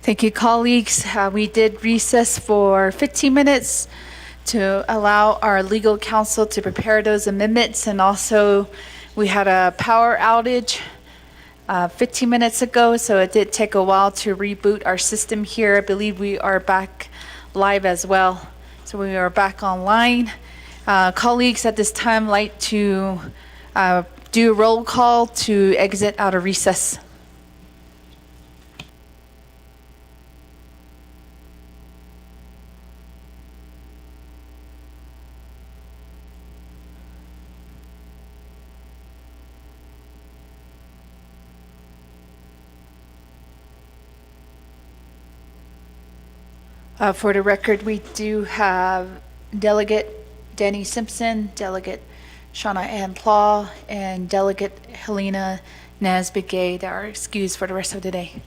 Thank you, colleagues. We did recess for 15 minutes to allow our legal counsel to prepare those amendments, and also we had a power outage 15 minutes ago, so it did take a while to reboot our system here. I believe we are back live as well, so we are back online. Colleagues, at this time, like to do a roll call to exit out of recess. For the record, we do have Delegate Danny Simpson, Delegate Shauna Ann Plaw, and Delegate Helena NAA'BIK'IYATI that are excused for the rest of the day.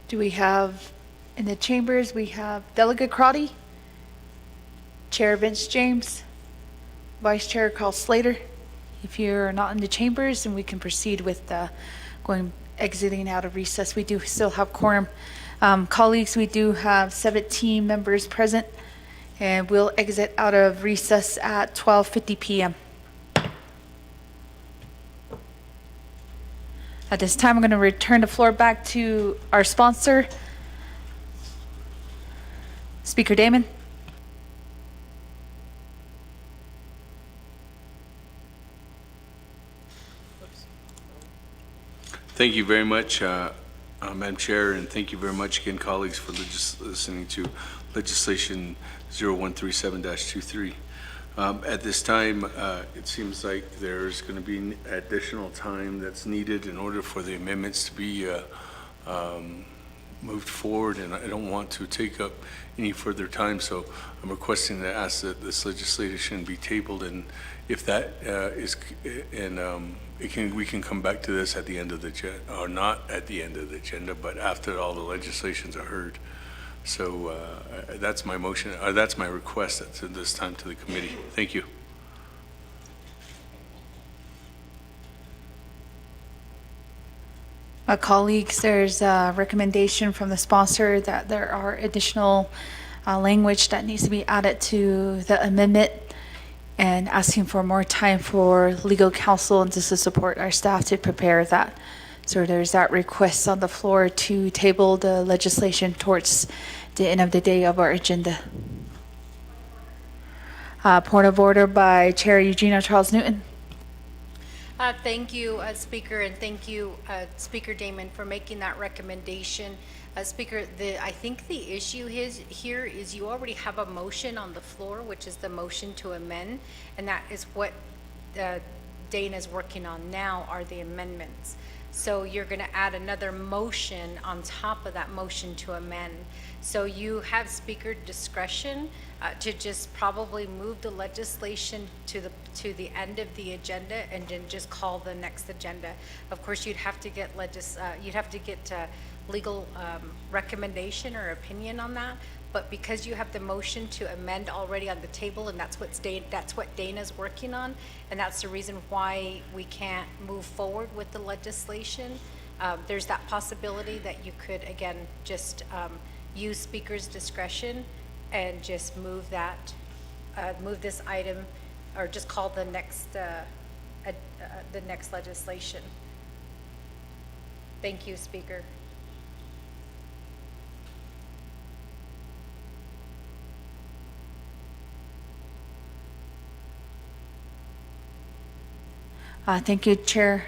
Do we have, in the chambers, we have Delegate Crotty, Chair Vince James, Vice Chair Carl Slater. If you're not in the chambers, then we can proceed with exiting out of recess. We do still have quorum. Colleagues, we do have 17 members present, and we'll exit out of recess at 12:50 p.m. At this time, I'm going to return the floor back to our sponsor, Speaker Damon. Thank you very much, Madam Chair, and thank you very much again, colleagues, for listening to legislation 0137-23. At this time, it seems like there's going to be additional time that's needed in order for the amendments to be moved forward, and I don't want to take up any further time, so I'm requesting to ask that this legislation be tabled, and if that we can come back to this at the end of the agenda, or not at the end of the agenda, but after all the legislations are heard. So that's my motion, or that's my request at this time to the committee. Thank you. Colleagues, there's a recommendation from the sponsor that there are additional language that needs to be added to the amendment, and asking for more time for legal counsel and just to support our staff to prepare that. So there's that request on the floor to table the legislation towards the end of the day of our agenda. Point of order by Chair Eugenia Charles Newton. Thank you, Speaker, and thank you, Speaker Damon, for making that recommendation. Speaker, I think the issue here is you already have a motion on the floor, which is the motion to amend, and that is what Dana is working on now, are the amendments. So you're going to add another motion on top of that motion to amend. So you have speaker discretion to just probably move the legislation to the end of the agenda and then just call the next agenda. Of course, you'd have to get legal recommendation or opinion on that. But because you have the motion to amend already on the table, and that's what Dana's working on, and that's the reason why we can't move forward with the legislation. there's that possibility that you could, again, just use speaker's discretion and just move that, move this item, or just call the next legislation. Thank you, Speaker. Thank you, Chair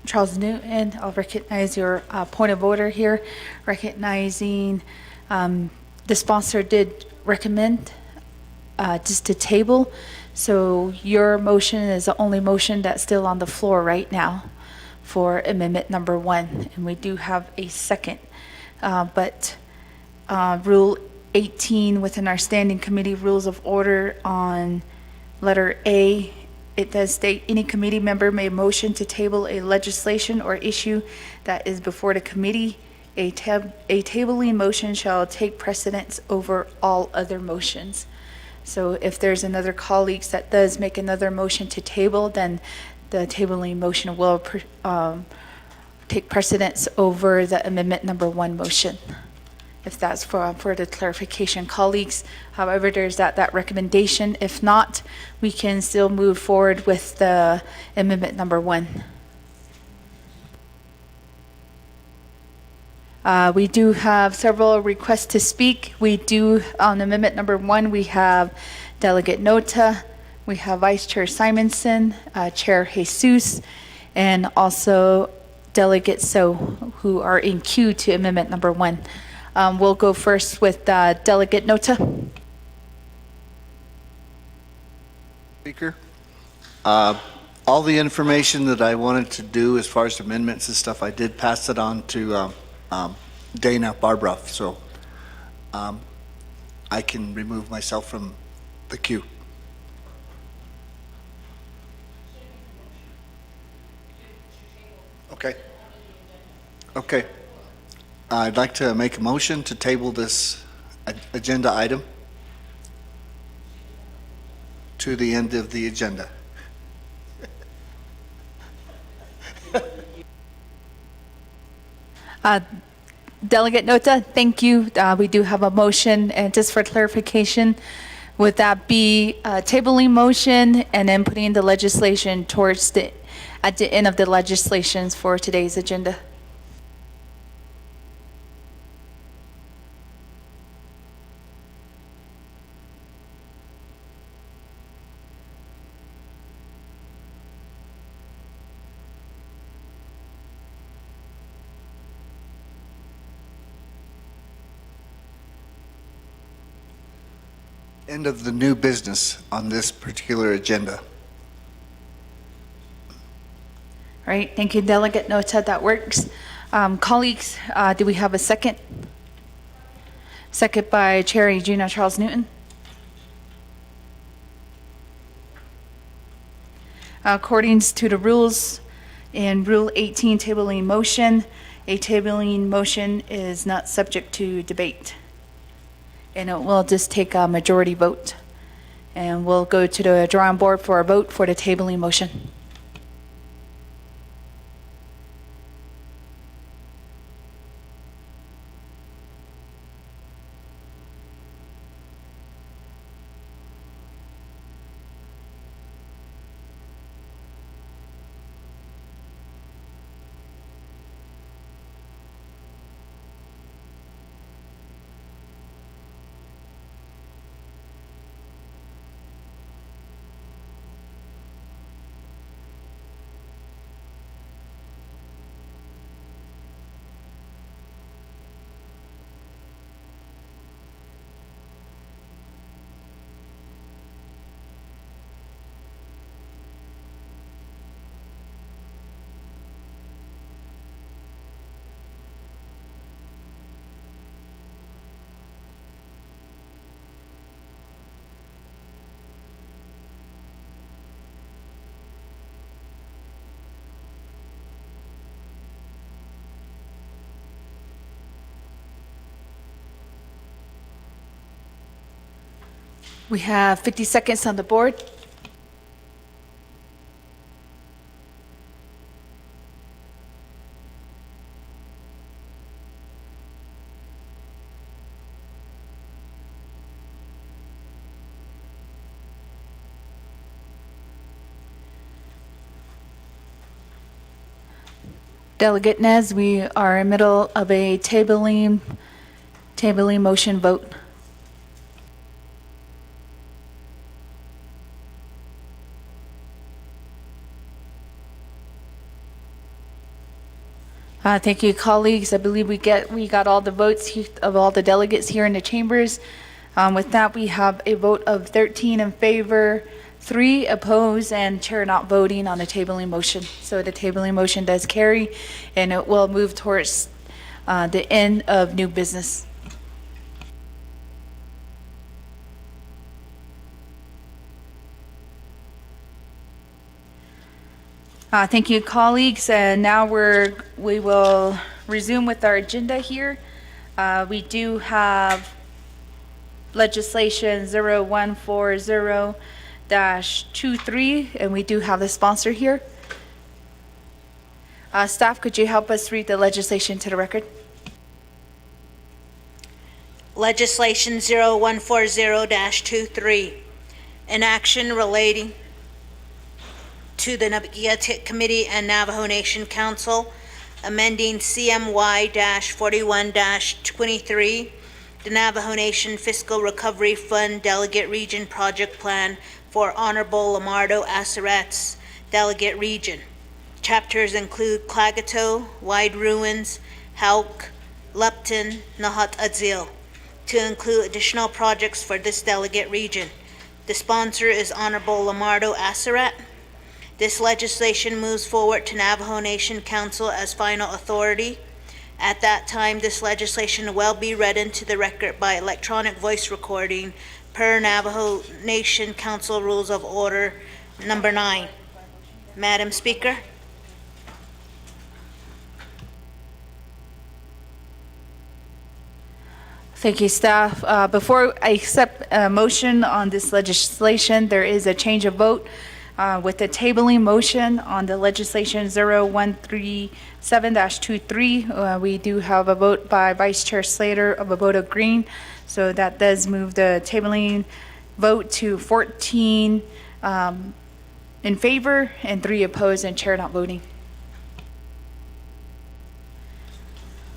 Charles Newton. I'll recognize your point of order here, recognizing the sponsor did recommend just to table. So your motion is the only motion that's still on the floor right now for amendment number 1. And we do have a second. But Rule 18 within our standing committee rules of order on letter A, it does state any committee member may motion to table a legislation or issue that is before the committee. A tabling motion shall take precedence over all other motions. So if there's another colleague that does make another motion to table, then the tabling motion will take precedence over the amendment number 1 motion. If that's for the clarification, colleagues. However, there's that recommendation. If not, we can still move forward with the amendment number 1. We do have several requests to speak. We do, on amendment number 1, we have Delegate Nota, we have Vice Chair Simonson, Chair Jesus, and also Delegate So, who are in queue to amendment number 1. We'll go first with Delegate Nota. Speaker, all the information that I wanted to do as far as amendments and stuff, I did pass it on to Dana Barbara, so I can remove myself from the queue. Okay. Okay. I'd like to make a motion to table this agenda item to the end of the agenda. Delegate Nota, thank you. We do have a motion, and just for clarification, would that be a tabling motion and then putting the legislation towards at the end of the legislations for today's agenda? End of the new business on this particular agenda. All right, thank you, Delegate Nota, that works. Colleagues, do we have a second? Second by Chair Regina Charles Newton. According to the rules in Rule 18, tabling motion, a tabling motion is not subject to debate. And it will just take a majority vote. And we'll go to the drawing board for a vote for the tabling motion. We have 50 seconds on the board. Delegate Nez, we are in middle of a tabling motion vote. Thank you, colleagues. I believe we got all the votes of all the delegates here in the chambers. With that, we have a vote of 13 in favor, 3 opposed, and chair not voting on the tabling motion. So the tabling motion does carry, and it will move towards the end of new business. Thank you, colleagues. And now we will resume with our agenda here. We do have legislation 0140-23, and we do have the sponsor here. Staff, could you help us read the legislation to the record? Legislation 0140-23, an action relating to the NAA'BIK'IYATI Committee and Navajo Nation Council, amending CMY-41-23, the Navajo Nation Fiscal Recovery Fund Delegate Region Project Plan for Honorable Lamardo Asaret's Delegate Region. Chapters include Klagetoh, Wide Ruins, Hauk, Lupton, Nahat Adzil, to include additional projects for this delegate region. The sponsor is Honorable Lamardo Asaret. This legislation moves forward to Navajo Nation Council as final authority. At that time, this legislation will be read into the record by electronic voice recording per Navajo Nation Council Rules of Order number 9. Madam Speaker. Thank you, staff. Before I accept a motion on this legislation, there is a change of vote. With the tabling motion on the legislation 0137-23, we do have a vote by Vice Chair Slater of a vote of green. So that does move the tabling vote to 14 in favor and 3 opposed and chair not voting.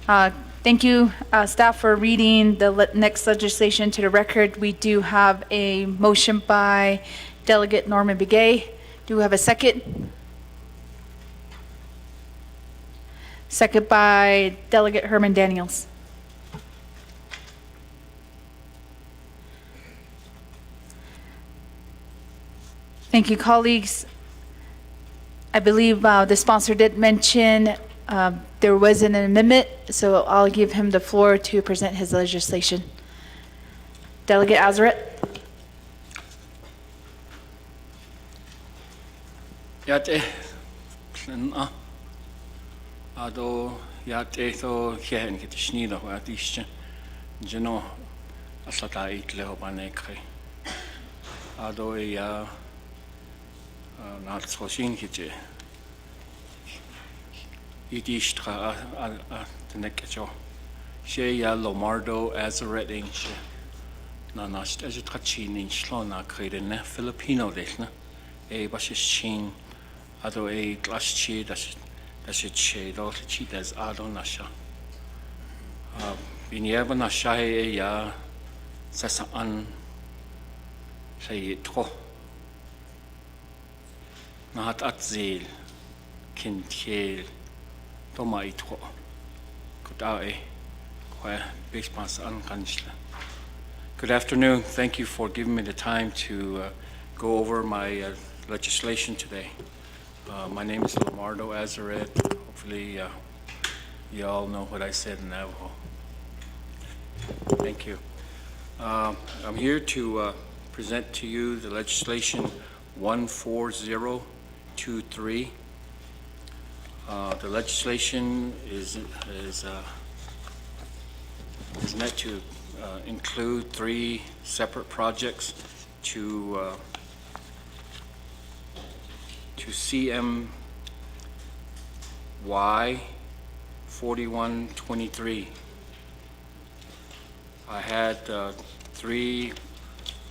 Thank you, staff, for reading the next legislation to the record. We do have a motion by Delegate Norman Begay. Do we have a second? Second by Delegate Herman Daniels. Thank you, colleagues. I believe the sponsor did mention there was an amendment, so I'll give him the floor to present his legislation. Delegate Azaret. Yate, ado yate so hen get schnida wat ist geno asata itle hobanekre ado ya nat sosin kite idistra tenekecho she ya Lamardo Azaret inch na nast as trachin in slona kreden Filipino desna e bashin ado e glaschi das it shade all the cheat as ado nasha binieva nasha e ya sasa an say tro nahat atzel kintiel toma itro kudae kwa bispas an kanchla. Good afternoon. Thank you for giving me the time to go over my legislation today. My name is Lamardo Azaret. Hopefully you all know what I said in Navajo. Thank you. I'm here to present to you the legislation 14023. The legislation is meant to include 3 separate projects to CMY 4123. I had 3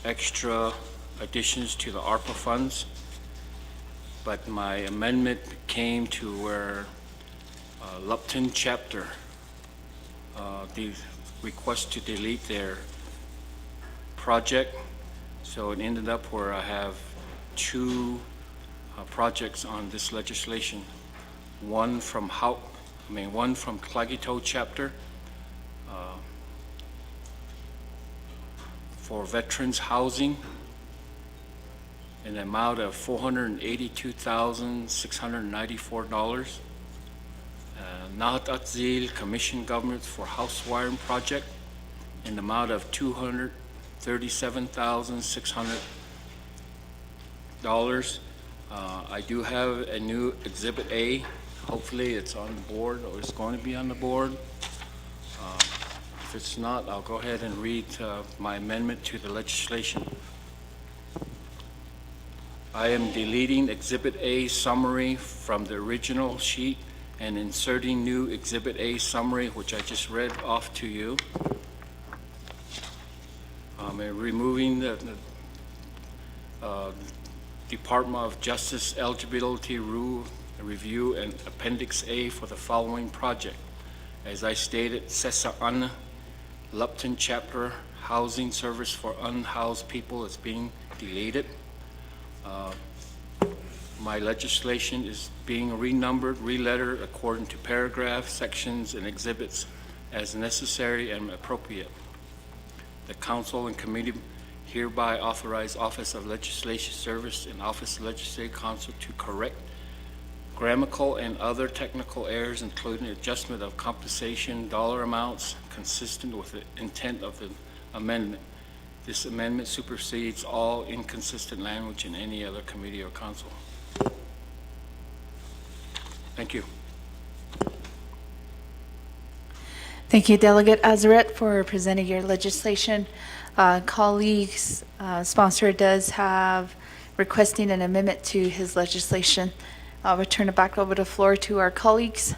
extra additions to the ARPA funds, but my amendment came to where Lupton chapter, the request to delete their project. So it ended up where I have two projects on this legislation. One from one from Klagito chapter for veterans housing in the amount of $482,694. NAA'BIK'IYATI Commission Government for House Wiring Project in the amount of $237,600. I do have a new Exhibit A. Hopefully it's on the board, or it's going to be on the board. If it's not, I'll go ahead and read my amendment to the legislation. I am deleting Exhibit A summary from the original sheet and inserting new Exhibit A summary, which I just read off to you. And removing the Department of Justice eligibility rule review and Appendix A for the following project. As I stated, Sesa'ana Lupton chapter housing service for unhoused people is being deleted. My legislation is being renumbered, relettered according to paragraphs, sections, and exhibits as necessary and appropriate. The council and committee hereby authorize Office of Legislation Service and Office of Legislative Counsel to correct grammatical and other technical errors, including adjustment of compensation dollar amounts consistent with the intent of the amendment. This amendment supersedes all inconsistent language in any other committee or council. Thank you. Thank you, Delegate Azeret, for presenting your legislation. Colleagues, sponsor does have requesting an amendment to his legislation. I'll return it back over the floor to our colleagues.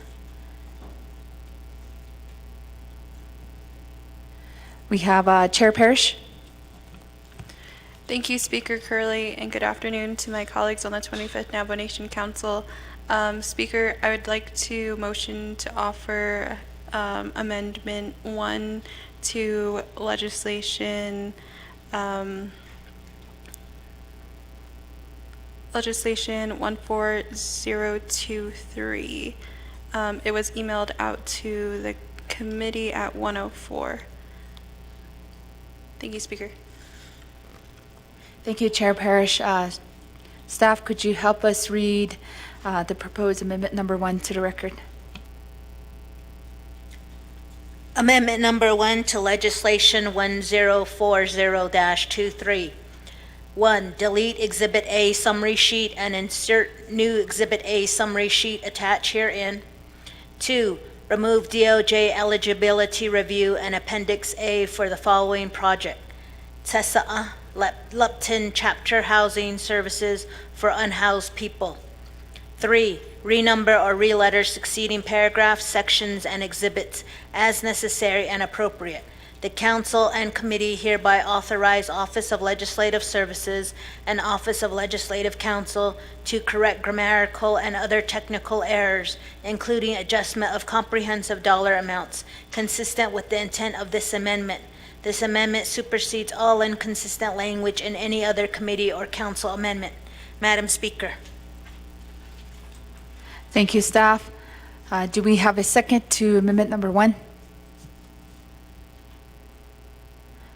We have Chair Parrish. Thank you, Speaker Curley, and good afternoon to my colleagues on the 25th Navajo Nation Council. Speaker, I would like to motion to offer Amendment 1 to legislation 14023. It was emailed out to the committee at 1:04. Thank you, Speaker. Thank you, Chair Parrish. Staff, could you help us read the proposed amendment number 1 to the record? Amendment number 1 to legislation 1040-23. 1. Delete Exhibit A summary sheet and insert new Exhibit A summary sheet attached herein. 2. Remove DOJ eligibility review and Appendix A for the following project. Tesa'a Lupton Chapter Housing Services for Unhoused People. 3. Renumber or reletter succeeding paragraphs, sections, and exhibits as necessary and appropriate. The council and committee hereby authorize Office of Legislative Services and Office of Legislative Counsel to correct grammatical and other technical errors, including adjustment of comprehensive dollar amounts, consistent with the intent of this amendment. This amendment supersedes all inconsistent language in any other committee or council amendment. Madam Speaker. Thank you, staff. Do we have a second to amendment number 1?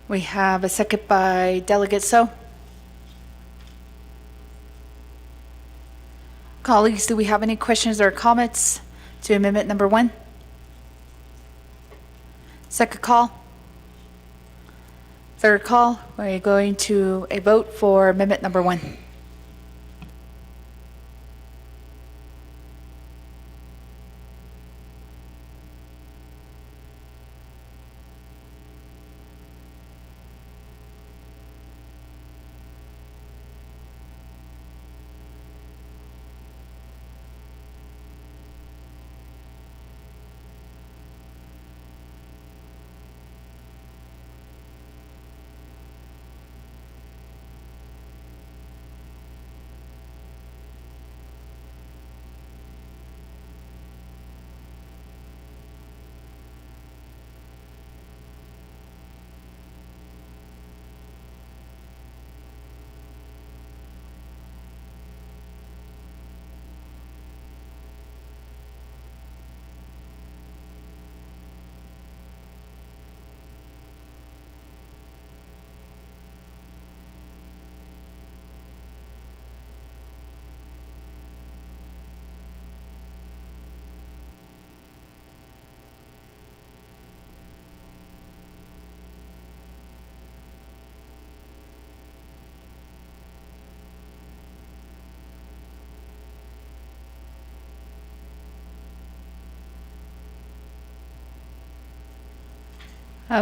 We have a second by Delegate So. Colleagues, do we have any questions or comments to amendment number 1? Second call. Third call. We're going to a vote for amendment number 1.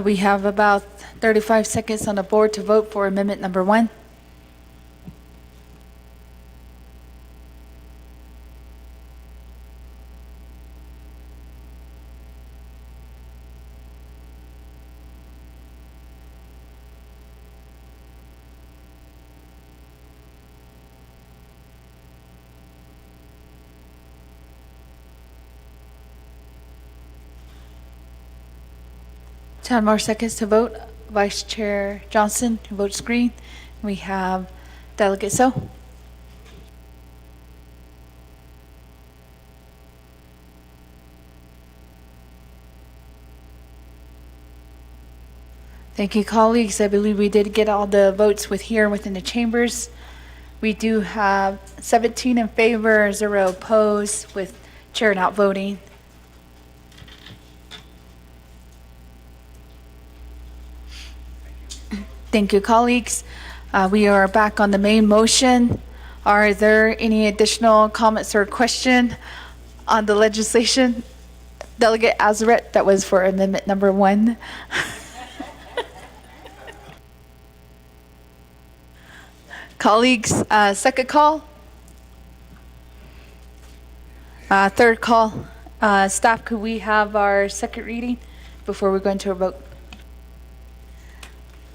We have about 35 seconds on the board to vote for amendment number 1. Ten more seconds to vote. Vice Chair Johnson votes green. We have Delegate So. Thank you, colleagues. I believe we did get all the votes within the chambers. We do have 17 in favor, 0 opposed, with chair not voting. Thank you, colleagues. We are back on the main motion. Are there any additional comments or question on the legislation? Delegate Azeret, that was for amendment number 1. Colleagues, second call. Third call. Staff, could we have our second reading before we go into a vote?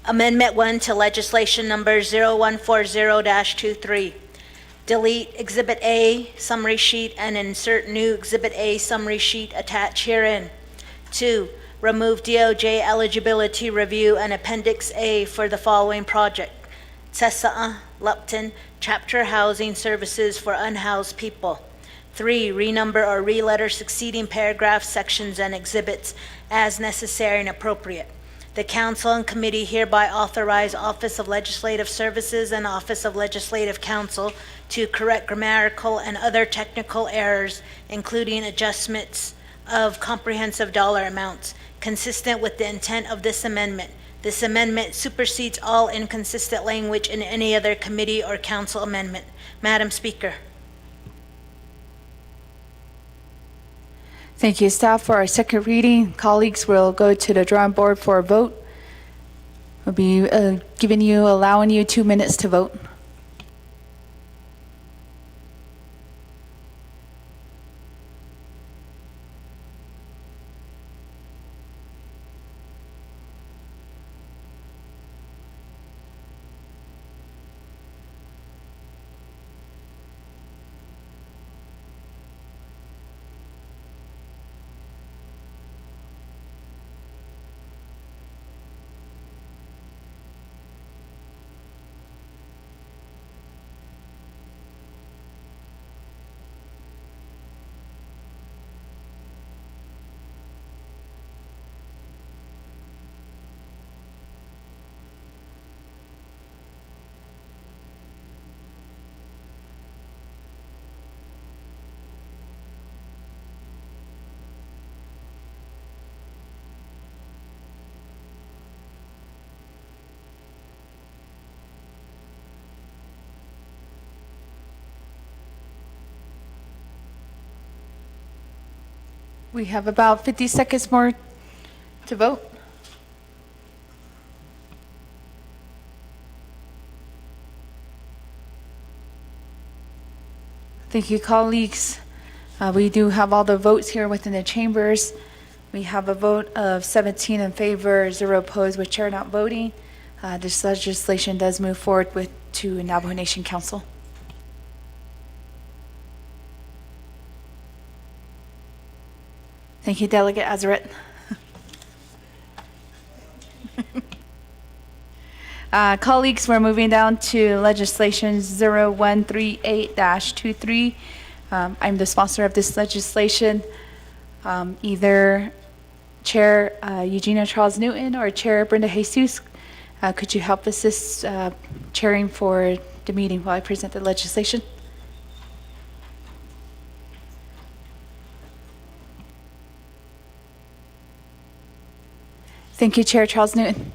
Amendment 1 to legislation number 0140-23. Delete Exhibit A summary sheet and insert new Exhibit A summary sheet attached herein. 2. Remove DOJ eligibility review and Appendix A for the following project: Tessa'a, Lupton, Chapter Housing Services for Unhoused People. 3. Renumber or re-letter succeeding paragraphs, sections, and exhibits as necessary and appropriate. The council and committee hereby authorize Office of Legislative Services and Office of Legislative Counsel to correct grammatical and other technical errors, including adjustments of comprehensive dollar amounts, consistent with the intent of this amendment. This amendment supersedes all inconsistent language in any other committee or council amendment. Madam Speaker. Thank you, staff, for our second reading. Colleagues, will go to the drawing board for a vote. We'll be allowing you 2 minutes to vote. We have about 50 seconds more to vote. Thank you, colleagues. We do have all the votes here within the chambers. We have a vote of 17 in favor, 0 opposed, with chair not voting. This legislation does move forward to Navajo Nation Council. Thank you, Delegate Azeret. Colleagues, we're moving down to legislation 0138-23. I'm the sponsor of this legislation. Either Chair Eugenia Charles Newton or Chair Brenda Jesus, could you help assist chairing for the meeting while I present the legislation? Thank you, Chair Charles Newton.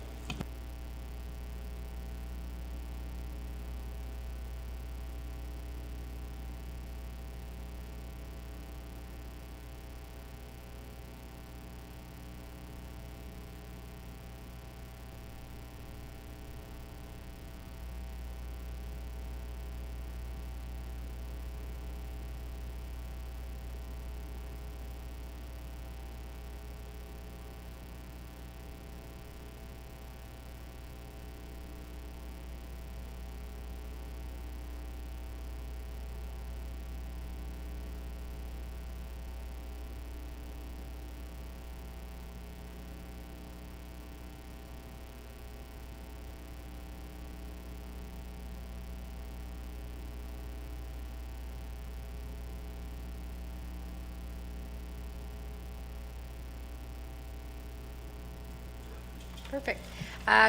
Perfect.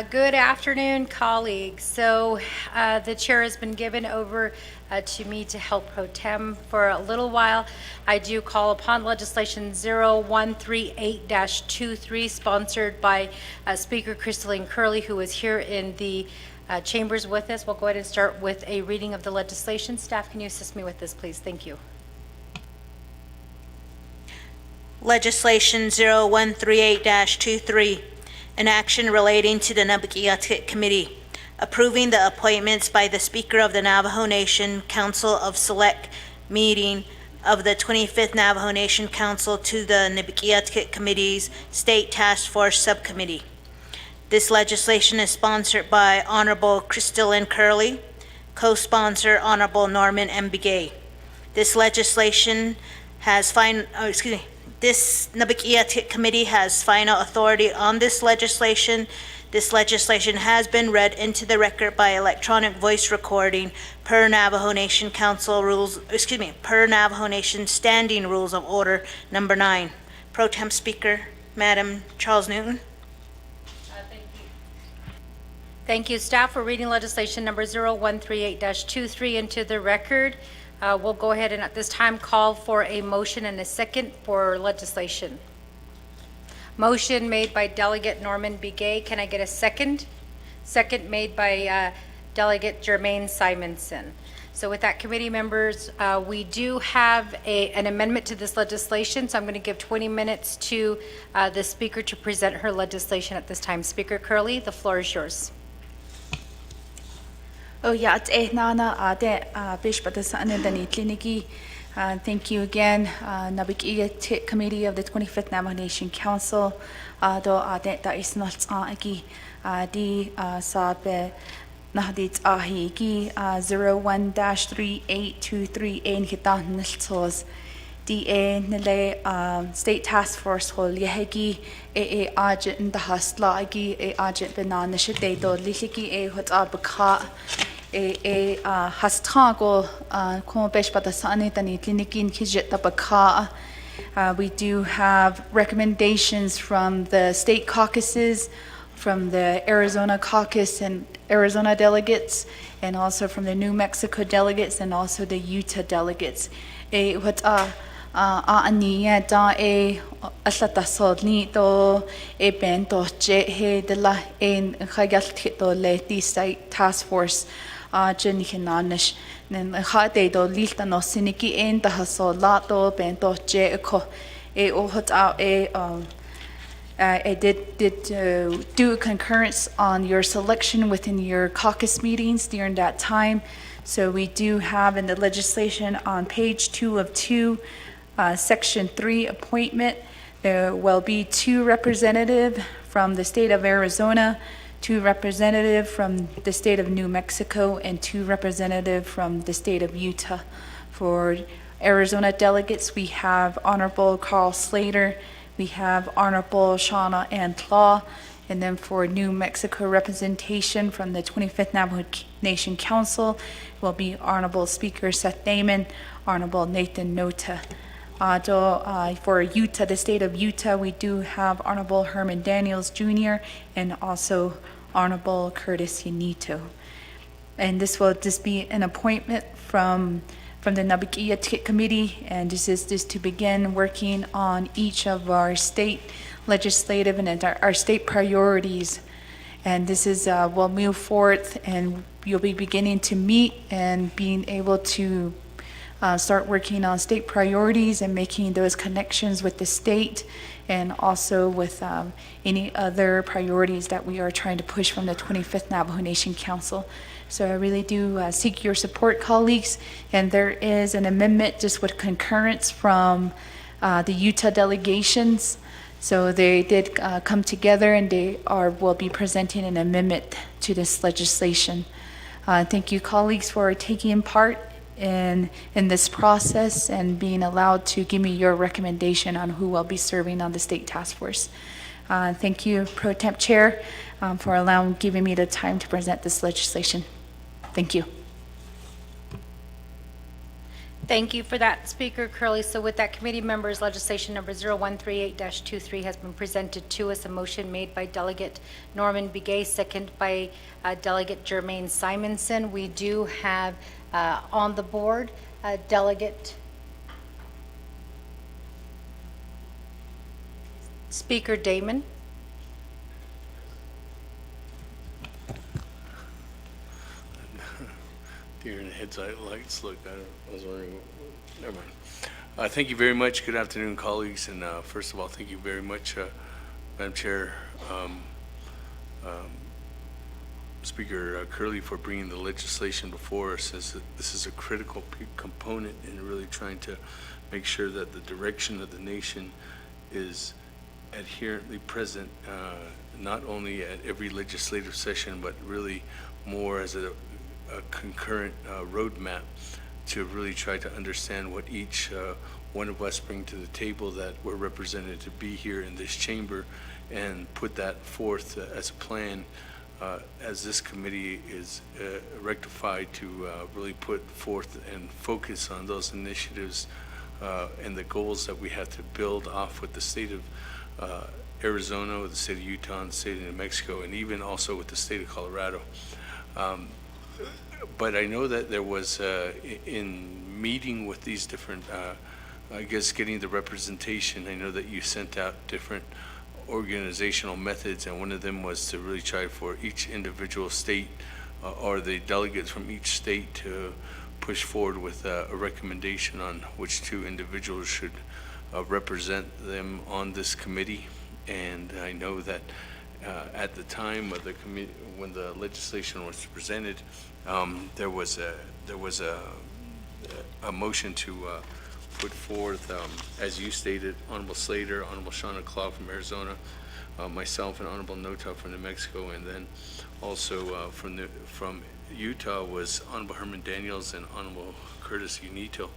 Good afternoon, colleagues. So the chair has been given over to me to help pro tem for a little while. I do call upon legislation 0138-23, sponsored by Speaker Crystalline Curley, who is here in the chambers with us. We'll go ahead and start with a reading of the legislation. Staff, can you assist me with this, please? Thank you. Legislation 0138-23, an action relating to the NAA'BIK'IYATI Committee, approving the appointments by the Speaker of the Navajo Nation Council of Select Meeting of the 25th Navajo Nation Council to the NAA'BIK'IYATI Committee's State Task Force Subcommittee. This legislation is sponsored by Honorable Crystalline Curley, co-sponsor Honorable Norman M. Begay. This legislation has this NAA'BIK'IYATI Committee has final authority on this legislation. This legislation has been read into the record by electronic voice recording per Navajo Nation per Navajo Nation Standing Rules of Order Number 9. Pro Tem Speaker, Madam Charles Newton. Thank you, staff, for reading legislation number 0138-23 into the record. We'll go ahead and at this time call for a motion and a second for legislation. Motion made by Delegate Norman Begay. Can I get a second? Second made by Delegate Jermaine Simonson. So with that, committee members, we do have an amendment to this legislation, so I'm going to give 20 minutes to the speaker to present her legislation at this time. Speaker Curley, the floor is yours. Oh yeah, it's Nana Bish Batasani Kliniki. Thank you again, NAA'BIK'IYATI Committee of the 25th Navajo Nation Council. Do da is not aki di sabe nahdit ahi ki 01-3823 in hitan niltos DA nile State Task Force hol yehegi agent in the hastla agi agent banana shite do lihiki hot abaka hastango como besh batasani tani klinikin kijet tabaka. We do have recommendations from the state caucuses, from the Arizona caucus and Arizona delegates, and also from the New Mexico delegates and also the Utah delegates. What aniya da aslatasod ni to bento je he de la en khagal to le the state task force jen hinanish nen khate do lilta no siniki en da so lato bento je ko o hot I did do a concurrence on your selection within your caucus meetings during that time. So we do have in the legislation on page 2 of 2, section 3 appointment, there will be 2 representatives from the state of Arizona, 2 representatives from the state of New Mexico, and 2 representatives from the state of Utah. For Arizona delegates, we have Honorable Carl Slater, we have Honorable Shauna Ann Tlaw, and then for New Mexico representation from the 25th Navajo Nation Council will be Honorable Speaker Seth Damon, Honorable Nathan Nota. For Utah, the state of Utah, we do have Honorable Herman Daniels Jr. and also Honorable Curtis Yanito. And this will just be an appointment from the NAA'BIK'IYATI Committee, and this is just to begin working on each of our state legislative and our state priorities. And this is, we'll move forth and you'll be beginning to meet and being able to start working on state priorities and making those connections with the state and also with any other priorities that we are trying to push from the 25th Navajo Nation Council. So I really do seek your support, colleagues. And there is an amendment just with concurrence from the Utah delegations. So they did come together and they will be presenting an amendment to this legislation. Thank you, colleagues, for taking part in this process and being allowed to give me your recommendation on who will be serving on the state task force. Thank you, Pro Temp Chair, for giving me the time to present this legislation. Thank you. Thank you for that, Speaker Curley. So with that, committee members, legislation number 0138-23 has been presented to us. A motion made by Delegate Norman Begay, second by Delegate Jermaine Simonson. We do have on the board Delegate Speaker Damon. Deer in the headlights, look, I was wondering, never mind. Thank you very much. Good afternoon, colleagues. And first of all, thank you very much, Madam Chair, Speaker Curley, for bringing the legislation before us, as this is a critical component in really trying to make sure that the direction of the nation is adherently present, not only at every legislative session, but really more as a concurrent roadmap to really try to understand what each one of us bring to the table that we're represented to be here in this chamber, and put that forth as a plan as this committee is rectified to really put forth and focus on those initiatives and the goals that we have to build off with the state of Arizona, with the state of Utah, and the state of New Mexico, and even also with the state of Colorado. But I know that there was, in meeting with these different, I guess, getting the representation, I know that you sent out different organizational methods, and one of them was to really try for each individual state or the delegates from each state to push forward with a recommendation on which two individuals should represent them on this committee. And I know that at the time of the committee, when the legislation was presented, there was a motion to put forth, as you stated, Honorable Slater, Honorable Shauna Claw from Arizona, myself, and Honorable Nota from New Mexico, and then also from Utah was Honorable Herman Daniels and Honorable Curtis Unito.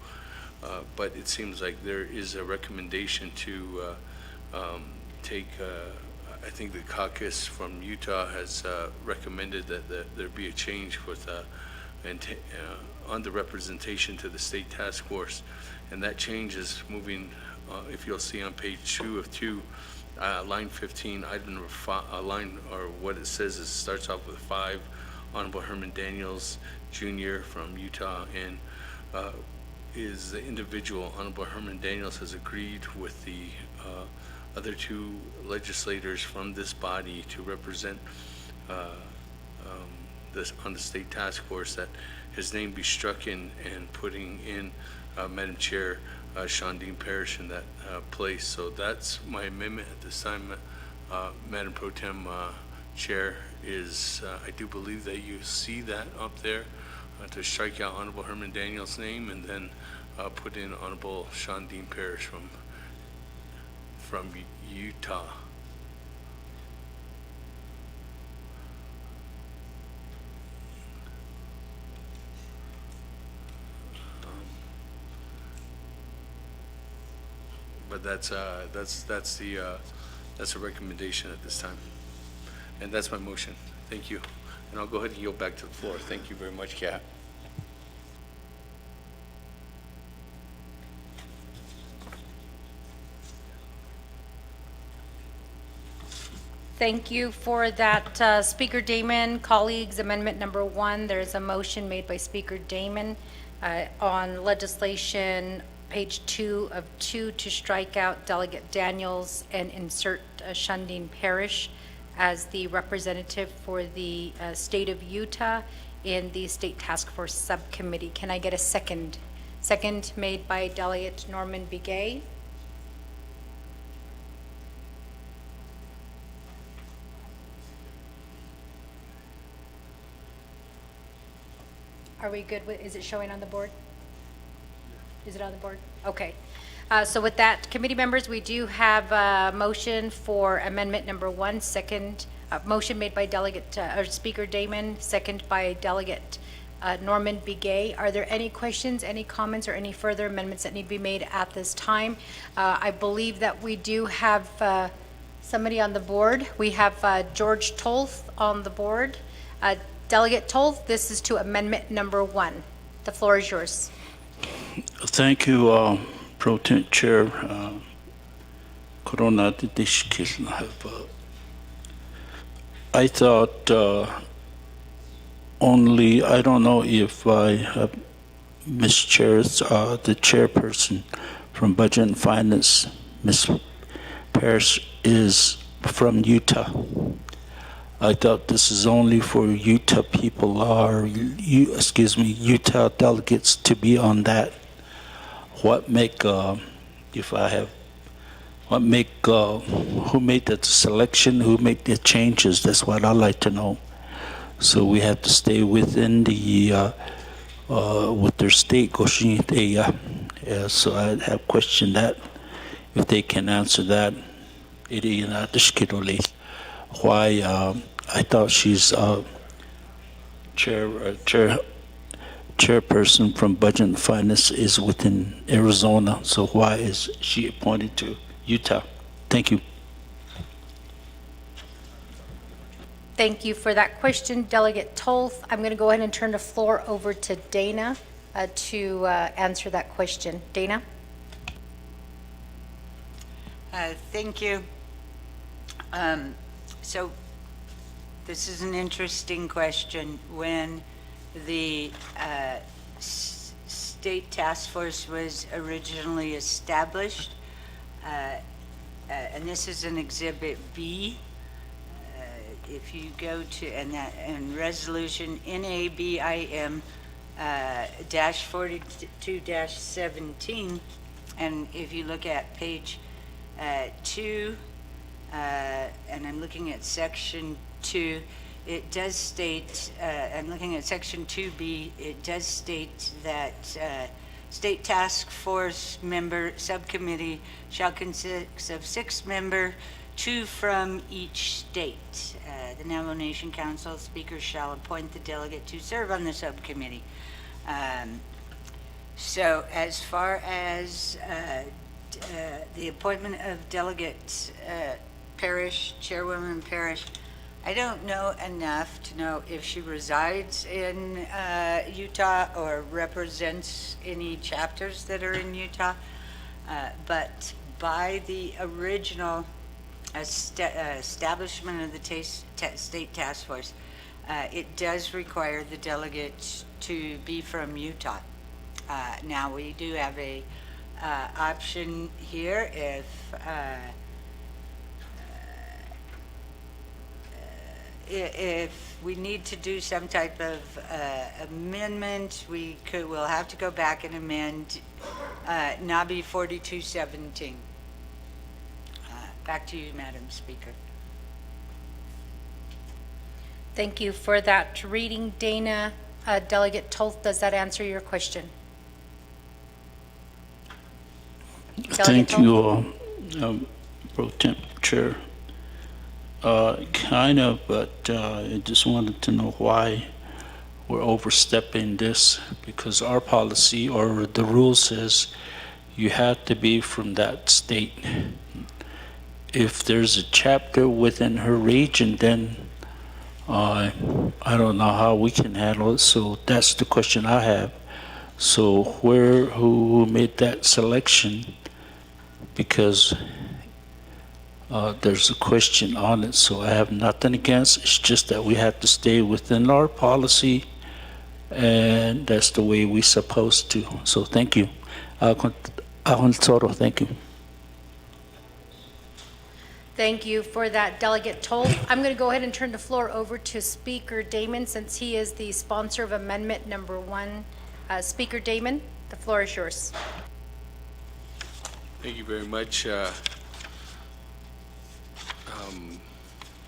But it seems like there is a recommendation to take. I think the caucus from Utah has recommended that there be a change with on the representation to the state task force, and that change is moving. If you'll see on page 2 of 2, line 15, item number 5, line, or what it says is starts off with 5. Honorable Herman Daniels Jr. from Utah, and is the individual. Honorable Herman Daniels has agreed with the other two legislators from this body to represent this on the state task force, that his name be struck in and putting in Madam Chair Shondine Parrish in that place. So that's my amendment at this time, Madam Pro Tem Chair, is I do believe that you see that up there to strike out Honorable Herman Daniels' name, and then put in Honorable Shondine Parrish from Utah. But that's a recommendation at this time, and that's my motion. Thank you, and I'll go ahead and yield back to the floor. Thank you very much, Kat. Thank you for that, Speaker Damon. Colleagues, amendment number 1, there's a motion made by Speaker Damon on legislation page 2 of 2 to strike out Delegate Daniels and insert Shondine Parrish as the representative for the state of Utah in the State Task Force Subcommittee. Can I get a second? Second made by Delegate Norman Begay. Are we good with, is it showing on the board? Is it on the board? Okay. So with that, committee members, we do have a motion for amendment number 1, second, motion made by Delegate, or Speaker Damon, second by Delegate Norman Begay. Are there any questions, any comments, or any further amendments that need to be made at this time? I believe that we do have somebody on the board. We have George Tolth on the board. Delegate Tolth, this is to amendment number 1. The floor is yours. Thank you, Pro Tem Chair Corona Dishkil. I thought only, I don't know if I have mischairs the chairperson from Budget and Finance, Ms. Parrish, is from Utah. I thought this is only for Utah people or, Utah delegates to be on that. What make, if I have, what make, who made the selection, who made the changes? That's what I'd like to know. So we have to stay within the, with their state, so I have questioned that. If they can answer that, why, I thought she's chairperson from Budget and Finance is within Arizona, so why is she appointed to Utah? Thank you. Thank you for that question, Delegate Tolf. I'm going to go ahead and turn the floor over to Dana to answer that question. Dana? Thank you. So this is an interesting question. When the state task force was originally established, and this is an Exhibit B, if you go to, and resolution NAABIM dash 42-17, and if you look at page 2, and I'm looking at section 2, it does state, I'm looking at section 2B, it does state that state task force member subcommittee shall consist of 6 members, 2 from each state. The Navajo Nation Council speaker shall appoint the delegate to serve on the subcommittee. So as far as the appointment of Delegate Parrish, Chairwoman Parrish, I don't know enough to know if she resides in Utah or represents any chapters that are in Utah, but by the original establishment of the state task force, it does require the delegates to be from Utah. Now we do have a option here if we need to do some type of amendment, we'll have to go back and amend NABI 4217. Back to you, Madam Speaker. Thank you for that reading, Dana. Delegate Tolf, does that answer your question? Thank you, Pro Temp Chair. Kind of, but I just wanted to know why we're overstepping this, because our policy or the rule says you have to be from that state. If there's a chapter within her region, then I don't know how we can handle it, so that's the question I have. So who made that selection? Because there's a question on it, so I have nothing against. It's just that we have to stay within our policy, and that's the way we're supposed to. So thank you. Thank you. Thank you for that, Delegate Tolf. I'm going to go ahead and turn the floor over to Speaker Damon, since he is the sponsor of Amendment Number 1. Speaker Damon, the floor is yours. Thank you very much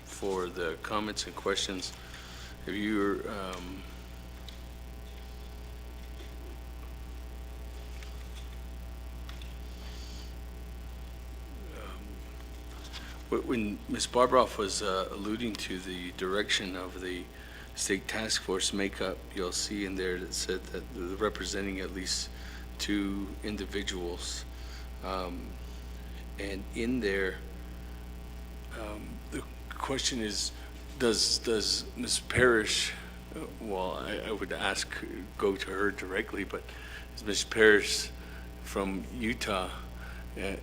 for the comments and questions. If you're when Ms. Barbroff was alluding to the direction of the state task force makeup, you'll see in there that said that they're representing at least 2 individuals. And in there, the question is, does Ms. Parrish Well, I would ask, go to her directly, but Ms. Parrish from Utah,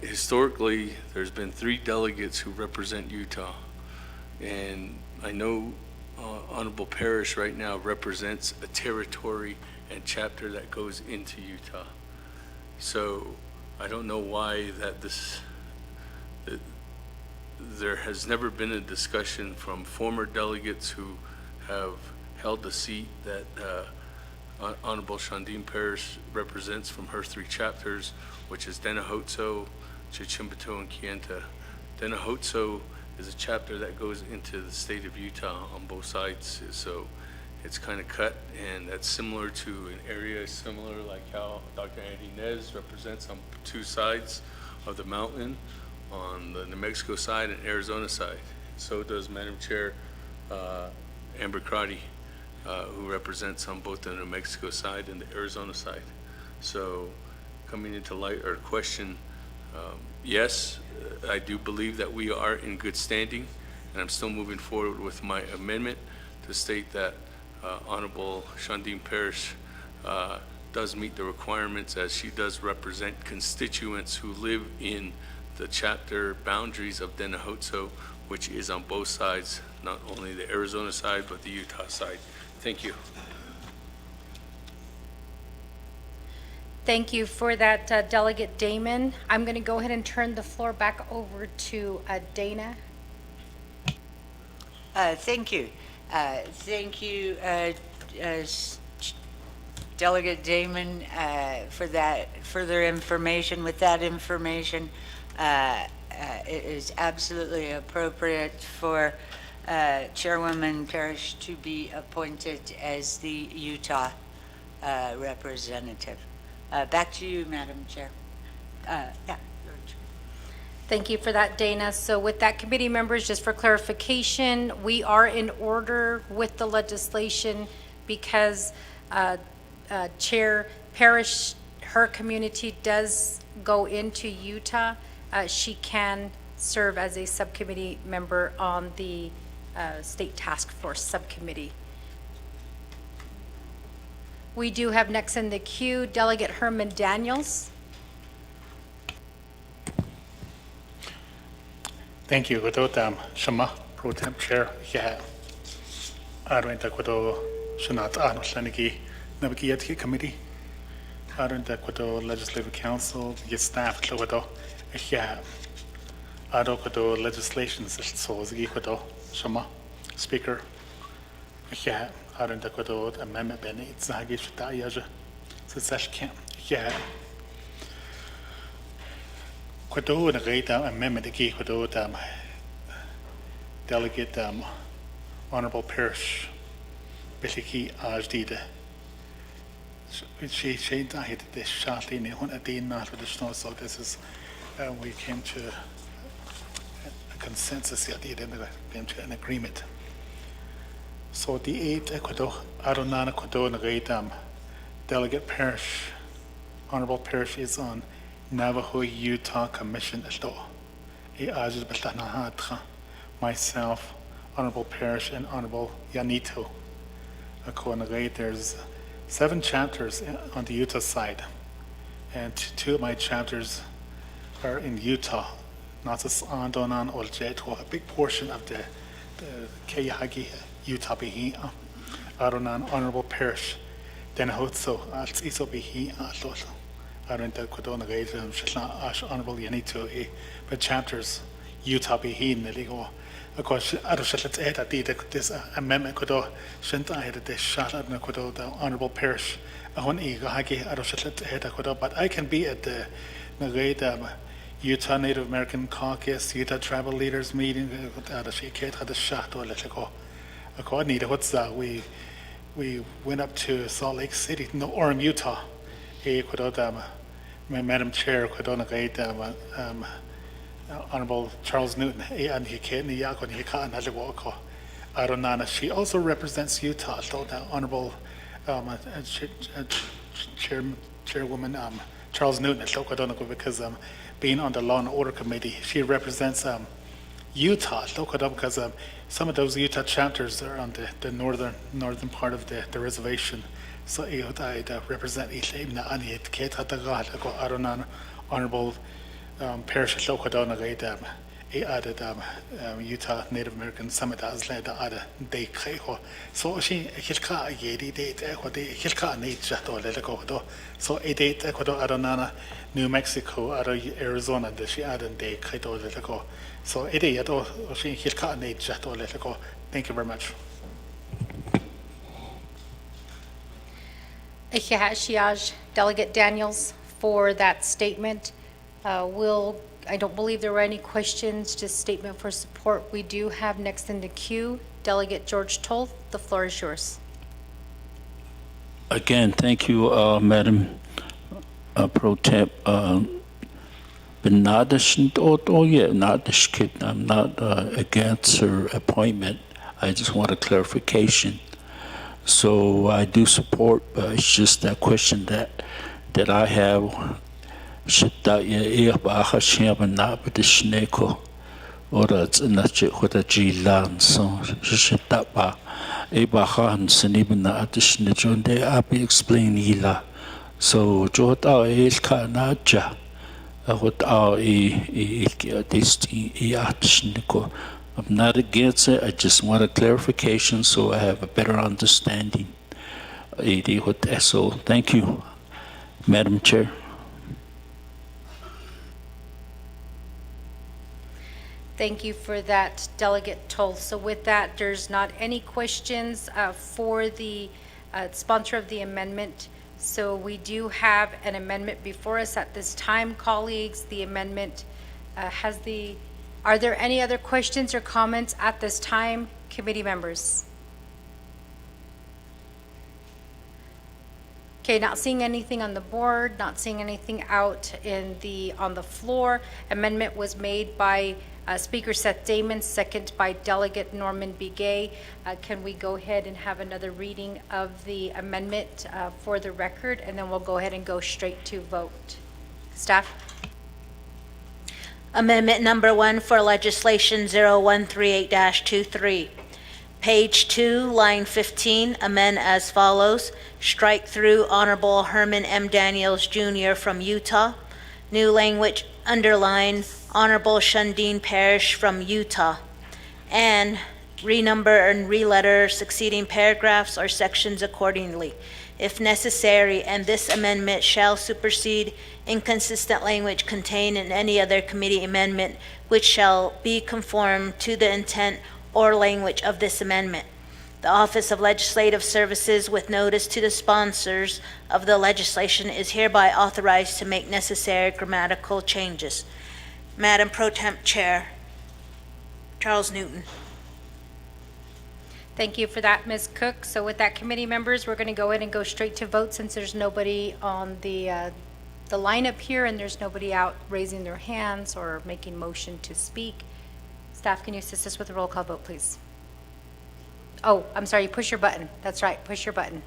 historically, there's been 3 delegates who represent Utah. And I know Honorable Parrish right now represents a territory and chapter that goes into Utah. So I don't know why that there has never been a discussion from former delegates who have held the seat that Honorable Shandine Parrish represents from her 3 chapters, which is Denahotso, Chichimbato, and Kienta. Denahotso is a chapter that goes into the state of Utah on both sides, so it's kind of cut, and that's similar to an area similar like how Dr. Andy Nez represents on 2 sides of the mountain, on the New Mexico side and Arizona side. So does Madam Chair Amber Crotty, who represents on both the New Mexico side and the Arizona side. So coming into light or question, yes, I do believe that we are in good standing, and I'm still moving forward with my amendment to state that Honorable Shandine Parrish does meet the requirements, as she does represent constituents who live in the chapter boundaries of Denahotso, which is on both sides, not only the Arizona side, but the Utah side. Thank you. Thank you for that, Delegate Damon. I'm going to go ahead and turn the floor back over to Dana. Thank you. Thank you, Delegate Damon, for that further information. With that information, it is absolutely appropriate for Chairwoman Parrish to be appointed as the Utah representative. Back to you, Madam Chair. Yeah. Thank you for that, Dana. So with that, committee members, just for clarification, we are in order with the legislation because Chair Parrish, her community does go into Utah. She can serve as a subcommittee member on the State Task Force Subcommittee. We do have next in the queue Delegate Herman Daniels. Thank you. Kudo Shama Pro Temp Chair. Yeah. Arwenta kudo Shanat Anushaniki NAA'BIK'IYATI Committee. Arwenta kudo Legislative Council. Get staff kudo. Yeah. Ado kudo legislation so zigi kudo Shama Speaker. Yeah. Arwenta kudo amendment bene itzagi shita yaja. Success camp. Yeah. Kudo na gaita amendment ki kudo Delegate Honorable Parrish Biliki Ajdida. She died this shortly in a day not with the snow, so this is we came to a consensus here, came to an agreement. So the 8 kudo Adonana kudo na gaita Delegate Parrish, Honorable Parrish is on Navajo Utah Commission myself, Honorable Parrish, and Honorable Yanito. There's 7 chapters on the Utah side, and 2 of my chapters are in Utah. Nazas Andonan Oljeto, a big portion of the Kayahagi Utah Bihi, Adonan Honorable Parrish, Denahotso, Altsiso Bihi, Alot. Arwenta kudo na gaita Shishla Honorable Yanito, but chapters Utah Bihi Neligo. Of course, Arushalet Eda did this amendment kudo Shinta had this shot at Nakudo, the Honorable Parrish. Ahon Igahagi Arushalet Eda kudo, but I can be at the Nagaida Utah Native American Caucus, Utah Tribal Leaders Meeting, Arushiket had the shot or let go. According to what's that, we went up to Salt Lake City, no, Orem, Utah. Madam Chair, Honorable Charles Newton, she also represents Utah, Honorable Chairwoman Charles Newton, because being on the Law and Order Committee, she represents Utah, because some of those Utah chapters are on the northern part of the reservation. So I represent Honorable Parish added Utah Native American Summit as led ada day kaiho. So she hilka yedi date equity hilka need jato leleko do. So a date equado aronana New Mexico ada Arizona that she added day kaito leleko. So a day yato she hilka need jato leleko. Thank you very much. Shiaj, Delegate Daniels, for that statement. I don't believe there were any questions, just statement for support. We do have next in the queue, Delegate George Toll. The floor is yours. Again, thank you, Madam Pro Temp. I'm not against her appointment. I just want a clarification. So I do support, but it's just that question that I have. Should that you baha shaba na but the snake or that's in that chip with a G land so should that ba a baha and siniban na at the snitch on day I be explain ila so jota is ka na ja what are this sniko. I'm not against it, I just want a clarification so I have a better understanding. So thank you, Madam Chair. Thank you for that, Delegate Toll. So with that, there's not any questions for the sponsor of the amendment. So we do have an amendment before us at this time, colleagues. The amendment are there any other questions or comments at this time, committee members? Okay, not seeing anything on the board, not seeing anything out on the floor. Amendment was made by Speaker Seth Damon, second by Delegate Norman B. Gay. Can we go ahead and have another reading of the amendment for the record, and then we'll go ahead and go straight to vote. Staff? Amendment number 1 for legislation 0138-23. Page 2, line 15, amend as follows. Strike through Honorable Herman M. Daniels Jr. from Utah. New language, underline Honorable Shundeen Parrish from Utah. And renumber and reletter succeeding paragraphs or sections accordingly, if necessary, and this amendment shall supersede inconsistent language contained in any other committee amendment which shall be conform to the intent or language of this amendment. The Office of Legislative Services, with notice to the sponsors of the legislation, is hereby authorized to make necessary grammatical changes. Madam Pro Temp Chair, Charles Newton. Thank you for that, Ms. Cook. So with that, committee members, we're going to go ahead and go straight to vote since there's nobody on the lineup here and there's nobody out raising their hands or making motion to speak. Staff, can you assist us with a roll call vote, please? Oh, I'm sorry, push your button. That's right, push your button.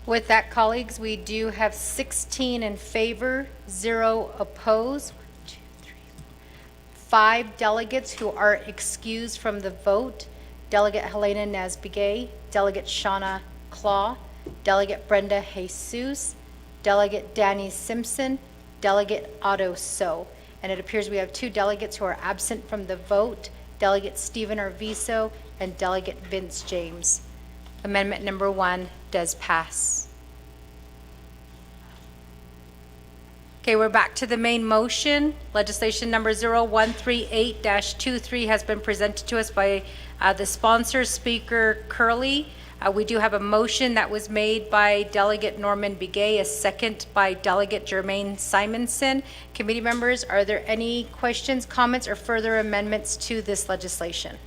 With that, colleagues, we do have 16 in favor, 0 opposed. 5 delegates who are excused from the vote. Delegate Helena Nazbigay, Delegate Shauna Claw, Delegate Brenda Jesus, Delegate Danny Simpson, Delegate Otto So. And it appears we have 2 delegates who are absent from the vote, Delegate Stephen Arvizo and Delegate Vince James. Amendment number 1 does pass. Okay, we're back to the main motion. Legislation number 0138-23 has been presented to us by the sponsor, Speaker Curley. We do have a motion that was made by Delegate Norman Begay, a second by Delegate Jermaine Simonson. Committee members, are there any questions, comments, or further amendments to this legislation?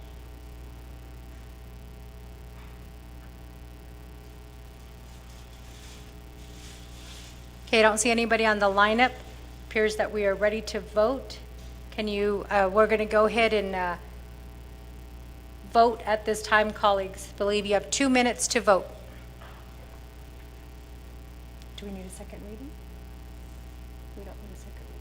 Okay, I don't see anybody on the lineup. Appears that we are ready to vote. Can you, we're going to go ahead and vote at this time, colleagues. I believe you have 2 minutes to vote. Do we need a second reading? We don't need a second reading.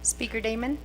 Speaker Damon?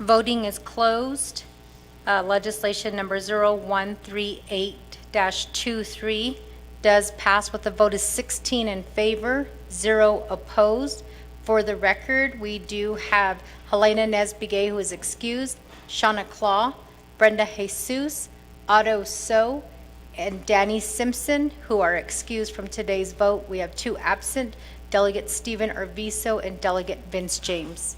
Voting is closed. Legislation number 0138-23 does pass with a vote of 16 in favor, 0 opposed. For the record, we do have Helena Nesbigay, who is excused, Shauna Claw, Brenda Jesus, Otto So, and Danny Simpson, who are excused from today's vote. We have 2 absent, Delegate Stephen Arvizo and Delegate Vince James.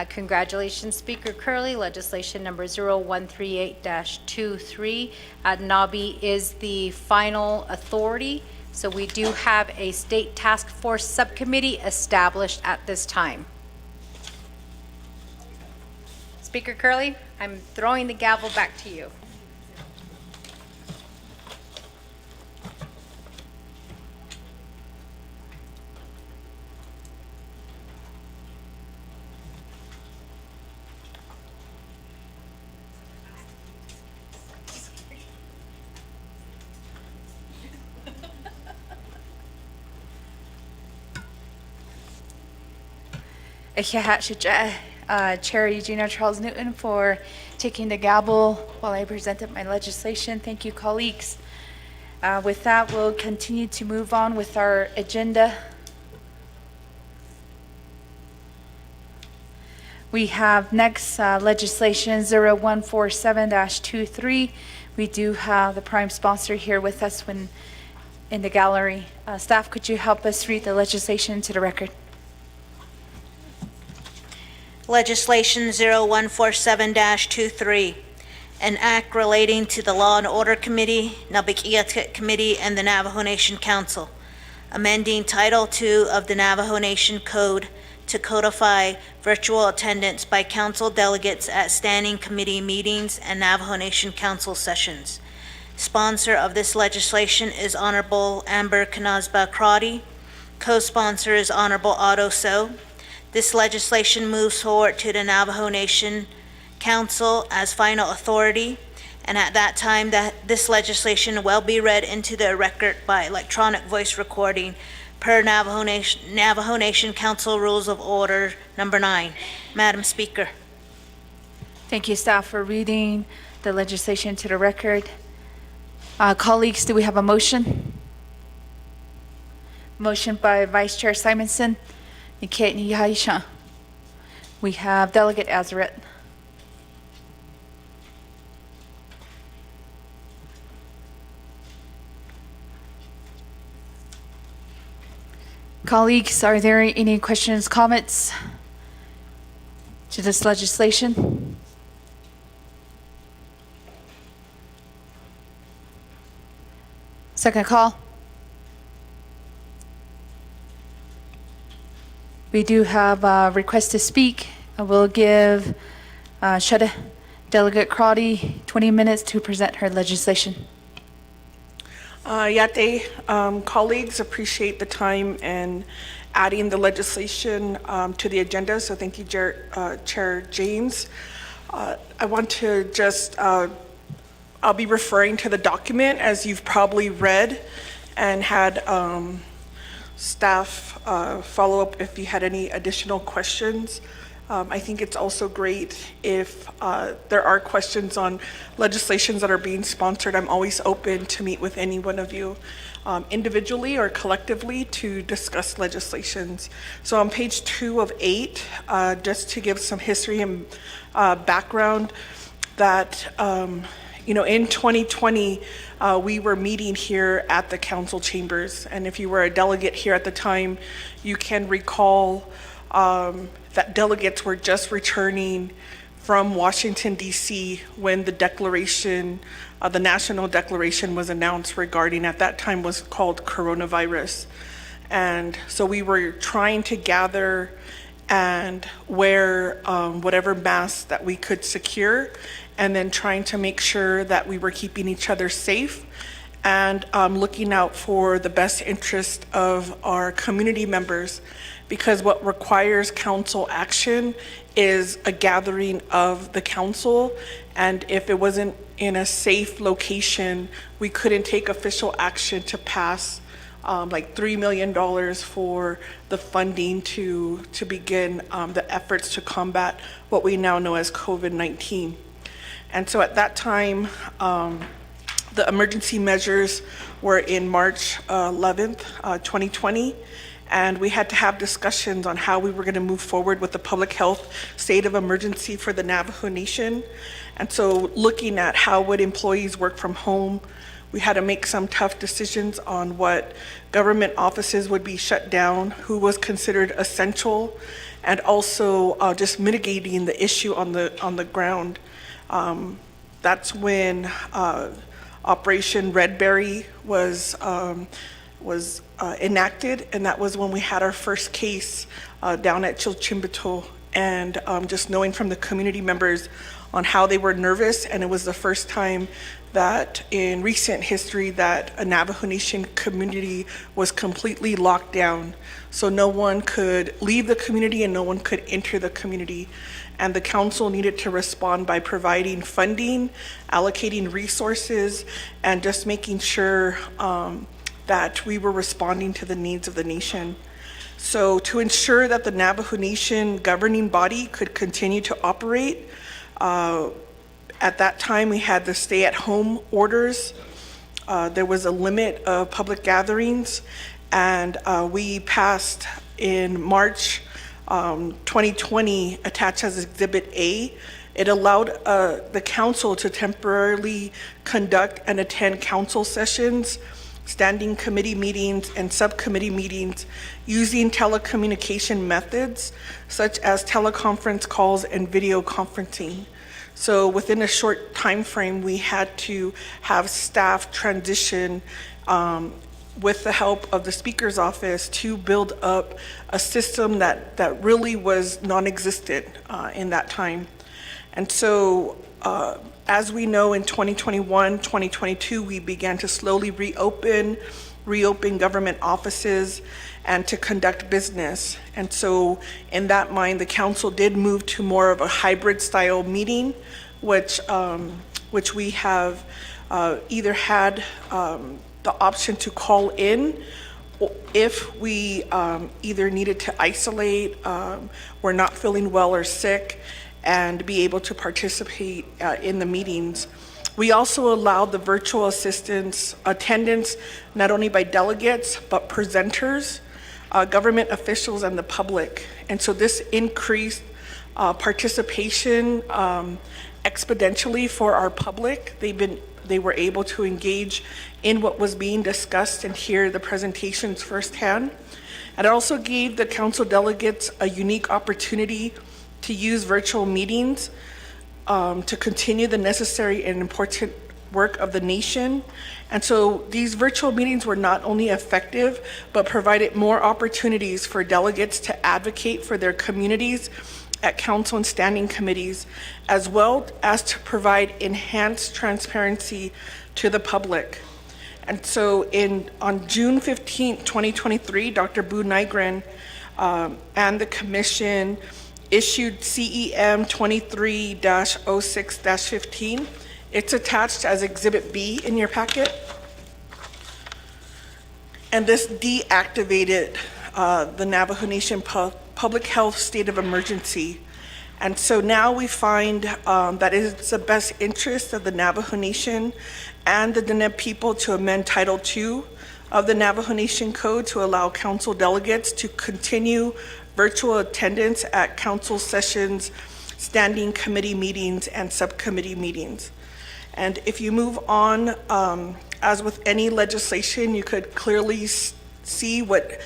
Congratulations, Speaker Curley. Legislation number 0138-23. NAABI is the final authority, so we do have a state task force subcommittee established at this time. Speaker Curley, I'm throwing the gavel back to you. Chair Eugenia Charles Newton for taking the gavel while I presented my legislation. Thank you, colleagues. With that, we'll continue to move on with our agenda. We have next legislation 0147-23. We do have the prime sponsor here with us when in the gallery. Staff, could you help us read the legislation to the record? Legislation 0147-23, an act relating to the Law and Order Committee, NAA'BIK'IYATI Committee, and the Navajo Nation Council, amending Title II of the Navajo Nation Code to codify virtual attendance by council delegates at standing committee meetings and Navajo Nation Council sessions. Sponsor of this legislation is Honorable Amber Knazba-Crotty. Co-sponsor is Honorable Otto So. This legislation moves forward to the Navajo Nation Council as final authority, and at that time, this legislation will be read into the record by electronic voice recording per Navajo Nation Council Rules of Order Number 9. Madam Speaker. Thank you, staff, for reading the legislation to the record. Colleagues, do we have a motion? Motion by Vice Chair Simonson. We have Delegate Azarette. Colleagues, are there any questions, comments to this legislation? Second call. We do have a request to speak. I will give Delegate Crotty 20 minutes to present her legislation. Colleagues, appreciate the time and adding the legislation to the agenda. So thank you, Chair James. I want to just, I'll be referring to the document as you've probably read and had staff follow up if you had any additional questions. I think it's also great if there are questions on legislations that are being sponsored. I'm always open to meet with any one of you individually or collectively to discuss legislations. So on page 2 of 8, just to give some history and background, that in 2020, we were meeting here at the council chambers. And if you were a delegate here at the time, you can recall that delegates were just returning from Washington, D.C. when the declaration, the national declaration was announced regarding, at that time was called coronavirus. And so we were trying to gather and wear whatever masks that we could secure, and then trying to make sure that we were keeping each other safe and looking out for the best interest of our community members, because what requires council action is a gathering of the council, and if it wasn't in a safe location, we couldn't take official action to pass like $3 million for the funding to begin the efforts to combat what we now know as COVID-19. And so at that time, the emergency measures were in March 11th, 2020, and we had to have discussions on how we were going to move forward with the public health state of emergency for the Navajo Nation. And so looking at how would employees work from home, we had to make some tough decisions on what government offices would be shut down, who was considered essential, and also just mitigating the issue on the ground. That's when Operation Redberry was enacted, and that was when we had our first case down at Chilchimbito, and just knowing from the community members on how they were nervous, and it was the first time that in recent history that a Navajo Nation community was completely locked down. So no one could leave the community and no one could enter the community. And the council needed to respond by providing funding, allocating resources, and just making sure that we were responding to the needs of the nation. So to ensure that the Navajo Nation governing body could continue to operate, at that time we had the stay-at-home orders. There was a limit of public gatherings, and we passed in March 2020, attached as Exhibit A. It allowed the council to temporarily conduct and attend council sessions standing committee meetings, and subcommittee meetings using telecommunication methods such as teleconference calls and video conferencing. So within a short time frame, we had to have staff transition with the help of the Speaker's office to build up a system that really was non-existent in that time. And so as we know, in 2021, 2022, we began to slowly reopen government offices and to conduct business. And so in that mind, the council did move to more of a hybrid style meeting, which we have either had the option to call in if we either needed to isolate, we're not feeling well or sick, and be able to participate in the meetings. We also allowed the virtual attendance, not only by delegates, but presenters, government officials, and the public. And so this increased participation exponentially for our public. They were able to engage in what was being discussed and hear the presentations firsthand. And it also gave the council delegates a unique opportunity to use virtual meetings to continue the necessary and important work of the nation. And so these virtual meetings were not only effective, but provided more opportunities for delegates to advocate for their communities at council and standing committees, as well as to provide enhanced transparency to the public. And so on June 15, 2023, Dr. Boo Nygren and the commission issued CEM 23-06-15. It's attached as Exhibit B in your packet. And this deactivated the Navajo Nation public health state of emergency. And so now we find that it's the best interest of the Navajo Nation and the Deneb people to amend Title II of the Navajo Nation Code to allow council delegates to continue virtual attendance at council sessions, standing committee meetings, and subcommittee meetings. And if you move on, as with any legislation, you could clearly see what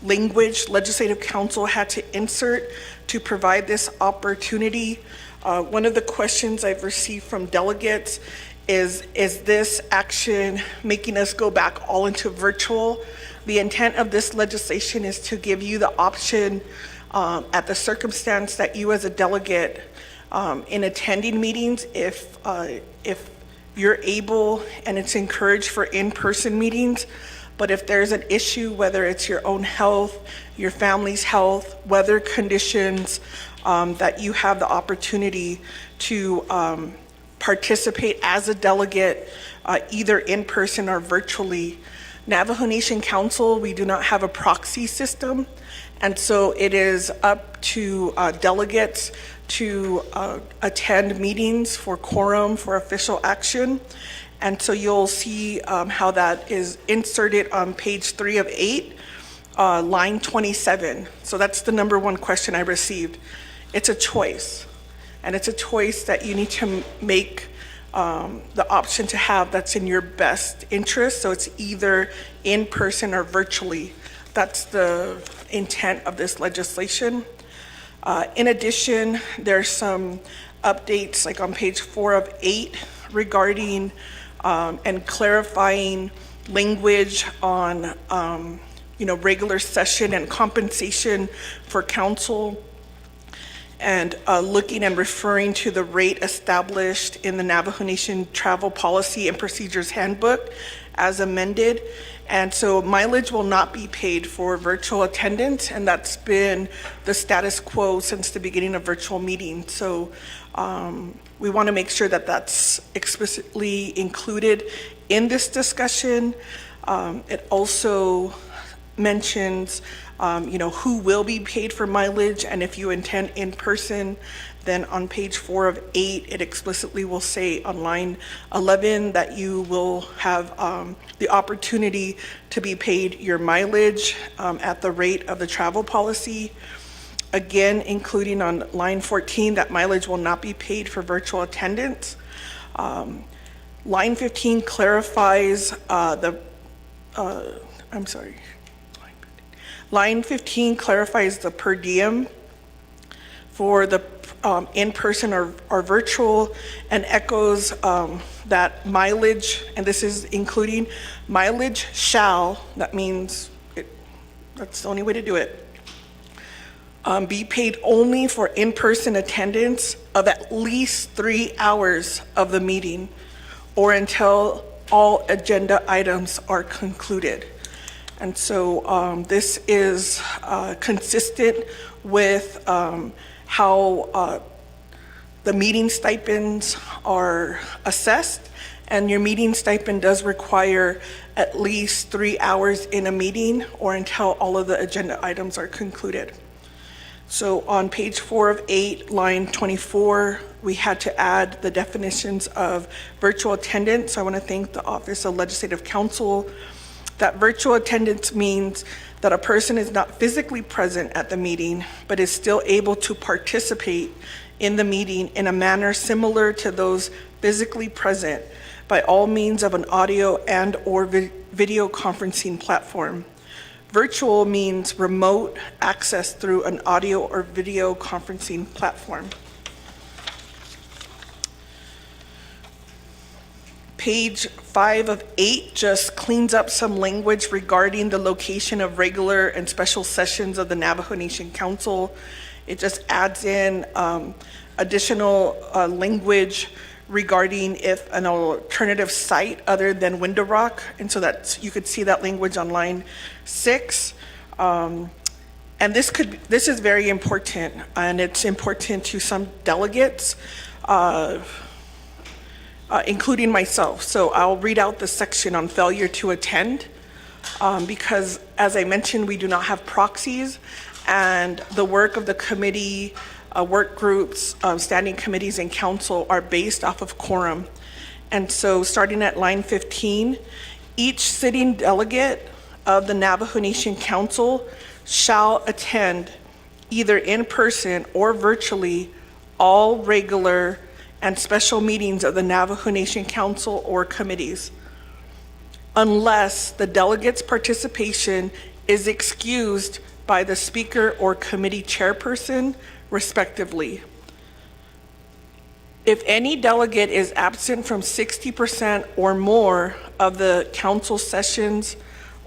language legislative council had to insert to provide this opportunity. One of the questions I've received from delegates is this action making us go back all into virtual? The intent of this legislation is to give you the option at the circumstance that you as a delegate in attending meetings, if you're able, and it's encouraged for in-person meetings, but if there's an issue, whether it's your own health, your family's health, weather conditions, that you have the opportunity to participate as a delegate, either in person or virtually. Navajo Nation Council, we do not have a proxy system, and so it is up to delegates to attend meetings for quorum for official action. And so you'll see how that is inserted on page 3 of 8, line 27. So that's the number one question I received. It's a choice, and it's a choice that you need to make the option to have that's in your best interest. So it's either in person or virtually. That's the intent of this legislation. In addition, there's some updates like on page 4 of 8 regarding and clarifying language on regular session and compensation for council, and looking and referring to the rate established in the Navajo Nation Travel Policy and Procedures Handbook as amended. And so mileage will not be paid for virtual attendance, and that's been the status quo since the beginning of virtual meetings. So we want to make sure that that's explicitly included in this discussion. It also mentions who will be paid for mileage, and if you attend in person, then on page 4 of 8, it explicitly will say on line 11 that you will have the opportunity to be paid your mileage at the rate of the travel policy. Again, including on line 14 that mileage will not be paid for virtual attendance. Line 15 clarifies Line 15 clarifies the per diem for the in-person or virtual, and echoes that mileage, and this is including mileage shall, that means that's the only way to do it, be paid only for in-person attendance of at least 3 hours of the meeting or until all agenda items are concluded. And so this is consistent with how the meeting stipends are assessed, and your meeting stipend does require at least 3 hours in a meeting or until all of the agenda items are concluded. So on page 4 of 8, line 24, we had to add the definitions of virtual attendance. So I want to thank the Office of Legislative Counsel. That virtual attendance means that a person is not physically present at the meeting, but is still able to participate in the meeting in a manner similar to those physically present by all means of an audio and or video conferencing platform. Virtual means remote access through an audio or video conferencing platform. Page 5 of 8 just cleans up some language regarding the location of regular and special sessions of the Navajo Nation Council. It just adds in additional language regarding if an alternative site other than Window Rock, and so that you could see that language on line 6. And this is very important, and it's important to some delegates, including myself. So I'll read out the section on failure to attend, because as I mentioned, we do not have proxies, and the work of the committee, work groups, standing committees, and council are based off of quorum. And so starting at line 15, each sitting delegate of the Navajo Nation Council shall attend either in person or virtually all regular and special meetings of the Navajo Nation Council or committees, unless the delegate's participation is excused by the speaker or committee chairperson, respectively. If any delegate is absent from 60% or more of the council sessions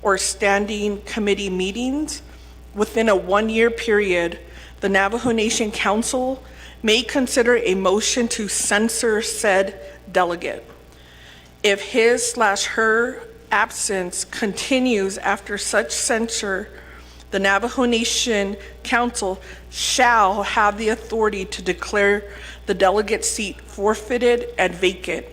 or standing committee meetings within a 1-year period, the Navajo Nation Council may consider a motion to censor said delegate. If his/her absence continues after such censure, the Navajo Nation Council shall have the authority to declare the delegate seat forfeited and vacant.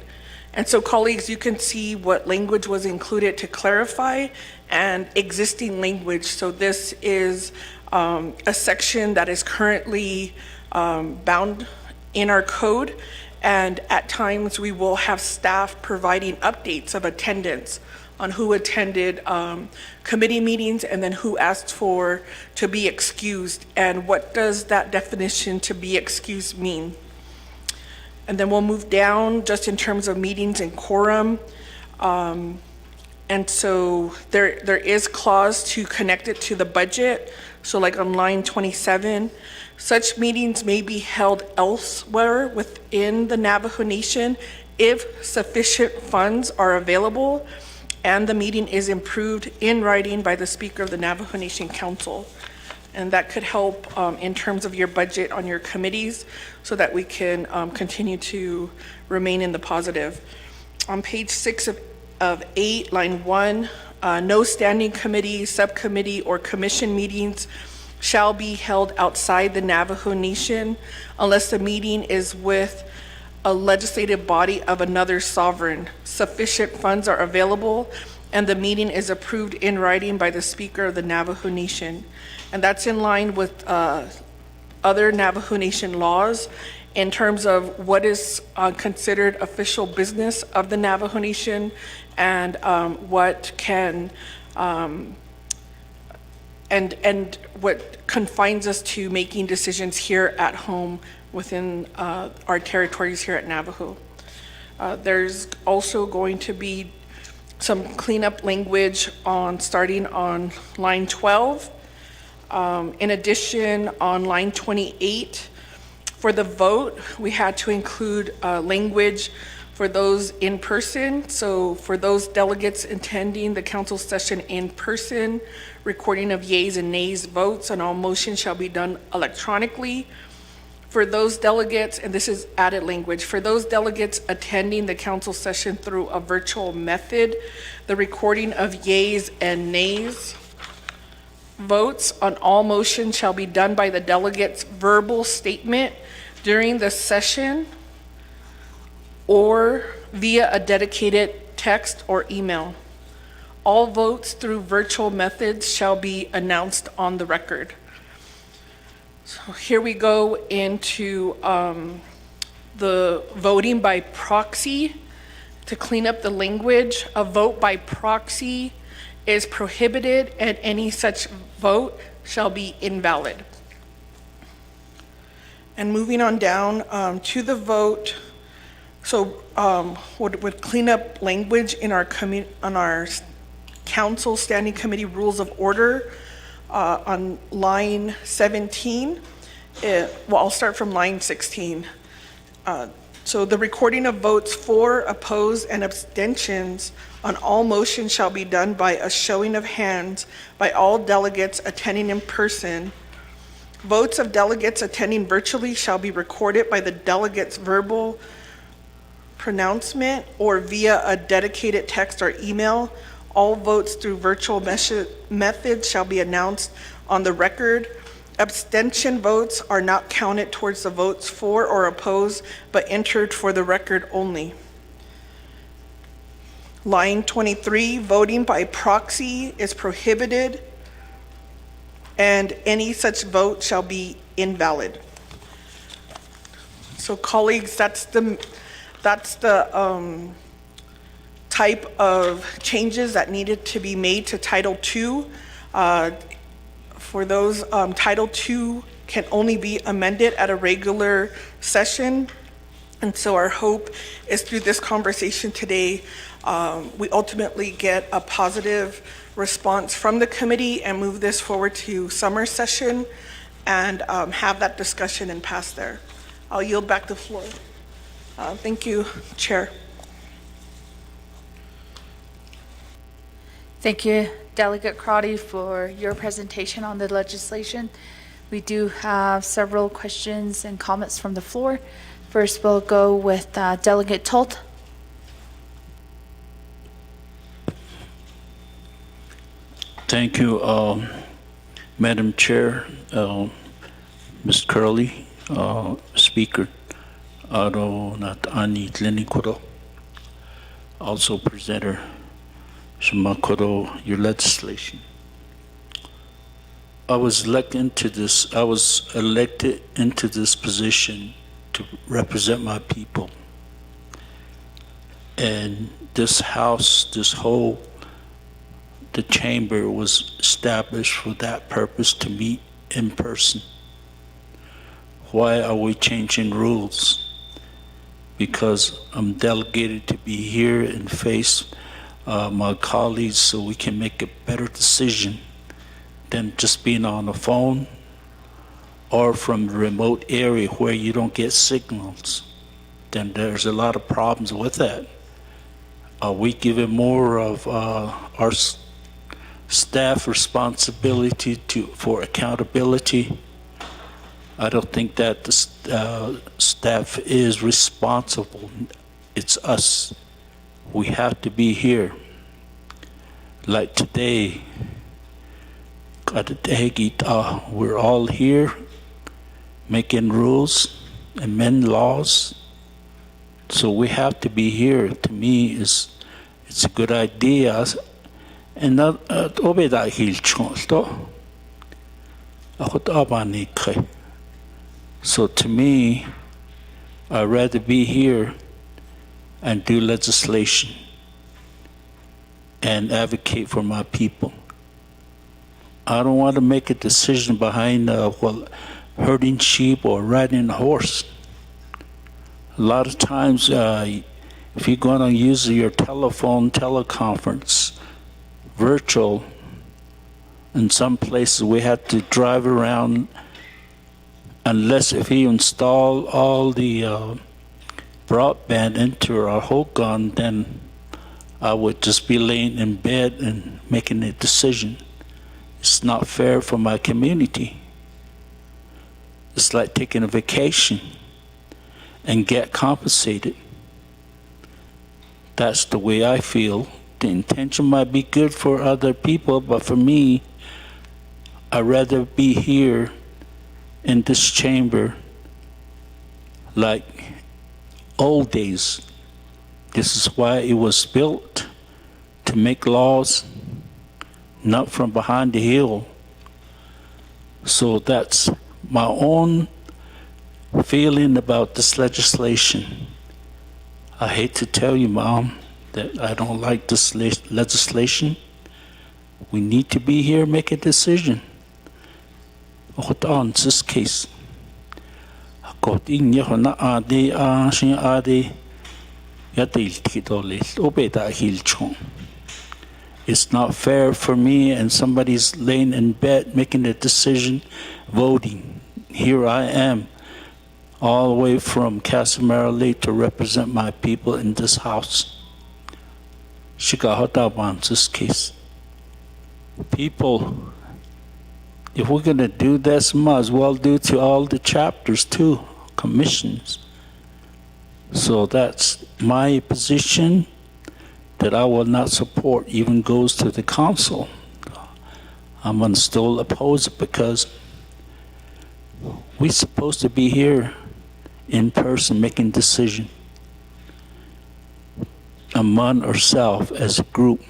And so, colleagues, you can see what language was included to clarify and existing language. So this is a section that is currently bound in our code, and at times we will have staff providing updates of attendance on who attended committee meetings and then who asked for to be excused, and what does that definition to be excused mean. And then we'll move down just in terms of meetings and quorum. And so there is clause to connect it to the budget. So like on line 27, such meetings may be held elsewhere within the Navajo Nation if sufficient funds are available and the meeting is approved in writing by the Speaker of the Navajo Nation Council. And that could help in terms of your budget on your committees so that we can continue to remain in the positive. On page 6 of 8, line 1, no standing committee, subcommittee, or commission meetings shall be held outside the Navajo Nation unless the meeting is with a legislative body of another sovereign, sufficient funds are available, and the meeting is approved in writing by the Speaker of the Navajo Nation. And that's in line with other Navajo Nation laws in terms of what is considered official business of the Navajo Nation and what can and what confines us to making decisions here at home within our territories here at Navajo. There's also going to be some cleanup language starting on line 12. In addition, on line 28, for the vote, we had to include language for those in person. So for those delegates attending the council session in person, recording of yeas and nays votes on all motions shall be done electronically. For those delegates, and this is added language, for those delegates attending the council session through a virtual method, the recording of yeas and nays votes on all motions shall be done by the delegate's verbal statement during the session or via a dedicated text or email. All votes through virtual methods shall be announced on the record. So here we go into the voting by proxy. To clean up the language, a vote by proxy is prohibited and any such vote shall be invalid. And moving on down to the vote, so would clean up language in our on our council standing committee rules of order on line 17. Well, I'll start from line 16. So the recording of votes for, opposed, and abstentions on all motions shall be done by a showing of hands by all delegates attending in person. Votes of delegates attending virtually shall be recorded by the delegate's verbal pronouncement or via a dedicated text or email. All votes through virtual methods shall be announced on the record. Abstention votes are not counted towards the votes for or opposed, but entered for the record only. Line 23, voting by proxy is prohibited, and any such vote shall be invalid. So colleagues, that's the type of changes that needed to be made to Title II. For those, Title II can only be amended at a regular session. And so our hope is through this conversation today, we ultimately get a positive response from the committee and move this forward to summer session and have that discussion and pass there. I'll yield back the floor. Thank you, Chair. Thank you, Delegate Crotty, for your presentation on the legislation. We do have several questions and comments from the floor. First, we'll go with Delegate Tolt. Thank you, Madam Chair, Ms. Curley, Speaker, Aro Natani Tlenikuro, also presenter. Shamakoro, your legislation. I was elected into this position to represent my people. And this house, the chamber was established for that purpose, to meet in person. Why are we changing rules? Because I'm delegated to be here and face my colleagues so we can make a better decision than just being on the phone or from a remote area where you don't get signals. Then there's a lot of problems with that. Are we giving more of our staff responsibility for accountability? I don't think that the staff is responsible. It's us. We have to be here. Like today, we're all here making rules, amend laws. So we have to be here. To me, it's a good idea. And so to me, I'd rather be here and do legislation and advocate for my people. I don't want to make a decision behind herding sheep or riding a horse. A lot of times if you're going to use your telephone teleconference, virtual, in some places we had to drive around, unless if you install all the broadband into our whole gun, then I would just be laying in bed and making a decision. It's not fair for my community. It's like taking a vacation and get compensated. That's the way I feel. The intention might be good for other people, but for me, I'd rather be here in this chamber like old days. This is why it was built, to make laws, not from behind the hill. So that's my own feeling about this legislation. I hate to tell you, Mom, that I don't like this legislation. We need to be here, make a decision. What on this case? It's not fair for me, and somebody's laying in bed making a decision, voting. Here I am, all the way from Casimiro Lake to represent my people in this house. Shikahotaban, this case. People, if we're going to do this, might as well do to all the chapters too, commissions. So that's my position, that I will not support, even goes to the council. I'm going to still oppose it because we're supposed to be here in person making decision among ourselves as a group.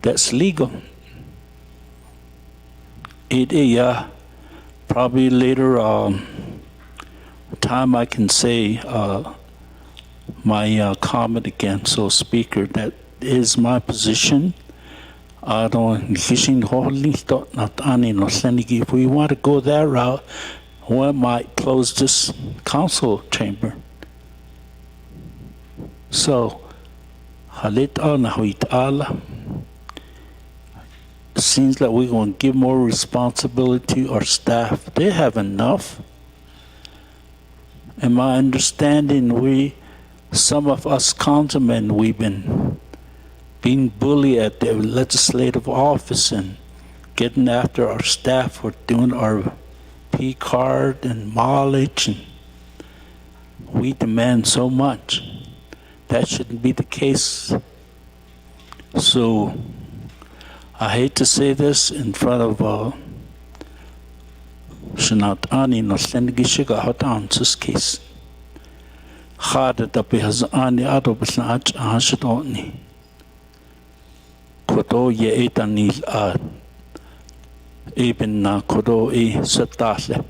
That's legal. Probably later time I can say my comment again. So, Speaker, that is my position. If we want to go that route, we might close this council chamber. So, it seems like we're going to give more responsibility to our staff. They have enough. In my understanding, some of us councilmen, we've been being bullied at the legislative office and getting after our staff for doing our P card and mileage, and we demand so much. That shouldn't be the case. So I hate to say this in front of Shanatani no Sengishiga Hotan this case. Hard that has ani adobsnach Hashidoni. Kodo ye etanil ad. Even na kodo e satale.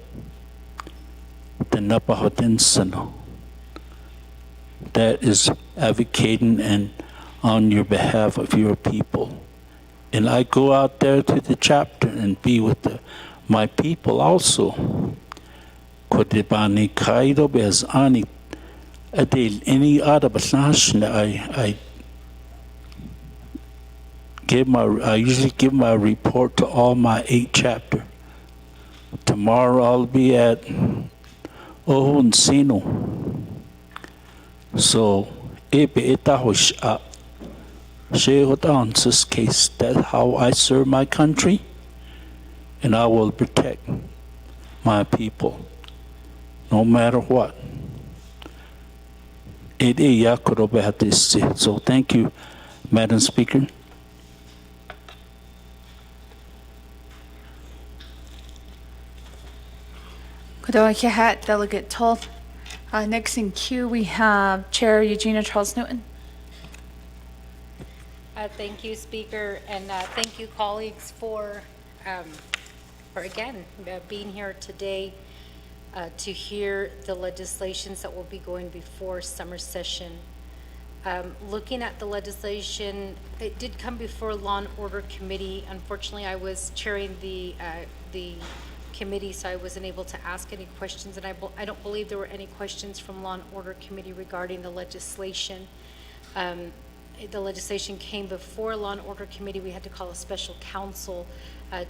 The Napahotin Sano. That is advocating and on your behalf of your people. And I go out there to the chapter and be with my people also. Kodibani Kaido bez ani adil any other basashna I usually give my report to all my 8 chapters. Tomorrow I'll be at Ohunsino. So ebe etahosh on this case, that's how I serve my country, and I will protect my people, no matter what. So thank you, Madam Speaker. Kudoa Kihat, Delegate Toll. Next in queue, we have Chair Eugenia Charles Newton. Thank you, Speaker, and thank you, colleagues, for again, being here today to hear the legislations that will be going before summer session. Looking at the legislation, it did come before Law and Order Committee. Unfortunately, I was chairing the committee, so I wasn't able to ask any questions, and I don't believe there were any questions from Law and Order Committee regarding the legislation. The legislation came before Law and Order Committee. We had to call a special counsel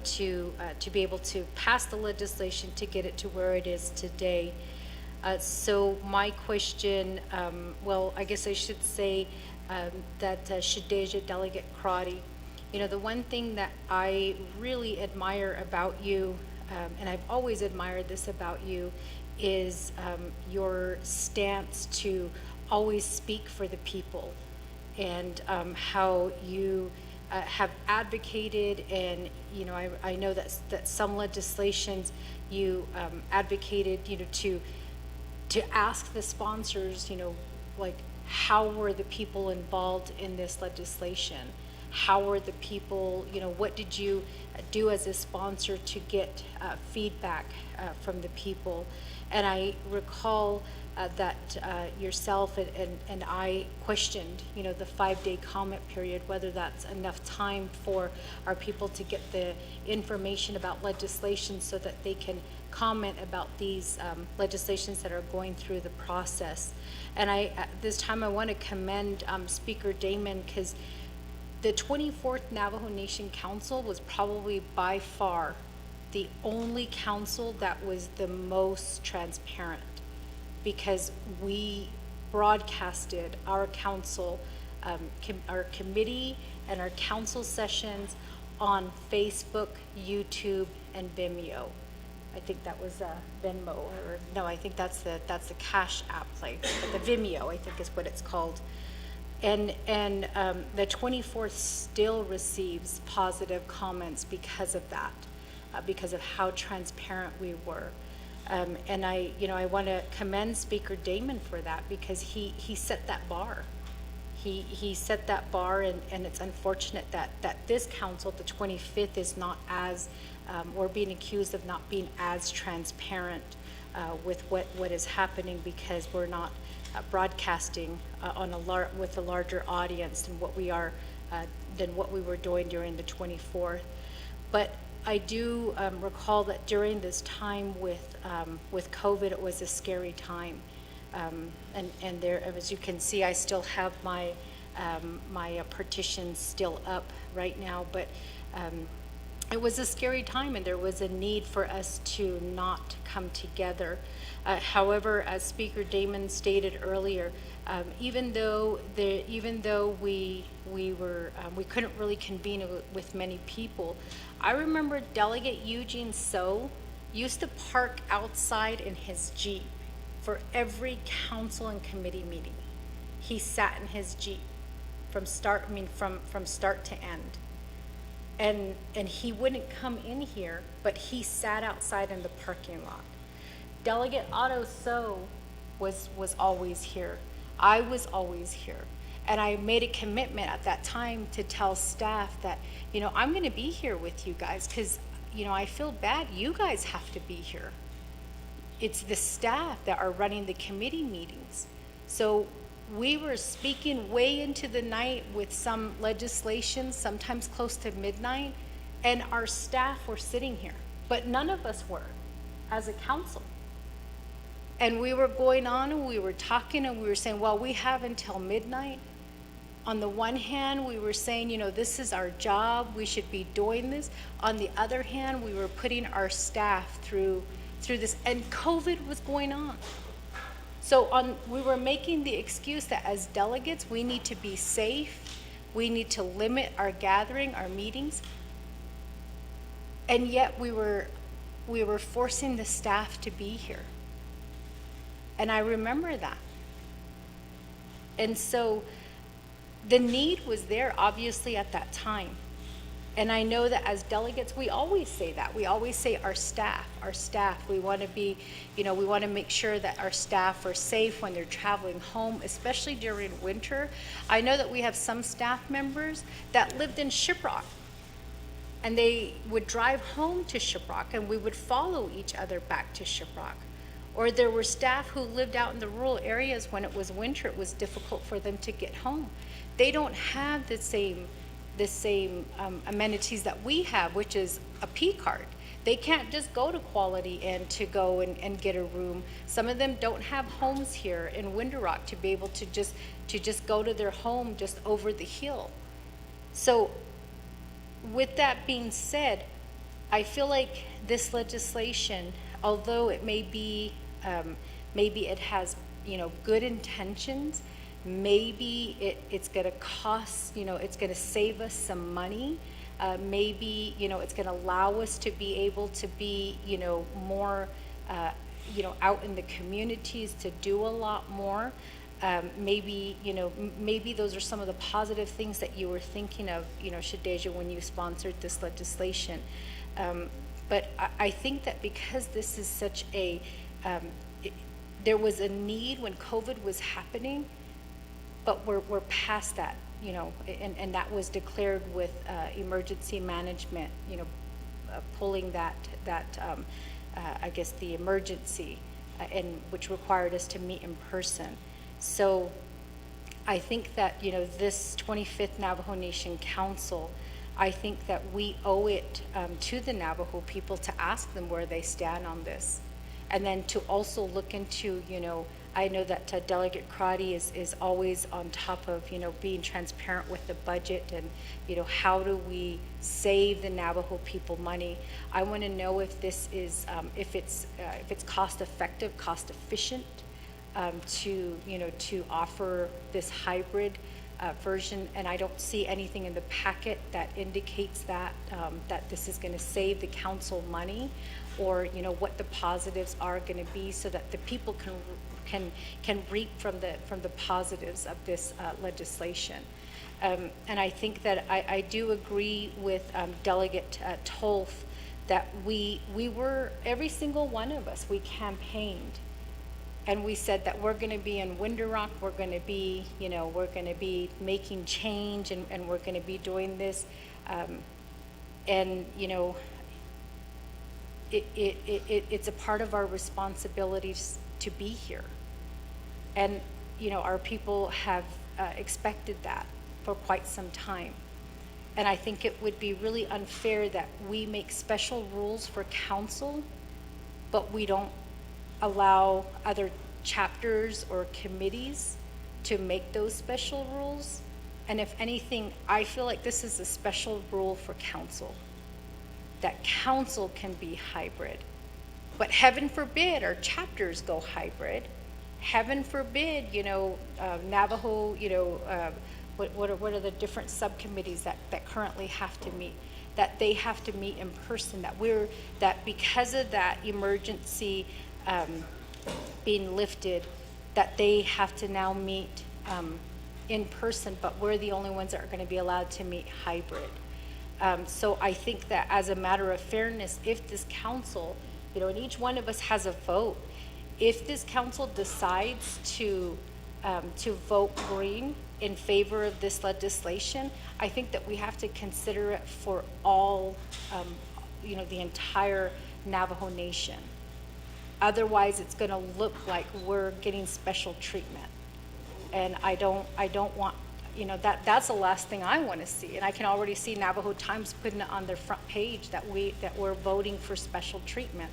to be able to pass the legislation to get it to where it is today. So my question, well, I guess I should say that Shadeja Delegate Crotty, you know, the one thing that I really admire about you, and I've always admired this about you, is your stance to always speak for the people, and how you have advocated, and you know, I know that some legislations you advocated, you know, to ask the sponsors, you know, like, how were the people involved in this legislation? How were the people, you know, what did you do as a sponsor to get feedback from the people? And I recall that yourself and I questioned, you know, the 5-day comment period, whether that's enough time for our people to get the information about legislation so that they can comment about these legislations that are going through the process. And at this time I want to commend Speaker Damon, because the 24th Navajo Nation Council was probably by far the only council that was the most transparent, because we broadcasted our council, our committee and our council sessions on Facebook, YouTube, and Vimeo. I think that was Venmo, or no, I think that's the Cash App place, but the Vimeo, I think, is what it's called. And the 24th still receives positive comments because of that, because of how transparent we were. And I want to commend Speaker Damon for that, because he set that bar. He set that bar, and it's unfortunate that this council, the 25th, is not as, we're being accused of not being as transparent with what is happening, because we're not broadcasting with a larger audience than what we were doing during the 24th. But I do recall that during this time with COVID, it was a scary time. And there, as you can see, I still have my partitions still up right now, but it was a scary time, and there was a need for us to not come together. However, as Speaker Damon stated earlier, even though we couldn't really convene with many people, I remember Delegate Eugene So used to park outside in his Jeep for every council and committee meeting. He sat in his Jeep from start to end. And he wouldn't come in here, but he sat outside in the parking lot. Delegate Otto So was always here. I was always here. And I made a commitment at that time to tell staff that, you know, I'm gonna be here with you guys, because, you know, I feel bad, you guys have to be here. It's the staff that are running the committee meetings. So we were speaking way into the night with some legislation, sometimes close to midnight, and our staff were sitting here, but none of us were as a council. And we were going on, and we were talking, and we were saying, well, we have until midnight. On the one hand, we were saying, you know, this is our job, we should be doing this. On the other hand, we were putting our staff through this, and COVID was going on. So we were making the excuse that as delegates, we need to be safe, we need to limit our gathering, our meetings, and yet we were forcing the staff to be here. And I remember that. And so the need was there, obviously, at that time. And I know that as delegates, we always say that. We always say our staff. We want to be, you know, we want to make sure that our staff are safe when they're traveling home, especially during winter. I know that we have some staff members that lived in Shiprock, and they would drive home to Shiprock, and we would follow each other back to Shiprock. Or there were staff who lived out in the rural areas. When it was winter, it was difficult for them to get home. They don't have the same amenities that we have, which is a P card. They can't just go to Quality Inn to go and get a room. Some of them don't have homes here in Winter Rock to be able to just go to their home just over the hill. So with that being said, I feel like this legislation, although it may be, maybe it has, good intentions, maybe it's gonna cost, it's gonna save us some money. Maybe, it's gonna allow us to be able to be, more, out in the communities to do a lot more. Maybe, maybe those are some of the positive things that you were thinking of, Shadeja, when you sponsored this legislation. But I think that because this is such a, there was a need when COVID was happening, but we're past that, and that was declared with emergency management, pulling that I guess the emergency, and which required us to meet in person. So I think that, this 25th Navajo Nation Council, I think that we owe it to the Navajo people to ask them where they stand on this. And then to also look into, I know that Delegate Crotty is always on top of, being transparent with the budget and, how do we save the Navajo people money. I want to know if this is, if it's cost effective, cost efficient, to offer this hybrid version, and I don't see anything in the packet that indicates that that this is going to save the council money, or what the positives are going to be, so that the people can reap from the positives of this legislation. And I think that I do agree with Delegate Tolf that we were, every single one of us, we campaigned. And we said that we're going to be in Winter Rock, we're going to be, we're going to be making change, and we're going to be doing this. And, it's a part of our responsibilities to be here. And, our people have expected that for quite some time. And I think it would be really unfair that we make special rules for council, but we don't allow other chapters or committees to make those special rules. And if anything, I feel like this is a special rule for council, that council can be hybrid. But heaven forbid our chapters go hybrid. Heaven forbid, Navajo, what are the different subcommittees that currently have to meet, that they have to meet in person, that because of that emergency being lifted, that they have to now meet in person, but we're the only ones that are going to be allowed to meet hybrid. So I think that as a matter of fairness, if this council, and each one of us has a vote, if this council decides to vote green in favor of this legislation, I think that we have to consider it for all, the entire Navajo Nation. Otherwise, it's going to look like we're getting special treatment, and I don't want, that's the last thing I want to see. And I can already see Navajo Times putting it on their front page that we're voting for special treatment.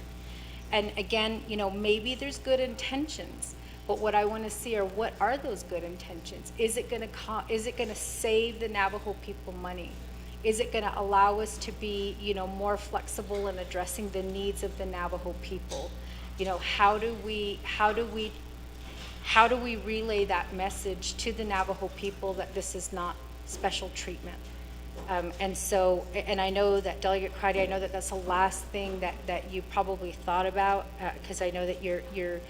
And again, maybe there's good intentions, but what I want to see are, what are those good intentions? Is it going to save the Navajo people money? Is it going to allow us to be, more flexible in addressing the needs of the Navajo people? How do we relay that message to the Navajo people that this is not special treatment? And I know that Delegate Crotty, I know that that's the last thing that you probably thought about, because I know that you're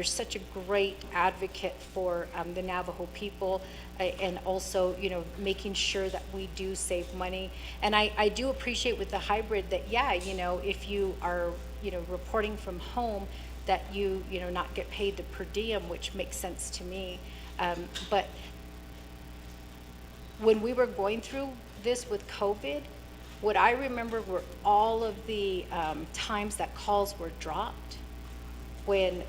such a great advocate for the Navajo people, and also, making sure that we do save money. And I do appreciate with the hybrid that, yeah, if you are, reporting from home, that you not get paid the per diem, which makes sense to me. But when we were going through this with COVID, what I remember were all of the times that calls were dropped, when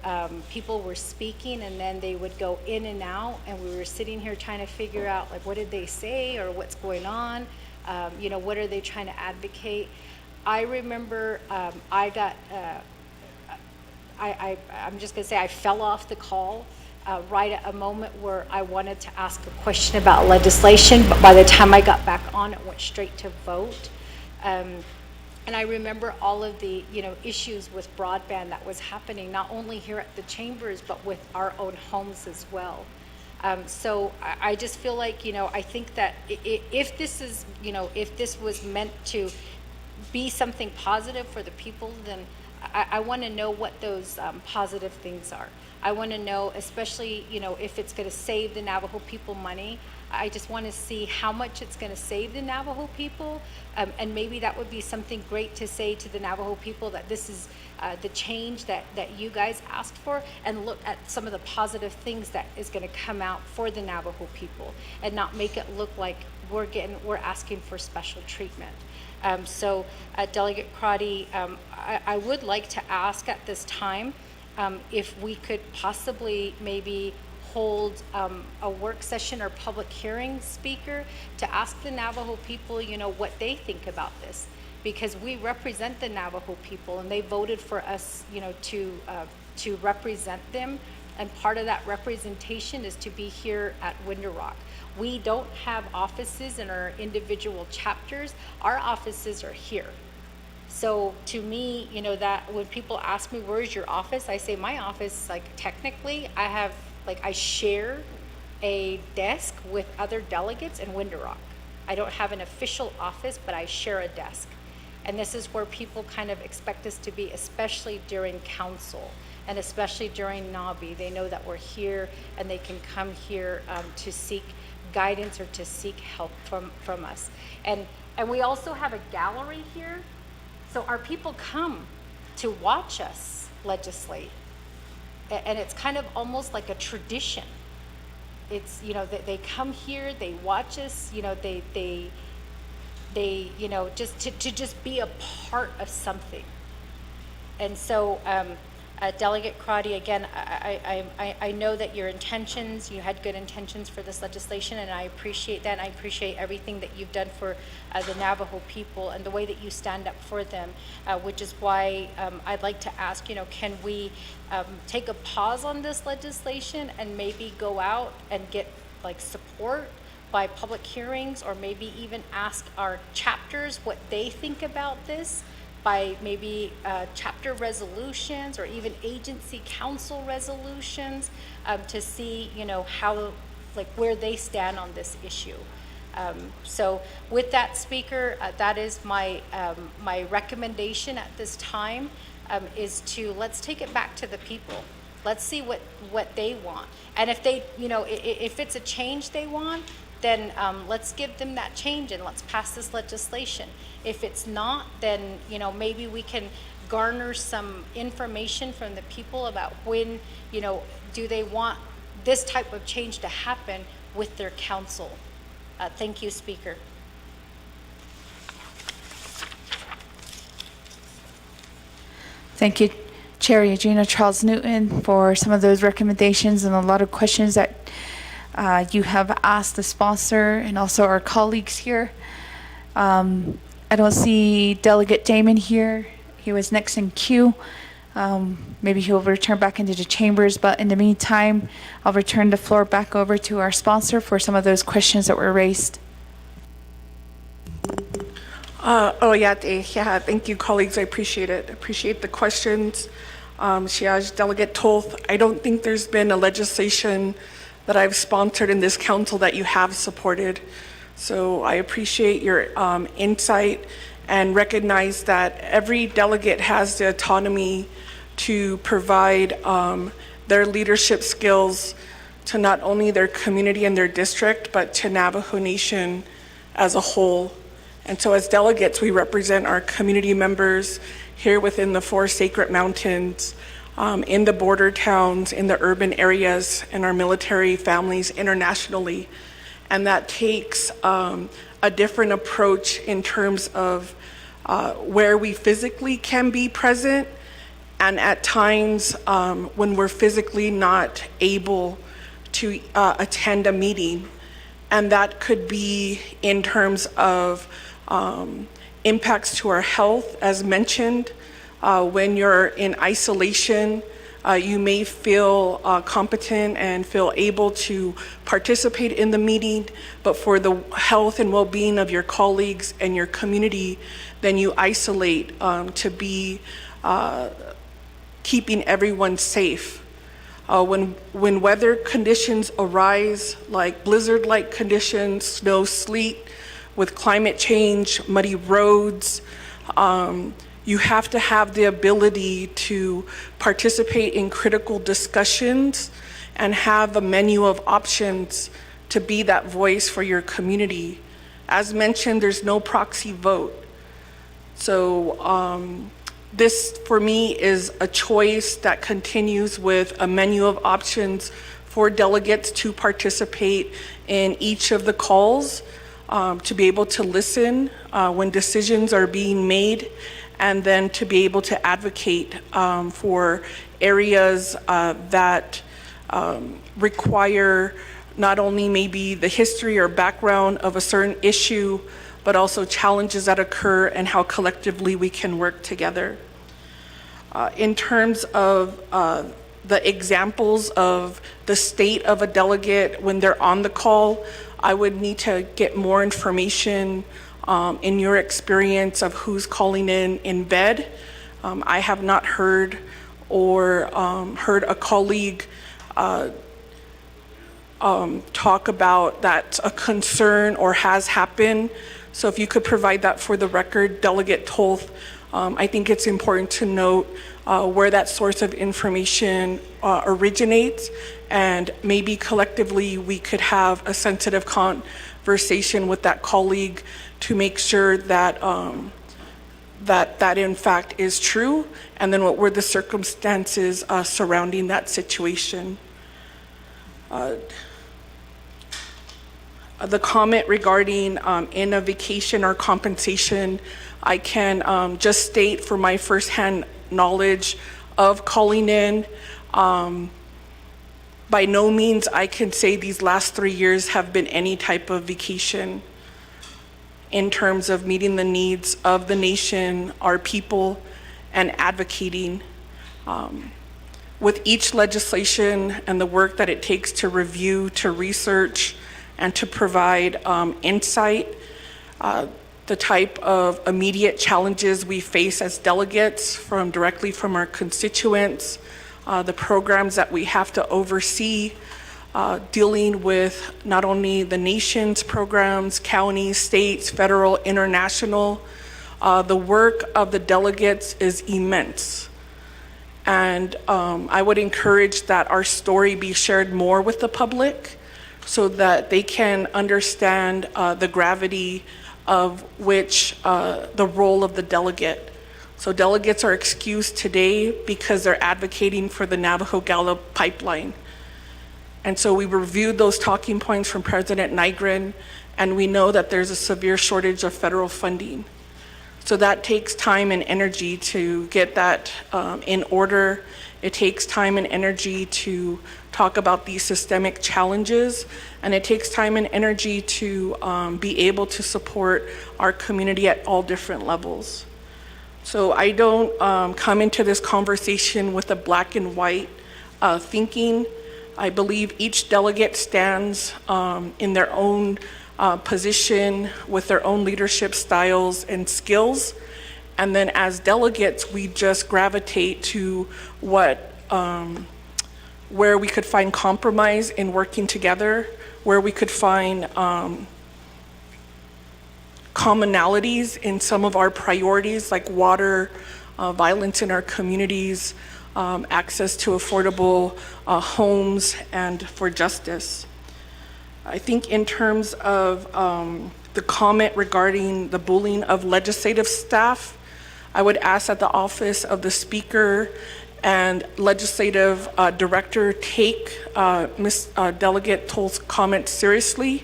people were speaking and then they would go in and out, and we were sitting here trying to figure out, like, what did they say, or what's going on, what are they trying to advocate. I remember I'm just going to say I fell off the call right at a moment where I wanted to ask a question about legislation, but by the time I got back on, it went straight to vote. And I remember all of the, issues with broadband that was happening, not only here at the chambers, but with our own homes as well. So I just feel like, I think that if this is, if this was meant to be something positive for the people, then I want to know what those positive things are. I want to know, especially, if it's going to save the Navajo people money. I just want to see how much it's going to save the Navajo people. And maybe that would be something great to say to the Navajo people, that this is the change that you guys asked for, and look at some of the positive things that is going to come out for the Navajo people, and not make it look like we're asking for special treatment. So Delegate Crotty, I would like to ask at this time if we could possibly maybe hold a work session or public hearing, Speaker, to ask the Navajo people, what they think about this, because we represent the Navajo people and they voted for us, to represent them, and part of that representation is to be here at Window Rock. We don't have offices in our individual chapters. Our offices are here. So to me, that when people ask me, where's your office? I say my office, technically, I share a desk with other delegates in Window Rock. I don't have an official office, but I share a desk. And this is where people kind of expect us to be, especially during council and especially during NAA'BI. They know that we're here and they can come here to seek guidance or to seek help from us. And we also have a gallery here. So our people come to watch us legislate. And it's kind of almost like a tradition. It's, they come here, they watch us, they just to just be a part of something. And so, Delegate Crotty, again, I know that your intentions, you had good intentions for this legislation, and I appreciate that. And I appreciate everything that you've done for the Navajo people and the way that you stand up for them, which is why I'd like to ask, can we take a pause on this legislation and maybe go out and get support by public hearings, or maybe even ask our chapters what they think about this, by maybe chapter resolutions or even agency council resolutions, to see, how, where they stand on this issue. So with that, Speaker, that is my my recommendation at this time, is to let's take it back to the people. Let's see what they want. And if they, if it's a change they want, then let's give them that change and let's pass this legislation. If it's not, then maybe we can garner some information from the people about when, do they want this type of change to happen with their council. Thank you, Speaker. Thank you, Chair Eugenia Charles Newton, for some of those recommendations and a lot of questions that you have asked the sponsor and also our colleagues here. I don't see Delegate Damon here. He was next in queue. Maybe he'll return back into the chambers, but in the meantime, I'll return the floor back over to our sponsor for some of those questions that were raised. Thank you, colleagues. I appreciate it. Appreciate the questions. Delegate Tolth, I don't think there's been a legislation that I've sponsored in this council that you have supported. So I appreciate your insight and recognize that every delegate has the autonomy to provide their leadership skills to not only their community and their district, but to Navajo Nation as a whole. And so as delegates, we represent our community members here within the 4 sacred mountains, in the border towns, in the urban areas, and our military families internationally. And that takes a different approach in terms of where we physically can be present, and at times when we're physically not able to attend a meeting. And that could be in terms of impacts to our health, as mentioned. When you're in isolation, you may feel competent and feel able to participate in the meeting, but for the health and well-being of your colleagues and your community, then you isolate to be keeping everyone safe. When weather conditions arise, like blizzard-like conditions, snow, sleet, with climate change, muddy roads, you have to have the ability to participate in critical discussions and have a menu of options to be that voice for your community. As mentioned, there's no proxy vote. So this, for me, is a choice that continues with a menu of options for delegates to participate in each of the calls, to be able to listen when decisions are being made, and then to be able to advocate for areas that require not only maybe the history or background of a certain issue, but also challenges that occur and how collectively we can work together. In terms of the examples of the state of a delegate when they're on the call, I would need to get more information in your experience of who's calling in bed. I have not heard or heard a colleague talk about that's a concern or has happened. So if you could provide that for the record, Delegate Tolth, I think it's important to note where that source of information originates, and maybe collectively we could have a sensitive conversation with that colleague to make sure that that in fact is true, and then what were the circumstances surrounding that situation. The comment regarding in a vacation or compensation, I can just state for my firsthand knowledge of calling in, by no means I can say these last 3 years have been any type of vacation in terms of meeting the needs of the nation, our people, and advocating. With each legislation and the work that it takes to review, to research, and to provide insight, the type of immediate challenges we face as delegates directly from our constituents, the programs that we have to oversee, dealing with not only the nation's programs, counties, states, federal, international. The work of the delegates is immense. And I would encourage that our story be shared more with the public so that they can understand the gravity of which the role of the delegate. So delegates are excused today because they're advocating for the Navajo-Gallup pipeline. And so we reviewed those talking points from President Nygren, and we know that there's a severe shortage of federal funding. So that takes time and energy to get that in order. It takes time and energy to talk about these systemic challenges, and it takes time and energy to be able to support our community at all different levels. So I don't come into this conversation with a black and white thinking. I believe each delegate stands in their own position with their own leadership styles and skills. And then as delegates, we just gravitate to where we could find compromise in working together, where we could find commonalities in some of our priorities like water, violence in our communities, access to affordable homes, and for justice. I think in terms of the comment regarding the bullying of legislative staff, I would ask that the Office of the Speaker and Legislative Director take Ms. Delegate Toll's comments seriously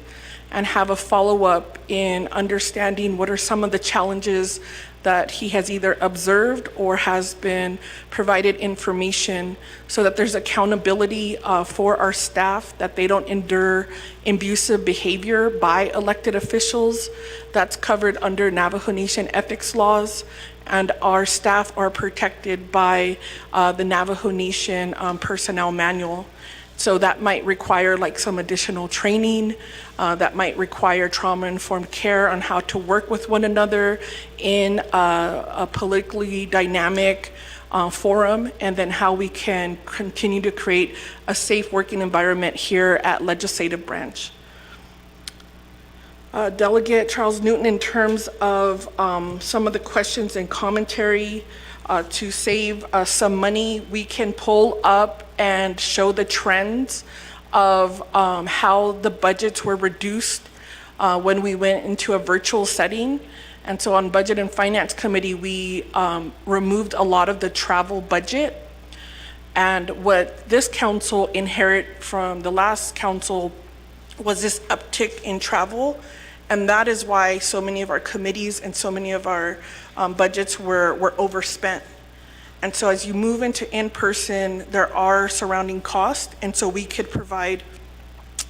and have a follow-up in understanding what are some of the challenges that he has either observed or has been provided information so that there's accountability for our staff, that they don't endure abusive behavior by elected officials. That's covered under Navajo Nation ethics laws, and our staff are protected by the Navajo Nation personnel manual. So that might require like some additional training, that might require trauma-informed care on how to work with one another in a politically dynamic forum, and then how we can continue to create a safe working environment here at Legislative Branch. Delegate Charles Newton, in terms of some of the questions and commentary, to save some money, we can pull up and show the trends of how the budgets were reduced when we went into a virtual setting. And so on Budget and Finance Committee, we removed a lot of the travel budget. And what this council inherited from the last council was this uptick in travel. And that is why so many of our committees and so many of our budgets were overspent. And so as you move into in-person, there are surrounding costs, and so we could provide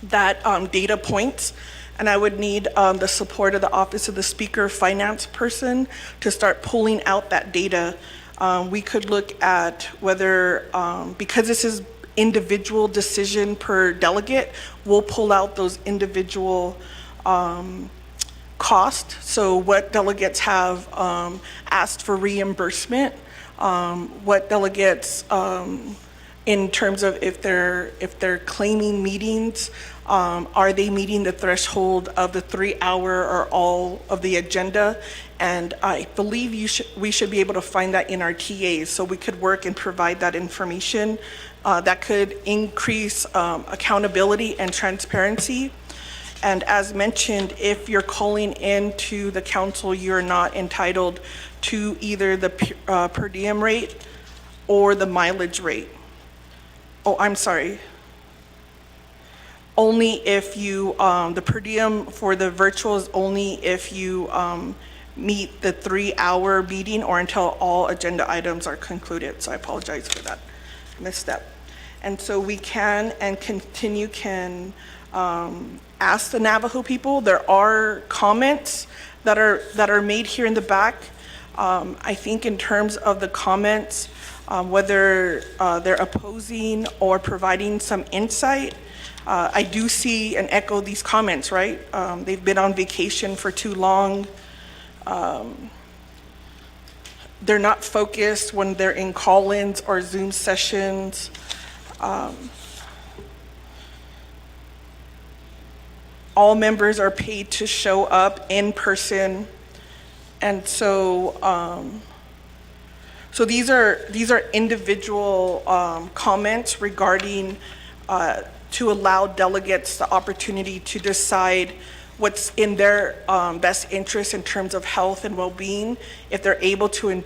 that data points. And I would need the support of the Office of the Speaker Finance person to start pulling out that data. We could look at whether, because this is individual decision per delegate, we'll pull out those individual cost. So what delegates have asked for reimbursement, what delegates in terms of if they're claiming meetings, are they meeting the threshold of the 3-hour or all of the agenda? And I believe we should be able to find that in our TAs, so we could work and provide that information. That could increase accountability and transparency. And as mentioned, if you're calling into the council, you're not entitled to either the per diem rate or the mileage rate. Oh, I'm sorry. Only if you, the per diem for the virtual is only if you meet the 3-hour meeting or until all agenda items are concluded. So I apologize for that misstep. And so we can and can ask the Navajo people. There are comments that are made here in the back. I think in terms of the comments, whether they're opposing or providing some insight, I do see and echo these comments, right? They've been on vacation for too long. They're not focused when they're in call-ins or Zoom sessions. All members are paid to show up in person. And so, so these are individual comments regarding to allow delegates the opportunity to decide what's in their best interest in terms of health and well-being, if they're able to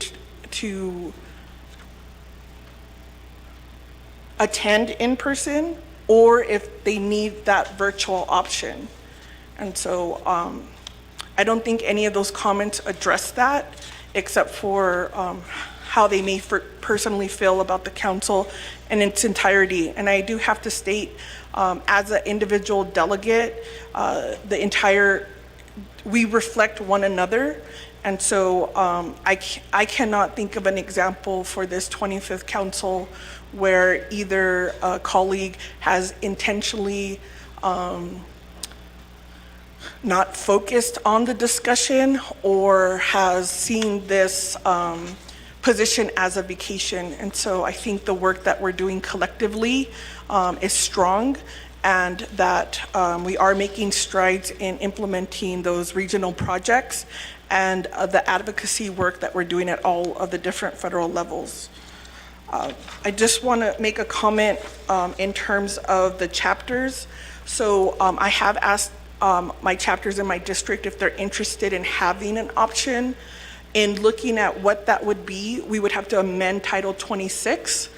attend in person, or if they need that virtual option. And so I don't think any of those comments address that, except for how they may personally feel about the council in its entirety. And I do have to state, as an individual delegate, we reflect one another. And so I cannot think of an example for this 25th council where either a colleague has intentionally not focused on the discussion or has seen this position as a vacation. And so I think the work that we're doing collectively is strong, and that we are making strides in implementing those regional projects and the advocacy work that we're doing at all of the different federal levels. I just want to make a comment in terms of the chapters. So I have asked my chapters in my district if they're interested in having an option. In looking at what that would be, we would have to amend Title 26.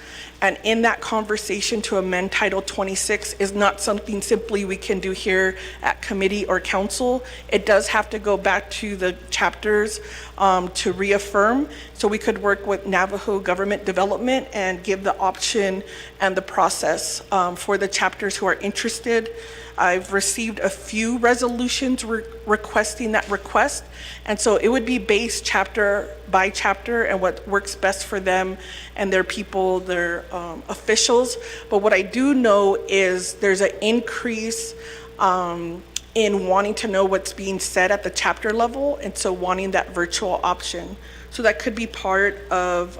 And in that conversation to amend Title 26 is not something simply we can do here at committee or council. It does have to go back to the chapters to reaffirm. So we could work with Navajo Government Development and give the option and the process for the chapters who are interested. I've received a few resolutions requesting that request. And so it would be based chapter by chapter and what works best for them and their people, their officials. But what I do know is there's an increase in wanting to know what's being said at the chapter level, and so wanting that virtual option. So that could be part of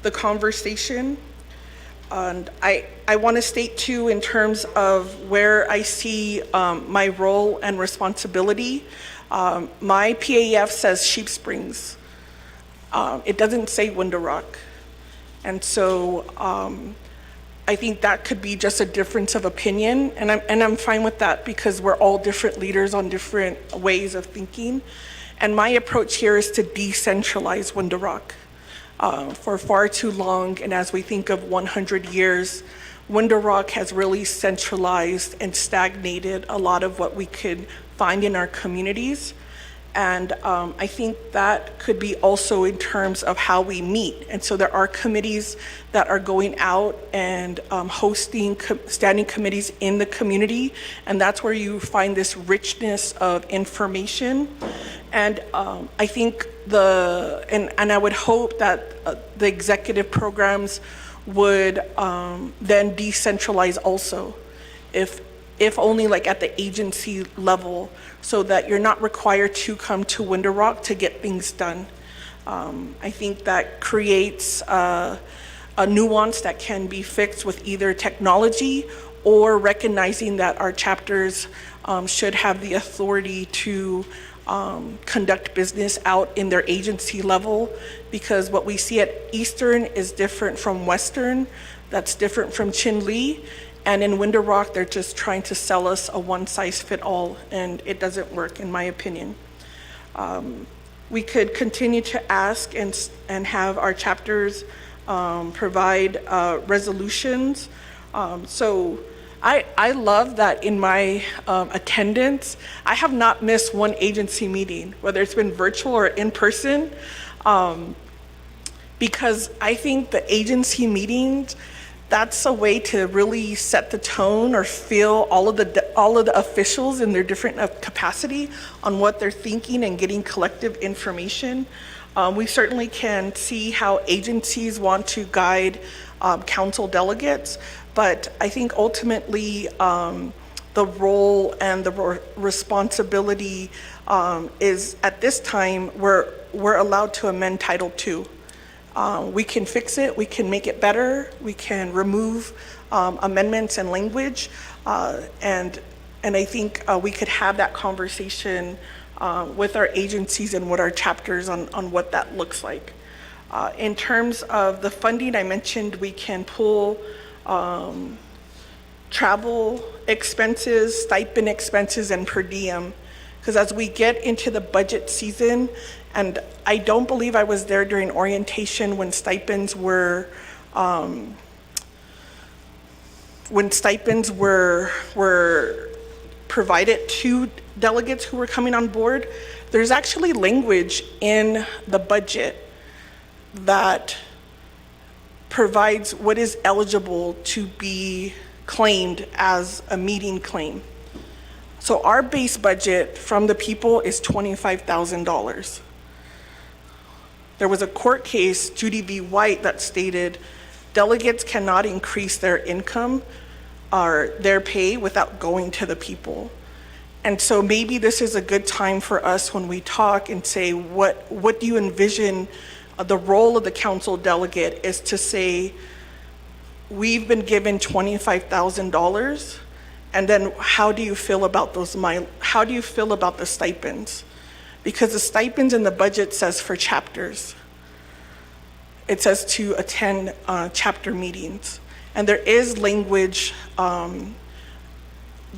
the conversation. And I want to state too, in terms of where I see my role and responsibility, my PAF says Sheep Springs. It doesn't say Window Rock. And so I think that could be just a difference of opinion, and I'm fine with that because we're all different leaders on different ways of thinking. And my approach here is to decentralize Window Rock. For far too long, and as we think of 100 years, Window Rock has really centralized and stagnated a lot of what we could find in our communities. And I think that could be also in terms of how we meet. And so there are committees that are going out and hosting standing committees in the community. And that's where you find this richness of information. And I think and I would hope that the executive programs would then decentralize also, if only like at the agency level, so that you're not required to come to Window Rock to get things done. I think that creates a nuance that can be fixed with either technology or recognizing that our chapters should have the authority to conduct business out in their agency level, because what we see at Eastern is different from Western, that's different from Chinle, and in Window Rock they're just trying to sell us a one-size-fit-all, and it doesn't work in my opinion. We could continue to ask and have our chapters provide resolutions. So I love that in my attendance, I have not missed one agency meeting, whether it's been virtual or in person, because I think the agency meetings, that's a way to really set the tone or feel all of the officials in their different capacity on what they're thinking and getting collective information. We certainly can see how agencies want to guide council delegates, but I think ultimately the role and the responsibility is, at this time, we're allowed to amend Title II. We can fix it, we can make it better, we can remove amendments and language, and I think we could have that conversation with our agencies and with our chapters on what that looks like. In terms of the funding, I mentioned we can pull travel expenses, stipend expenses, and per diem, because as we get into the budget season, and I don't believe I was there during orientation when stipends were provided to delegates who were coming on board. There's actually language in the budget that provides what is eligible to be claimed as a meeting claim. So our base budget from the people is $25,000. There was a court case, Judy v. White, that stated delegates cannot increase their income or their pay without going to the people. And so maybe this is a good time for us when we talk and say, what do you envision the role of the council delegate is to say, we've been given $25,000, and then how do you feel about how do you feel about the stipends? Because the stipends in the budget says for chapters. It says to attend chapter meetings. And there is language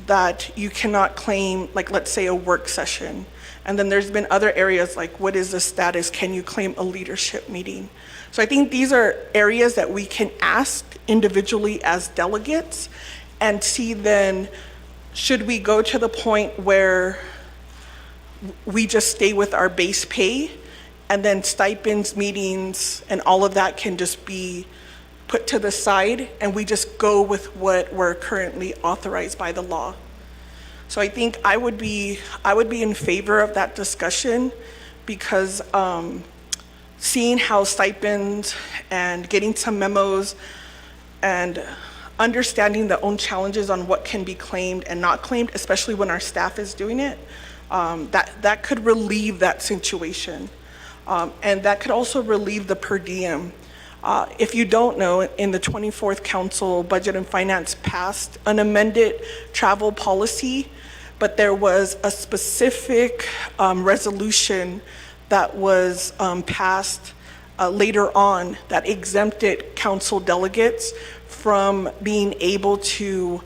that you cannot claim, like let's say a work session, And then there's been other areas like, what is the status? Can you claim a leadership meeting? So I think these are areas that we can ask individually as delegates and see then, should we go to the point where we just stay with our base pay and then stipends, meetings, and all of that can just be put to the side and we just go with what we're currently authorized by the law. So I think I would be in favor of that discussion because seeing how stipends and getting some memos and understanding the own challenges on what can be claimed and not claimed, especially when our staff is doing it, that could relieve that situation. And that could also relieve the per diem. If you don't know, in the 24th Council, Budget and Finance passed an amended travel policy, but there was a specific resolution that was passed later on that exempted council delegates from being able to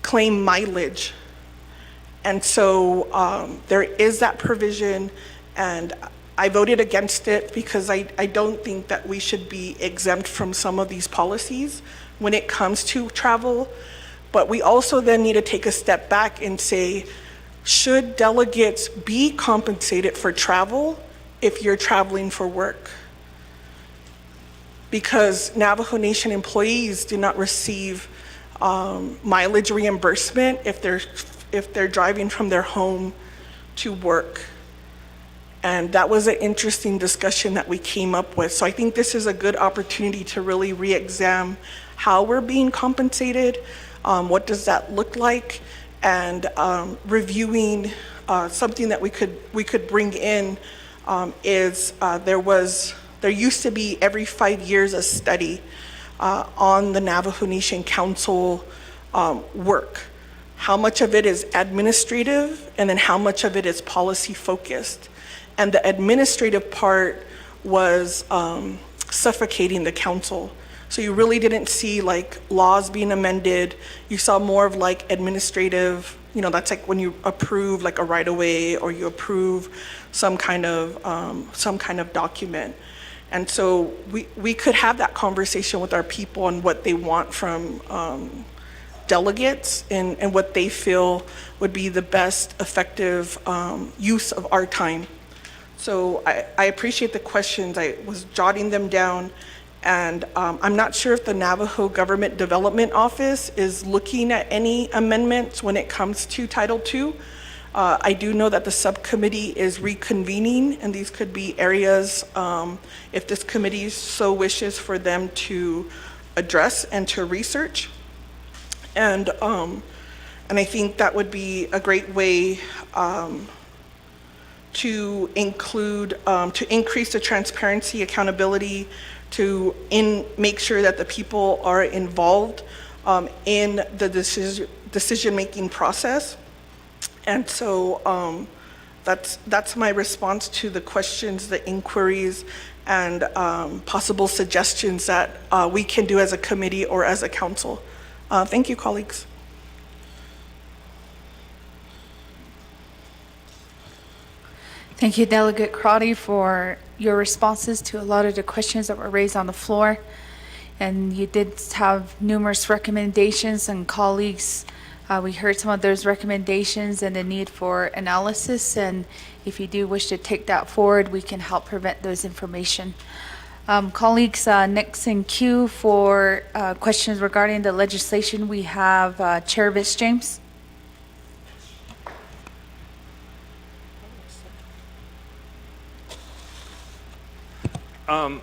claim mileage. And so there is that provision, and I voted against it because I don't think that we should be exempt from some of these policies when it comes to travel. But we also then need to take a step back and say, should delegates be compensated for travel if you're traveling for work? Because Navajo Nation employees do not receive mileage reimbursement if they're driving from their home to work. And that was an interesting discussion that we came up with. So I think this is a good opportunity to really re-examine how we're being compensated, what does that look like, and reviewing something that we could bring in is there used to be every 5 years a study on the Navajo Nation Council work. How much of it is administrative and then how much of it is policy focused. And the administrative part was suffocating the council. So you really didn't see like laws being amended. You saw more of like administrative, that's like when you approve like a right-of-way or you approve some kind of document. And so we could have that conversation with our people on what they want from delegates and what they feel would be the best effective use of our time. So I appreciate the questions. I was jotting them down, and I'm not sure if the Navajo Government Development Office is looking at any amendments when it comes to Title II. I do know that the subcommittee is reconvening, and these could be areas, if this committee so wishes, for them to address and to research. And I think that would be a great way to include, to increase the transparency, accountability, to make sure that the people are involved in the decision-making process. And so that's my response to the questions, the inquiries, and possible suggestions that we can do as a committee or as a council. Thank you, colleagues. Thank you, Delegate Crotty, for your responses to a lot of the questions that were raised on the floor. And you did have numerous recommendations, and colleagues, we heard some of those recommendations and the need for analysis. And if you do wish to take that forward, we can help prevent those information. Colleagues, next in queue for questions regarding the legislation, we have Chair Vice James.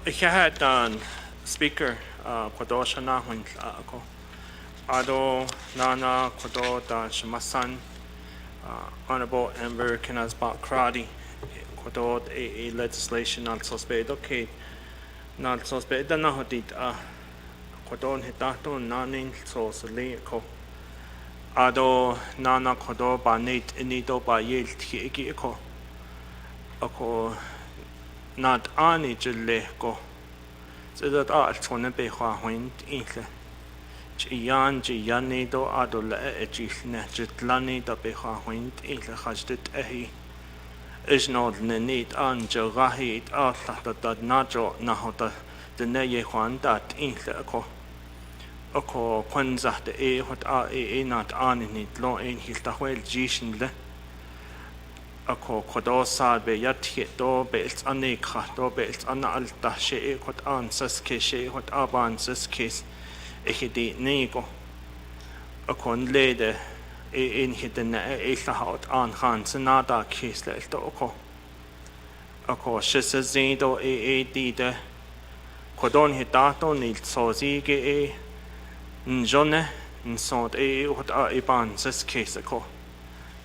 Ik had speaker Kodosha na hun ako. Ado nana Kododa Shimasan Honorable Amber Kinazbak Kradi Kodod a legislation not suspect okay not suspect na hodit Kodon hitato nanin so sali ko. Ado nana Kodo ba nate inito ba yel tiki ko. Ako not ani jelle ko. So that all tone be hwa wind inle. Ian Gianni do Adola Ejifne Jitlani da Behawind Ila Hajdet Ehi is not Nenit an Jogahit Arthata da Najo Nahota the Neye Juan dat Inla Oko Quenza de what not Aninit Lo in Hiltahwell Jishinle Ako Kodosa be Yatit do Belt Anika do Belt Anna Alta she what answers Keshe what Abansas case Ehidi Nego Akon Lede in hidden Ehlahout an Hansenada Kisle Oko Ako Shisazido Dide Kodon Hidato Nil Sozige Njone Nsod what Ibansas case ako.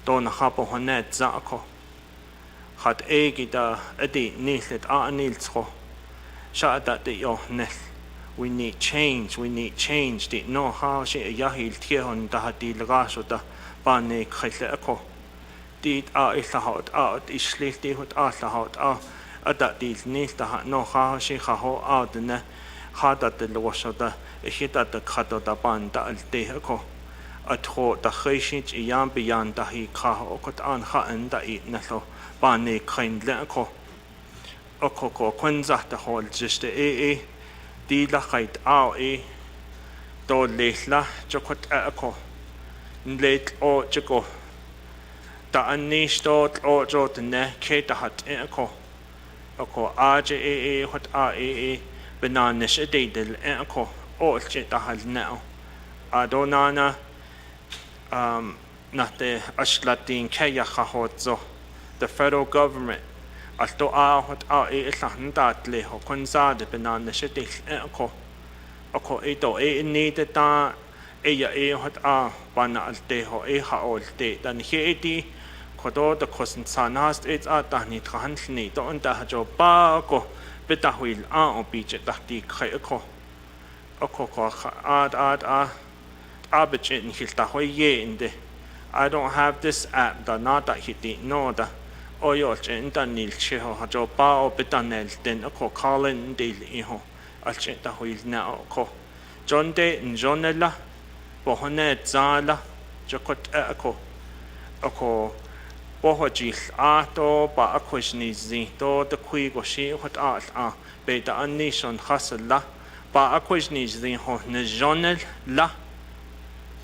Don hapo honet zako. Had egida edi nilet a nilsho. Sha that de yo nel. We need change. Di no how she yahil tiehon da di lagasho da bane khile ako. Di a islahot out ishlih di hot a lahot a that di nil da no how she ho out ne hada de losho da hita da khato da ban da alte ako. Atho da khishit iam beyond da hi kha okot an khaan da I nalo bane khain le ko okoko kwenza da hol just di la khait au do lehla jokot ako nlet o joko da anish dot o jot ne ke da hat ako oko aje hot bananish del ako o che da hal now adonana Nate Ashlatin Kayahozo, the federal government, Alto Ahot Islahandat Leho Konzade Banana Shetik Eko Oko Edo needed da Eya hot Bana Alteho Eha Olte, than Hedi Kodo the Kosan Sanast it's at Dani Trahanni, don't Dajo Bago, Betahwil o beach at Dati Kreko Oko ad Abichin Hiltahoye in the I don't have this app da nada hiti no da Oyoch da nil cheho hajo ba o bitanel den ako Colin del iho alcheta huil na ko John de njonela bohone zala jokot ako bohojil ato ba akwishni zi do the kui go shi hot a beta anishon hasala ba akwishni zi ho njonel la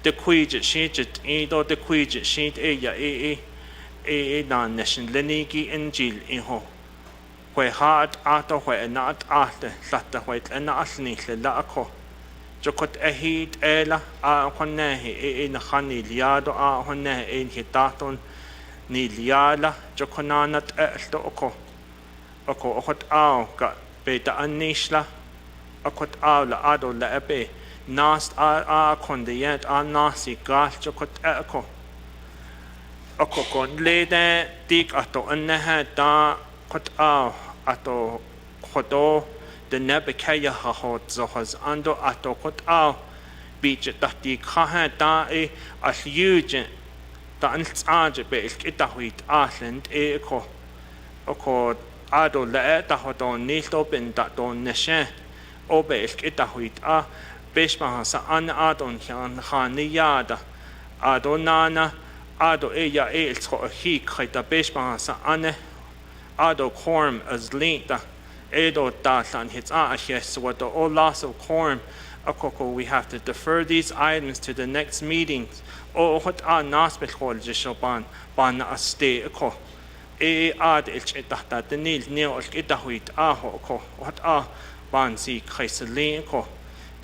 the quid sheet edo the quid sheet non nation lenigi in jil iho where hard ato where not after latta white and asni la ako jokot ehid ela a konehi in hani liado a hone in hitaton ni liala jokonanat elto oko okot ao ga beta anishla okot ao la ado la ebe Nast a condient a nasi gal jokot eko kon lede dik ato annehe da kot ato kodo de NAA'BIK'IYATI zohas ando ato kot beach da da al yuge da antsage be itahuit aland eko ado le da hodon nilto bin da don neshe obe itahuit Beshma sa an adon Haniyada Adonana Ado Eya Eltro he Krita Beshma sa ane Ado Korm as Linta Edo Datan hits yes what the all loss of Korm Akoko we have to defer these items to the next meetings or what are Naspel Jishoban Ban Aste Eko ad Elcheta the Nil Neo Itahuit Aho ko what are Bansi Kreselin ko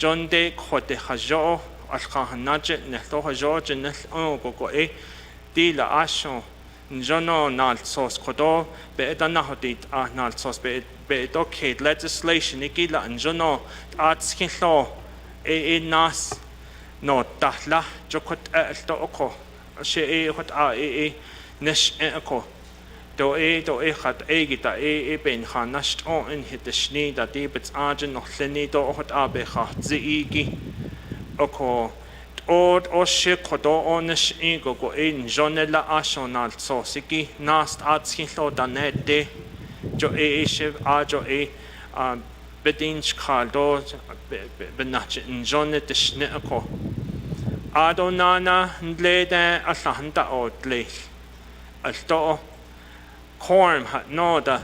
John de Kote Hajo, Alkahanajet, Neto Hajo, Janeth Ogo, Di la Ashon, Jono Nal Sos Kodo, Bedanahot, Nal Sos Bedocate legislation, Ikila and Jono, Artskin law, Nas, no Tahla, Jokot Oko, She what Nesh Eko. Do hat egita ben hanasht on in hit the schnee that debits argent noch lenido hot abecha ziigi oko od o shikodo onish ego go in jonella ashonal sosiki nast atskin lo danete jo shiv ajo بدين شكالدو بنحج انجون تشنقكو آدو نانا نليدا أسلحندا أو تليش التو كورم هات نودا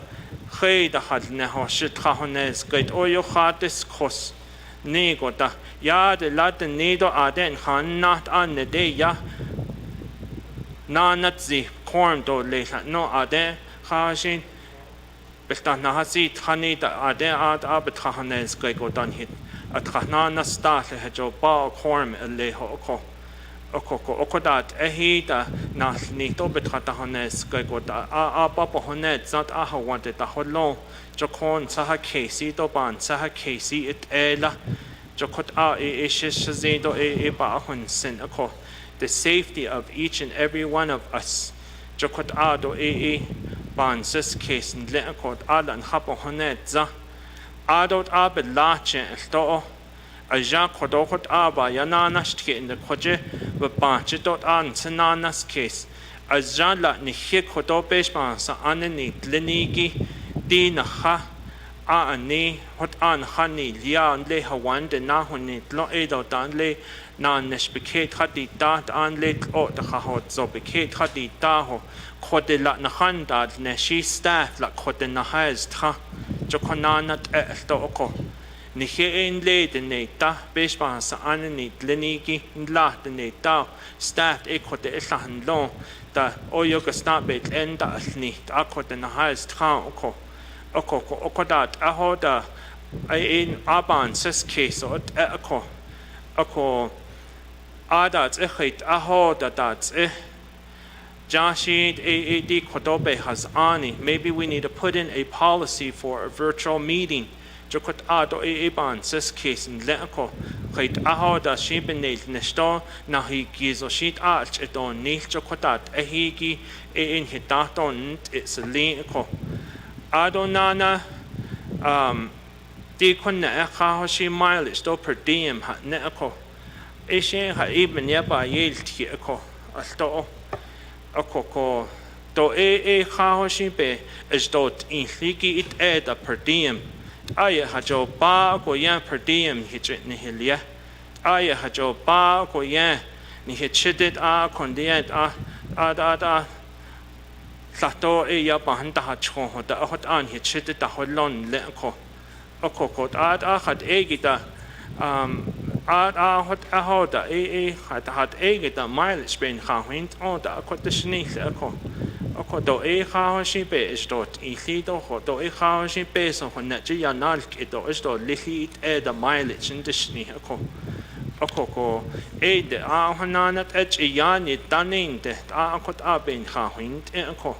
خيدا هات نهو شتخاهونيز قيد أويو خاتس كوس نيغو دا ياد لات نيدو آدين خان نات آن ندي يا نانت زي كورم دو ليش نو آدين خاشين بستان نهاسي تخاني دا آدين بتخاهونيز قيد دان هيت أتخاهنا نستاث هجو باو كورم اللي هو أكو أكو دات أهيدا ناس نيتو بتخاتهونيز قيقودا بابا هونيت زات وانت تاهولون جوكون سها كيسي دوبان سها كيسي اتألا جوكوت إيشيش زيدو باهون سن أكو the safety of each and every one of us جوكوت دو بان سس كيس نلقوت آلا نخبو هونيت زا آدوت باللاتشن التو أجا كودوكوت يناناش تكي إن كوجي وبانشي دوت سناناس كيس أجا لا نخي كودو بيش بانسا أنني تلنيجي دي نخا أني هوت خاني ليا لي هوان دنا هوني تلو إيدو دان لي نانش بكيت خدي دات لي تلو تخاهوت زو بكيت خدي داهو كود لا نخان دات نشي ستاف لا كود نهاز تخا جو كنانات ألتو أكو نخيئن ليد نيتا بيش بانسا أنني تلنيجي نلا نيتا ستاف إيكو دي إسلاحن لون دا أويوغ ستابيت إن دا أثني دا أكو دا نهاز تخان أكو دات أهو دا أين أبان سس كيسو أكو آدات إخيت أهو دا دات Jashid di kodobe hazani. Maybe we need to put in a policy for a virtual meeting. Jokot ado ban sis case in leko. Kait aho da shibenel nesto nahi gizo shit arch edon nil jokotat ehigi in hitaton it's a leko. Ado nana di kunna echahoshi mileage do per diem hat neko. Ishin ha even yaba yel tieko alto. Akoko do chahoshi be is dot in ligi it eda per diem. Aya hajo ba go yan per diem hit ni hilia. Aya hajo ba go yan ni hit chidit kondiet Sato ya bahanda hachon da hot an hit chidit da holon leko. Akoko had egita hot ahoda had egita mileage ben hahint on da akot the sneak ako do hahoshi be is dot ilido do hahoshi be so honaji yanalk it is do lihi it the mileage in the sneak ako de hananat yani danin de akot ben hahint ako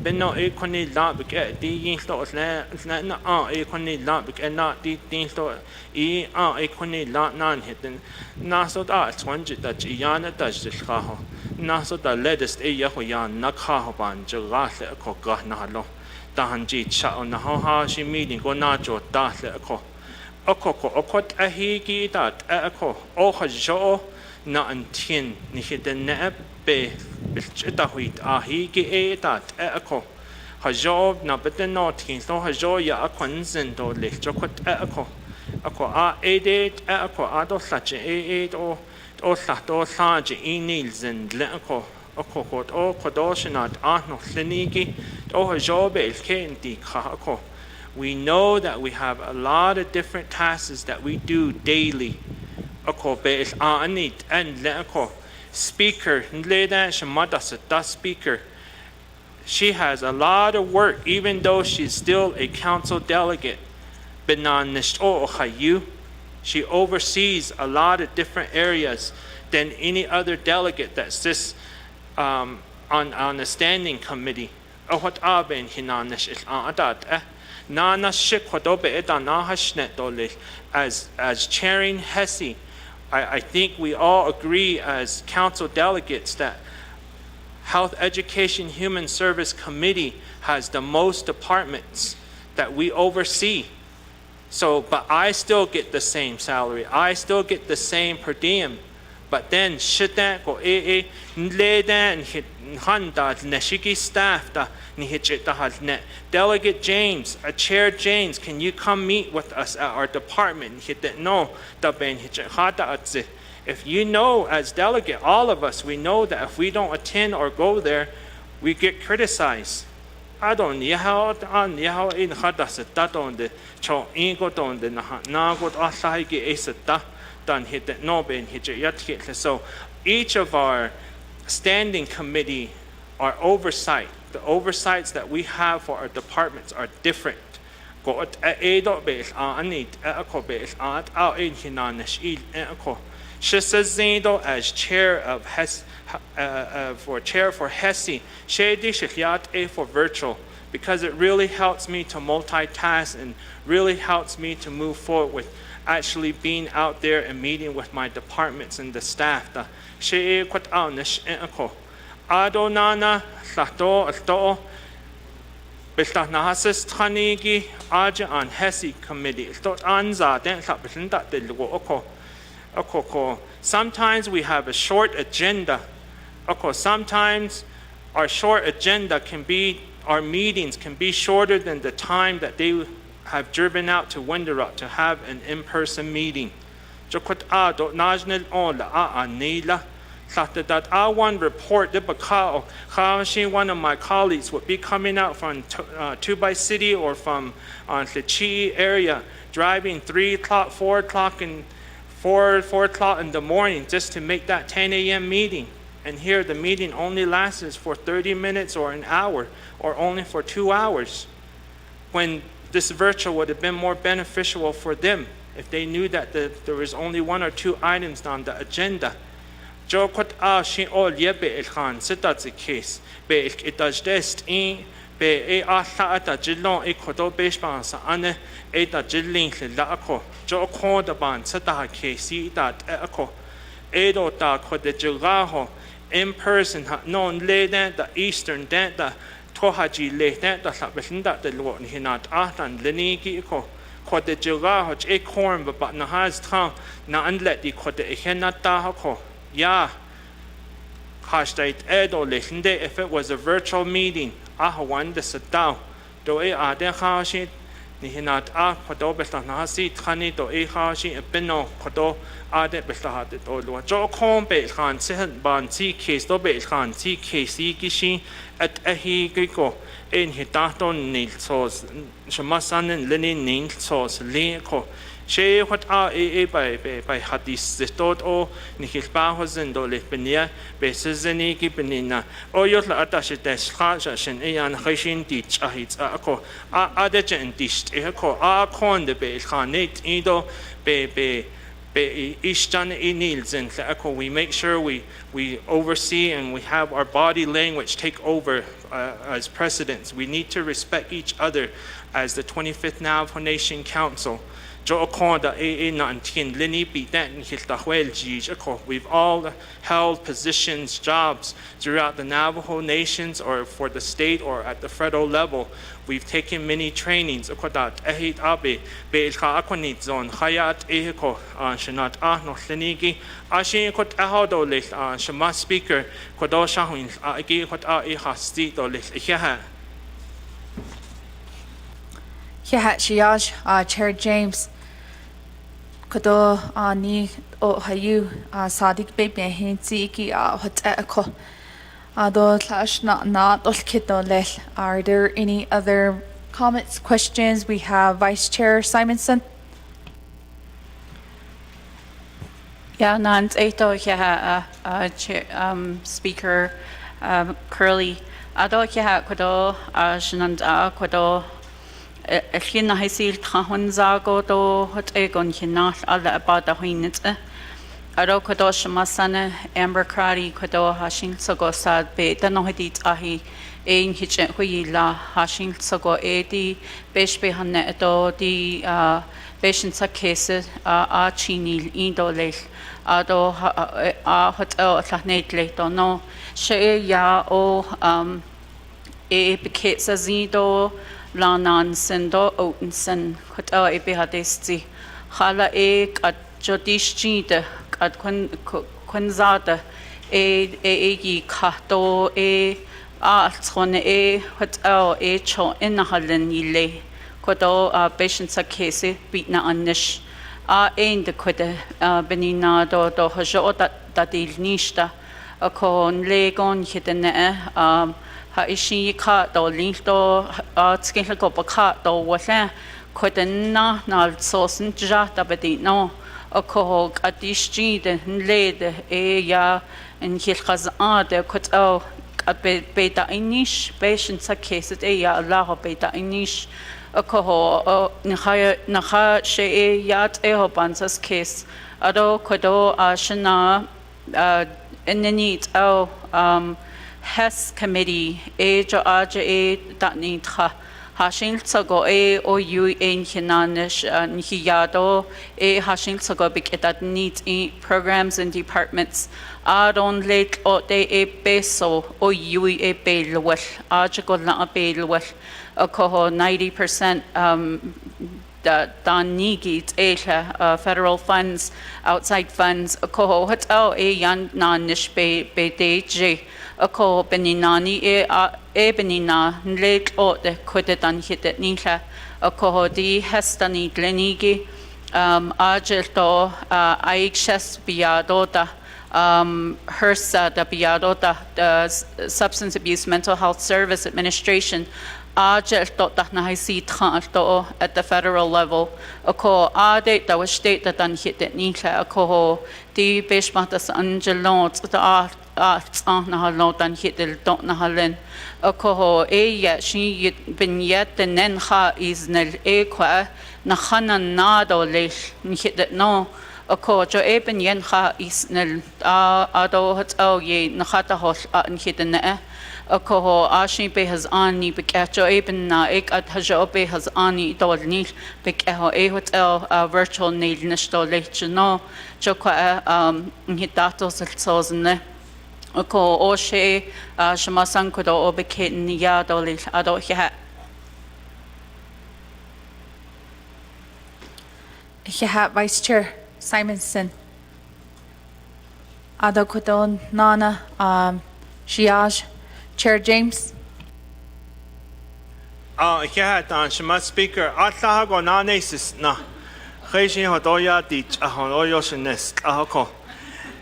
benno koni NAA'BIK di sto na koni NAA'BIK na di sto koni la nan hitten na so da 20 da yana da jilkha na so da ledest ya ho ya na kha ban jga le ko ga na lo da hanji cha na ha shi meeting go na jo da le ko okot ahigi da ko o khajo na antin ni hitten na be بالشتا هويت هيجي إيتات أكو هجوب نبتن نوتين لو هجو يا أكون زندو ليه جوكت أكو إيديت أكو أدو ساتش إيد أو ساتو ساج إنيل زند لأكو كود أو كدوشنات أنو سنيجي أو هجوب الكين دي أكو. We know that we have a lot of different tasks that we do daily. Ako beis anit and leako. Speaker, the speaker, she has a lot of work, even though she's still a council delegate. She oversees a lot of different areas than any other delegate that sits on a standing committee. As chairing HESI, I think we all agree as council delegates that Health, Education, Human Service Committee has the most departments that we oversee. So, but I still get the same salary. I still get the same per diem. But then, should that go Handa Neshiki staff da Nihit Delegate James, Chair James, can you come meet with us at our department? No, if you know as delegate, all of us, we know that if we don't attend or go there, we get criticized. I don't know how in Hadas on the Cho Ingo on the Nagot Asahiki Esata done hit that no ben hit yet. So each of our standing committee, our oversight, the oversights that we have for our departments are different. Got a dot base on it, echo base at our in Hinanish echo. Shisazindo as chair of chair for HESI, Shady Shihyat A for virtual, because it really helps me to multitask and really helps me to move forward with actually being out there and meeting with my departments and the staff. She quit out nish echo. Adonana, Sato, Asto, Bistahasis Tanigi, Aja on HESI committee. Stot Anza, then Sapisinda de Luoko. Sometimes we have a short agenda. Sometimes our short agenda can be, our meetings can be shorter than the time that they have driven out to Wenderup to have an in-person meeting. I one report one of my colleagues would be coming out from Tubai City or from the Chi area, driving 3 o'clock, 4 o'clock, and 4 o'clock in the morning just to make that 10 a.m. meeting. And here the meeting only lasts for 30 minutes or an hour or only for 2 hours. When this virtual would have been more beneficial for them if they knew that there was only 1 or 2 items on the agenda. That's the case. It does this be a ata jilon e kodo beshban sa ane e da jilin la ako jo ko da ban sa da ke si da ako e do da ko de jilaho in person ha non le dan da eastern dan da to ha ji le dan da sa besin da de lo ni na ta dan le ni ki ko de jilaho e korn ba na has ta na an let di ko de e na ta ha ko ya if it was a virtual meeting, one the sit down. Do a de hashi, Nihinat a Kodo Bestanasi, Tani do a hashi, a beno, Kodo Ade Bestahat, or Jo Combe Khan, Sehen Ban, C case, Dobe Khan, C case, Kishi, at Ahi Griko, in Hitaton Nil sauce, Shamasan and Lenin Nil sauce, Linko. She what are by Hadis the thought or Nikilbahos and Dole Benia, Besizeni Gibenina, or Yotla Atash Dash Hashan Ayan Hashin Ditch Ahits Ako, Adajan Dished Echo, Corn the Bay Khanate Ido, Be Ishtan Enils and Echo. We make sure we oversee and we have our body language take over as precedents. We need to respect each other as the 25th Navajo Nation Council. We've all held positions, jobs throughout the Navajo nations or for the state or at the federal level. We've taken many trainings. Speaker, Chair James, Kodo ni o hayu Sadiq baby hinsi iki hot echo. Do clash not olkido lel. Are there any other comments, questions? We have Vice Chair Simonson. Yeah, Nans Eto Speaker Curley. Ado Kodo Shinanda Kodo. Elkin Hisil Tahunzago do hot egon hinat alla about the Huinit. Ado Kodosh Masana, Amber Crady, Kodo Hashing Sogo Sad Be, the Nohidit Ahi, Ain Hitch Huila, Hashing Sogo Edi, Beshbe Haneto, the patients cases, Chinil, Indole, Ado Hotel Tahnetle, don't know, She Ya o Bikets Azido. Lanan sendo Otensen, Hotel Ebihadesti, Hala at Jodishjide, at Quenzada, e kato tone hot cho inahalin yile kodo patient sa case beat na anish ein de kode benina do hajo dat il nista kon legon hitene ha ishi ka do link do skin ko ka do wala kodena nal sosen jata bedi no ko adishti de lede ya in hilkhaz de koto beta inish patient sa case ya allah beta inish ko naha she yat hobansas case ado kodo ashna inanit HES committee jo aja datni tra hashing tsago o yu ein hinanish nhiyado hashing tsago bikitat neat programs and departments adon late o de beso o yu belwel aja go na belwel ko 90% dan nigit federal funds outside funds ko hotel yan na nish be dj ko beninani benina late o de kodetan hit nila ko di hestani glenigi ajelto aiches biadota HRSA da biadota the Substance Abuse Mental Health Service Administration ajelto da na si tranto at the federal level ko ade da was state that dan hit nila ko di beshmatas angelot da na halno dan hitel dot na halen ko ya shi bin yet nen kha iznel kwa na khana nado le hit no ko jo ben yen kha isnel ado hat ye na khata hos an hit na ko ashi be has ani be jo ben na ek at hajo be has ani dol ni be ho hotel virtual need nishto le no jo kwa hitatos sozne ko o she shamasan ko do obeke niya doli ado ha Vice Chair Simonson ado ko do nana shiaj Chair James dan shama speaker atla go nanesis na khejin hodoya dich ahoyo shnes ahoko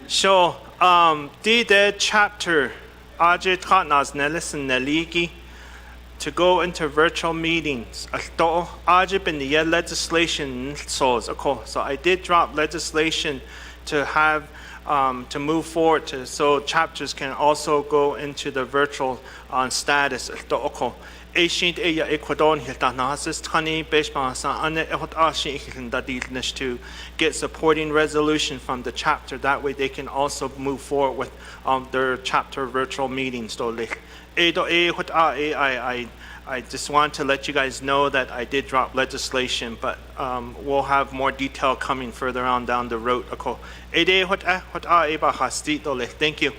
so the chapter Ajit Khatnas Nelson Neligi to go into virtual meetings. Ajit in the legislation so I did drop legislation to have to move forward so chapters can also go into the virtual status. Ancient area Ecuador Hiltanasis Tani Beshmasa and Ehot to get supporting resolution from the chapter. That way they can also move forward with their chapter virtual meetings. I just want to let you guys know that I did drop legislation, but we'll have more detail coming further on down the road. Thank you.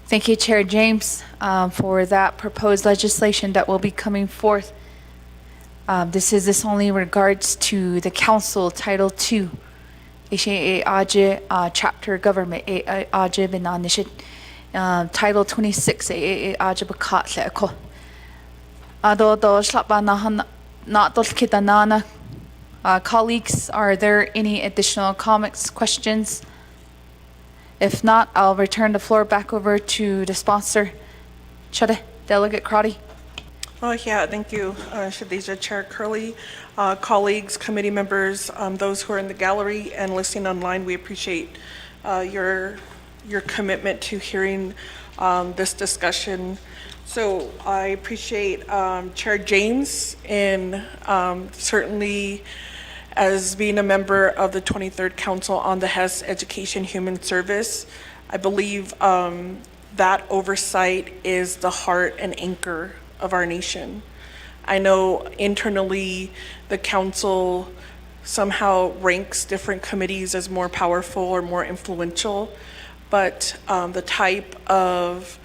Thank you, Chair James, for that proposed legislation that will be coming forth. This only in regards to the Council Title II, Chapter Government, Title 26, colleagues, are there any additional comments, questions? If not, I'll return the floor back over to the sponsor. Chade, Delegate Crotty. Oh, yeah, thank you, Shadija, Chair Curley, colleagues, committee members, those who are in the gallery and listening online. We appreciate your commitment to hearing this discussion. So I appreciate Chair James and certainly as being a member of the 23rd Council on the HES Education Human Service. I believe that oversight is the heart and anchor of our nation. I know internally the council somehow ranks different committees as more powerful or more influential, but the type of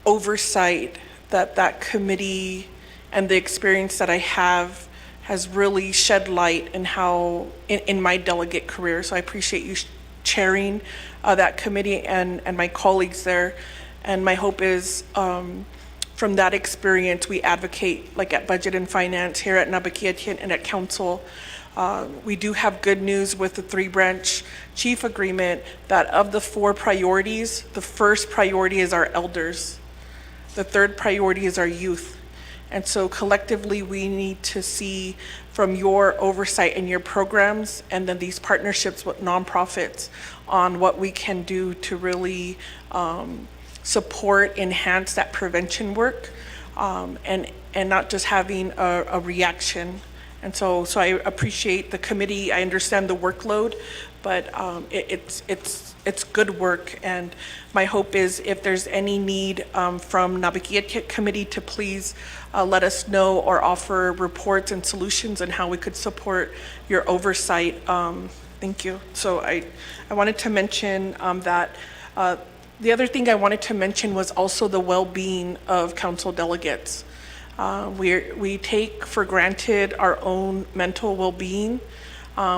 oversight that committee and the experience that I have has really shed light in how, in my delegate career. So I appreciate you chairing that committee and my colleagues there. And my hope is from that experience, we advocate like at Budget and Finance here at NAA'BIK'IYATI and at Council. We do have good news with the 3-branch chief agreement that of the 4 priorities, the first priority is our elders. The third priority is our youth. And so collectively, we need to see from your oversight and your programs and then these partnerships with nonprofits on what we can do to really support, enhance that prevention work, and not just having a reaction. And so I appreciate the committee. I understand the workload, but it's good work. And my hope is if there's any need from NAA'BIK'IYATI committee to please let us know or offer reports and solutions on how we could support your oversight. Thank you. So I wanted to mention that. The other thing I wanted to mention was also the well-being of council delegates. We take for granted our own mental well-being.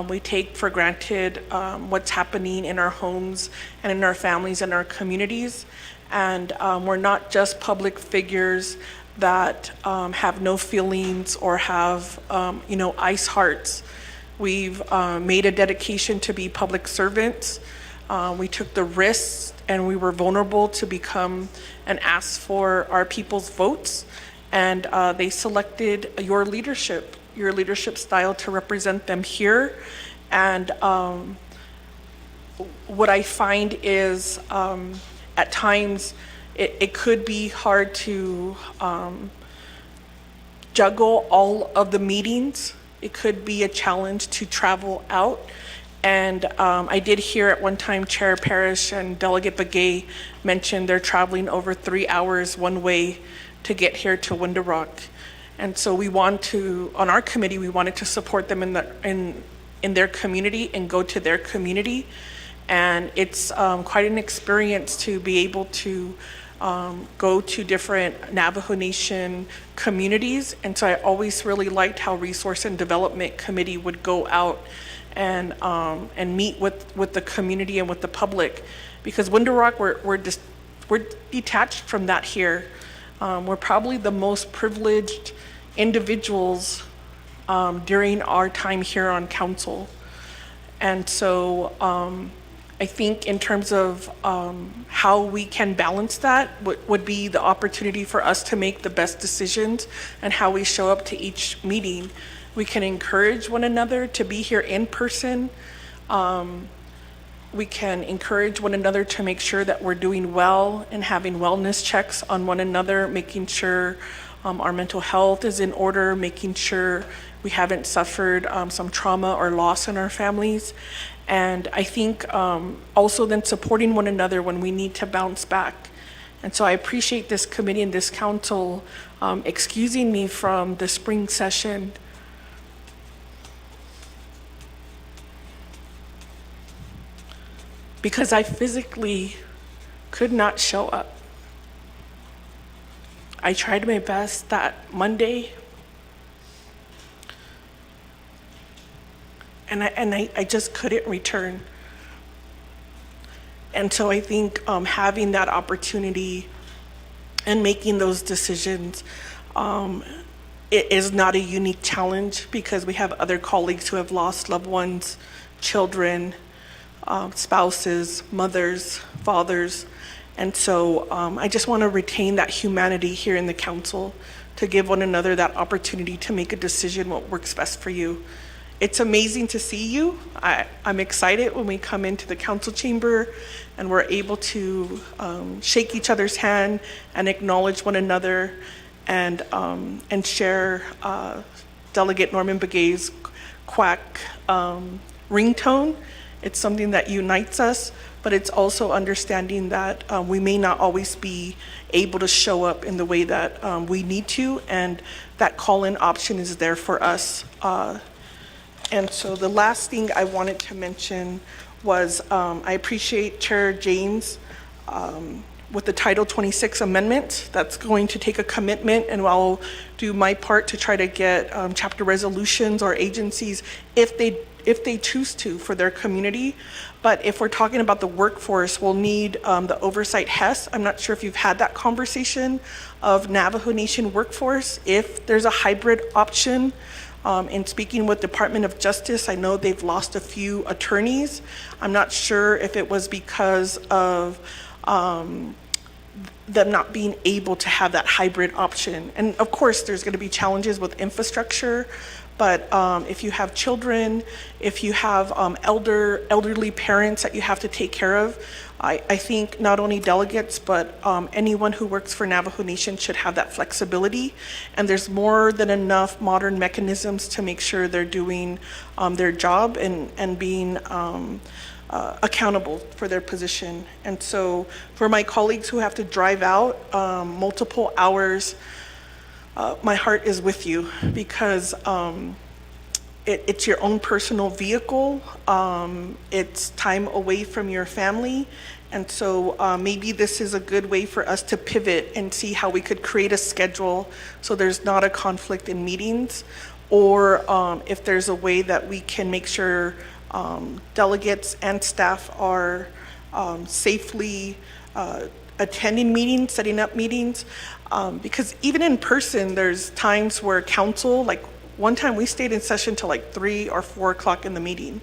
We take for granted what's happening in our homes and in our families and our communities. And we're not just public figures that have no feelings or have, ice hearts. We've made a dedication to be public servants. We took the risks and we were vulnerable to become and ask for our people's votes. And they selected your leadership style to represent them here. And what I find is at times it could be hard to juggle all of the meetings. It could be a challenge to travel out. And I did hear at one time Chair Parrish and Delegate Begay mentioned they're traveling over 3 hours one way to get here to Window Rock. And so we want to, on our committee, we wanted to support them in their community and go to their community. And it's quite an experience to be able to go to different Navajo Nation communities. And so I always really liked how Resource and Development Committee would go out and meet with the community and with the public, because Window Rock, we're detached from that here. We're probably the most privileged individuals during our time here on council. And so I think in terms of how we can balance that would be the opportunity for us to make the best decisions and how we show up to each meeting. We can encourage one another to be here in person. We can encourage one another to make sure that we're doing well and having wellness checks on one another, making sure our mental health is in order, making sure we haven't suffered some trauma or loss in our families. And I think also then supporting one another when we need to bounce back. And so I appreciate this committee and this council excusing me from the spring session. Because I physically could not show up. I tried my best that Monday, and I just couldn't return. And so I think having that opportunity and making those decisions, it is not a unique challenge, because we have other colleagues who have lost loved ones, children, spouses, mothers, fathers. And so I just want to retain that humanity here in the council to give one another that opportunity to make a decision what works best for you. It's amazing to see you. I'm excited when we come into the council chamber and we're able to shake each other's hand and acknowledge one another and share Delegate Norman Begay's quack ringtone. It's something that unites us, but it's also understanding that we may not always be able to show up in the way that we need to, and that call-in option is there for us. And so the last thing I wanted to mention was I appreciate Chair James with the Title 26 amendment. That's going to take a commitment, and I'll do my part to try to get chapter resolutions or agencies if they choose to for their community. But if we're talking about the workforce, we'll need the oversight HES. I'm not sure if you've had that conversation of Navajo Nation workforce, if there's a hybrid option. In speaking with Department of Justice, I know they've lost a few attorneys. I'm not sure if it was because of them not being able to have that hybrid option. And of course, there's going to be challenges with infrastructure, but if you have children, if you have elderly parents that you have to take care of, I think not only delegates, but anyone who works for Navajo Nation should have that flexibility. And there's more than enough modern mechanisms to make sure they're doing their job and being accountable for their position. And so for my colleagues who have to drive out multiple hours, my heart is with you, because it's your own personal vehicle. It's time away from your family. And so maybe this is a good way for us to pivot and see how we could create a schedule so there's not a conflict in meetings, or if there's a way that we can make sure delegates and staff are safely attending meetings, setting up meetings. Because even in person, there's times where council, like one time we stayed in session till like 3 or 4 o'clock in the meeting.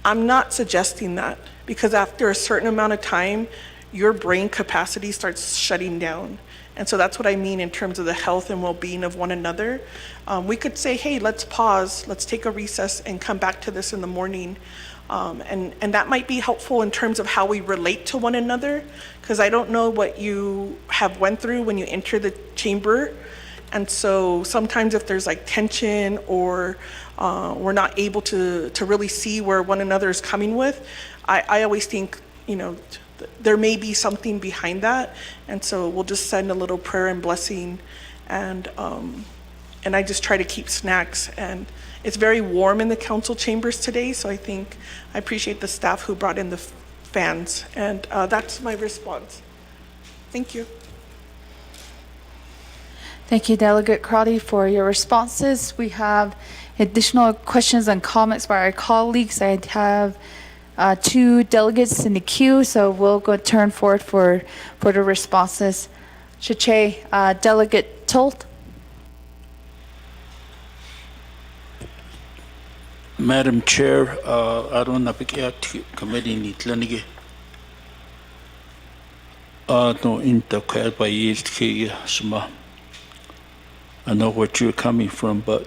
I'm not suggesting that, because after a certain amount of time, your brain capacity starts shutting down. And so that's what I mean in terms of the health and well-being of one another. We could say, hey, let's pause, let's take a recess and come back to this in the morning. And that might be helpful in terms of how we relate to one another, because I don't know what you have went through when you enter the chamber. And so sometimes if there's like tension, or we're not able to really see where one another is coming with, I always think, there may be something behind that. And so we'll just send a little prayer and blessing, and I just try to keep snacks. And it's very warm in the council chambers today, so I appreciate the staff who brought in the fans. And that's my response. Thank you. Thank you, Delegate Crotty, for your responses. We have additional questions and comments by our colleagues. I have 2 delegates in the queue, so we'll go turn forward for the responses. Chiche, Delegate Tolt. Madam Chair, NAA'BIK'IYATI Committee ni tlanige. No inta kaya ba yilki sma. I know where you're coming from, but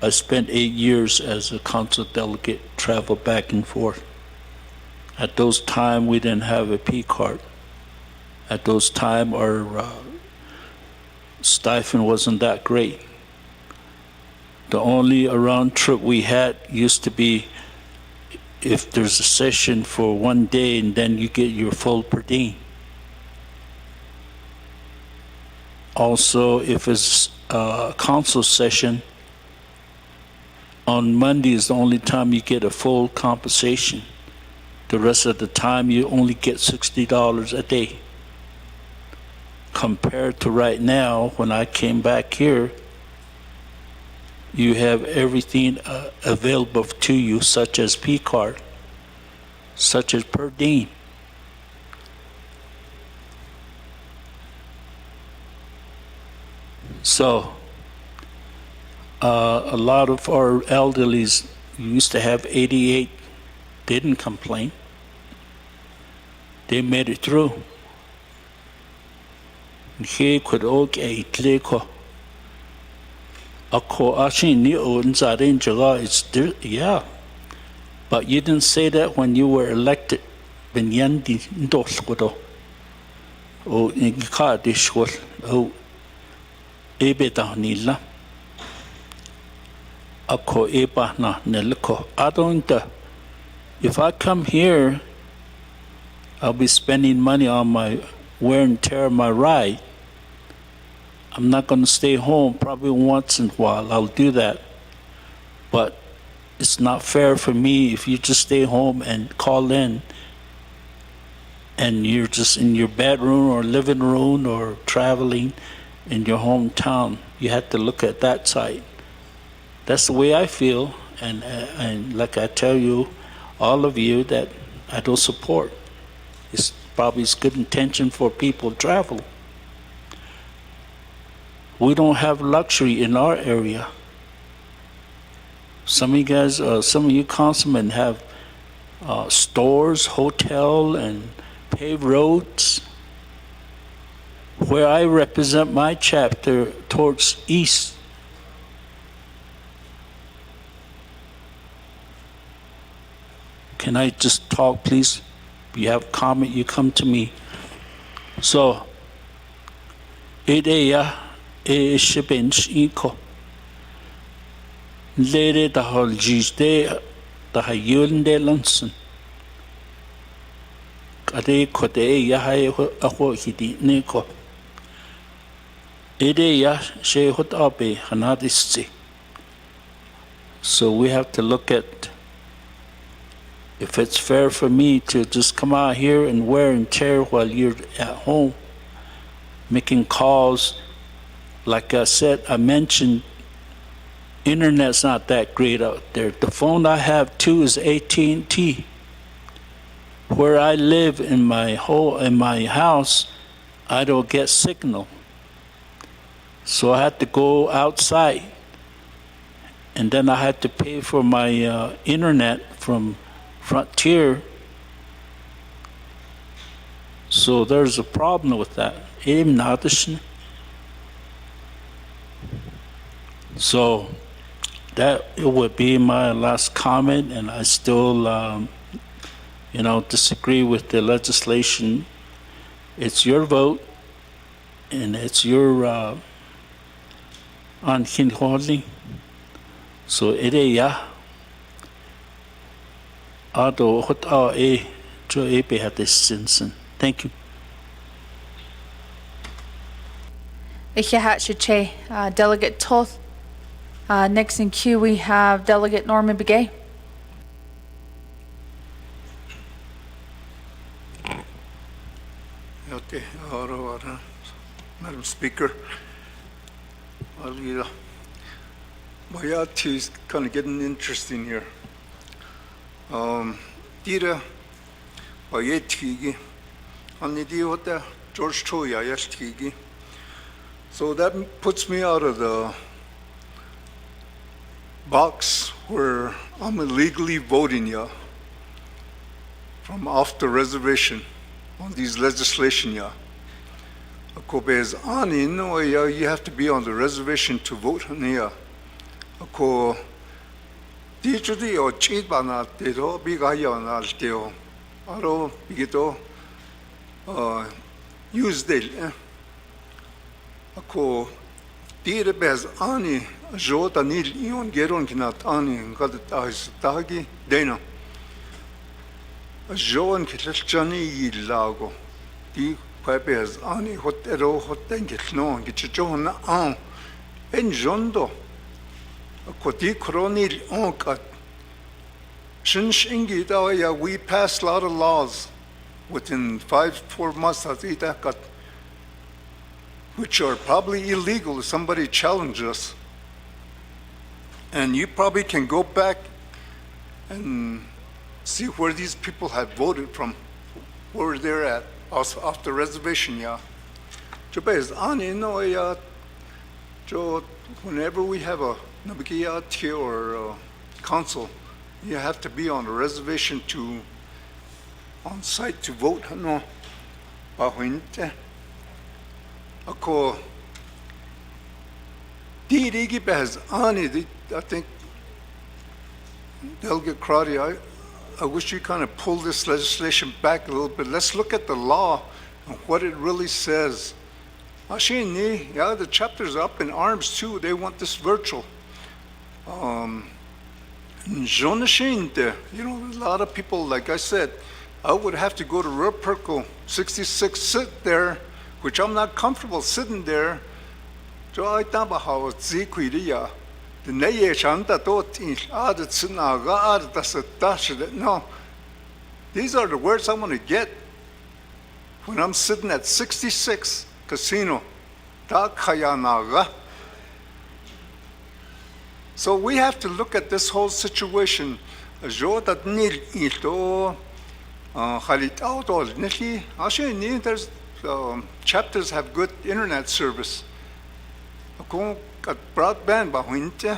I spent 8 years as a council delegate, traveled back and forth. At those time, we didn't have a P card. At those time, our stipend wasn't that great. The only around trip we had used to be if there's a session for 1 day, and then you get your full per diem. Also, if it's a council session, on Monday is the only time you get a full compensation. The rest of the time, you only get $60 a day. Compared to right now, when I came back here, you have everything available to you, such as P card, such as per diem. So, a lot of our elderlies used to have 88, didn't complain. They made it through. He could okay tleko. Ako ashin ni on zarin jaga, it's yeah. But you didn't say that when you were elected. Benyandi ndos kodo. O ingka dishwal. O ebe da nila. Ako eba na nelko. I don't. If I come here, I'll be spending money on my wear and tear of my ride. I'm not going to stay home. Probably once in a while I'll do that. But it's not fair for me if you just stay home and call in and you're just in your bedroom or living room or traveling in your hometown. You have to look at that side. That's the way I feel, and like I tell you, all of you, that I don't support. It's probably good intention for people to travel. We don't have luxury in our area. Some of you guys, some of you councilmen have stores, hotel, and paved roads. Where I represent my chapter towards east, can I just talk, please? If you have a comment, you come to me. So, ideya shibinch iko. Lere da hol jiste da hayun de lansen. Kade kode ya hay aho hidi neko. Ideya she hot abe hanadisi. So we have to look at if it's fair for me to just come out here and wear and tear while you're at home, making calls. Like I said, I mentioned, internet's not that great out there. The phone I have too is AT&T. Where I live in my house, I don't get signal. So I had to go outside, and then I had to pay for my internet from Frontier. So there's a problem with that. So that would be my last comment, and I still, disagree with the legislation. It's your vote, and it's your holding. So ideya ado hot jo be had this sinsen. Thank you. Delegate Toth. Next in queue, we have Delegate Norman Begay. Madam Speaker, Bayati is kind of getting interesting here. Dira Bayati, Anidi George Toya Yashtigi. So that puts me out of the box where I'm illegally voting from off the reservation on these legislation Akobez ani no you have to be on the reservation to vote Ako Dijudi or Chibana Tito Bigaya Nalteo Aro Bigito use the Ako Direbez ani Jota Nil Ion Geron Kinat Ani Gadat Tagi Dana Joan Kitchani Lago Di Pepes Ani Hotero Hotengit no Gichona An En Jondo Koti Kronil Onkat Shinshingi Dawaya, we passed a lot of laws within 4 months which are probably illegal if somebody challenges us. And you probably can go back and see where these people have voted from, where they're at, off the reservation, whenever we have a NAA'BIK'IYATI or council, you have to be on the reservation on site to vote. No, Ako Dirigi Bez Ani, I think Delegate Crowdy, I wish you kind of pull this legislation back a little bit. Let's look at the law and what it really says. Ashini, yeah, the chapters are up in arms too. They want this virtual. Jonashinte, a lot of people, like I said, I would have to go to Real Perkle 66, sit there, which I'm not comfortable sitting there. So I thought about how it's Zikuidia. The Neye Chanta Totin, no. These are the words I want to get. when I'm sitting at 66 casino, ta kaya naga. So we have to look at this whole situation. Jo dat nil ito halit out all nili. Actually, there's chapters have good internet service. Kung at broadband bahinte.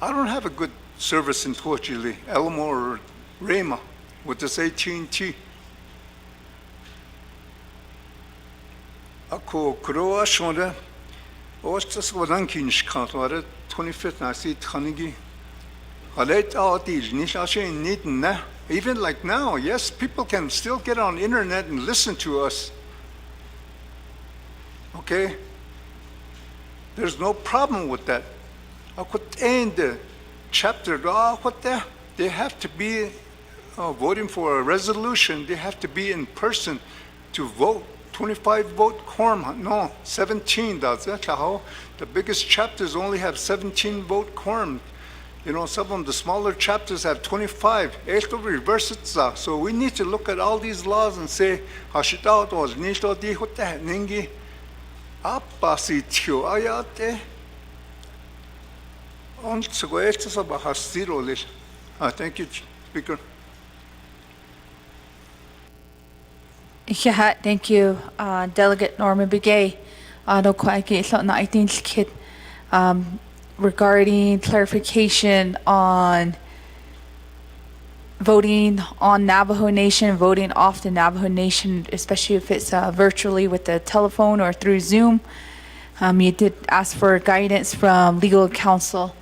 I don't have a good service in Tuachili, Elmo or Rema with this AT&T. Ako kuroa shonda. Ostas wadankin shkatware 25th na si thanigi. Halet atil nishashe need na. Even like now, yes, people can still get on internet and listen to us. Okay? There's no problem with that. I could end the chapter. They have to be voting for a resolution. They have to be in person to vote. 25 vote quorum. No, 17 does. That's how the biggest chapters only have 17 vote quorum. You know, some of them, the smaller chapters have 25. Esto reverse it. So we need to look at all these laws and say, hashita was nishto di hote ningi apasi tio ayate. On so esto sa bahastiro lish. Thank you, Speaker. Yeah, thank you, Delegate Norman Begay. No kwaki so na itin regarding clarification on voting on Navajo Nation, voting off the Navajo Nation, especially if it's virtually with the telephone or through Zoom. You did ask for guidance from legal counsel.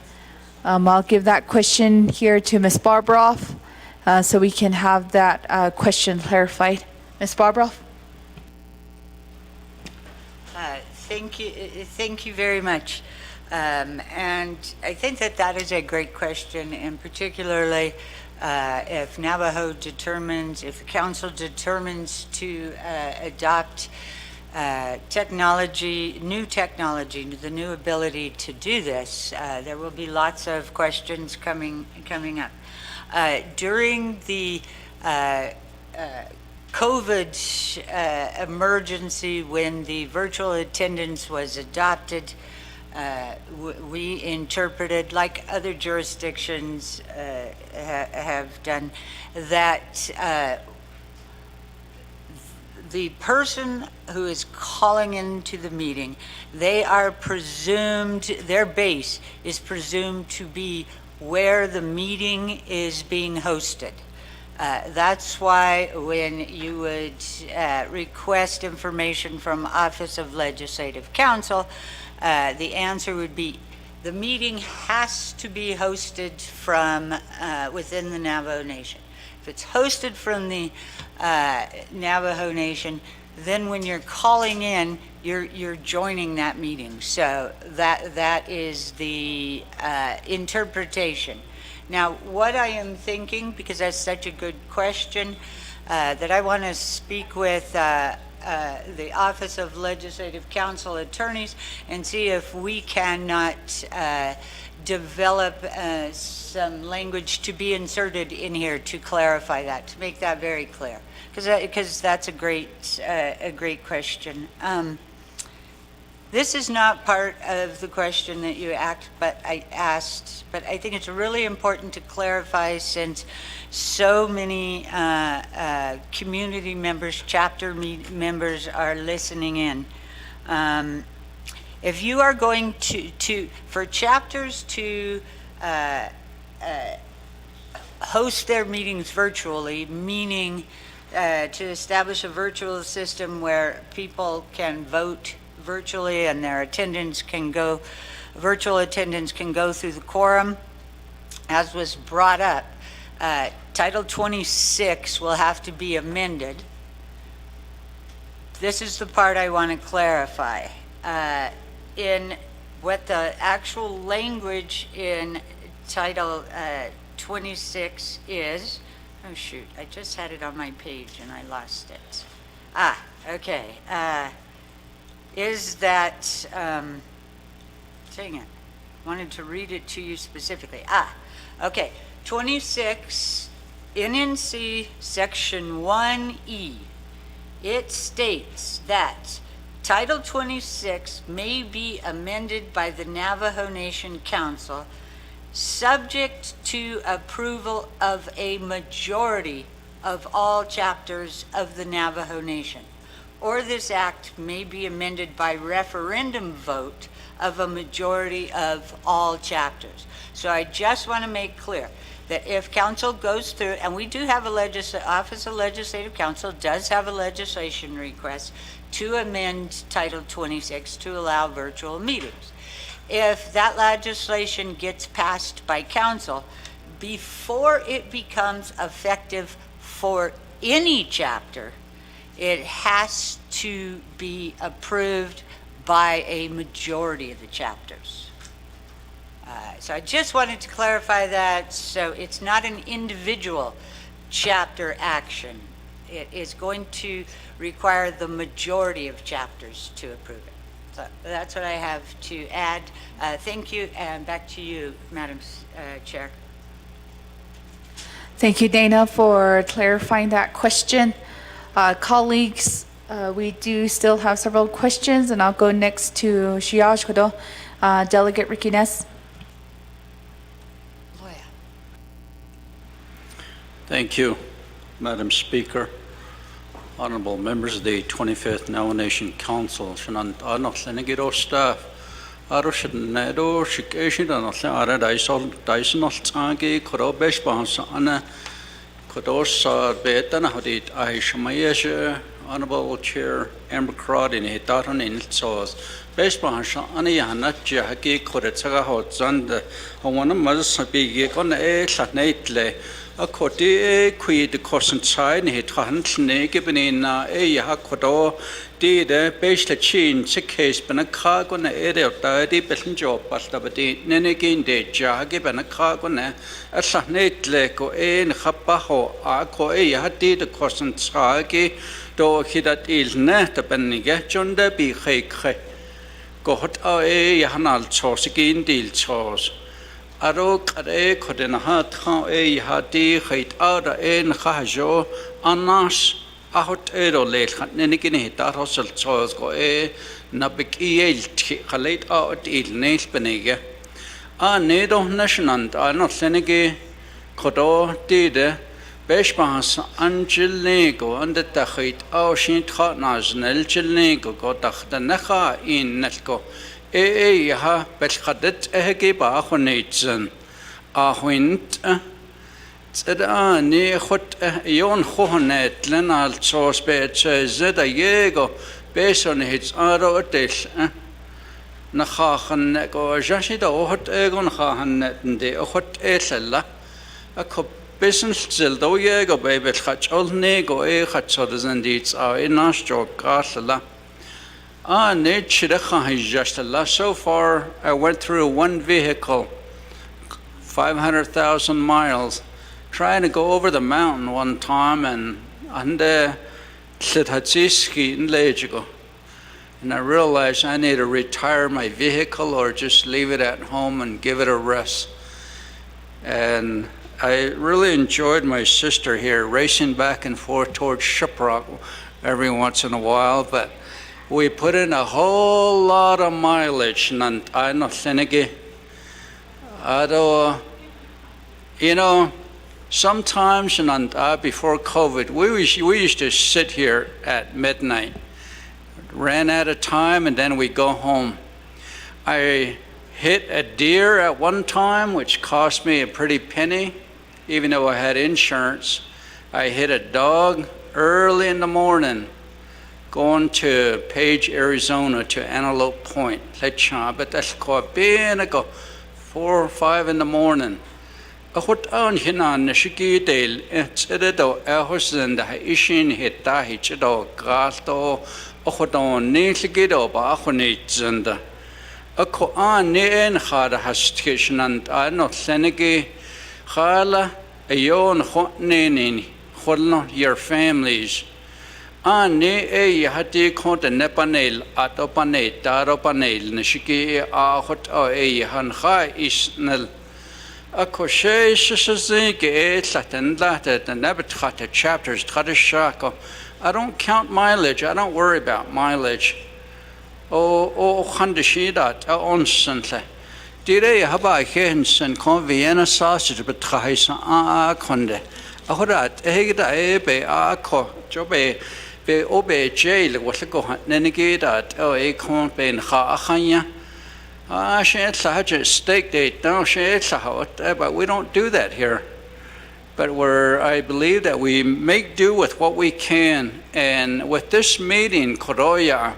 I'll give that question here to Ms. Barbroff so we can have that question clarified. Ms. Barbroff? Thank you very much. And I think that is a great question, and particularly if Navajo determines, if the council determines to adopt technology, the new ability to do this, there will be lots of questions coming up. During the COVID emergency, when the virtual attendance was adopted, we interpreted, like other jurisdictions have done, that the person who is calling into the meeting, they are presumed, their base is presumed to be where the meeting is being hosted. That's why when you would request information from Office of Legislative Counsel, the answer would be the meeting has to be hosted from within the Navajo Nation. If it's hosted from the Navajo Nation, then when you're calling in, you're joining that meeting. So that is the interpretation. Now, what I am thinking, because that's such a good question, that I want to speak with the Office of Legislative Counsel attorneys and see if we cannot develop some language to be inserted in here to clarify that, to make that very clear, because that's a great question. This is not part of the question that you asked, but I think it's really important to clarify, since so many community members, chapter members are listening in. If you are going for chapters to host their meetings virtually, meaning to establish a virtual system where people can vote virtually and their virtual attendance can go through the quorum, as was brought up, Title 26 will have to be amended. This is the part I want to clarify. In what the actual language in Title 26 is, oh shoot, I just had it on my page and I lost it. Okay. Is that, dang it, wanted to read it to you specifically. Okay, 26 NNC Section 1E, it states that Title 26 may be amended by the Navajo Nation Council subject to approval of a majority of all chapters of the Navajo Nation. Or this act may be amended by referendum vote of a majority of all chapters. So I just want to make clear that if council goes through, and we do have Office of Legislative Counsel does have a legislation request to amend Title 26 to allow virtual meetings. If that legislation gets passed by council, before it becomes effective for any chapter, it has to be approved by a majority of the chapters. So I just wanted to clarify that, so it's not an individual chapter action. It is going to require the majority of chapters to approve it. So that's what I have to add. Thank you, and back to you, Madam Chair. Thank you, Dana, for clarifying that question. Colleagues, we do still have several questions, and I'll go next to Delegate Ricky Ness. Thank you, Madam Speaker. Honorable members of the 25th Navajo Nation Council, staff, Honorable Chair Amber Crowd in Hitaron in Sos. Based on Anna Jackie Koretsaga Hot Zand, one of Mother's big on a satnate. A cote quid the costant side, hit hunt snake, in a yakodo, did a base the chin, sick case, but a cargo on the area of dirty peasant job, but the nenegin de jagib and a cargo a satnate leko en hapaho, a coe did the costant sagi, do he that is net a penniga, John de be hake. Go hot a hanal chosiki deal chos. Arok are codenhat hati hate out en hajo anas ahot ero late nenikin hosel chos go NAA'BIK'IYATI halate out il nails benega. Nedo nationant are not senegi kodo dide beshbahas angel nego under the hate out shint hot national chilnego go the necha in netko. Yaha Belkadet Ehegiba Honatson Ahwint Zeda ne hot yon honet lenal sauce bed zeda yego based on his aro dish Nahahan go Jashida hot egon hahan and de hot esella a cup business zildo yego baby hatch old nego hatchodas and eats are in our stroke castle. So far, I went through one vehicle, 500,000 miles, trying to go over the mountain one time, and I realized I need to retire my vehicle or just leave it at home and give it a rest. And I really enjoyed my sister here racing back and forth towards Shiprock every once in a while, but we put in a whole lot of mileage, and I know Senegi. You know, sometimes before COVID, we used to sit here at midnight, ran out of time, and then we go home. I hit a deer at one time, which cost me a pretty penny, even though I had insurance. I hit a dog early in the morning, going to Page, Arizona to Antelope Point. But that's called being 4 or 5 in the morning. A hot on Hinan, Nishiki Dale, Edo, Ahosan, the Haishin, Hitahi, Chido, Gasto, Ohodon, Nilgido, Bahonate, and a Koan Nien had a hastation, and I know Senegi, Hala, a yon hot nanin, Holno, your families. Ne hati konta nepanel atopanel daropanel nishiki hot han ha isnel Ako she shizige latin lata the nebet chapters shako. I don't count mileage. I don't worry about mileage. O khandishidat onsentle. Dire haba hensen kon Vienna sausage betraisa a konde. Ahorat egda ebe a ko jobe be obe jail wasako nenegidat o e kon ben kha akhanya. Steak date, no, but we don't do that here. But I believe that we make do with what we can. And with this meeting, Koroya,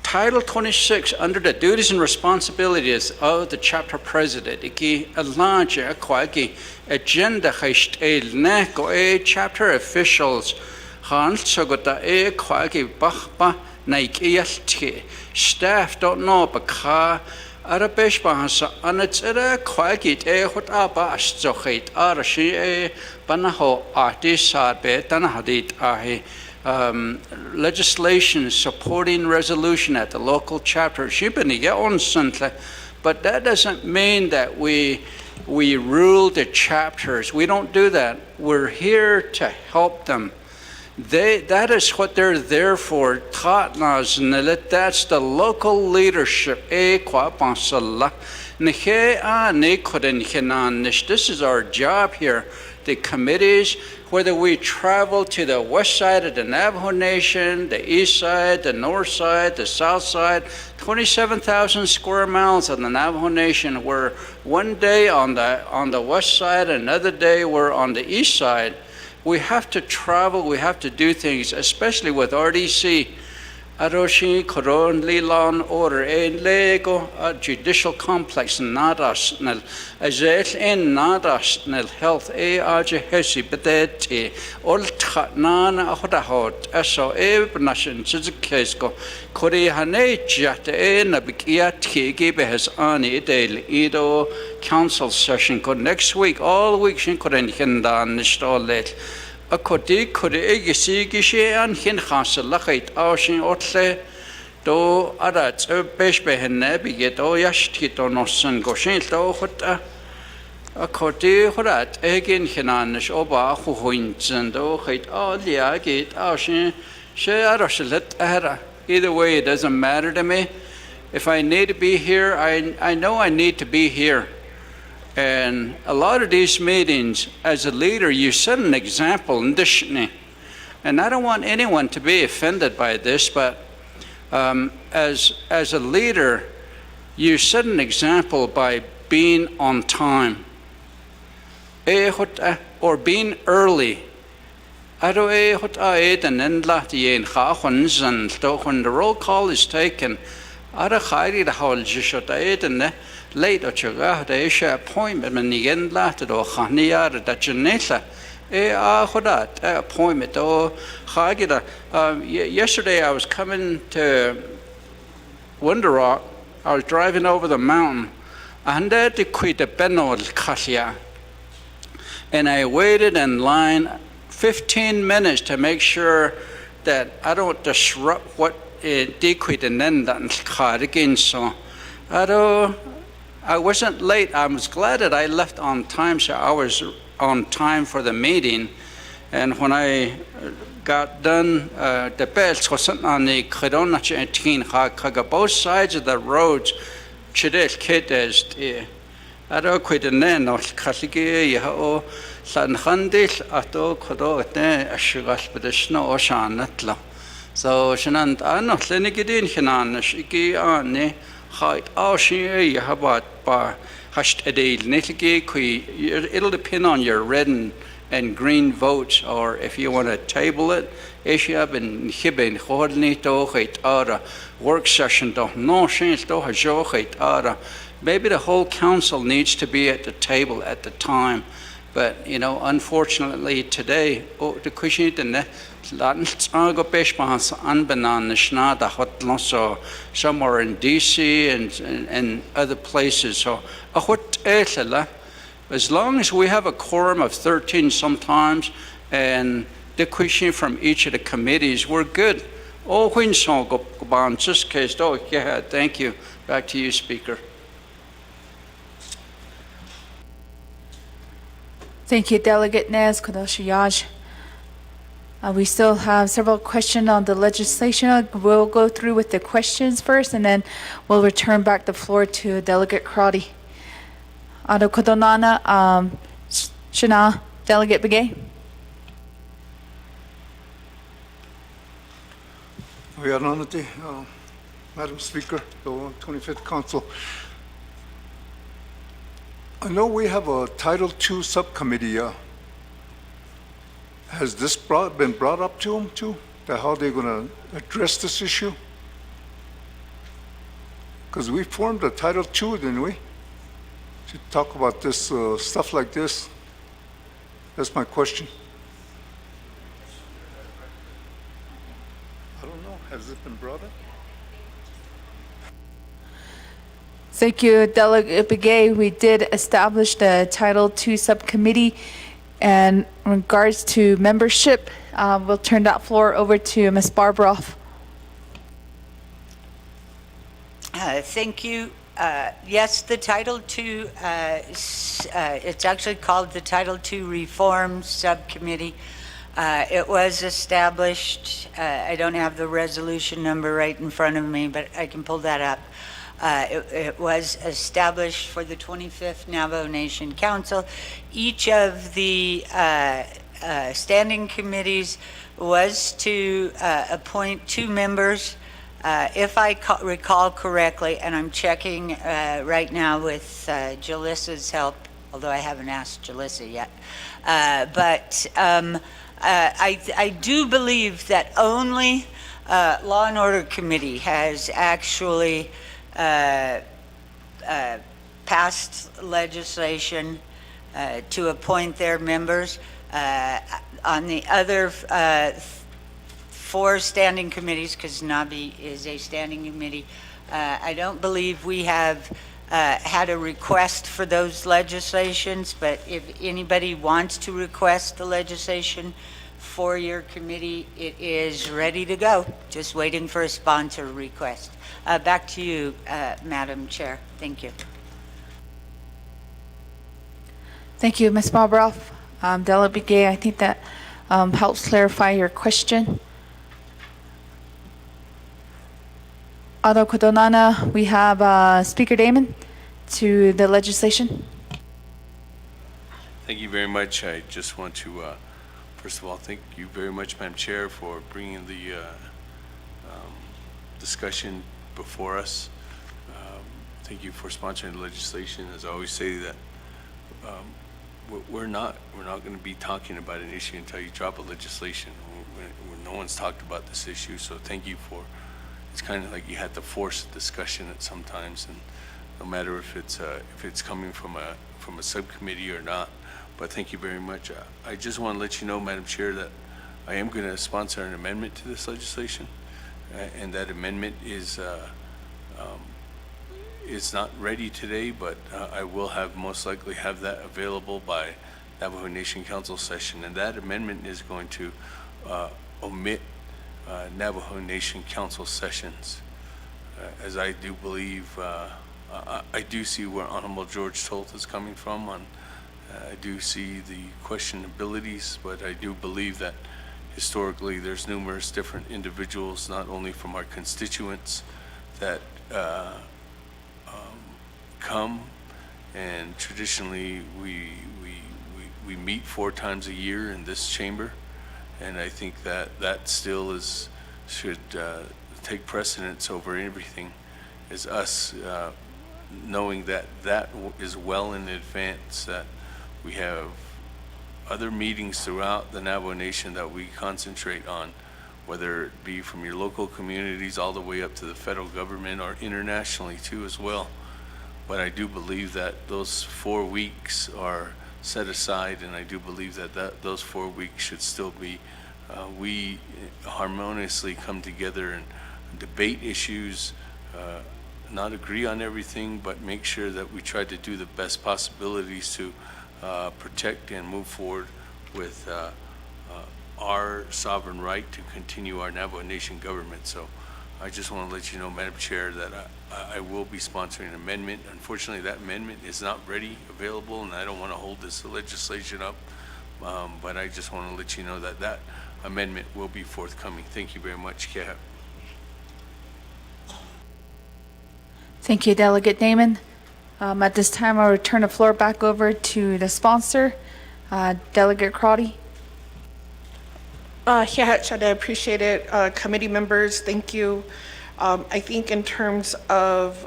Title 26, under the duties and responsibilities of the chapter president, iki alaja kwagi agenda chapter officials, kwagi bachba. Staff don't know because Arabish bahasa anatera kwagit hot abas zochit arashi banaho artisad be tanahadit ahi legislation supporting resolution at the local chapter shibani on suntle, but that doesn't mean that we rule the chapters. We don't do that. We're here to help them. That is what they're there for. That's the local leadership. This is our job here. The committees, whether we travel to the west side of the Navajo Nation, the east side, the north side, the south side, 27,000 square miles of the Navajo Nation. We're one day on the west side, another day we're on the east side. We have to travel, we have to do things, especially with RDC. Aroshi, Koron, Lilan, Order, Lego, Judicial Complex, Nadasnel, Azel, and Nadasnel, Health, Hesi, Bedeti, Oltnan, Hodahot, Eso, Nation, Chizukesko, Korehane, Jat, NAA'BIK'IYATI, Gibehes, Ani, Daily, Edo, Council Session, next week, all week, Shinkoren, Hindan, Nistolet. Akoti kore egisi gishe an hin khas laqait awshin otle do arat besh behne biget o yashti to nossen goshin to khota akoti khorat egin hinanish oba khuinzen do khait alia git awshin she arashlet ahra. Either way, it doesn't matter to me. If I need to be here, I know I need to be here. And a lot of these meetings, as a leader, you set an example in this. And I don't want anyone to be offended by this, but as a leader, you set an example by being on time or being early. When the roll call is taken, late or the appointment when you get later or Hania that Janessa appointment or Hagida. Yesterday I was coming to Winter Rock. I was driving over the mountain and I had to quit the Benol Kasia, and I waited in line 15 minutes to make sure that I don't disrupt what dequit and then that again. So I wasn't late. I was glad that I left on time, so I was on time for the meeting. And when I got done, the belts wasn't on the both sides of the roads. Chidel Ketes, I don't quit and then or Kasigi, San Handis, Ato Kodo, a sugar, but the snow ocean netla. So Shanant, I know, Lenigidin Hinan, Shiki, Anne. It'll depend on your red and green votes, or if you want to table it, work session, maybe the whole council needs to be at the table at the time. But, unfortunately today, somewhere in DC and other places. So, as long as we have a quorum of 13 sometimes and the question from each of the committees, we're good. Thank you. Back to you, Speaker. Thank you, Delegate Nez Kodashiyaj. We still have several questions on the legislation. We'll go through with the questions first, and then we'll return back the floor to Delegate Crotty. Ado Kodonana, Shana, Delegate Begay. Oyananati, Madam Speaker, the 25th Council. I know we have a Title II subcommittee. Has this been brought up to them too? That how they're going to address this issue? Because we formed a Title II, didn't we? To talk about this stuff like this. That's my question. I don't know. Has it been brought up? Thank you, Delegate Begay. We did establish the Title II subcommittee. And in regards to membership, we'll turn that floor over to Ms. Barbroff. Thank you. Yes, the Title II, it's actually called the Title II Reform Subcommittee. It was established, I don't have the resolution number right in front of me, but I can pull that up. It was established for the 25th Navajo Nation Council. Each of the standing committees was to appoint 2 members. If I recall correctly, and I'm checking right now with Jalissa's help, although I haven't asked Jalissa yet, but I do believe that only Law and Order Committee has actually passed legislation to appoint their members. On the other 4 standing committees, because NAABI is a standing committee, I don't believe we have had a request for those legislations, but if anybody wants to request the legislation for your committee, it is ready to go, just waiting for a sponsor request. Back to you, Madam Chair. Thank you. Thank you, Ms. Barbroff. Delegate Begay, I think that helps clarify your question. Ado Kodonana, we have Speaker Damon to the legislation. Thank you very much. I just want to, first of all, thank you very much, Madam Chair, for bringing the discussion before us. Thank you for sponsoring the legislation. As I always say, that we're not going to be talking about an issue until you drop a legislation. No one's talked about this issue, so thank you for. It's kind of like you had to force a discussion at sometimes, and no matter if it's coming from a subcommittee or not. But thank you very much. I just want to let you know, Madam Chair, that I am going to sponsor an amendment to this legislation, and that amendment is not ready today, but I will most likely have that available by Navajo Nation Council session, and that amendment is going to omit Navajo Nation Council sessions, as I do believe, I do see where Honorable George Tolt is coming from. I do see the questionabilities, but I do believe that historically there's numerous different individuals, not only from our constituents, that come, and traditionally we meet 4 times a year in this chamber. And I think that still should take precedence over everything, is us knowing that is well in advance, that we have other meetings throughout the Navajo Nation that we concentrate on, whether it be from your local communities all the way up to the federal government or internationally too as well. But I do believe that those 4 weeks are set aside, and I do believe that those 4 weeks should still be, we harmoniously come together and debate issues, not agree on everything, but make sure that we try to do the best possibilities to protect and move forward with our sovereign right to continue our Navajo Nation government. So I just want to let you know, Madam Chair, that I will be sponsoring an amendment. Unfortunately, that amendment is not ready, available, and I don't want to hold this legislation up. But I just want to let you know that that amendment will be forthcoming. Thank you very much, Keha. Thank you, Delegate Damon. At this time, I'll return the floor back over to the sponsor, Delegate Crotty. Yeah, Chad, I appreciate it. Committee members, thank you. I think in terms of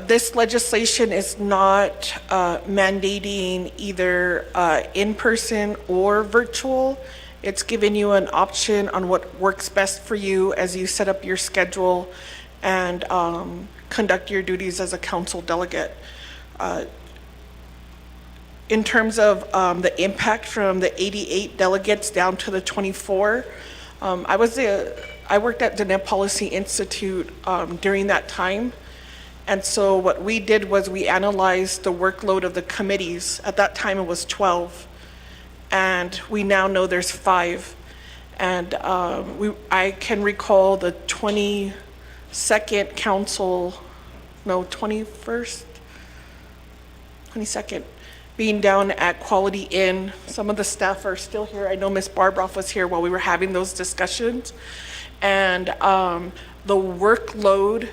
this legislation is not mandating either in-person or virtual. It's giving you an option on what works best for you as you set up your schedule and conduct your duties as a council delegate. In terms of the impact from the 88 delegates down to the 24, I worked at the Net Policy Institute during that time. And so what we did was we analyzed the workload of the committees. At that time, it was 12. And we now know there's 5. And I can recall the 22nd council, no, 21st, 22nd, being down at Quality Inn. Some of the staff are still here. I know Ms. Barbroff was here while we were having those discussions. And the workload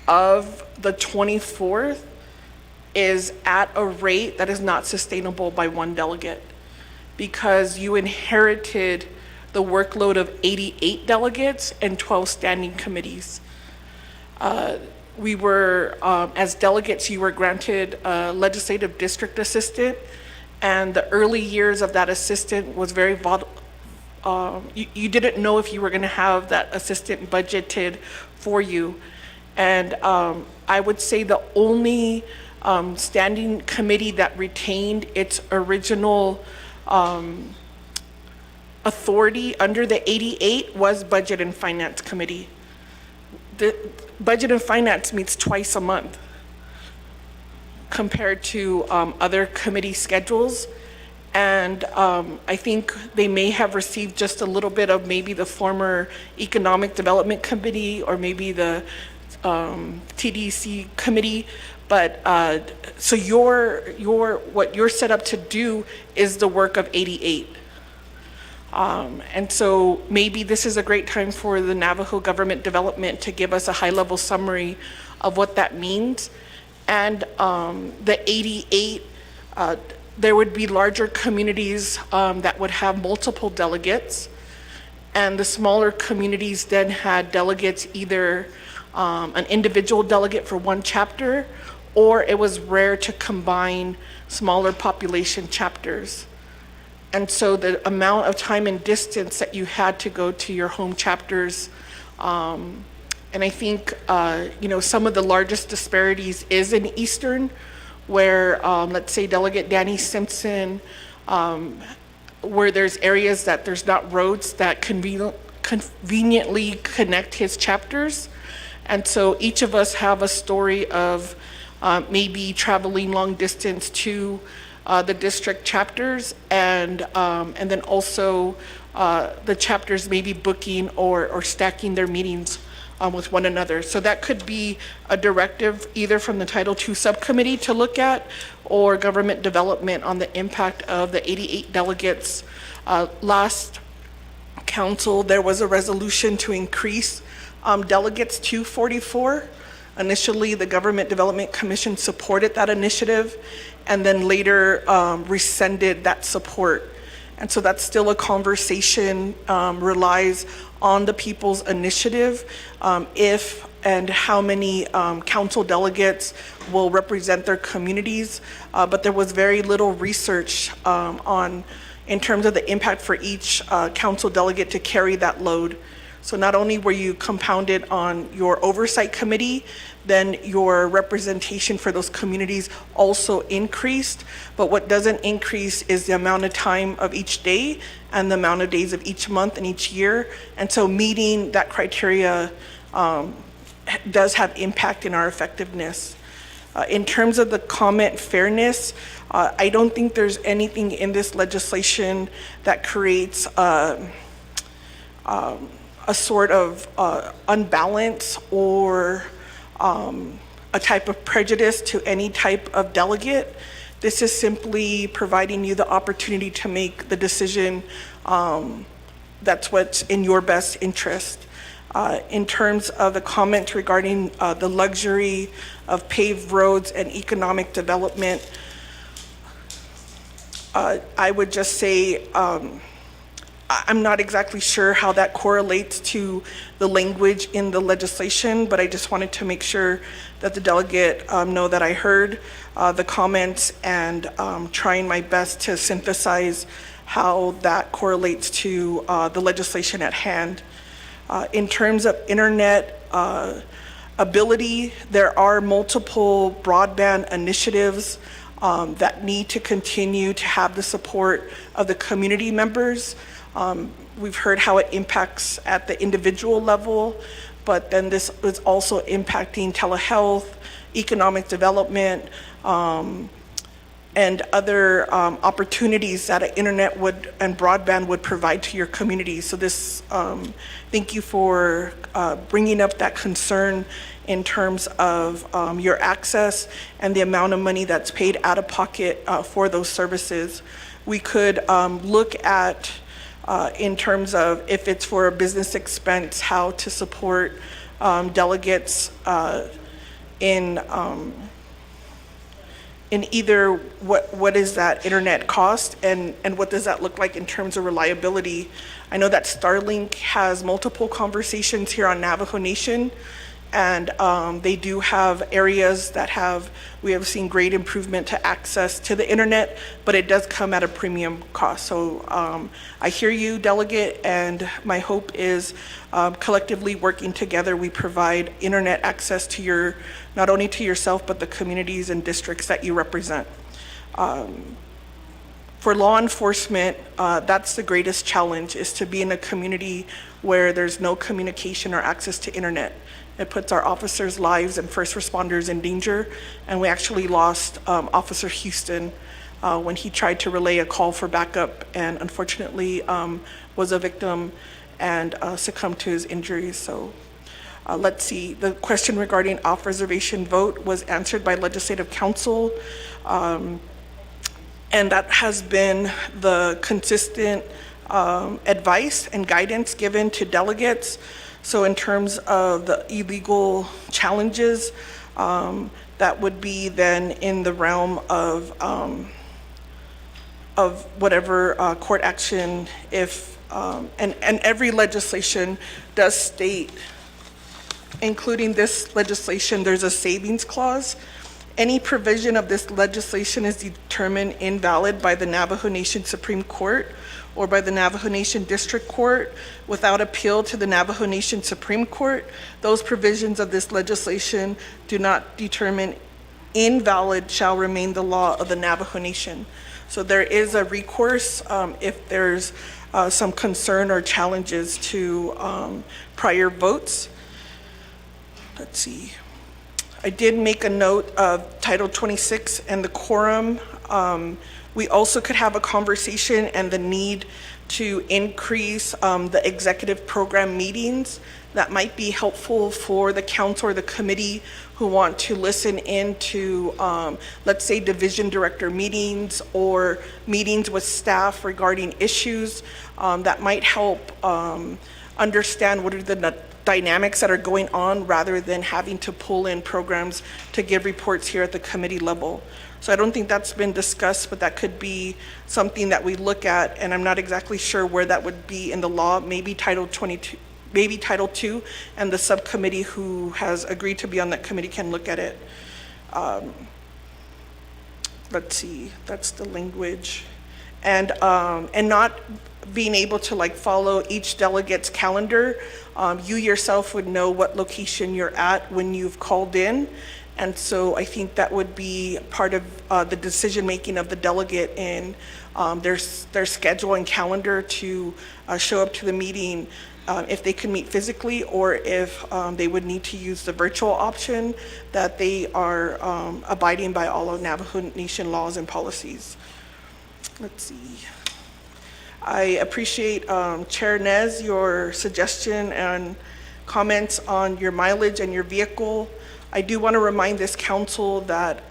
of the 24th is at a rate that is not sustainable by one delegate, because you inherited the workload of 88 delegates and 12 standing committees. We were, as delegates, you were granted a legislative district assistant, and the early years of that assistant was very you didn't know if you were going to have that assistant budgeted for you. And I would say the only standing committee that retained its original authority under the 88 was Budget and Finance Committee. The Budget and Finance meets twice a month compared to other committee schedules. And I think they may have received just a little bit of maybe the former Economic Development Committee or maybe the TDC committee. But so what you're set up to do is the work of 88. And so maybe this is a great time for the Navajo Government Development to give us a high-level summary of what that means. And the 88, there would be larger communities that would have multiple delegates, and the smaller communities then had delegates, either an individual delegate for one chapter, or it was rare to combine smaller population chapters. And so the amount of time and distance that you had to go to your home chapters, and I think some of the largest disparities is in Eastern, where let's say Delegate Danny Simpson, where there's areas that there's not roads that conveniently connect his chapters. And so each of us have a story of maybe traveling long distance to the district chapters, and then also the chapters maybe booking or stacking their meetings with one another. So that could be a directive either from the Title II subcommittee to look at, or government development on the impact of the 88 delegates. Last council, there was a resolution to increase delegates to 44. Initially, the Government Development Commission supported that initiative, and then later rescinded that support. And so that's still a conversation, relies on the people's initiative, if and how many council delegates will represent their communities. But there was very little research in terms of the impact for each council delegate to carry that load. So not only were you compounded on your oversight committee, then your representation for those communities also increased. But what doesn't increase is the amount of time of each day and the amount of days of each month and each year. And so meeting that criteria does have impact in our effectiveness. In terms of the comment fairness, I don't think there's anything in this legislation that creates a a sort of unbalance or a type of prejudice to any type of delegate. This is simply providing you the opportunity to make the decision that's what's in your best interest. In terms of the comment regarding the luxury of paved roads and economic development, I would just say I'm not exactly sure how that correlates to the language in the legislation, but I just wanted to make sure that the delegate know that I heard the comments and trying my best to synthesize how that correlates to the legislation at hand. In terms of internet ability, there are multiple broadband initiatives that need to continue to have the support of the community members. We've heard how it impacts at the individual level, but then this is also impacting telehealth, economic development, and other opportunities that an internet would and broadband would provide to your community. So this, thank you for bringing up that concern in terms of your access and the amount of money that's paid out of pocket for those services. We could look at, in terms of if it's for a business expense, how to support delegates in either what is that internet cost and what does that look like in terms of reliability. I know that Starlink has multiple conversations here on Navajo Nation, and they do have areas that we have seen great improvement to access to the internet, but it does come at a premium cost. So I hear you, delegate, and my hope is collectively working together, we provide internet access to not only to yourself, but the communities and districts that you represent. For law enforcement, that's the greatest challenge, is to be in a community where there's no communication or access to internet. It puts our officers' lives and first responders in danger, and we actually lost Officer Houston when he tried to relay a call for backup, and unfortunately was a victim and succumbed to his injuries. So let's see, the question regarding off-reservation vote was answered by Legislative Council, and that has been the consistent advice and guidance given to delegates. So in terms of the illegal challenges, that would be then in the realm of whatever court action, if, and every legislation does state, including this legislation, there's a savings clause. Any provision of this legislation is determined invalid by the Navajo Nation Supreme Court or by the Navajo Nation District Court without appeal to the Navajo Nation Supreme Court. Those provisions of this legislation do not determine invalid shall remain the law of the Navajo Nation. So there is a recourse if there's some concern or challenges to prior votes. Let's see. I did make a note of Title 26 and the quorum. We also could have a conversation and the need to increase the executive program meetings. That might be helpful for the council or the committee who want to listen into, let's say, division director meetings or meetings with staff regarding issues. That might help understand what are the dynamics that are going on rather than having to pull in programs to give reports here at the committee level. So I don't think that's been discussed, but that could be something that we look at, and I'm not exactly sure where that would be in the law, maybe Title 22, maybe Title 2, and the subcommittee who has agreed to be on that committee can look at it. Let's see, that's the language. And not being able to like follow each delegate's calendar. You yourself would know what location you're at when you've called in. And so I think that would be part of the decision-making of the delegate in their schedule and calendar to show up to the meeting if they can meet physically, or if they would need to use the virtual option, that they are abiding by all of Navajo Nation laws and policies. Let's see. I appreciate Chair Nez, your suggestion and comments on your mileage and your vehicle. I do want to remind this council that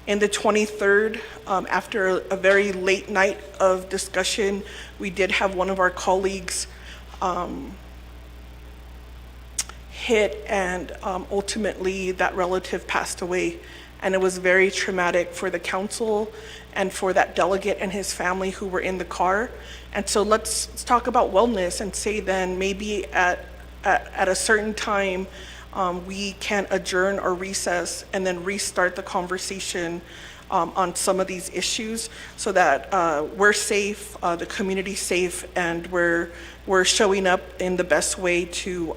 in the 23rd, after a very late night of discussion, we did have one of our colleagues hit, and ultimately that relative passed away. And it was very traumatic for the council and for that delegate and his family who were in the car. And so let's talk about wellness and say then maybe at a certain time, we can adjourn or recess and then restart the conversation on some of these issues so that we're safe, the community's safe, and we're showing up in the best way to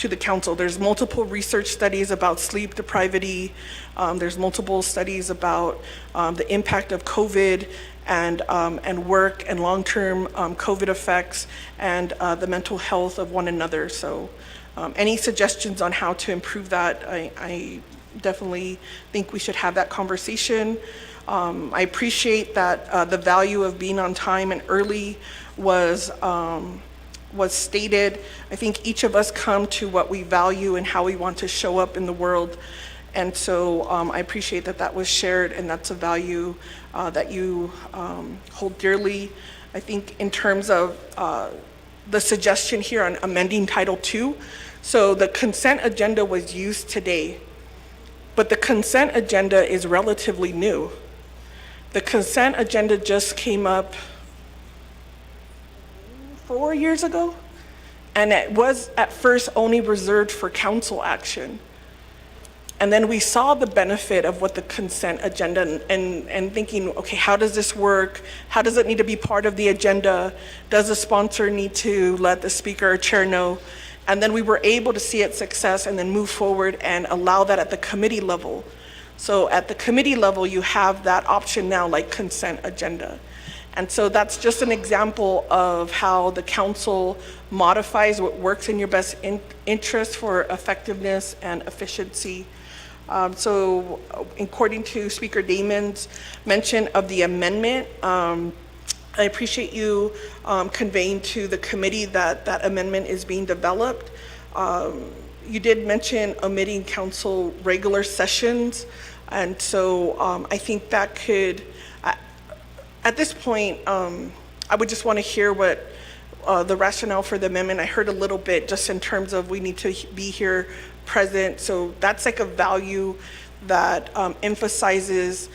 the council. There's multiple research studies about sleep deprivity. There's multiple studies about the impact of COVID and work and long-term COVID effects and the mental health of one another. So any suggestions on how to improve that, I definitely think we should have that conversation. I appreciate that the value of being on time and early was stated. I think each of us come to what we value and how we want to show up in the world. And so I appreciate that that was shared, and that's a value that you hold dearly. I think in terms of the suggestion here on amending Title II, so the consent agenda was used today, but the consent agenda is relatively new. The consent agenda just came up 4 years ago, and it was at first only reserved for council action. And then we saw the benefit of what the consent agenda and thinking, okay, how does this work? How does it need to be part of the agenda? Does the sponsor need to let the speaker or chair know? And then we were able to see its success and then move forward and allow that at the committee level. So at the committee level, you have that option now, like consent agenda. And so that's just an example of how the council modifies what works in your best interest for effectiveness and efficiency. So according to Speaker Damon's mention of the amendment, I appreciate you conveying to the committee that that amendment is being developed. You did mention omitting council regular sessions, and so I think that could, at this point, I would just want to hear what the rationale for the amendment. I heard a little bit just in terms of we need to be here present. So that's like a value that emphasizes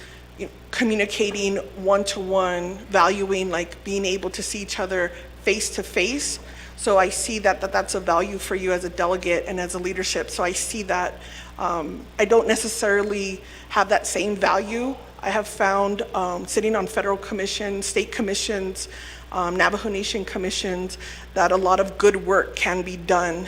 communicating one-to-one, valuing like being able to see each other face-to-face. So I see that that's a value for you as a delegate and as a leadership. So I see that. I don't necessarily have that same value. I have found sitting on federal commissions, state commissions, Navajo Nation commissions, that a lot of good work can be done,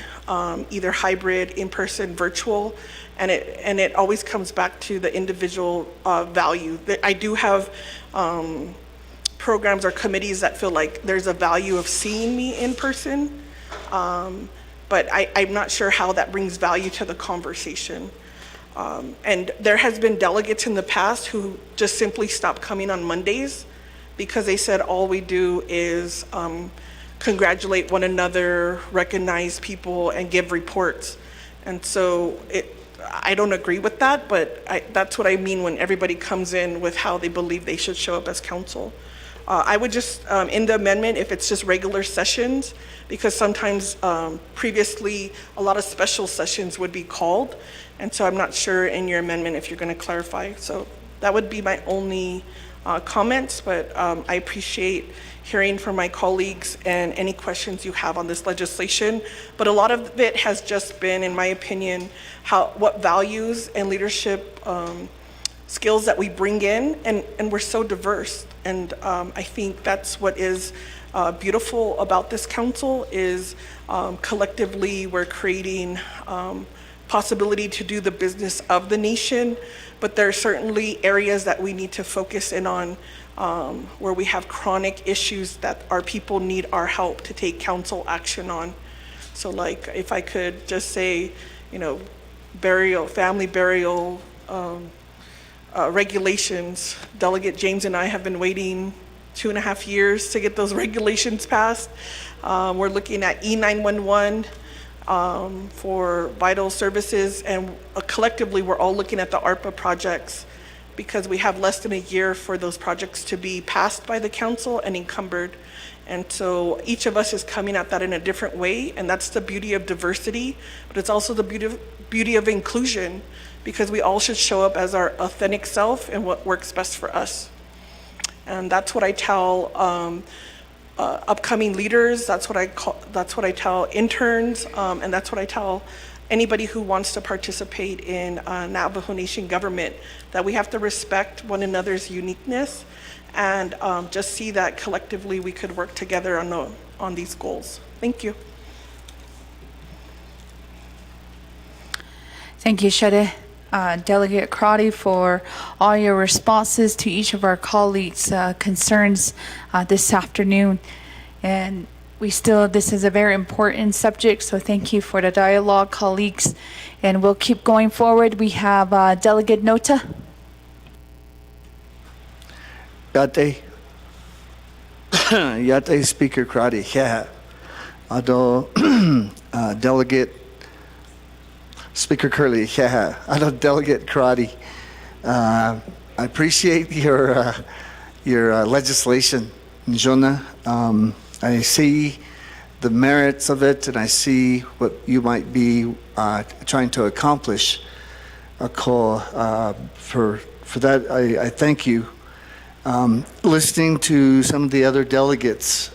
either hybrid, in-person, virtual, and it always comes back to the individual value. I do have programs or committees that feel like there's a value of seeing me in person, but I'm not sure how that brings value to the conversation. And there has been delegates in the past who just simply stopped coming on Mondays because they said all we do is congratulate one another, recognize people, and give reports. And so I don't agree with that, but that's what I mean when everybody comes in with how they believe they should show up as council. I would just, in the amendment, if it's just regular sessions, because sometimes previously a lot of special sessions would be called, and so I'm not sure in your amendment if you're going to clarify. So that would be my only comments, but I appreciate hearing from my colleagues and any questions you have on this legislation. But a lot of it has just been, in my opinion, what values and leadership skills that we bring in, and we're so diverse. And I think that's what is beautiful about this council is collectively we're creating possibility to do the business of the nation, but there are certainly areas that we need to focus in on where we have chronic issues that our people need our help to take council action on. So like if I could just say, family burial regulations, Delegate James and I have been waiting 2.5 years to get those regulations passed. We're looking at E911 for vital services, and collectively, we're all looking at the ARPA projects because we have less than a year for those projects to be passed by the council and encumbered. And so each of us is coming at that in a different way, and that's the beauty of diversity, but it's also the beauty of inclusion, because we all should show up as our authentic self and what works best for us. And that's what I tell upcoming leaders. That's what I tell interns, and that's what I tell anybody who wants to participate in Navajo Nation government, that we have to respect one another's uniqueness and just see that collectively we could work together on these goals. Thank you. Thank you, Shade. Delegate Crotty, for all your responses to each of our colleagues' concerns this afternoon. And this is a very important subject, so thank you for the dialogue, colleagues. And we'll keep going forward. We have Delegate Nota. Yate Speaker Crotty, yeah. Ado Delegate Speaker Curley, yeah. Ado Delegate Crotty. I appreciate your legislation, Jonah. I see the merits of it, and I see what you might be trying to accomplish. For that, I thank you. Listening to some of the other delegates,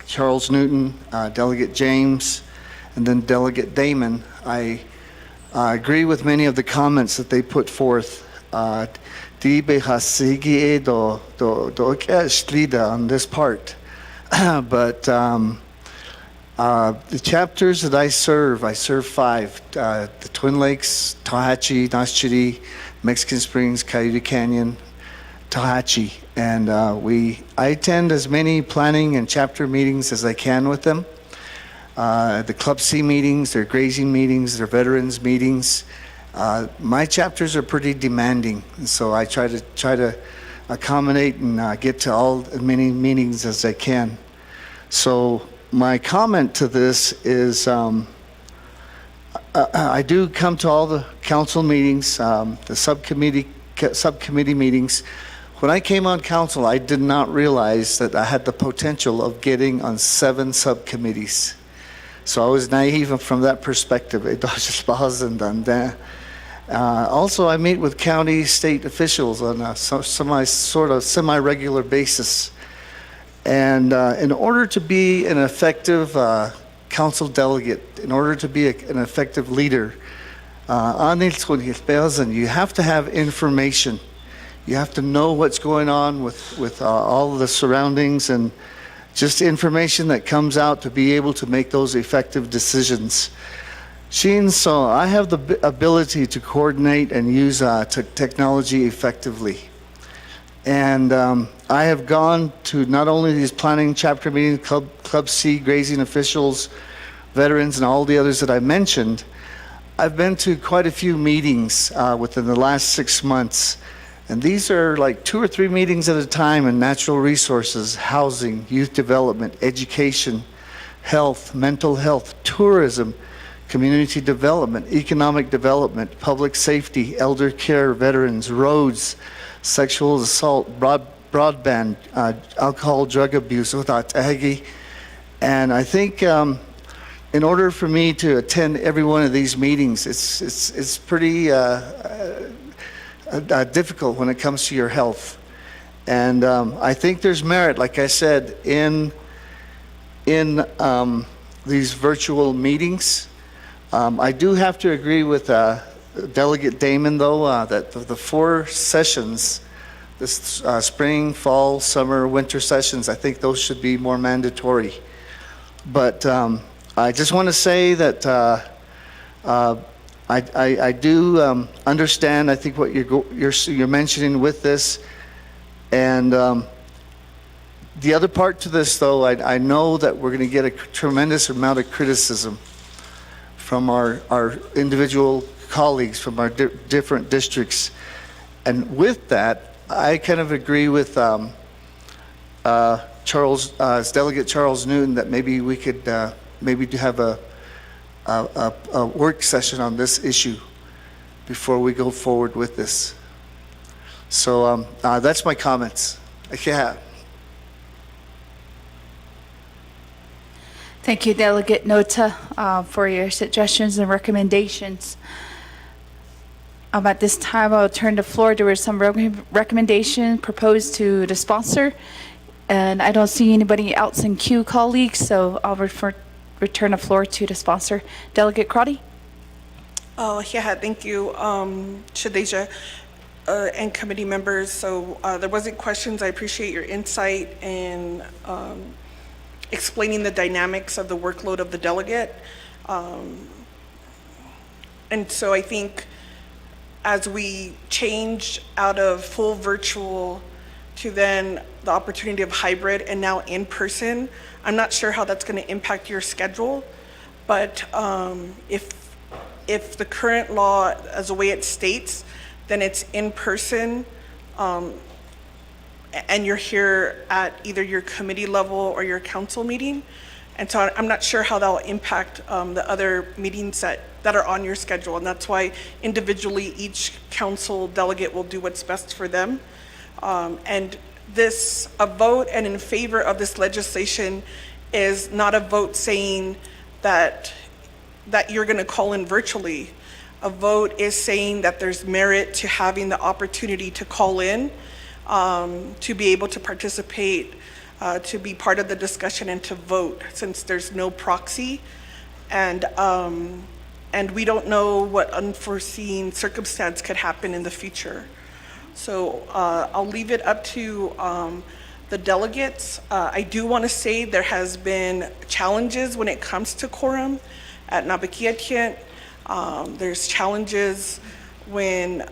Charles Newton, Delegate James, and then Delegate Damon, I agree with many of the comments that they put forth. On this part. But the chapters that I serve 5, the Twin Lakes, Tallahatchie, Noshchity, Mexican Springs, Coyote Canyon, Tallahatchie, and I attend as many planning and chapter meetings as I can with them. The Club C meetings, their grazing meetings, their veterans meetings. My chapters are pretty demanding, and so I try to accommodate and get to as many meetings as I can. So my comment to this is I do come to all the council meetings, the subcommittee meetings. When I came on council, I did not realize that I had the potential of getting on 7 subcommittees. So I was naive from that perspective. Also, I meet with county, state officials on a semi-regular basis. And in order to be an effective council delegate, in order to be an effective leader, you have to have information. You have to know what's going on with all of the surroundings and just information that comes out to be able to make those effective decisions. So I have the ability to coordinate and use technology effectively. And I have gone to not only these planning chapter meetings, Club C, grazing officials, veterans, and all the others that I mentioned. I've been to quite a few meetings within the last 6 months. And these are like 2 or 3 meetings at a time in natural resources, housing, youth development, education, health, mental health, tourism, community development, economic development, public safety, elder care, veterans, roads, sexual assault, broadband, alcohol, drug abuse, and I think in order for me to attend every one of these meetings, it's pretty difficult when it comes to your health. And I think there's merit, like I said, in these virtual meetings. I do have to agree with Delegate Damon, though, that the 4 sessions, this spring, fall, summer, winter sessions, I think those should be more mandatory. But I just want to say that I do understand, I think, what you're mentioning with this. And the other part to this, though, I know that we're going to get a tremendous amount of criticism from our individual colleagues from our different districts. And with that, I kind of agree with Delegate Charles Newton, that maybe we could maybe do have a work session on this issue before we go forward with this. So that's my comments. Yeah. Thank you, Delegate Nota, for your suggestions and recommendations. At this time, I'll turn the floor. There were some recommendation proposed to the sponsor, and I don't see anybody else in queue, colleagues, so I'll return the floor to the sponsor. Delegate Crotty? Yeah, thank you, Shadeja, and committee members. So there wasn't questions. I appreciate your insight in explaining the dynamics of the workload of the delegate. And so I think as we change out of full virtual to then the opportunity of hybrid and now in person, I'm not sure how that's going to impact your schedule, but if the current law, as the way it states, then it's in person, and you're here at either your committee level or your council meeting. And so I'm not sure how that will impact the other meetings that are on your schedule. And that's why individually each council delegate will do what's best for them. And a vote and in favor of this legislation is not a vote saying that you're going to call in virtually. A vote is saying that there's merit to having the opportunity to call in, to be able to participate, to be part of the discussion and to vote, since there's no proxy. And we don't know what unforeseen circumstance could happen in the future. So I'll leave it up to the delegates. I do want to say there has been challenges when it comes to quorum at NAA'BIK'IYATI. There's challenges when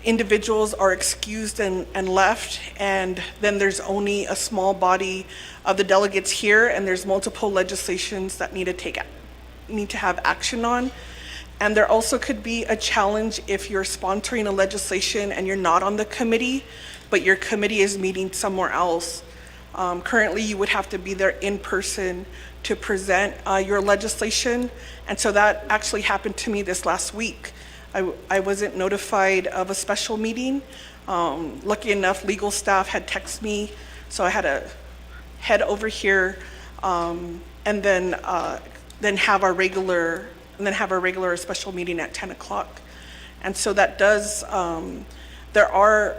individuals are excused and left, and then there's only a small body of the delegates here, and there's multiple legislations that need to have action on. And there also could be a challenge if you're sponsoring a legislation and you're not on the committee, but your committee is meeting somewhere else. Currently, you would have to be there in person to present your legislation. And so that actually happened to me this last week. I wasn't notified of a special meeting. Lucky enough, legal staff had texted me, so I had to head over here and then have our regular special meeting at 10 o'clock. And so that does, there are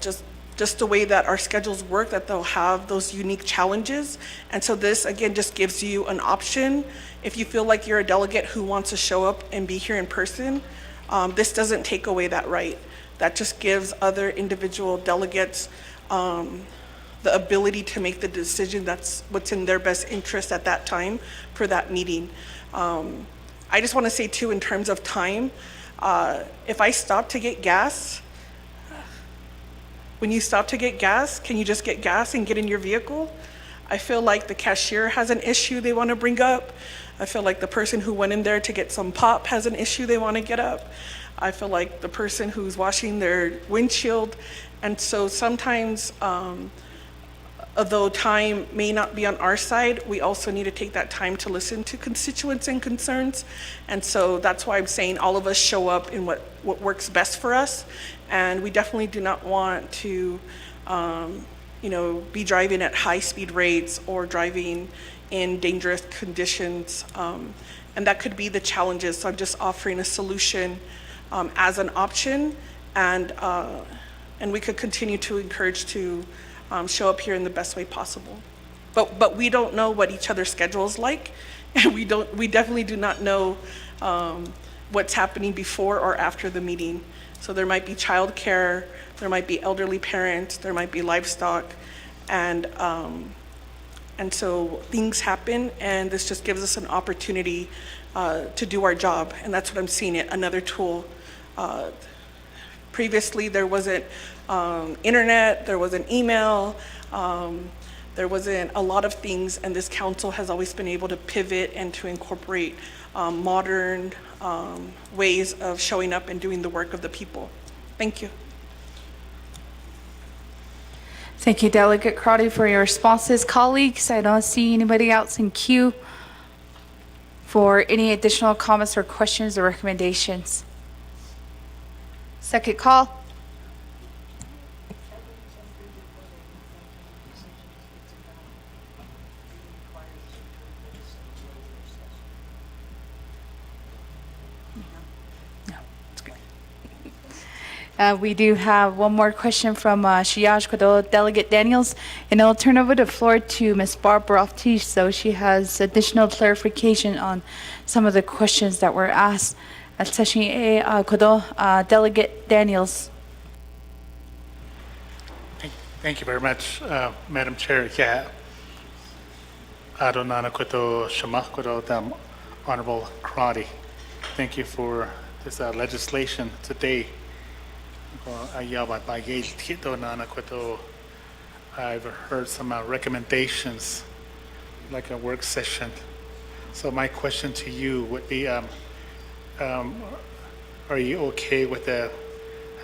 just the way that our schedules work, that they'll have those unique challenges. And so this, again, just gives you an option. If you feel like you're a delegate who wants to show up and be here in person, this doesn't take away that right. That just gives other individual delegates the ability to make the decision that's what's in their best interest at that time for that meeting. I just want to say too, in terms of time, if I stop to get gas, when you stop to get gas, can you just get gas and get in your vehicle? I feel like the cashier has an issue they want to bring up. I feel like the person who went in there to get some pop has an issue they want to get up. I feel like the person who's washing their windshield. And so sometimes, although time may not be on our side, we also need to take that time to listen to constituents and concerns. And so that's why I'm saying all of us show up in what works best for us. And we definitely do not want to be driving at high speed rates or driving in dangerous conditions. And that could be the challenges. So I'm just offering a solution as an option, and we could continue to encourage to show up here in the best way possible. But we don't know what each other's schedule is like, and we definitely do not know what's happening before or after the meeting. So there might be childcare, there might be elderly parents, there might be livestock, and so things happen, and this just gives us an opportunity to do our job, and that's what I'm seeing it, another tool. Previously, there wasn't internet, there wasn't email, there wasn't a lot of things, and this council has always been able to pivot and to incorporate modern ways of showing up and doing the work of the people. Thank you. Thank you, Delegate Crotty, for your responses. Colleagues, I don't see anybody else in queue for any additional comments or questions or recommendations. Second call. We do have one more question from Shiaj Kodol, Delegate Daniels, and I'll turn over the floor to Ms. Barbara Oftiche, so she has additional clarification on some of the questions that were asked. Session A, Kodol, Delegate Daniels. Thank you very much, Madam Chair. Yeah. Adonana Koto Shama Koto Dam, Honorable Crotty. Thank you for this legislation today. I've heard some recommendations, like a work session. So my question to you would be, are you okay with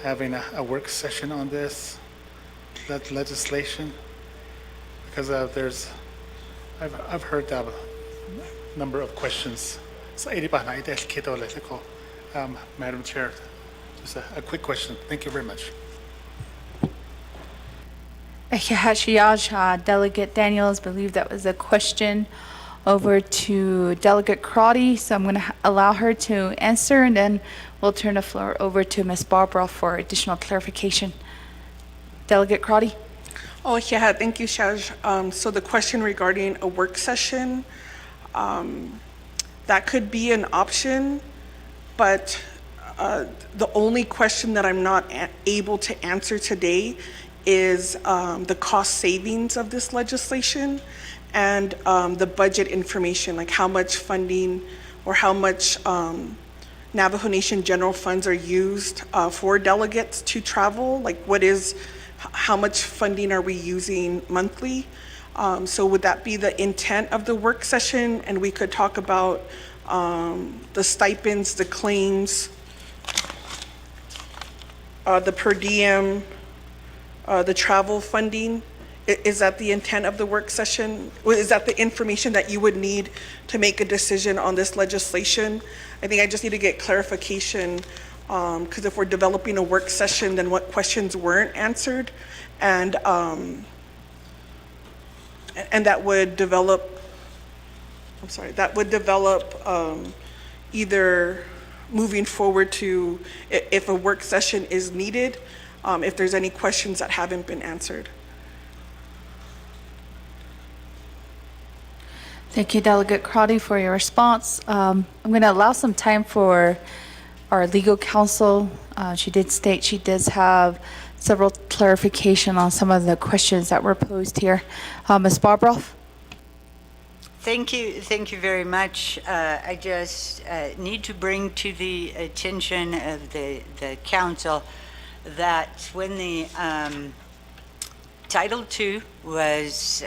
having a work session on this legislation? Because I've heard a number of questions. So Madam Chair, just a quick question. Thank you very much. Shiaj, Delegate Daniels, believe that was a question over to Delegate Crotty, so I'm going to allow her to answer, and then we'll turn the floor over to Ms. Barbara for additional clarification. Delegate Crotty? Oh, yeah, thank you, Shaj. So the question regarding a work session, that could be an option, but the only question that I'm not able to answer today is the cost savings of this legislation and the budget information, like how much funding or how much Navajo Nation general funds are used for delegates to travel, like how much funding are we using monthly? So would that be the intent of the work session? And we could talk about the stipends, the claims, the per diem, the travel funding. Is that the intent of the work session? Is that the information that you would need to make a decision on this legislation? I think I just need to get clarification, because if we're developing a work session, then what questions weren't answered, and that would develop, either moving forward to, if a work session is needed, if there's any questions that haven't been answered. Thank you, Delegate Crotty, for your response. I'm going to allow some time for our legal counsel. She did state she does have several clarification on some of the questions that were posed here. Ms. Barbroff? Thank you very much. I just need to bring to the attention of the council that when the Title II was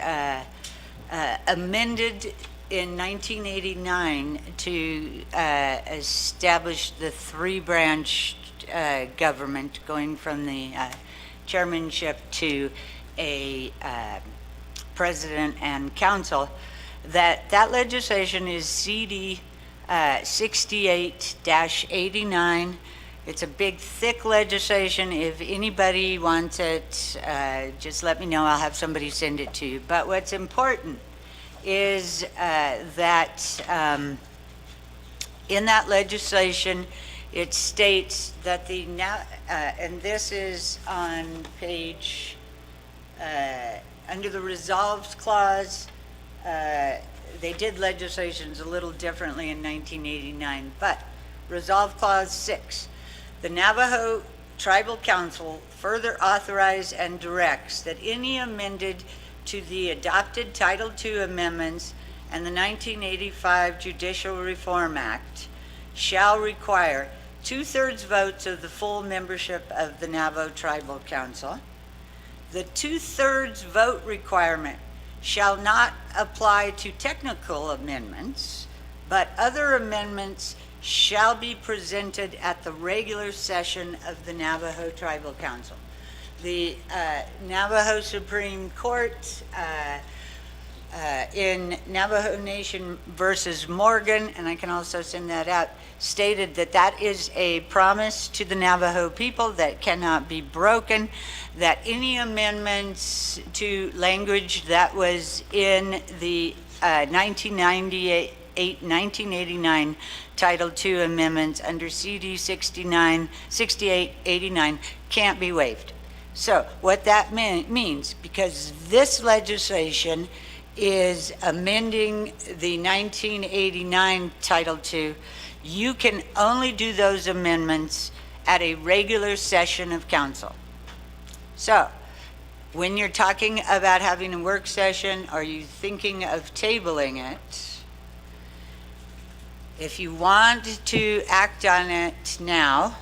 amended in 1989 to establish the three-branch government, going from the chairmanship to a president and council, that legislation is CD 68-89. It's a big, thick legislation. If anybody wants it, just let me know. I'll have somebody send it to you. But what's important is that in that legislation, it states that and this is on page, under the resolves clause, they did legislations a little differently in 1989, but Resolve Clause 6, the Navajo Tribal Council further authorizes and directs that any amended to the adopted Title II amendments and the 1985 Judicial Reform Act shall require 2/3 votes of the full membership of the Navajo Tribal Council. The 2/3 vote requirement shall not apply to technical amendments, but other amendments shall be presented at the regular session of the Navajo Tribal Council. the Navajo Supreme Court in Navajo Nation versus Morgan, and I can also send that out, stated that that is a promise to the Navajo people that cannot be broken, that any amendments to language that was in the 1989 Title II amendments under CD 6889 can't be waived. So what that means, because this legislation is amending the 1989 Title II, you can only do those amendments at a regular session of council. So when you're talking about having a work session, are you thinking of tabling it? If you want to act on it now,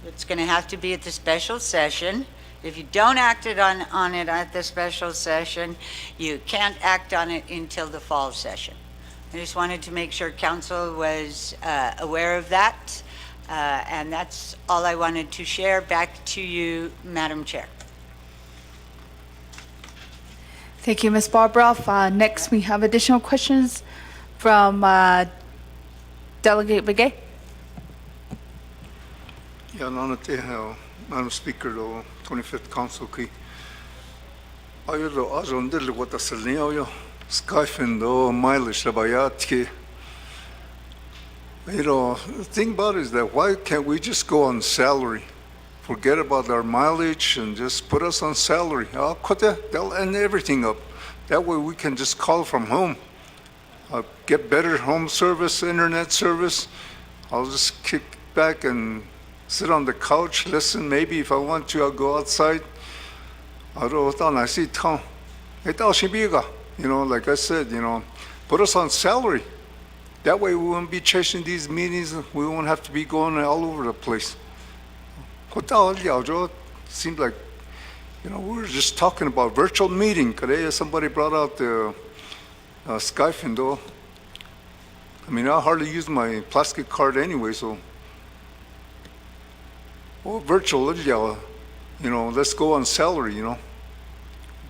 it's going to have to be at the special session. If you don't act on it at the special session, you can't act on it until the fall session. I just wanted to make sure council was aware of that, and that's all I wanted to share. Back to you, Madam Chair. Thank you, Ms. Barbroff. Next, we have additional questions from Delegate Begay. Yeah, Madam Speaker, the 25th Council key. Ayo lo azonde lo wata selneo yo skyfin do mileage labayatki. You know, the thing about it is that why can't we just go on salary? Forget about our mileage and just put us on salary. They'll end everything up. That way we can just call from home. Get better home service, internet service. I'll just kick back and sit on the couch, listen. Maybe if I want to, I'll go outside. You know, like I said, you know, put us on salary. That way we won't be chasing these meetings. We won't have to be going all over the place. Seems like, you know, we were just talking about virtual meeting. Somebody brought out the Skype window. I mean, I hardly use my plastic card anyway, so. Well, virtual, you know, let's go on salary, you know.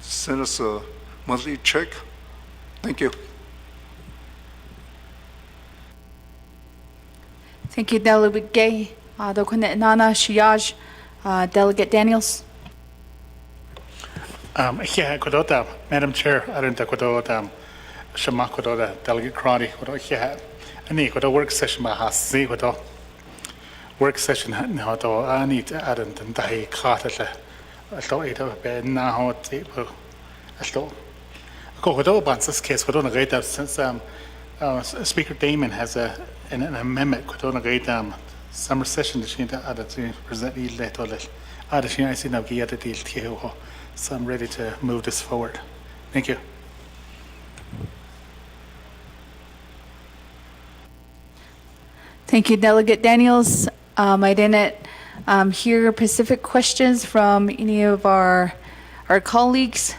Send us a monthly check. Thank you. Thank you, Delegate Begay. Nana Shiaj, Delegate Daniels. Yeah, kodota, Madam Chair, arunta kodota, shama kodota, Delegate Crotty, kodota, yeah, ani kodota work session bahasi kodota work session no to ani arunta dahi khatala, alo ito be na ho tipo, alo. Kodota bansis case kodota gaita since Speaker Damon has an amendment kodota gaita summer session that she to present the letter. I see now get deal too. So I'm ready to move this forward. Thank you. Thank you, Delegate Daniels. I didn't hear specific questions from any of our colleagues.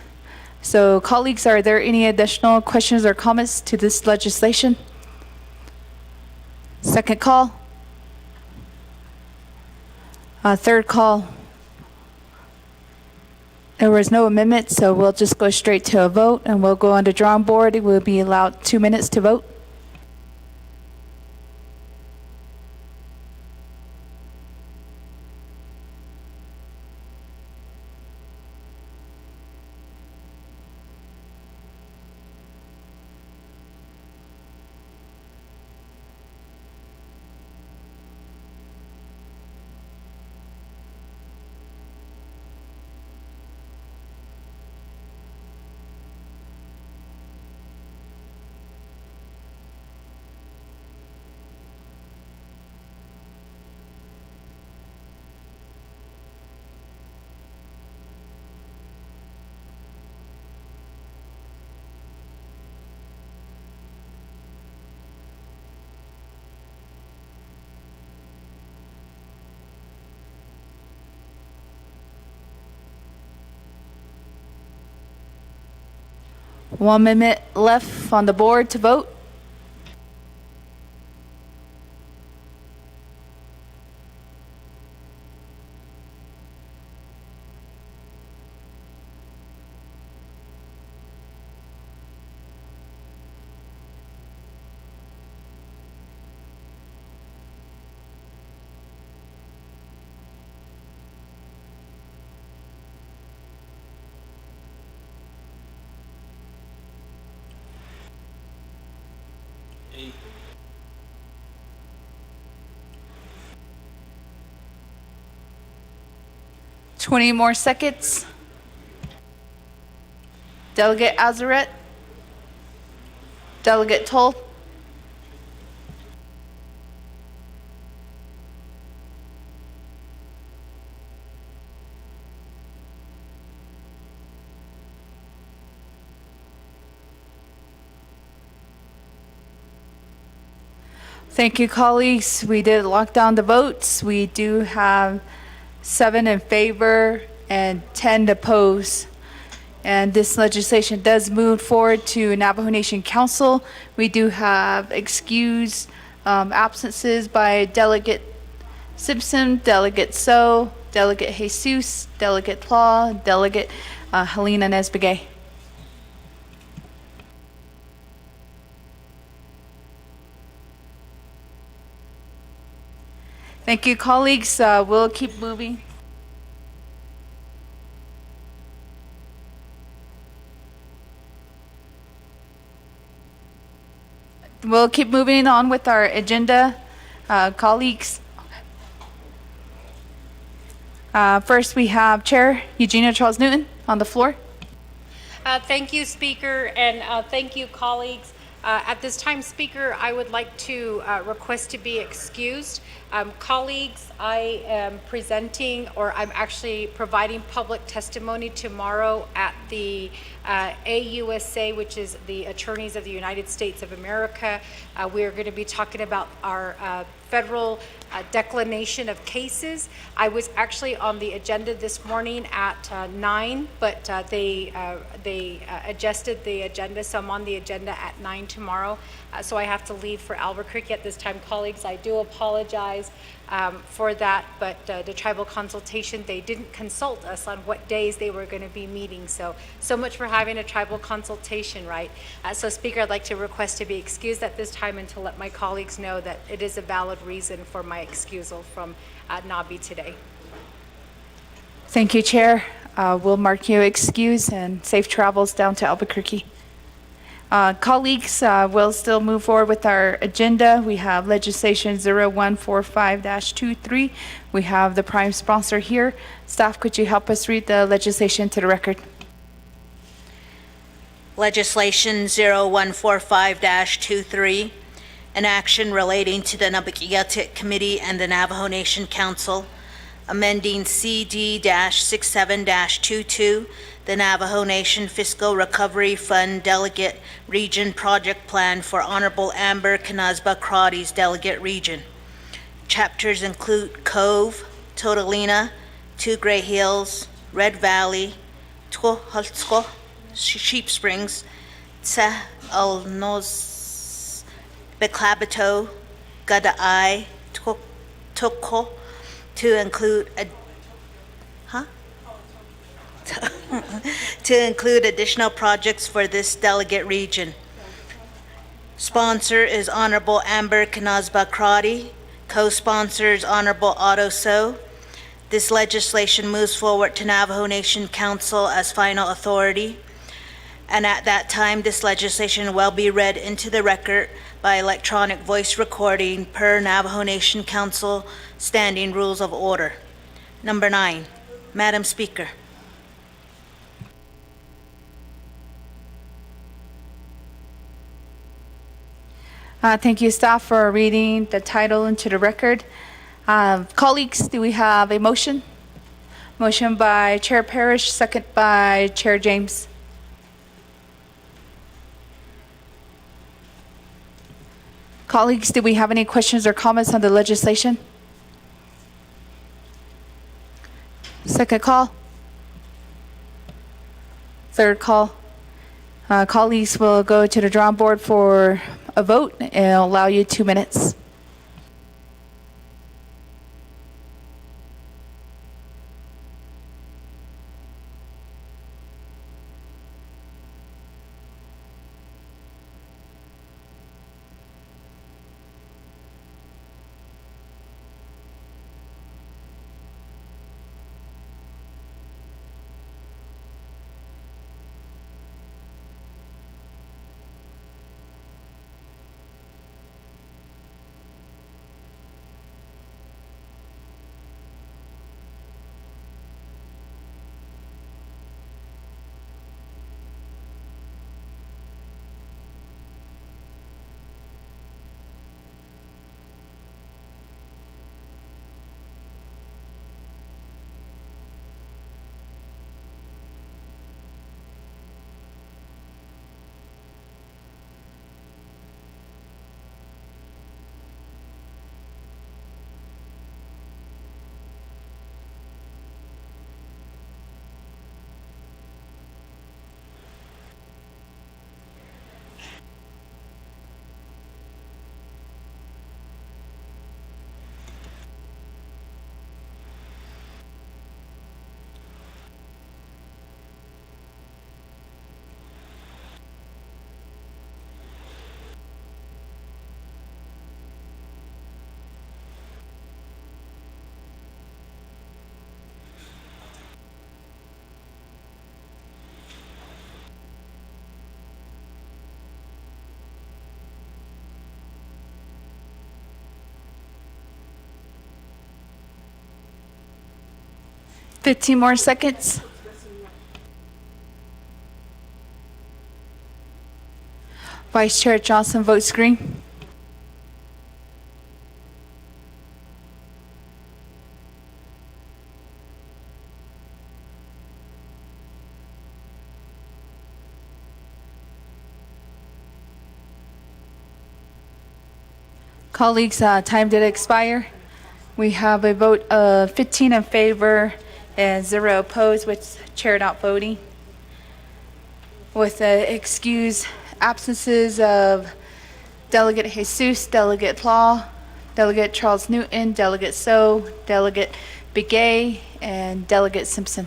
So colleagues, are there any additional questions or comments to this legislation? Second call. Third call. There was no amendment, so we'll just go straight to a vote, and we'll go on to drawing board. We'll be allowed 2 minutes to vote. One minute left on the board to vote. 20 more seconds. Delegate Azeret. Delegate Toll. Thank you, colleagues. We did lock down the votes. We do have 7 in favor and 10 opposed. And this legislation does move forward to Navajo Nation Council. We do have excused absences by Delegate Simpson, Delegate So, Delegate Jesus, Delegate Pla, Delegate Helena Nesbegay. Thank you, colleagues. We'll keep moving. We'll keep moving on with our agenda, colleagues. First, we have Chair Eugenia Charles Newton on the floor. Thank you, Speaker, and thank you, colleagues. At this time, Speaker, I would like to request to be excused. Colleagues, I am presenting, or I'm actually providing public testimony tomorrow at the AUSA, which is the Attorneys of the United States of America. We are going to be talking about our federal declination of cases. I was actually on the agenda this morning at 9, but they adjusted the agenda, so I'm on the agenda at 9 tomorrow. So I have to leave for Albuquerque at this time. Colleagues, I do apologize for that, but the tribal consultation, they didn't consult us on what days they were going to be meeting. So much for having a tribal consultation, right? So Speaker, I'd like to request to be excused at this time and to let my colleagues know that it is a valid reason for my excusal from NAA'BI today. Thank you, Chair. We'll mark you excused and safe travels down to Albuquerque. Colleagues, we'll still move forward with our agenda. We have legislation 0145-23. We have the prime sponsor here. Staff, could you help us read the legislation to the record? Legislation 0145-23, an action relating to the NAA'BIK'IYATI Committee and the Navajo Nation Council, amending CD-67-22, the Navajo Nation Fiscal Recovery Fund Delegate Region Project Plan for Honorable Amber Knazba-Crotty's Delegate Region. Chapters include Cove, Totalina, Two Gray Hills, Red Valley, Twohalsko, Sheep Springs, Tsa Alnos, Beclabato, Gada'ai, Toko, to include to include additional projects for this delegate region. Sponsor is Honorable Amber Knazba-Crotty. Co-sponsor is Honorable Otto So. This legislation moves forward to Navajo Nation Council as final authority. And at that time, this legislation will be read into the record by electronic voice recording per Navajo Nation Council Standing Rules of Order. Number 9, Madam Speaker. Thank you, staff, for reading the title into the record. Colleagues, do we have a motion? Motion by Chair Parrish, second by Chair James. Colleagues, do we have any questions or comments on the legislation? Second call. Third call. Colleagues will go to the drawing board for a vote, and I'll allow you 2 minutes. 15 more seconds. Vice Chair Johnson votes green. Colleagues, time did expire. We have a vote of 15 in favor and 0 opposed, with chair not voting. With the excused absences of Delegate Jesus, Delegate Law, Delegate Charles Newton, Delegate So, Delegate Begay, and Delegate Simpson.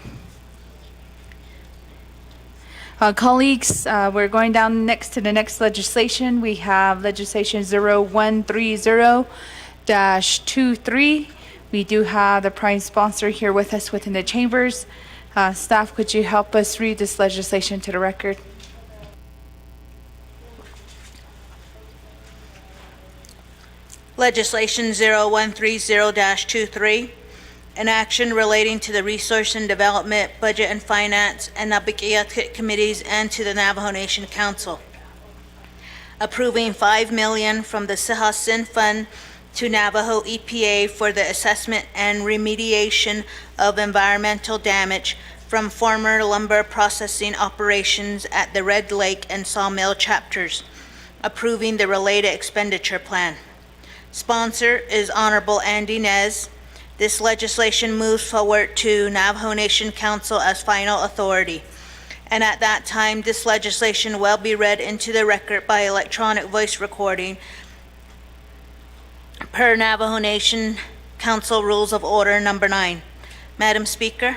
Colleagues, we're going down next to the next legislation. We have legislation 0130-23. We do have the prime sponsor here with us within the chambers. Staff, could you help us read this legislation to the record? Legislation 0130-23, an action relating to the Resource and Development, Budget and Finance, and NAA'BIK'IYATI committees and to the Navajo Nation Council. Approving $5 million from the Sihasin Fund to Navajo EPA for the assessment and remediation of environmental damage from former lumber processing operations at the Red Lake and Sawmill chapters. Approving the related expenditure plan. Sponsor is Honorable Andy Nez. This legislation moves forward to Navajo Nation Council as final authority. And at that time, this legislation will be read into the record by electronic voice recording per Navajo Nation Council Rules of Order Number 9. Madam Speaker.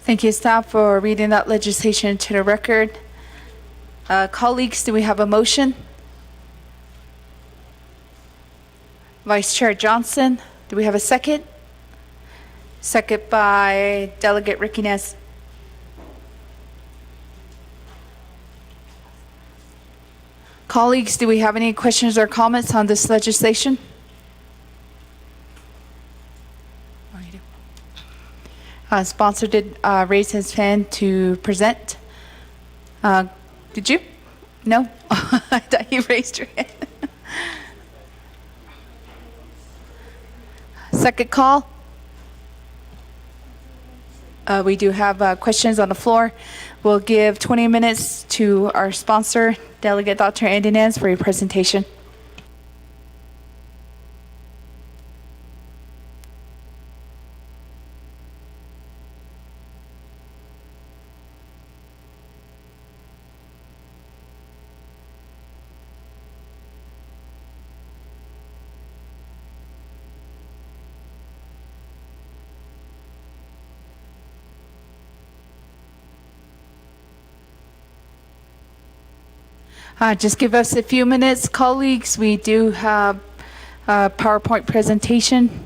Thank you, staff, for reading that legislation to the record. Colleagues, do we have a motion? Vice Chair Johnson, do we have a second? Second by Delegate Ricky Nez. Colleagues, do we have any questions or comments on this legislation? Sponsor did raise his hand to present. Did you? No? I thought you raised your hand. Second call. We do have questions on the floor. We'll give 20 minutes to our sponsor, Delegate Dr. Andy Nance, for your presentation. Just give us a few minutes, colleagues. We do have a PowerPoint presentation.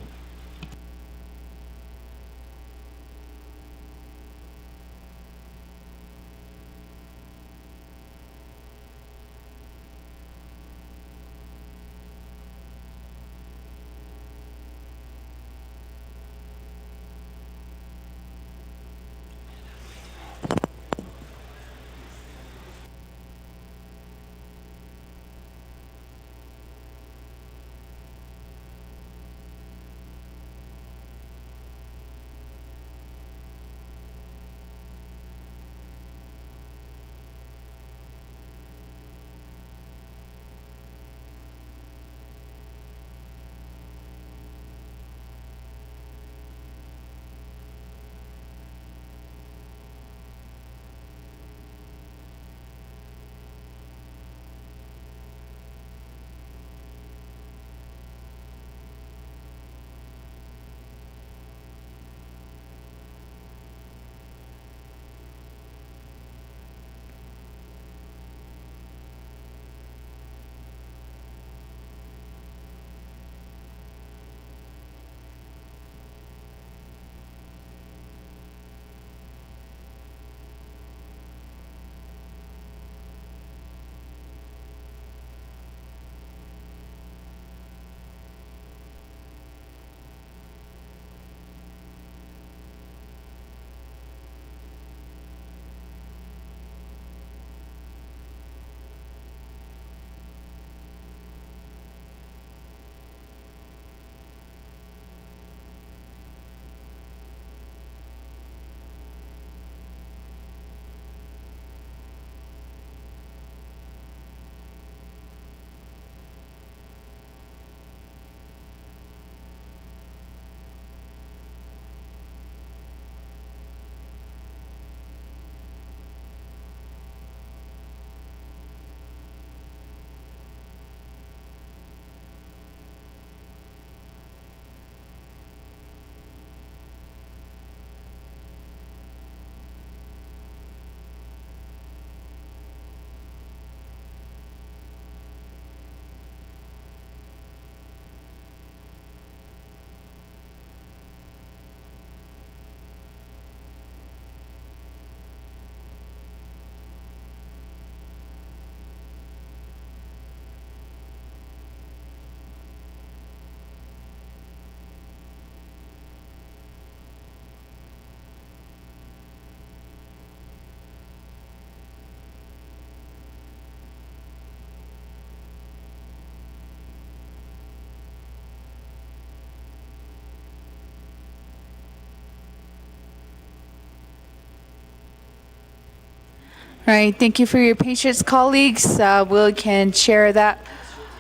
All right, thank you for your patience, colleagues. We can share that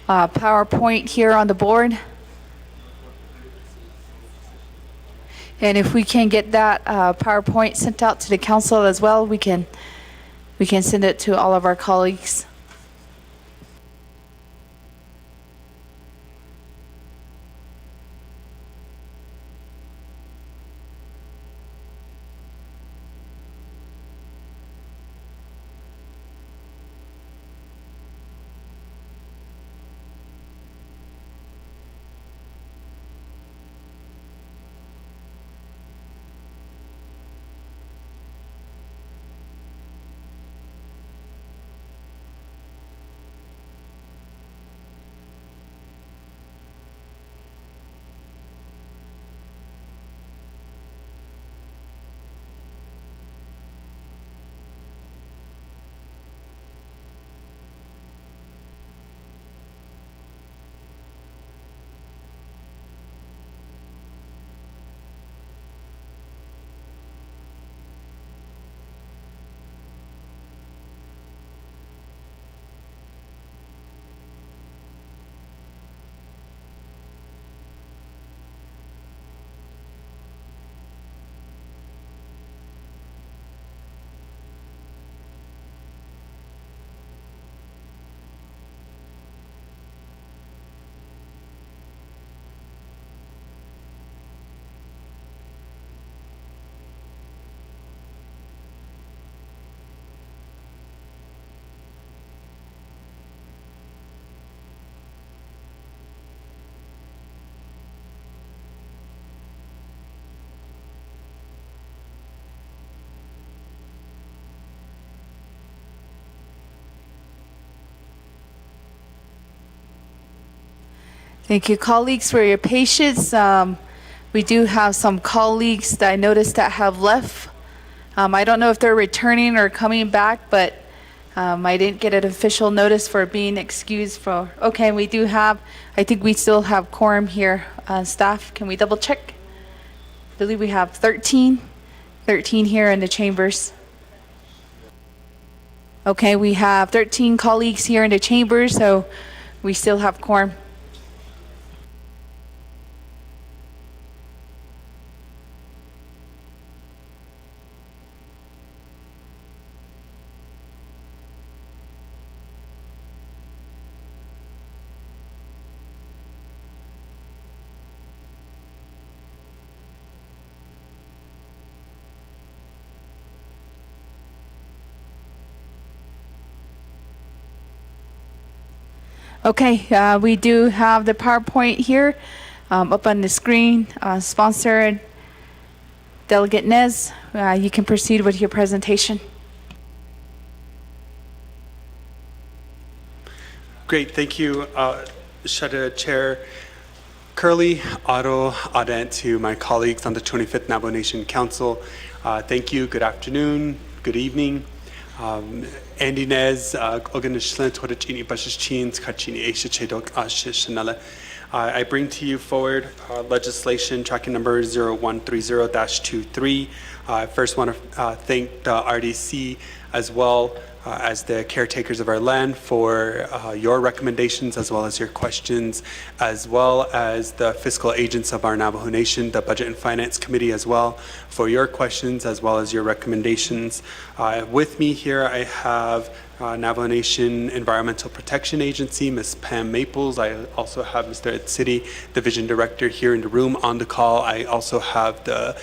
PowerPoint here on the board. And if we can get that PowerPoint sent out to the council as well, we can send it to all of our colleagues. Thank you, colleagues, for your patience. We do have some colleagues that I noticed that have left. I don't know if they're returning or coming back, but I didn't get an official notice for being excused for. Okay, we do have, I think we still have quorum here. Staff, can we double check? I believe we have 13 here in the chambers. Okay, we have 13 colleagues here in the chambers, so we still have quorum. Okay, we do have the PowerPoint here up on the screen. Sponsored Delegate Nez, you can proceed with your presentation. Great, thank you, Shada Chair Curley, Otto, Audent, to my colleagues on the 25th Navajo Nation Council. Thank you, good afternoon, good evening. Andy Nez, I bring to you forward legislation tracking number 0130-23. I first want to thank the RDC as well as the caretakers of our land for your recommendations as well as your questions, as well as the fiscal agents of our Navajo Nation, the Budget and Finance Committee as well, for your questions as well as your recommendations. With me here, I have Navajo Nation Environmental Protection Agency, Ms. Pam Maples. I also have Mr. Ed City, Division Director, here in the room on the call. I also have the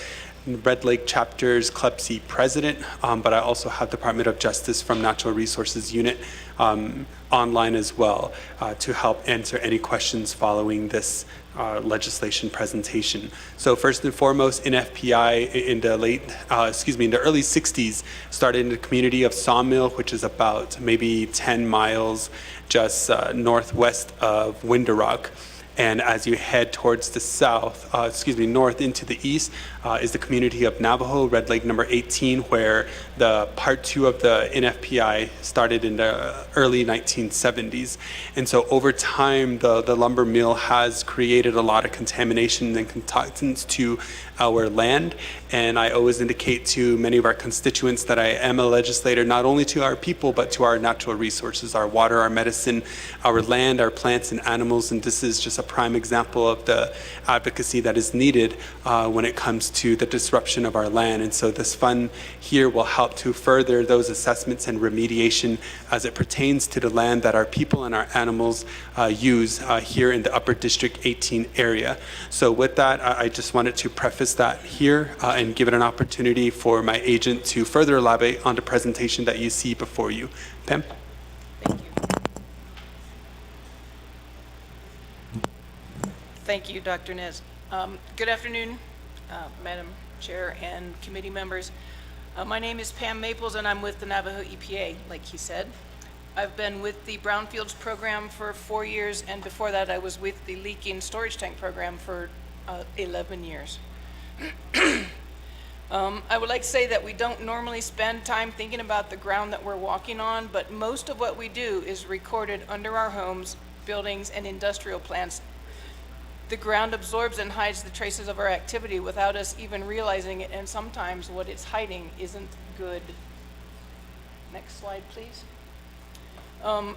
Red Lake Chapter's Club C President, but I also have Department of Justice from Natural Resources Unit online as well to help answer any questions following this legislation presentation. So first and foremost, NFPI in the in the early 60s started in the community of Sawmill, which is about maybe 10 miles just northwest of Window Rock. And as you head towards the south, north into the east, is the community of Navajo, Red Lake number 18, where the part 2 of the NFPI started in the early 1970s. And so over time, the lumber mill has created a lot of contamination and toxins to our land. And I always indicate to many of our constituents that I am a legislator, not only to our people, but to our natural resources, our water, our medicine, our land, our plants and animals. And this is just a prime example of the advocacy that is needed when it comes to the disruption of our land. And so this fund here will help to further those assessments and remediation as it pertains to the land that our people and our animals use here in the Upper District 18 area. So with that, I just wanted to preface that here and give it an opportunity for my agent to further elaborate on the presentation that you see before you. Pam? Thank you, Dr. Nez. Good afternoon, Madam Chair and committee members. My name is Pam Maples, and I'm with the Navajo EPA, like he said. I've been with the Brownfields program for 4 years, and before that I was with the leaking storage tank program for 11 years. I would like to say that we don't normally spend time thinking about the ground that we're walking on, but most of what we do is recorded under our homes, buildings, and industrial plants. The ground absorbs and hides the traces of our activity without us even realizing it, and sometimes what it's hiding isn't good. Next slide, please. In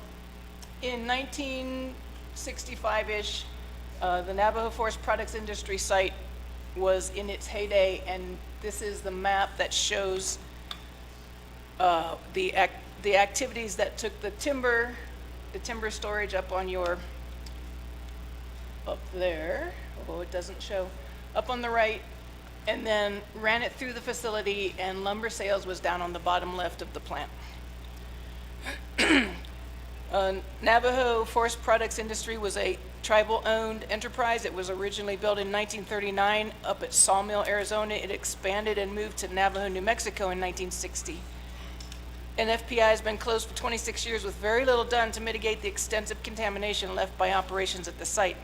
1965-ish, the Navajo Forest Products Industry site was in its heyday, and this is the map that shows the activities that took the timber storage up on your, up there, although it doesn't show, up on the right, and then ran it through the facility, and lumber sales was down on the bottom left of the plant. Navajo Forest Products Industry was a tribal-owned enterprise. It was originally built in 1939 up at Sawmill, Arizona. It expanded and moved to Navajo, New Mexico in 1960. NFPI has been closed for 26 years with very little done to mitigate the extensive contamination left by operations at the site.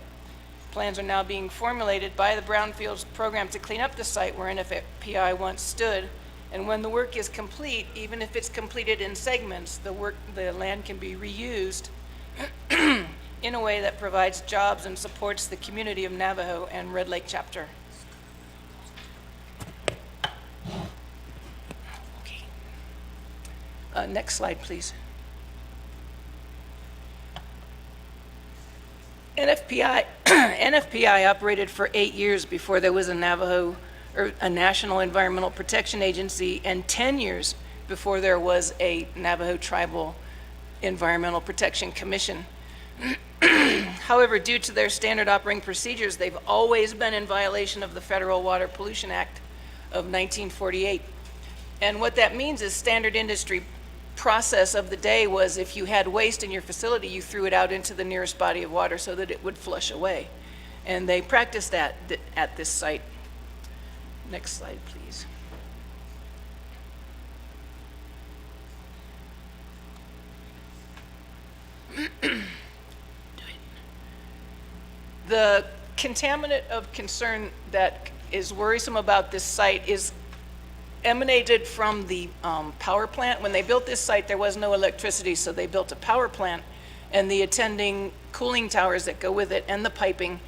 Plans are now being formulated by the Brownfields program to clean up the site where NFPI once stood. And when the work is complete, even if it's completed in segments, the land can be reused in a way that provides jobs and supports the community of Navajo and Red Lake chapter. Okay. Next slide, please. NFPI operated for 8 years before there was a Navajo or a National Environmental Protection Agency, and 10 years before there was a Navajo Tribal Environmental Protection Commission. However, due to their standard operating procedures, they've always been in violation of the Federal Water Pollution Act of 1948. And what that means is standard industry process of the day was if you had waste in your facility, you threw it out into the nearest body of water so that it would flush away. And they practiced that at this site. Next slide, please. The contaminant of concern that is worrisome about this site is emanated from the power plant. When they built this site, there was no electricity, so they built a power plant and the attending cooling towers that go with it and the piping.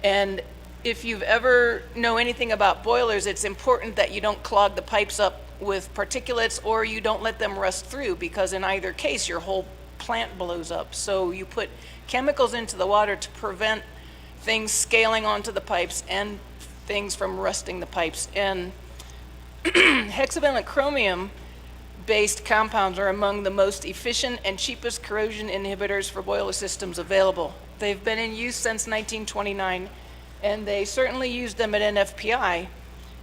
And if you've ever know anything about boilers, it's important that you don't clog the pipes up with particulates or you don't let them rust through, because in either case, your whole plant blows up. So you put chemicals into the water to prevent things scaling onto the pipes and things from rusting the pipes. And hexavalent chromium-based compounds are among the most efficient and cheapest corrosion inhibitors for boiler systems available. They've been in use since 1929, and they certainly used them at NFPI.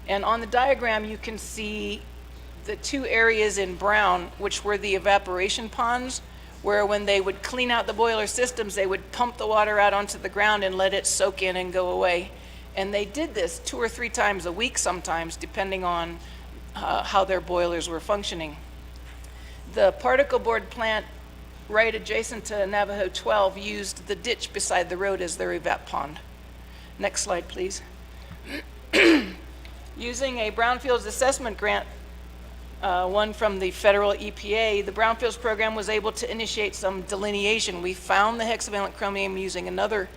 And on the diagram, you can see the two areas in brown, which were the evaporation ponds, where when they would clean out the boiler systems, they would pump the water out onto the ground and let it soak in and go away. And they did this 2 or 3 times a week sometimes, depending on how their boilers were functioning. The particle board plant right adjacent to Navajo 12 used the ditch beside the road as their evap pond. Next slide, please. Using a Brownfields assessment grant, one from the federal EPA, the Brownfields program was able to initiate some delineation. We found the hexavalent chromium using another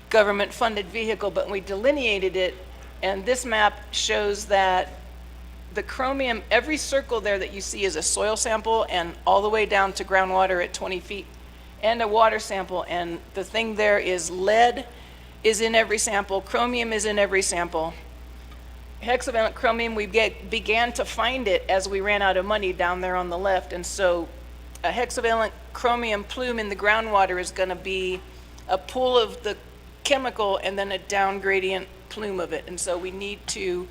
government-funded vehicle, but we delineated it And this map shows that the chromium, every circle there that you see is a soil sample, and all the way down to groundwater at 20 feet, and a water sample. And the thing there is lead is in every sample, chromium is in every sample. Hexavalent chromium, we began to find it as we ran out of money down there on the left. And so a hexavalent chromium plume in the groundwater is going to be a pool of the chemical and then a down gradient plume of it. And so we need to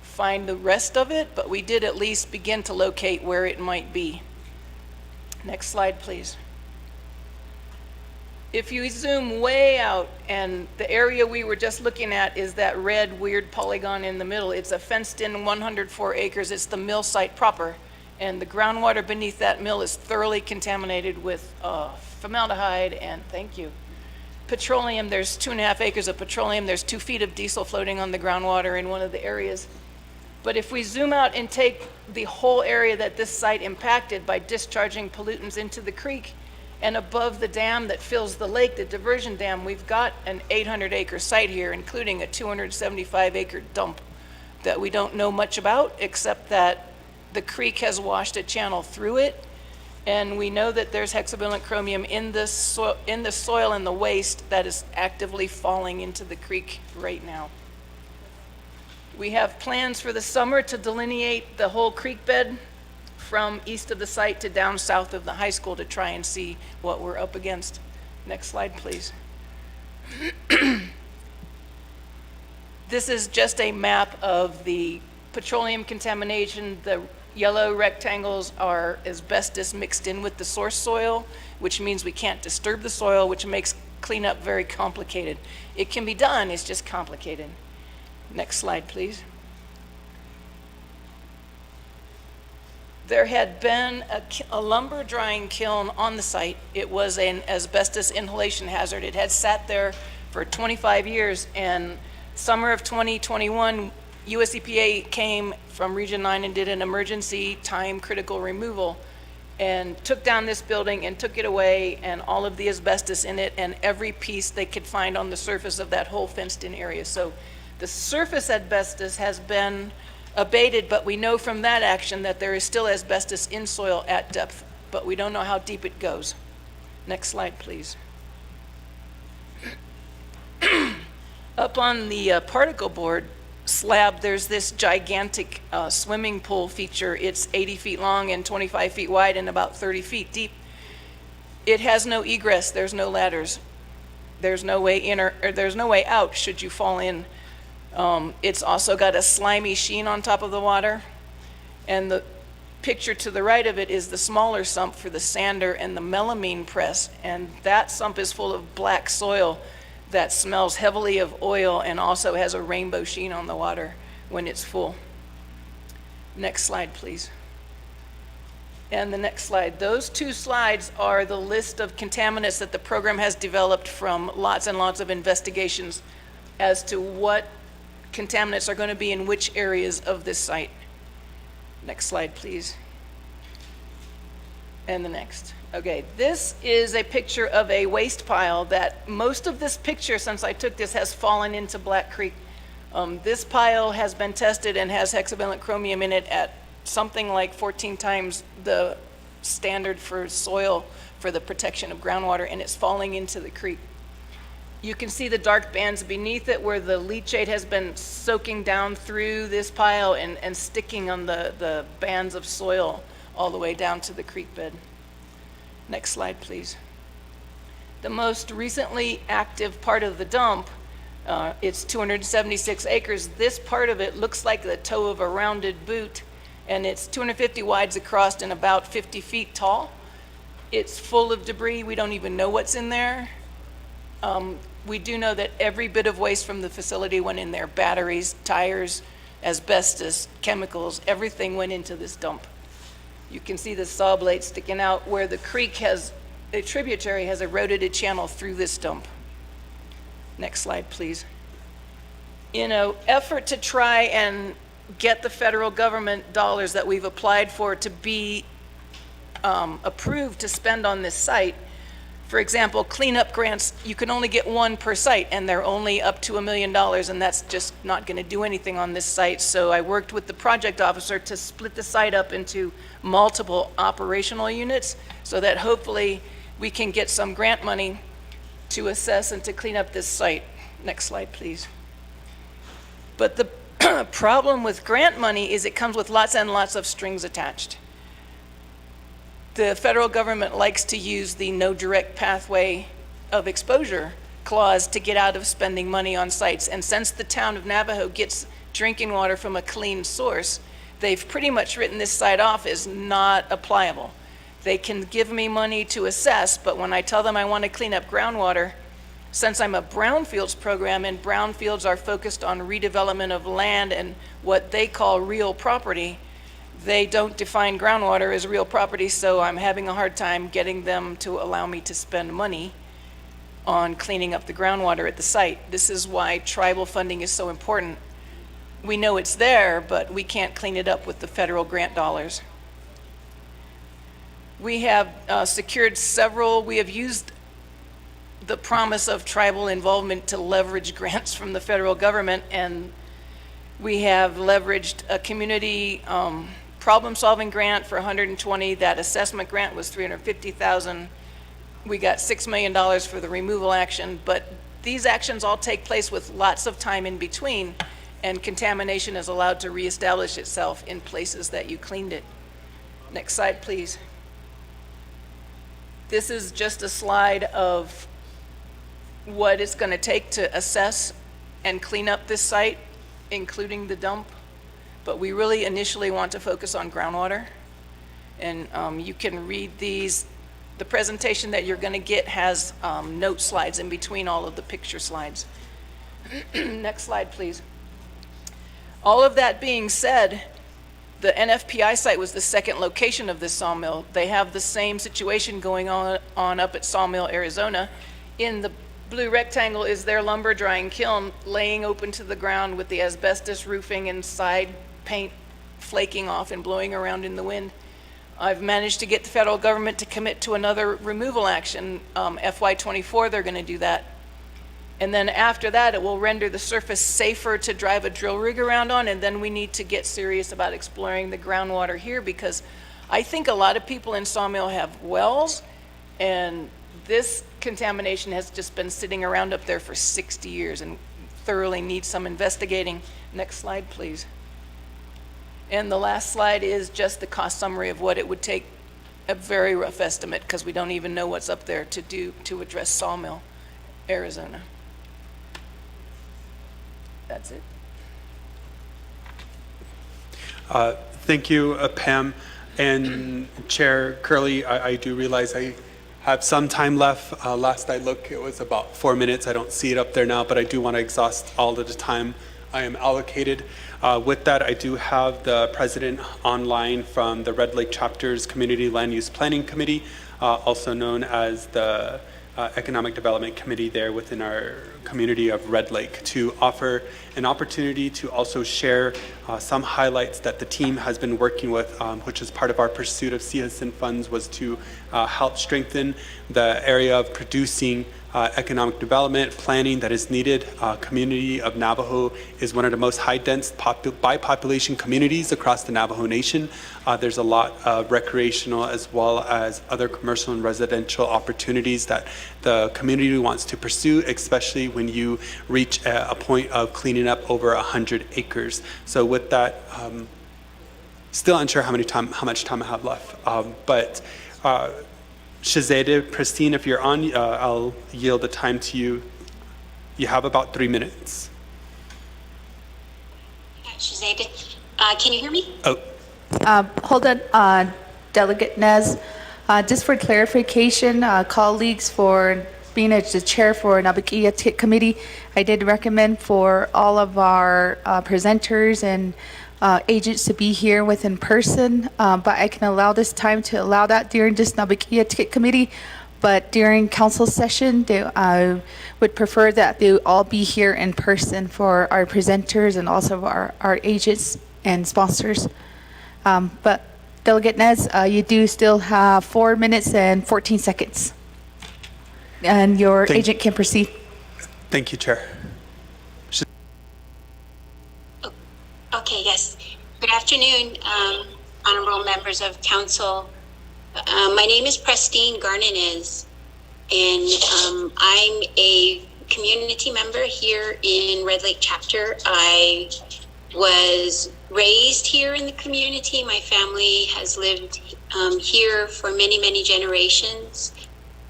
find the rest of it, but we did at least begin to locate where it might be. Next slide, please. If you zoom way out, and the area we were just looking at is that red weird polygon in the middle, it's a fenced-in 104 acres. It's the mill site proper, and the groundwater beneath that mill is thoroughly contaminated with formaldehyde and, thank you, petroleum. There's 2.5 acres of petroleum. There's 2 feet of diesel floating on the groundwater in one of the areas. But if we zoom out and take the whole area that this site impacted by discharging pollutants into the creek, and above the dam that fills the lake, the diversion dam, we've got an 800-acre site here, including a 275-acre dump that we don't know much about, except that the creek has washed a channel through it, and we know that there's hexavalent chromium in the soil and the waste that is actively falling into the creek right now. We have plans for the summer to delineate the whole creek bed from east of the site to down south of the high school to try and see what we're up against. Next slide, please. This is just a map of the petroleum contamination. The yellow rectangles are asbestos mixed in with the source soil, which means we can't disturb the soil, which makes cleanup very complicated. It can be done, it's just complicated. Next slide, please. There had been a lumber drying kiln on the site. It was an asbestos inhalation hazard. It had sat there for 25 years, and summer of 2021, US EPA came from Region 9 and did an emergency time critical removal and took down this building and took it away, and all of the asbestos in it and every piece they could find on the surface of that whole fenced-in area. So the surface asbestos has been abated, but we know from that action that there is still asbestos in soil at depth, but we don't know how deep it goes. Next slide, please. Up on the particle board slab, there's this gigantic swimming pool feature. It's 80 feet long and 25 feet wide and about 30 feet deep. It has no egress. There's no ladders. There's no way in or there's no way out should you fall in. It's also got a slimy sheen on top of the water. And the picture to the right of it is the smaller sump for the sander and the melamine press. And that sump is full of black soil that smells heavily of oil and also has a rainbow sheen on the water when it's full. Next slide, please. And the next slide. Those two slides are the list of contaminants that the program has developed from lots and lots of investigations as to what contaminants are going to be in which areas of this site. Next slide, please. And the next. Okay, this is a picture of a waste pile that most of this picture, since I took this, has fallen into Black Creek. This pile has been tested and has hexavalent chromium in it at something like 14 times the standard for soil for the protection of groundwater, and it's falling into the creek. You can see the dark bands beneath it where the leachate has been soaking down through this pile and sticking on the bands of soil all the way down to the creek bed. Next slide, please. The most recently active part of the dump, it's 276 acres. This part of it looks like the toe of a rounded boot, and it's 250 wide across and about 50 feet tall. It's full of debris. We don't even know what's in there. We do know that every bit of waste from the facility went in there. Batteries, tires, asbestos, chemicals, everything went into this dump. You can see the saw blade sticking out where the creek has, a tributary has eroded a channel through this dump. Next slide, please. In an effort to try and get the federal government dollars that we've applied for to be approved to spend on this site, For example, cleanup grants, you can only get one per site, and they're only up to $1 million, and that's just not going to do anything on this site. So I worked with the project officer to split the site up into multiple operational units so that hopefully we can get some grant money to assess and to clean up this site. Next slide, please. But the problem with grant money is it comes with lots and lots of strings attached. The federal government likes to use the no direct pathway of exposure clause to get out of spending money on sites. And since the town of Navajo gets drinking water from a clean source, they've pretty much written this site off as not applicable. They can give me money to assess, but when I tell them I want to clean up groundwater, since I'm a brownfields program and brownfields are focused on redevelopment of land and what they call real property, they don't define groundwater as real property, so I'm having a hard time getting them to allow me to spend money on cleaning up the groundwater at the site. This is why tribal funding is so important. We know it's there, but we can't clean it up with the federal grant dollars. We have secured several, we have used the promise of tribal involvement to leverage grants from the federal government, and we have leveraged a community problem-solving grant for 120. That assessment grant was $350,000. We got $6 million for the removal action, but these actions all take place with lots of time in between, and contamination is allowed to reestablish itself in places that you cleaned it. Next slide, please. This is just a slide of what it's going to take to assess and clean up this site, including the dump. But we really initially want to focus on groundwater. And you can read these. The presentation that you're going to get has note slides in between all of the picture slides. Next slide, please. All of that being said, the NFPI site was the second location of this sawmill. They have the same situation going on up at Sawmill, Arizona. In the blue rectangle is their lumber drying kiln laying open to the ground with the asbestos roofing and side paint flaking off and blowing around in the wind. I've managed to get the federal government to commit to another removal action. FY24, they're going to do that. And then after that, it will render the surface safer to drive a drill rig around on, and then we need to get serious about exploring the groundwater here, because I think a lot of people in Sawmill have wells, and this contamination has just been sitting around up there for 60 years and thoroughly needs some investigating. Next slide, please. And the last slide is just the cost summary of what it would take, a very rough estimate, because we don't even know what's up there to do to address Sawmill, Arizona. That's it. Thank you, Pam. And Chair Curley, I do realize I have some time left. Last I looked, it was about 4 minutes. I don't see it up there now, but I do want to exhaust all of the time I am allocated. With that, I do have the president online from the Red Lake Chapter's Community Land Use Planning Committee, also known as the Economic Development Committee there within our community of Red Lake, to offer an opportunity to also share some highlights that the team has been working with, which is part of our pursuit of CSN funds, was to help strengthen the area of producing economic development planning that is needed. Community of Navajo is one of the most high dense by population communities across the Navajo Nation. There's a lot of recreational as well as other commercial and residential opportunities that the community wants to pursue, especially when you reach a point of cleaning up over 100 acres. So with that, still unsure how much time I have left, but Shazada, Pristine, if you're on, I'll yield the time to you. You have about 3 minutes. Shazada, can you hear me? Oh. Hold on, Delegate Nez. Just for clarification, colleagues, for being as the chair for NAA'BIK'IYATI committee, I did recommend for all of our presenters and agents to be here within person, but I can allow this time to allow that during this NAA'BIK'IYATI committee. But during council session, I would prefer that they all be here in person for our presenters and also our agents and sponsors. But Delegate Nez, you do still have 4 minutes and 14 seconds. and your Thank- agent can proceed. Thank you, Chair. Okay, yes. Good afternoon, honorable members of council. My name is Prestine Garninez, and I'm a community member here in Red Lake Chapter. I was raised here in the community. My family has lived here for many, many generations.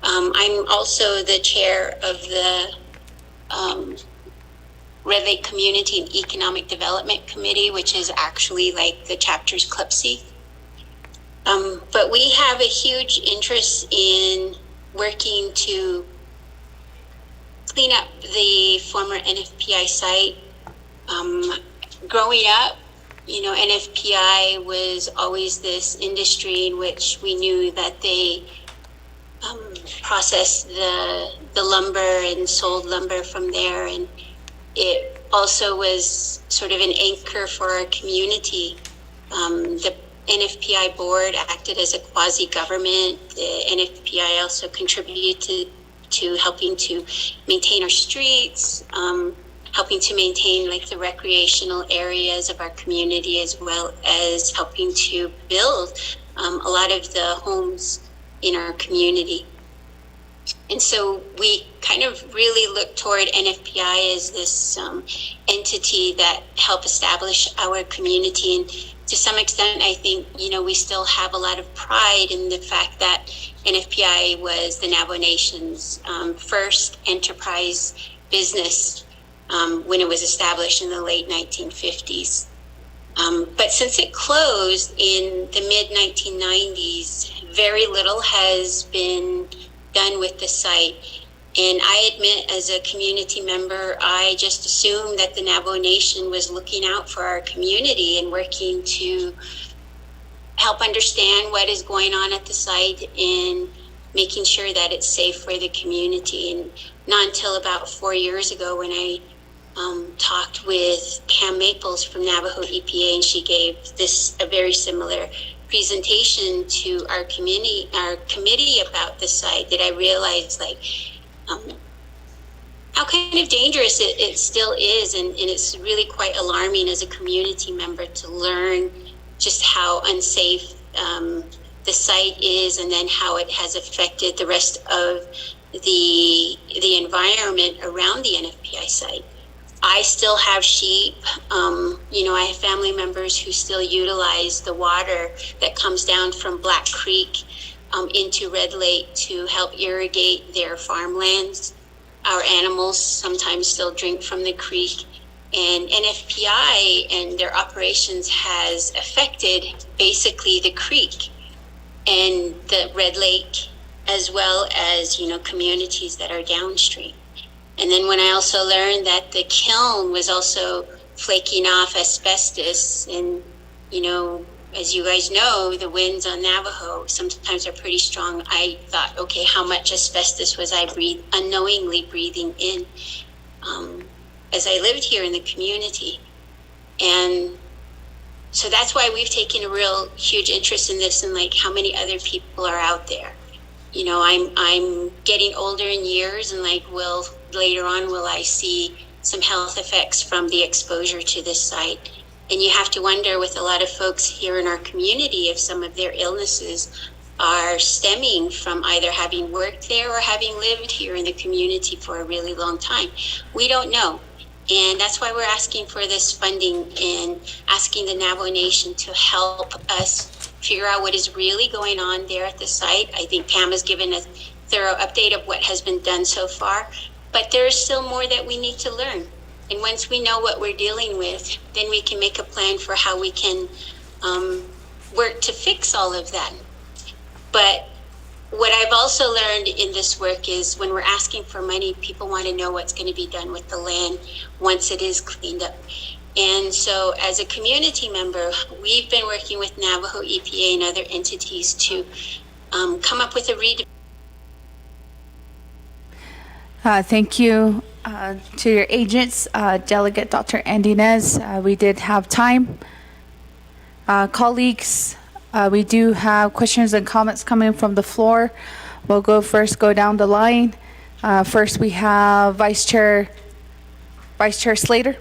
I'm also the chair of the Red Lake Community and Economic Development Committee, which is actually like the chapter's CLPC. But we have a huge interest in working to clean up the former NFPI site. Growing up, you know, NFPI was always this industry in which we knew that they processed the lumber and sold lumber from there, and it also was sort of an anchor for our community. The NFPI board acted as a quasi-government. The NFPI also contributed to helping to maintain our streets, helping to maintain like the recreational areas of our community, as well as helping to build a lot of the homes in our community. And so we kind of really look toward NFPI as this entity that helped establish our community. And to some extent, I think, you know, we still have a lot of pride in the fact that NFPI was the Navajo Nation's first enterprise business when it was established in the late 1950s. But since it closed in the mid-1990s, very little has been done with the site. And I admit, as a community member, I just assumed that the Navajo Nation was looking out for our community and working to help understand what is going on at the site and making sure that it's safe for the community. And not until about 4 years ago when I talked with Pam Maples from Navajo EPA, and she gave a very similar presentation to our committee about the site, that I realized like how kind of dangerous it still is, and it's really quite alarming as a community member to learn just how unsafe the site is, and then how it has affected the rest of the environment around the NFPI site. I still have sheep. You know, I have family members who still utilize the water that comes down from Black Creek into Red Lake to help irrigate their farmlands. Our animals sometimes still drink from the creek. And NFPI and their operations has affected basically the creek and the Red Lake, as well as, you know, communities that are downstream. And then when I also learned that the kiln was also flaking off asbestos, and, you know, as you guys know, the winds on Navajo sometimes are pretty strong. I thought, okay, how much asbestos was I unknowingly breathing in as I lived here in the community? And so that's why we've taken a real huge interest in this, and like how many other people are out there. You know, I'm getting older in years, and like, later on, will I see some health effects from the exposure to this site? And you have to wonder, with a lot of folks here in our community, if some of their illnesses are stemming from either having worked there or having lived here in the community for a really long time. We don't know. And that's why we're asking for this funding and asking the Navajo Nation to help us figure out what is really going on there at the site. I think Pam has given a thorough update of what has been done so far, but there's still more that we need to learn. And once we know what we're dealing with, then we can make a plan for how we can work to fix all of that. But what I've also learned in this work is when we're asking for money, people want to know what's going to be done with the land once it is cleaned up. And so as a community member, we've been working with Navajo EPA and other entities to come up with a Thank you to your agents, Delegate Dr. Andinez. We did have time. Colleagues, we do have questions and comments coming from the floor. We'll go down the line. First, we have Vice Chair Slater.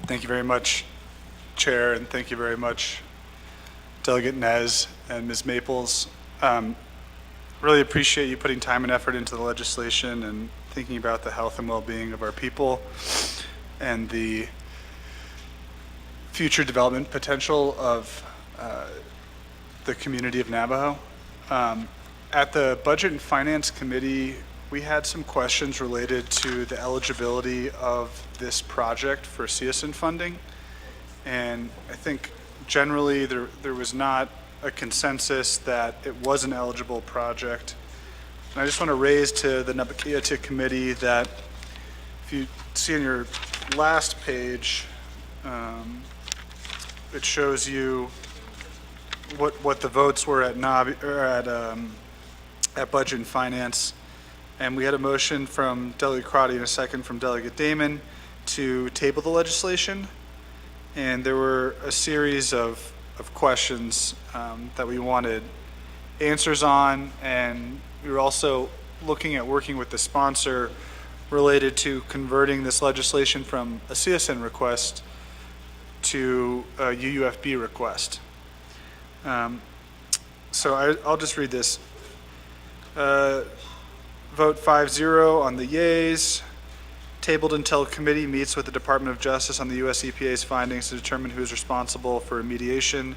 Thank you very much, Chair, and thank you very much, Delegate Nez and Ms. Maples. Really appreciate you putting time and effort into the legislation and thinking about the health and well-being of our people and the future development potential of the community of Navajo. At the Budget and Finance Committee, we had some questions related to the eligibility of this project for CSN funding. And I think generally there was not a consensus that it was an eligible project. And I just want to raise to the NAA'BIK'IYATI committee that if you see on your last page, it shows you what the votes were at at Budget and Finance. And we had a motion from Delegate Crotty and a second from Delegate Damon to table the legislation. And there were a series of questions that we wanted answers on, and we were also looking at working with the sponsor related to converting this legislation from a CSN request to a UUFB request. So I'll just read this. Vote 5-0 on the yeas. Tabled until committee meets with the Department of Justice on the US EPA's findings to determine who is responsible for remediation.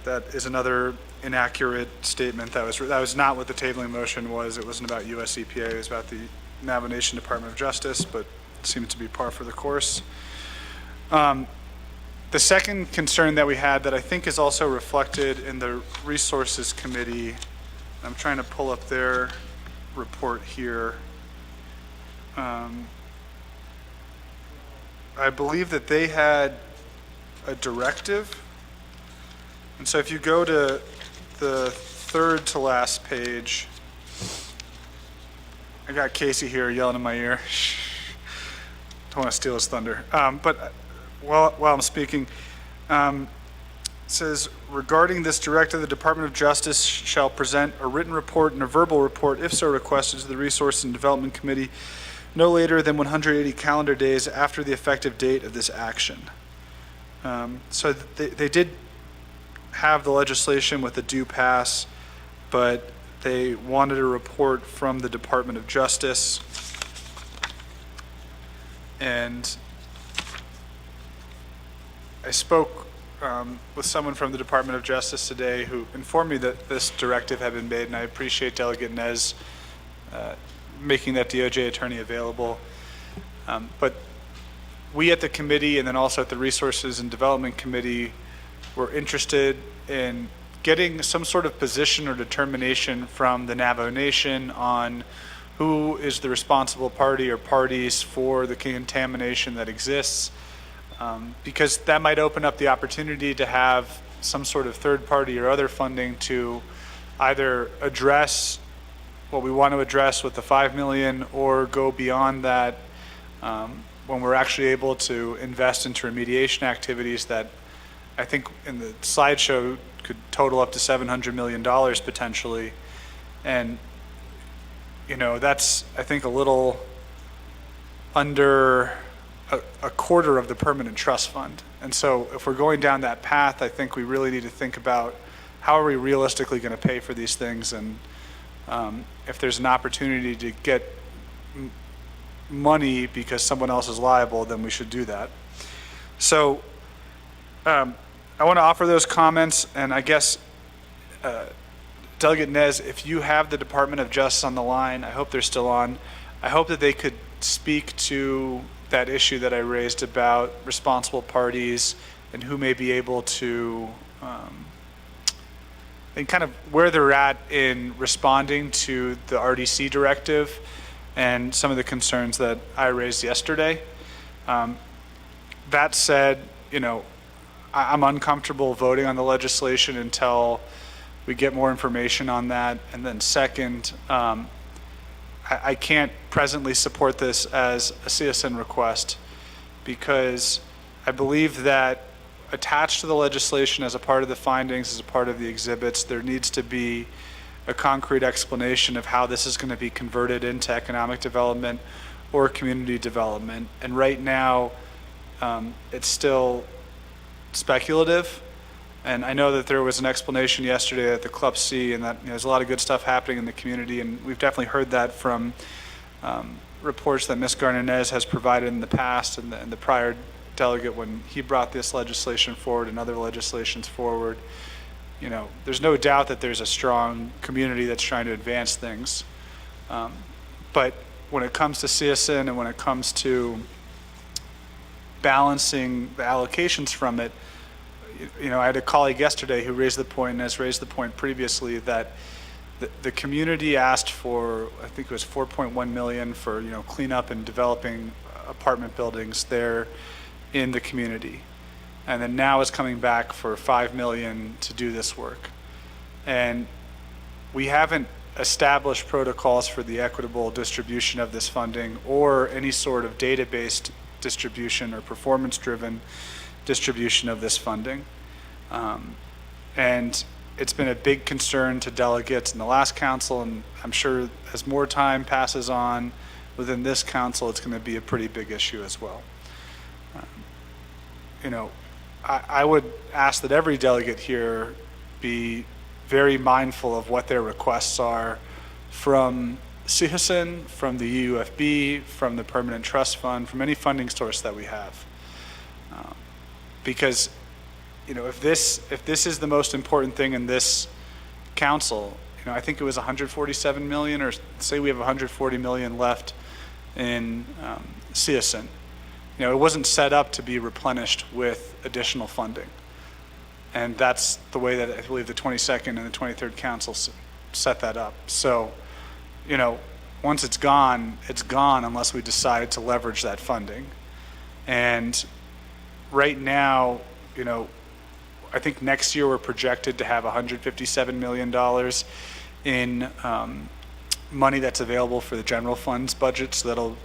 That is another inaccurate statement. That was not what the tabling motion was. It wasn't about US EPA. It was about the Navajo Nation Department of Justice, but it seemed to be par for the course. The second concern that we had that I think is also reflected in the Resources Committee, I'm trying to pull up their report here. I believe that they had a directive. And so if you go to the third to last page, I got Casey here yelling in my ear. Don't want to steal his thunder. But while I'm speaking, it says, regarding this directive, the Department of Justice shall present a written report and a verbal report, if so requested, to the Resource and Development Committee no later than 180 calendar days after the effective date of this action. So they did have the legislation with a due pass, but they wanted a report from the Department of Justice. And I spoke with someone from the Department of Justice today who informed me that this directive had been made, and I appreciate Delegate Nez making that DOJ attorney available. But we at the committee and then also at the Resources and Development Committee were interested in getting some sort of position or determination from the Navajo Nation on who is the responsible party or parties for the contamination that exists, because that might open up the opportunity to have some sort of third party or other funding to either address what we want to address with the 5 million or go beyond that when we're actually able to invest into remediation activities that I think in the slideshow could total up to $700 million potentially. And, you know, that's, I think, a little under a quarter of the permanent trust fund. And so if we're going down that path, I think we really need to think about how are we realistically going to pay for these things, and if there's an opportunity to get money because someone else is liable, then we should do that. So I want to offer those comments, and I guess Delegate Nez, if you have the Department of Justice on the line, I hope they're still on, I hope that they could speak to that issue that I raised about responsible parties and who may be able to and kind of where they're at in responding to the RDC directive and some of the concerns that I raised yesterday. That said, you know, I'm uncomfortable voting on the legislation until we get more information on that. And then second, I can't presently support this as a CSN request because I believe that attached to the legislation as a part of the findings, as a part of the exhibits, there needs to be a concrete explanation of how this is going to be converted into economic development or community development. And right now, it's still speculative. And I know that there was an explanation yesterday at the Club C, and that there's a lot of good stuff happening in the community, and we've definitely heard that from reports that Ms. Garnanez has provided in the past, and the prior delegate when he brought this legislation forward and other legislations forward. There's no doubt that there's a strong community that's trying to advance things. But when it comes to CSN and when it comes to balancing the allocations from it, I had a colleague yesterday who raised the point, and has raised the point previously, that the community asked for, I think it was 4.1 million for, cleanup and developing apartment buildings there in the community. And then now it's coming back for 5 million to do this work. And we haven't established protocols for the equitable distribution of this funding or any sort of data-based distribution or performance-driven distribution of this funding. And it's been a big concern to delegates in the last council, and I'm sure as more time passes on within this council, it's going to be a pretty big issue as well. I would ask that every delegate here be very mindful of what their requests are from CSN, from the UFB, from the Permanent Trust Fund, from any funding source that we have. Because if this is the most important thing in this council, I think it was 147 million, or say we have 140 million left in CSN. It wasn't set up to be replenished with additional funding. And that's the way that I believe the 22nd and the 23rd council set that up. So, once it's gone unless we decide to leverage that funding. And right now, I think next year we're projected to have $157 million in money that's available for the general funds budget. So that'll,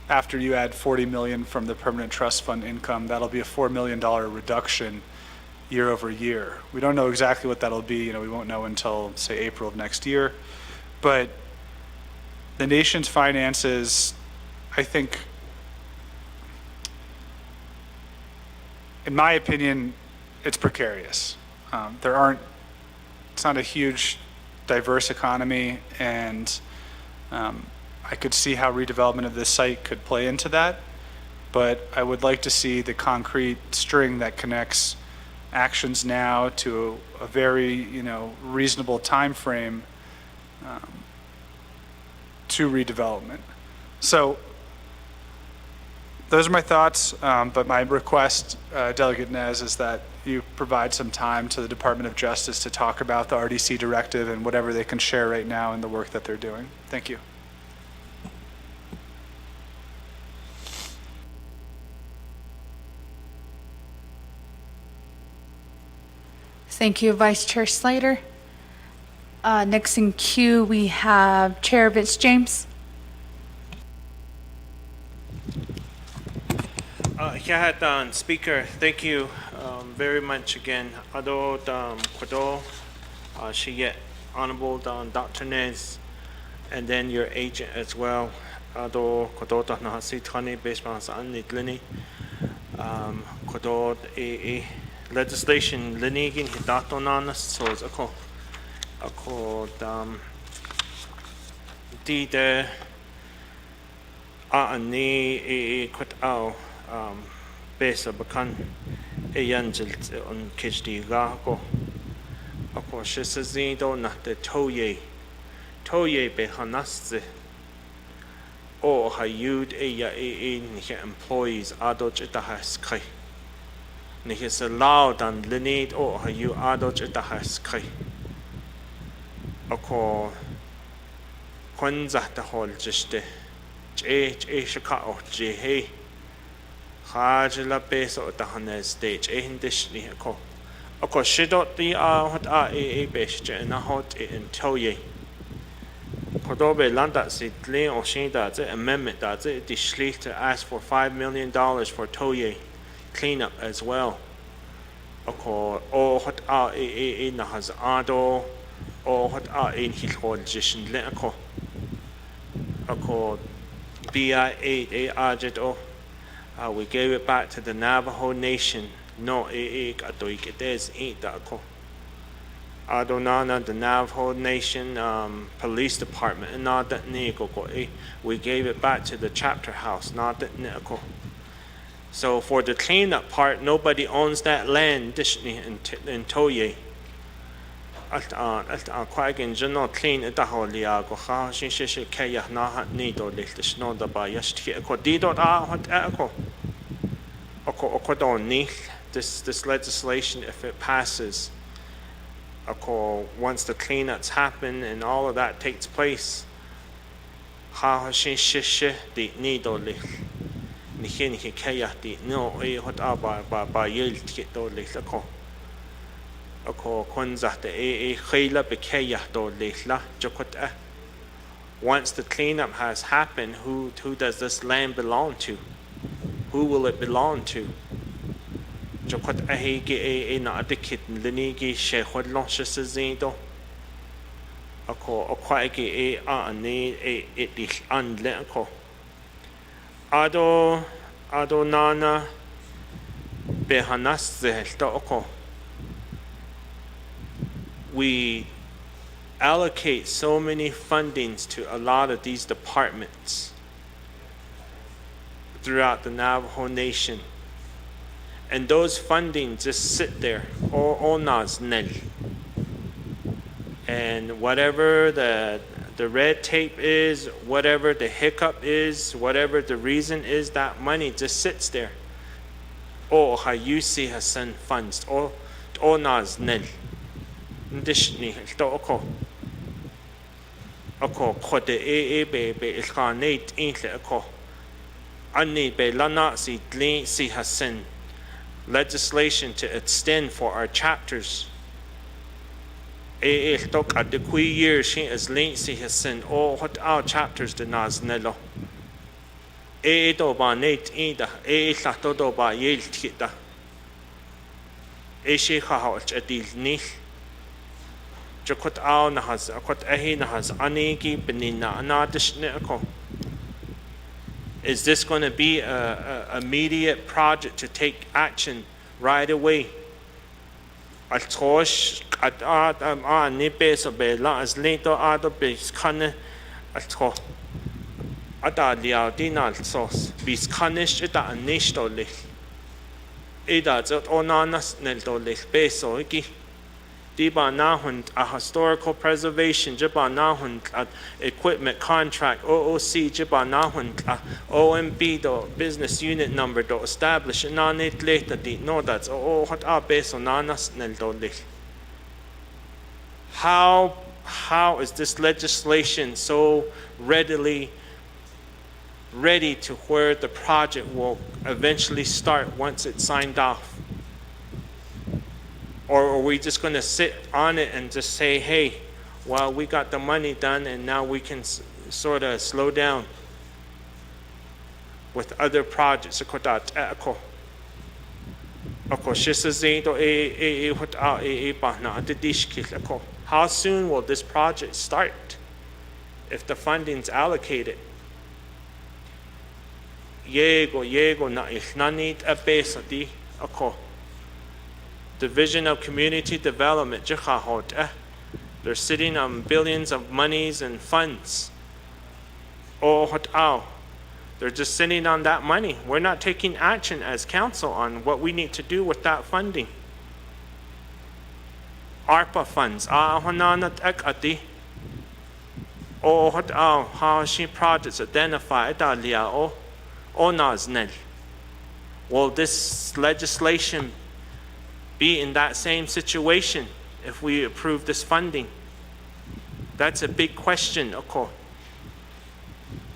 after you add 40 million from the permanent trust fund income, that'll be a $4 million reduction year over year. We don't know exactly what that'll be. We won't know until, say, April of next year. But the nation's finances, I think, in my opinion, it's precarious. It's not a huge, diverse economy, and I could see how redevelopment of this site could play into that, but I would like to see the concrete string that connects actions now to a very, reasonable time frame to redevelopment. So those are my thoughts, but my request, Delegate Nez, is that you provide some time to the Department of Justice to talk about the RDC directive and whatever they can share right now in the work that they're doing. Thank you. Thank you, Vice Chair Slater. Next in queue, we have Chair Vince James. Speaker, thank you very much again. Ado Kwado, Shiyet, Honorable Dr. Nez, and then your agent as well. Ado Kwado Nahasi Tani, Basebans Annitlini, Kwado legislation Linigin Hidato Nanas, so it's ako Dide Ani Kwatao. Besa bakan eyanjil on kishdiga ko ako shisazido na the toye behanasze o hayud eya nihe employees adoj itahas kai nihe salao dan linid o hayu adoj itahas kai ako kwanza ta hol jiste shaka o he Hajila Beso Tahane stage, Dishni Ako. Of course, she dot the hot best and a hot in Toye. Kodobe Landa sit Lane or Shinda, the amendment that the Schlicht to ask for $5 million for Toye cleanup as well. Of course, all hot in has Ado, o hot in hil position le ako BI 8 ajet o we gave it back to the Navajo Nation no atoik it is ako Adonana, the Navajo Nation Police Department, and not that we gave it back to the chapter house, not that Neko. So for the cleanup part, nobody owns that land in Toye. Quite in general clean it aholia go ha shin shi kaya na hat ni do licht snow da ba yast ko di dot hot ako don ni this legislation, if it passes, once the cleanups happen and all of that takes place, ha shin shi di ni do licht ni hin kaya di no hot ba yel ti do licht once the cleanup has happened, who does this land belong to? Who will it belong to? Ado nana behanas zehel we allocate so many fundings to a lot of these departments throughout the Navajo Nation. And those fundings just sit there, and whatever the red tape is, whatever the hiccup is, whatever the reason is, that money just sits there. Oh, Hayusi Hassan funds, oh, nas nel. Ndishni oko kote be ilkanate intle oko anni be lana si hasen legislation to extend for our chapters tok at the years she is link si hasen all what our chapters the nas nelo do ba nate ida la do ba yel tita she khahot adil ni Jakot ao nahas akot ehi nahas anigi benina anadishne. Is this going to be a immediate project to take action right away? Altosh at nipe so be la as lento ado bis kane alto ada liao dinal sos bis kanish ita anishto lich ida zot onanas nelto lich beso iki Diba nahund a historical preservation, jiba nahund a equipment contract, OOC jiba nahund a OMB do business unit number do establish na net later di no that's hot a beso nanas nel do lich. How is this legislation so ready to where the project will eventually start once it's signed off? Or are we just going to sit on it and just say, hey, well, we got the money done and now we can sort of slow down with other projects? How soon will this project start if the funding's allocated? Yego na ilnanit abesadi ako. Division of Community Development, they're sitting on billions of monies and funds. They're just sitting on that money. We're not taking action as council on what we need to do with that funding. ARPA funds, how she projects identified, will this legislation be in that same situation if we approve this funding? That's a big question, of course.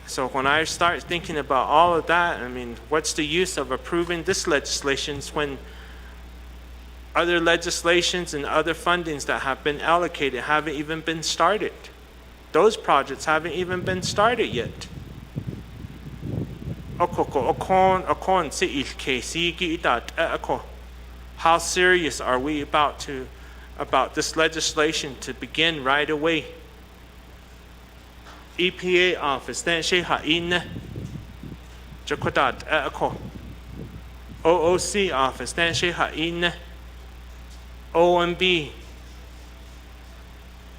So when I start thinking about all of that, I mean, what's the use of approving this legislation when other legislations and other fundings that have been allocated haven't even been started? Those projects haven't even been started yet. How serious are we about to about this legislation to begin right away. EPA office, then she ha'ine, Jakodat Eko. OOC office, then she ha'ine, OMB,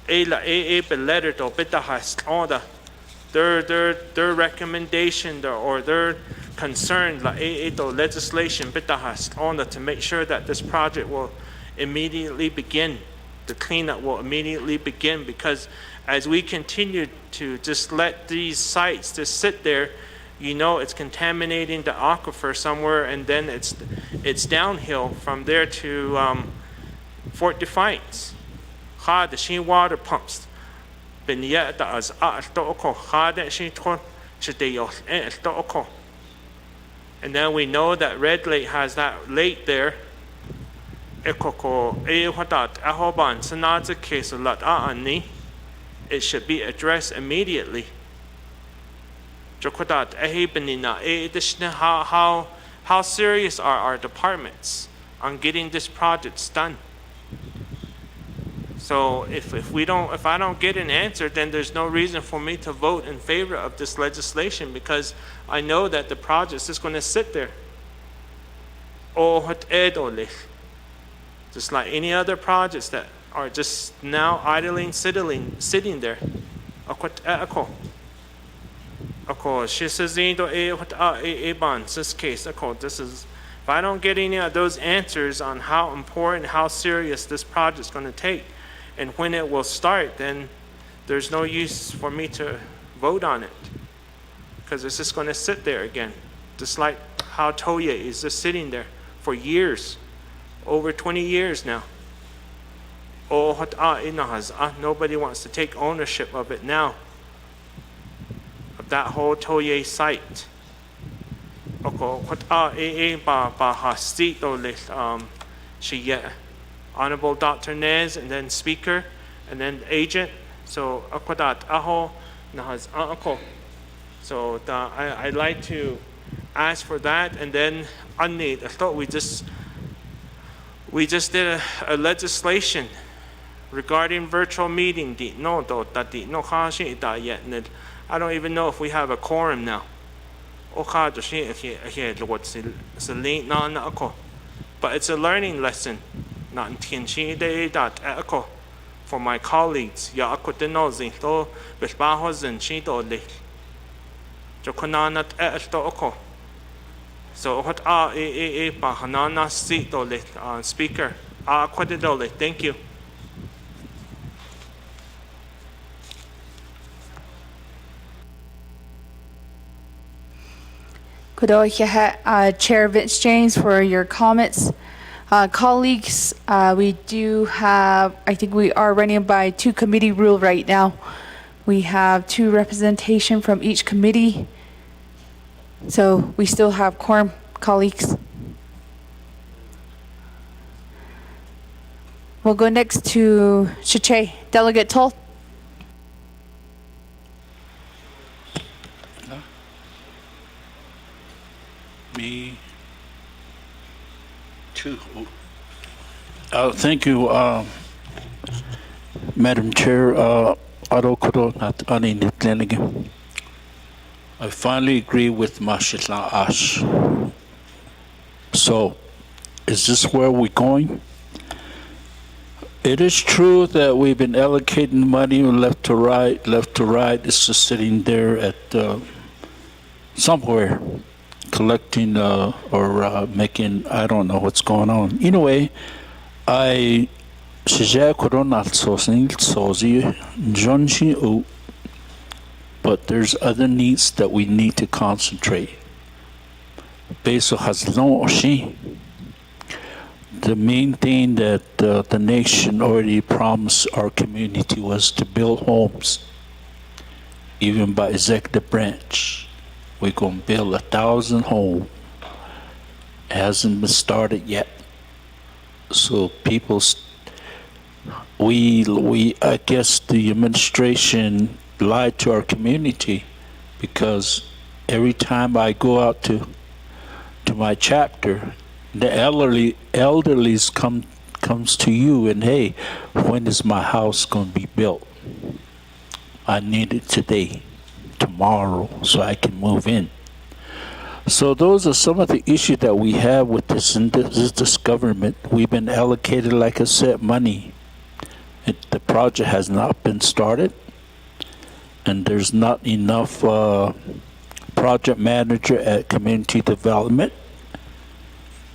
a letter to Bitahas order. Their recommendation or their concern, legislation Bitahas order to make sure that this project will immediately begin. The cleanup will immediately begin, because as we continue to just let these sites just sit there, you know, it's contaminating the aquifer somewhere, and then it's downhill from there to Fort Defiance. The she water pumps. And then we know that Red Lake has that lake there. It should be addressed immediately. How serious are our departments on getting this project done? So if I don't get an answer, then there's no reason for me to vote in favor of this legislation, because I know that the project is going to sit there. Just like any other projects that are just now idling, sitting there. She says, this case, this is, if I don't get any of those answers on how important, how serious this project is going to take, and when it will start, then there's no use for me to vote on it, because it's just going to sit there again, just like how Toya is just sitting there for years, over 20 years now. Nobody wants to take ownership of it now, of that whole Toya site. Honorable Dr. Nez, and then Speaker, and then Agent. So so I'd like to ask for that, and then I thought we just did a legislation regarding virtual meeting. I don't even know if we have a quorum now. But it's a learning lesson. For my colleagues, so Speaker, thank you. Chair Vince James, for your comments. Colleagues, we do have, I think we are running by 2 committee rule right now. We have 2 representation from each committee. So we still have quorum, colleagues. We'll go next to Chiche. Delegate Toll. Me too. Thank you, Madam Chair. I finally agree with Mashitla Ash. So, is this where we're going? It is true that we've been allocating money left to right. It's just sitting there at somewhere, collecting or making, I don't know what's going on. Anyway, I but there's other needs that we need to concentrate. The main thing that the nation already promised our community was to build homes, even by executive branch. We're going to build 1,000 homes. It hasn't been started yet. So people, I guess the administration lied to our community, because every time I go out to my chapter, the elderlies comes to you and, hey, when is my house going to be built? I need it today, tomorrow, so I can move in. So those are some of the issues that we have with this government. We've been allocated, like I said, money. The project has not been started, and there's not enough project manager at community development.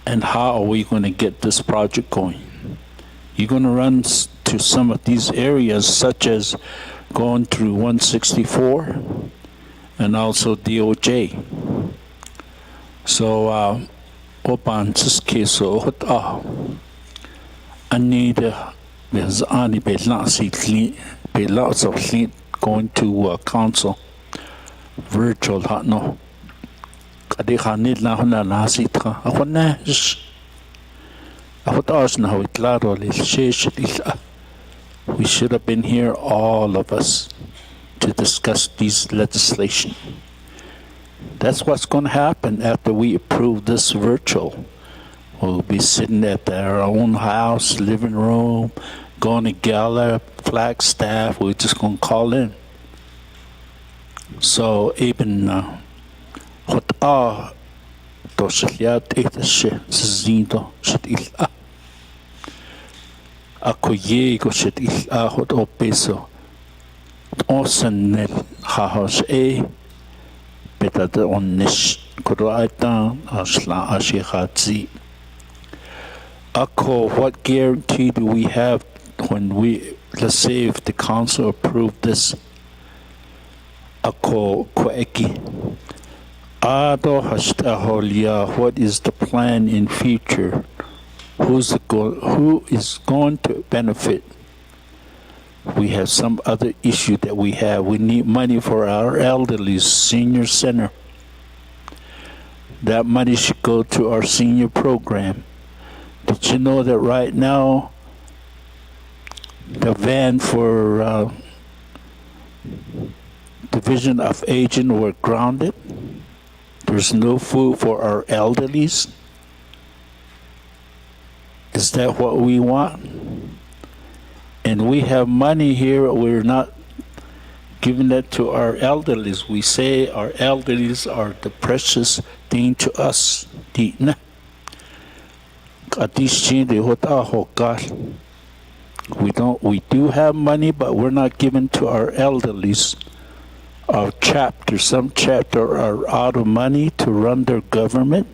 And how are we going to get this project going? You're going to run to some of these areas, such as going through 164 and also DOJ. So, opan keso hot I need there's only be lots of clean going to council virtual hot no. Kadi hanid na hona nasi tra. Ako na ako taas na hawit klaro li shesh ila. We should have been here, all of us, to discuss these legislation. That's what's going to happen after we approve this virtual. We'll be sitting at our own house, living room, going to gala, Flagstaff. We're just going to call in. So even what are those zindo shit ako ye go shit hot o peso osanel hahos beta de onnish koraita asla ashihati. Ako, what guarantee do we have when we, let's say if the council approved this? Ako kweki ado hashtaholia, what is the plan in future? Who is going to benefit? We have some other issue that we have. We need money for our elderly senior center. That money should go to our senior program. Did you know that right now the van for Division of Aging were grounded? There's no food for our elderlies. Is that what we want? And we have money here, we're not giving that to our elderlies. We say our elderlies are the precious thing to us. We do have money, but we're not giving to our elderlies. Our chapter, some chapter are out of money to run their government.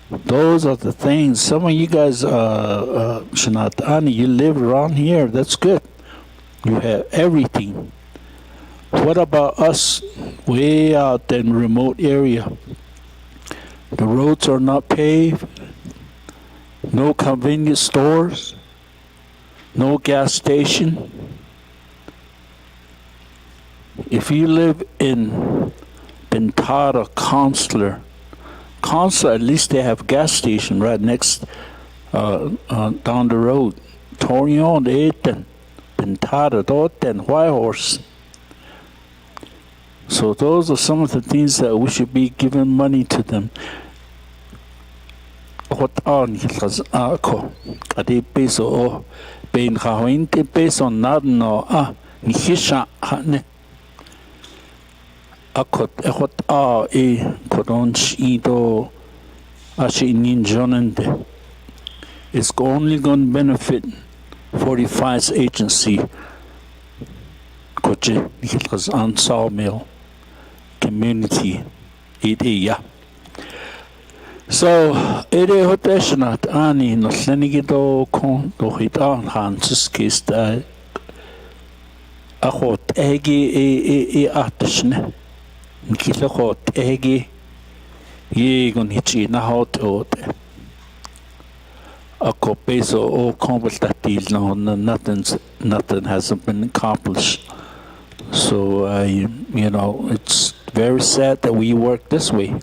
Those are the things. Some of you guys, Shanatani, you live around here. That's good. You have everything. What about us way out in remote area? The roads are not paved. No convenience stores. No gas station. If you live in Bentara, Consular, at least they have gas station right next down the road. Torion, Eten, Bentara, Doten, Whitehorse. So those are some of the things that we should be giving money to them. What on ako? Kadi peso o bein kahointe peso nadno nihisha hane. Akot ekot kodon shido ashi ninjonende. It's only going to benefit 45's agency. Koche nikilkas an sawmill community ideya. So ere hoteshnat ani no lenigido kon do hitan hansis kista akot egi atshne. Nikilakot egi yegon hichi na hot ote. Ako peso o konvertatil no nothing hasn't been accomplished. So it's very sad that we work this way.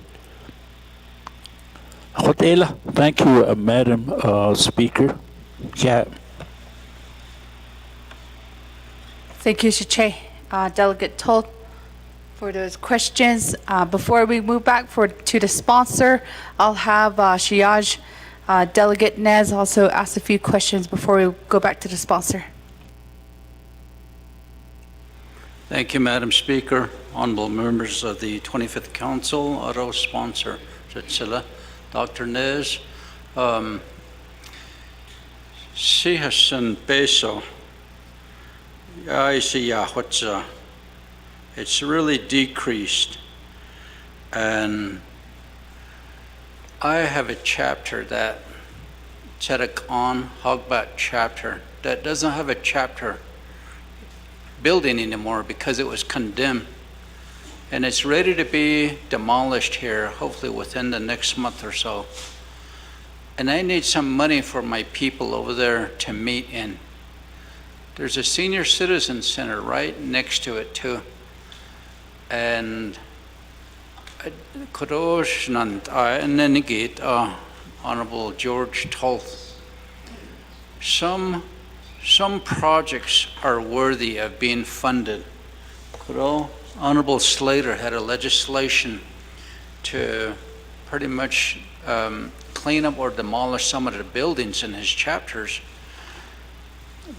Hotela, thank you, Madam Speaker. Yeah. Thank you, Chiche. Delegate Toll, for those questions. Before we move back to the sponsor, I'll have Shiaj Delegate Nez also asked a few questions before we go back to the sponsor. Thank you, Madam Speaker, honorable members of the 25th Council, our sponsor, Dr. Nez. Sihasan peso, it's really decreased. And I have a chapter that Chedak-on Hogbat chapter that doesn't have a chapter building anymore because it was condemned. And it's ready to be demolished here, hopefully within the next month or so. And I need some money for my people over there to meet in. There's a senior citizen center right next to it too. And Honorable George Toth, some projects are worthy of being funded. Honorable Slater had a legislation to pretty much clean up or demolish some of the buildings in his chapters.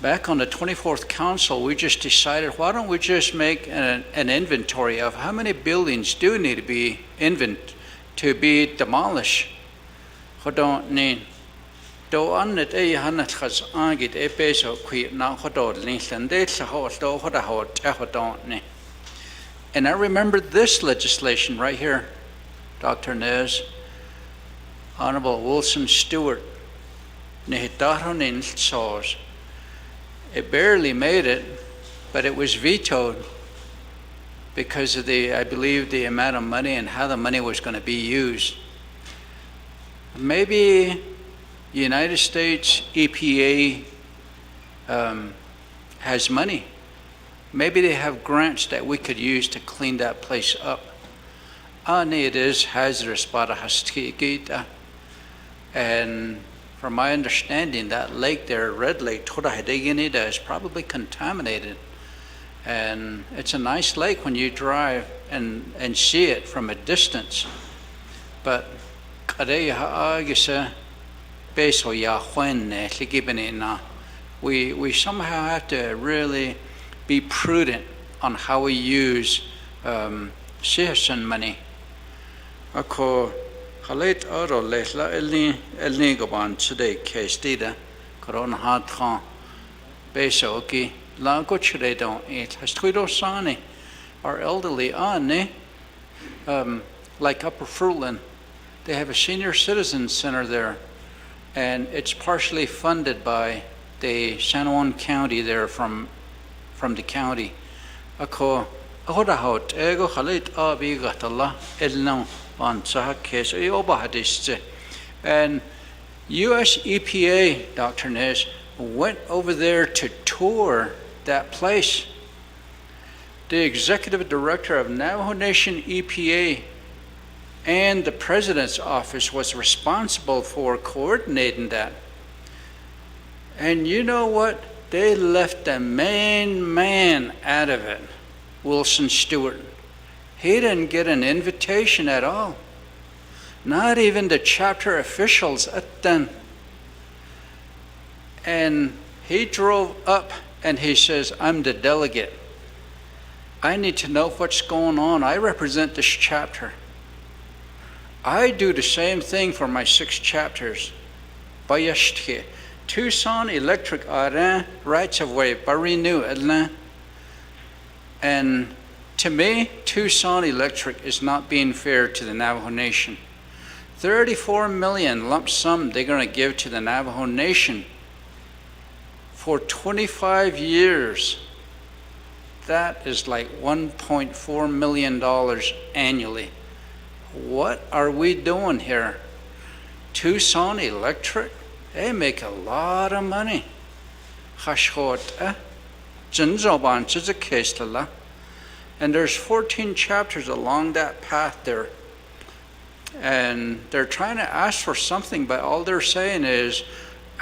Back on the 24th Council, we just decided, why don't we just make an inventory of how many buildings do need to be demolished? Do annat e hanat khas angit e peso qui na hodod linslande saho hodahot ehodone. And I remember this legislation right here, Dr. Nez, Honorable Wilson Stewart, Nehitaronin saws. It barely made it, but it was vetoed because of I believe, the amount of money and how the money was going to be used. Maybe United States EPA has money. Maybe they have grants that we could use to clean that place up. It is hazardous, and from my understanding, that lake there, Red Lake, Torahedeginida, is probably contaminated. And it's a nice lake when you drive and see it from a distance. But we somehow have to really be prudent on how we use citizen money. Halet oro lehla elni goban today case data corona hard tran beso ki la go chire don't eat has twido sani our elderly like Upper Fruitland, they have a senior citizen center there, and it's partially funded by the San Juan County there from the county. Ako ahorahot ego halet abigatalla elno. And US EPA, Dr. Nez, went over there to tour that place. The executive director of Navajo Nation EPA and the president's office was responsible for coordinating that. And you know what? They left the main man out of it, Wilson Stewart. He didn't get an invitation at all. Not even the chapter officials at then. And he drove up and he says, I'm the delegate. I need to know what's going on. I represent this chapter. I do the same thing for my 6 chapters. Bayashtke. Tucson Electric Aran, rights of way, Barinu Adlan. And to me, Tucson Electric is not being fair to the Navajo Nation. 34 million lump sum they're going to give to the Navajo Nation for 25 years. That is like $1.4 million annually. What are we doing here? Tucson Electric, they make a lot of money. And there's 14 chapters along that path there. And they're trying to ask for something, but all they're saying is,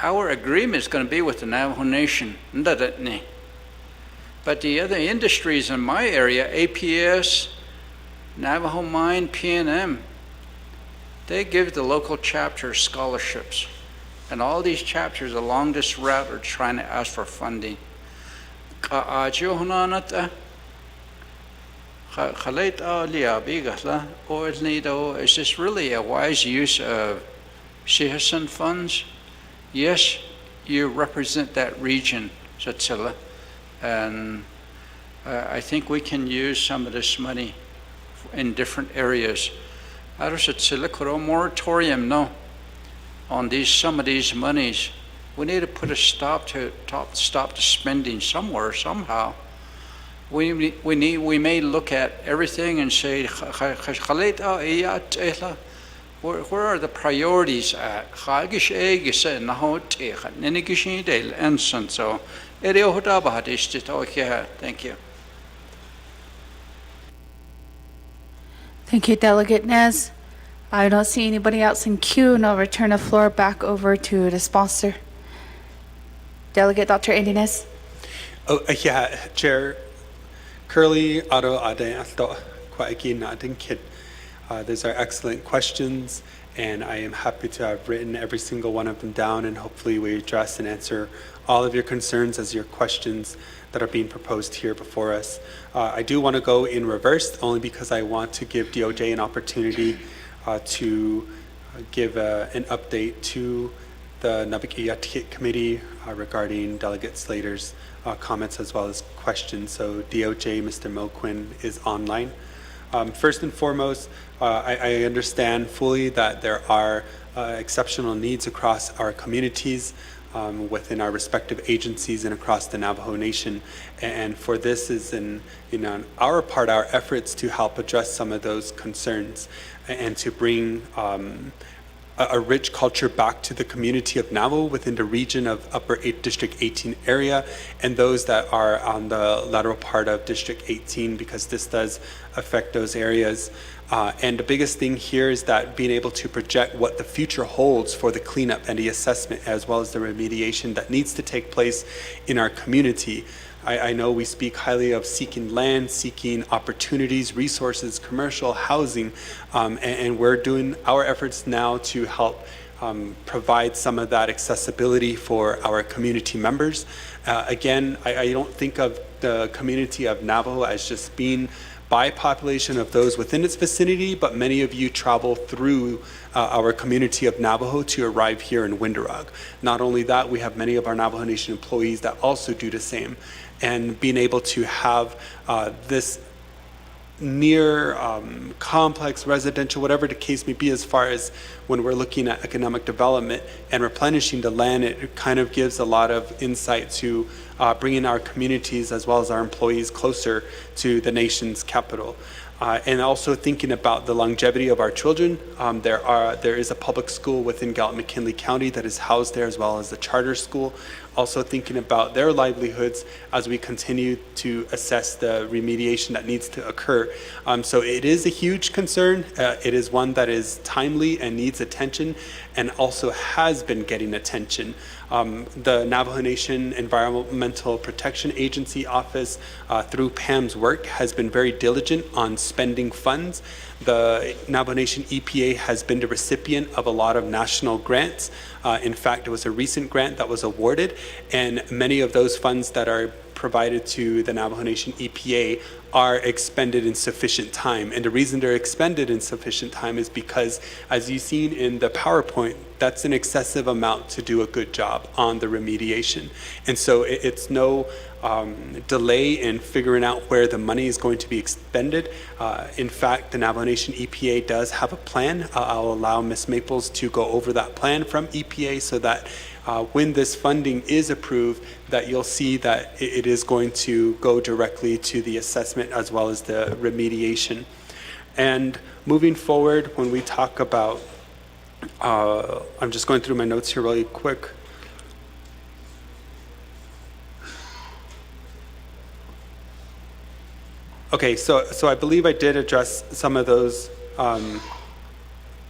our agreement is going to be with the Navajo Nation. But the other industries in my area, APS, Navajo Mine, P&M, they give the local chapters scholarships. And all these chapters along this route are trying to ask for funding. Is this really a wise use of citizen funds? Yes, you represent that region, Satsila, and I think we can use some of this money in different areas. A moratorium, no, on some of these monies. We need to put a stop to the spending somewhere, somehow. We may look at everything and say, where are the priorities at? Thank you. Thank you, Delegate Nez. I don't see anybody else in queue, and I'll return the floor back over to the sponsor. Delegate Dr. Andy Nez. Oh, yeah, Chair Curley, Ado Ade Asto, Kwaiki Nadin Kid. Those are excellent questions, and I am happy to have written every single one of them down, and hopefully we address and answer all of your concerns as your questions that are being proposed here before us. I do want to go in reverse, only because I want to give DOJ an opportunity to give an update to the NAA'BIK'IYATI committee regarding Delegate Slater's comments as well as questions. So DOJ, Mr. Moquin, is online. First and foremost, I understand fully that there are exceptional needs across our communities, within our respective agencies and across the Navajo Nation. And for this is on our part, our efforts to help address some of those concerns and to bring a rich culture back to the community of Navajo within the region of Upper District 18 area and those that are on the lateral part of District 18, because this does affect those areas. And the biggest thing here is that being able to project what the future holds for the cleanup and the assessment, as well as the remediation that needs to take place in our community. I know we speak highly of seeking land, seeking opportunities, resources, commercial, housing, and we're doing our efforts now to help provide some of that accessibility for our community members. Again, I don't think of the community of Navajo as just being by population of those within its vicinity, but many of you travel through our community of Navajo to arrive here in Windarog. Not only that, we have many of our Navajo Nation employees that also do the same. And being able to have this near complex residential, whatever the case may be, as far as when we're looking at economic development and replenishing the land, it kind of gives a lot of insight to bringing our communities as well as our employees closer to the nation's capital. And also thinking about the longevity of our children. There is a public school within Gallup-McKinley County that is housed there, as well as the charter school. Also thinking about their livelihoods as we continue to assess the remediation that needs to occur. So it is a huge concern. It is one that is timely and needs attention, and also has been getting attention. The Navajo Nation Environmental Protection Agency office, through Pam's work, has been very diligent on spending funds. The Navajo Nation EPA has been the recipient of a lot of national grants. In fact, it was a recent grant that was awarded, and many of those funds that are provided to the Navajo Nation EPA are expended in sufficient time. And the reason they're expended in sufficient time is because, as you've seen in the PowerPoint, that's an excessive amount to do a good job on the remediation. And so it's no delay in figuring out where the money is going to be expended. In fact, the Navajo Nation EPA does have a plan. I'll allow Ms. Maples to go over that plan from EPA so that when this funding is approved, that you'll see that it is going to go directly to the assessment as well as the remediation. And moving forward, when we talk about, I'm just going through my notes here really quick. Okay, so I believe I did address some of those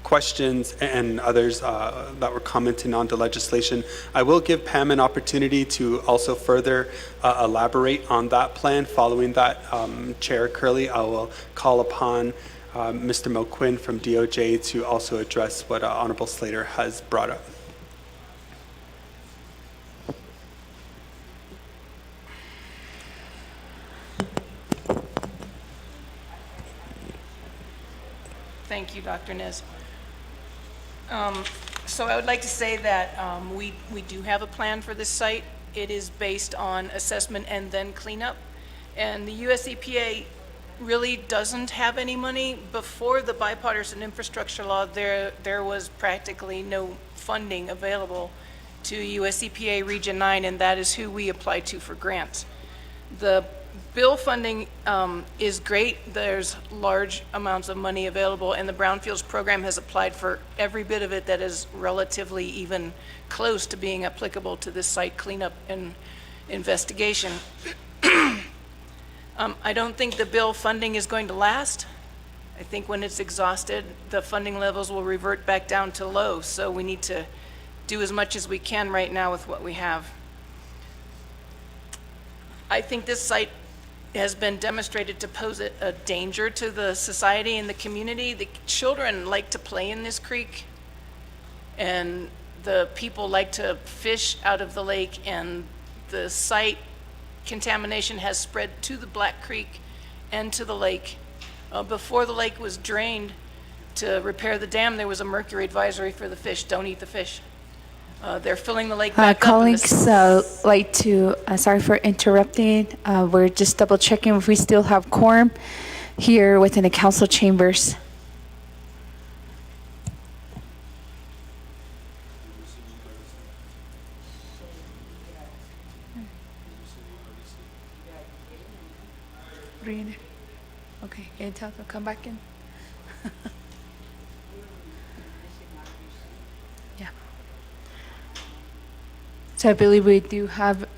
questions and others that were commenting on the legislation. I will give Pam an opportunity to also further elaborate on that plan. Following that, Chair Curley, I will call upon Mr. Moquin from DOJ to also address what Honorable Slater has brought up. Thank you, Dr. Nez. So I would like to say that we do have a plan for this site. It is based on assessment and then cleanup. And the US EPA really doesn't have any money. Before the bipartisan infrastructure law, there was practically no funding available to US EPA Region 9, and that is who we apply to for grants. The bill funding is great. There's large amounts of money available, and the Brownfields program has applied for every bit of it that is relatively even close to being applicable to this site cleanup and investigation. I don't think the bill funding is going to last. I think when it's exhausted, the funding levels will revert back down to low, so we need to do as much as we can right now with what we have. I think this site has been demonstrated to pose a danger to the society and the community. The children like to play in this creek, and the people like to fish out of the lake, and the site contamination has spread to the Black Creek and to the lake. Before the lake was drained to repair the dam, there was a mercury advisory for the fish. Don't eat the fish. They're filling the lake back up. Colleagues, like to, sorry for interrupting. We're just double checking if we still have quorum here within the council chambers. Okay, Intel will come back in. Yeah. So I believe we do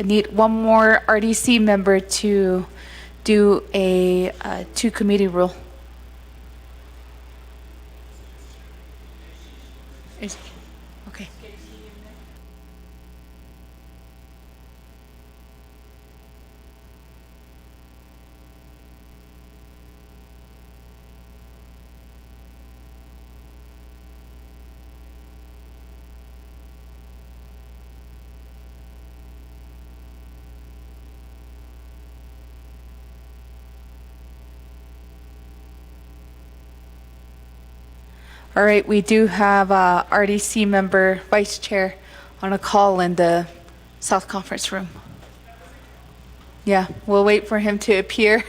need one more RDC member to do a two committee rule. Okay. All right, we do have a RDC member, vice chair, on a call in the South Conference room. Yeah, we'll wait for him to appear.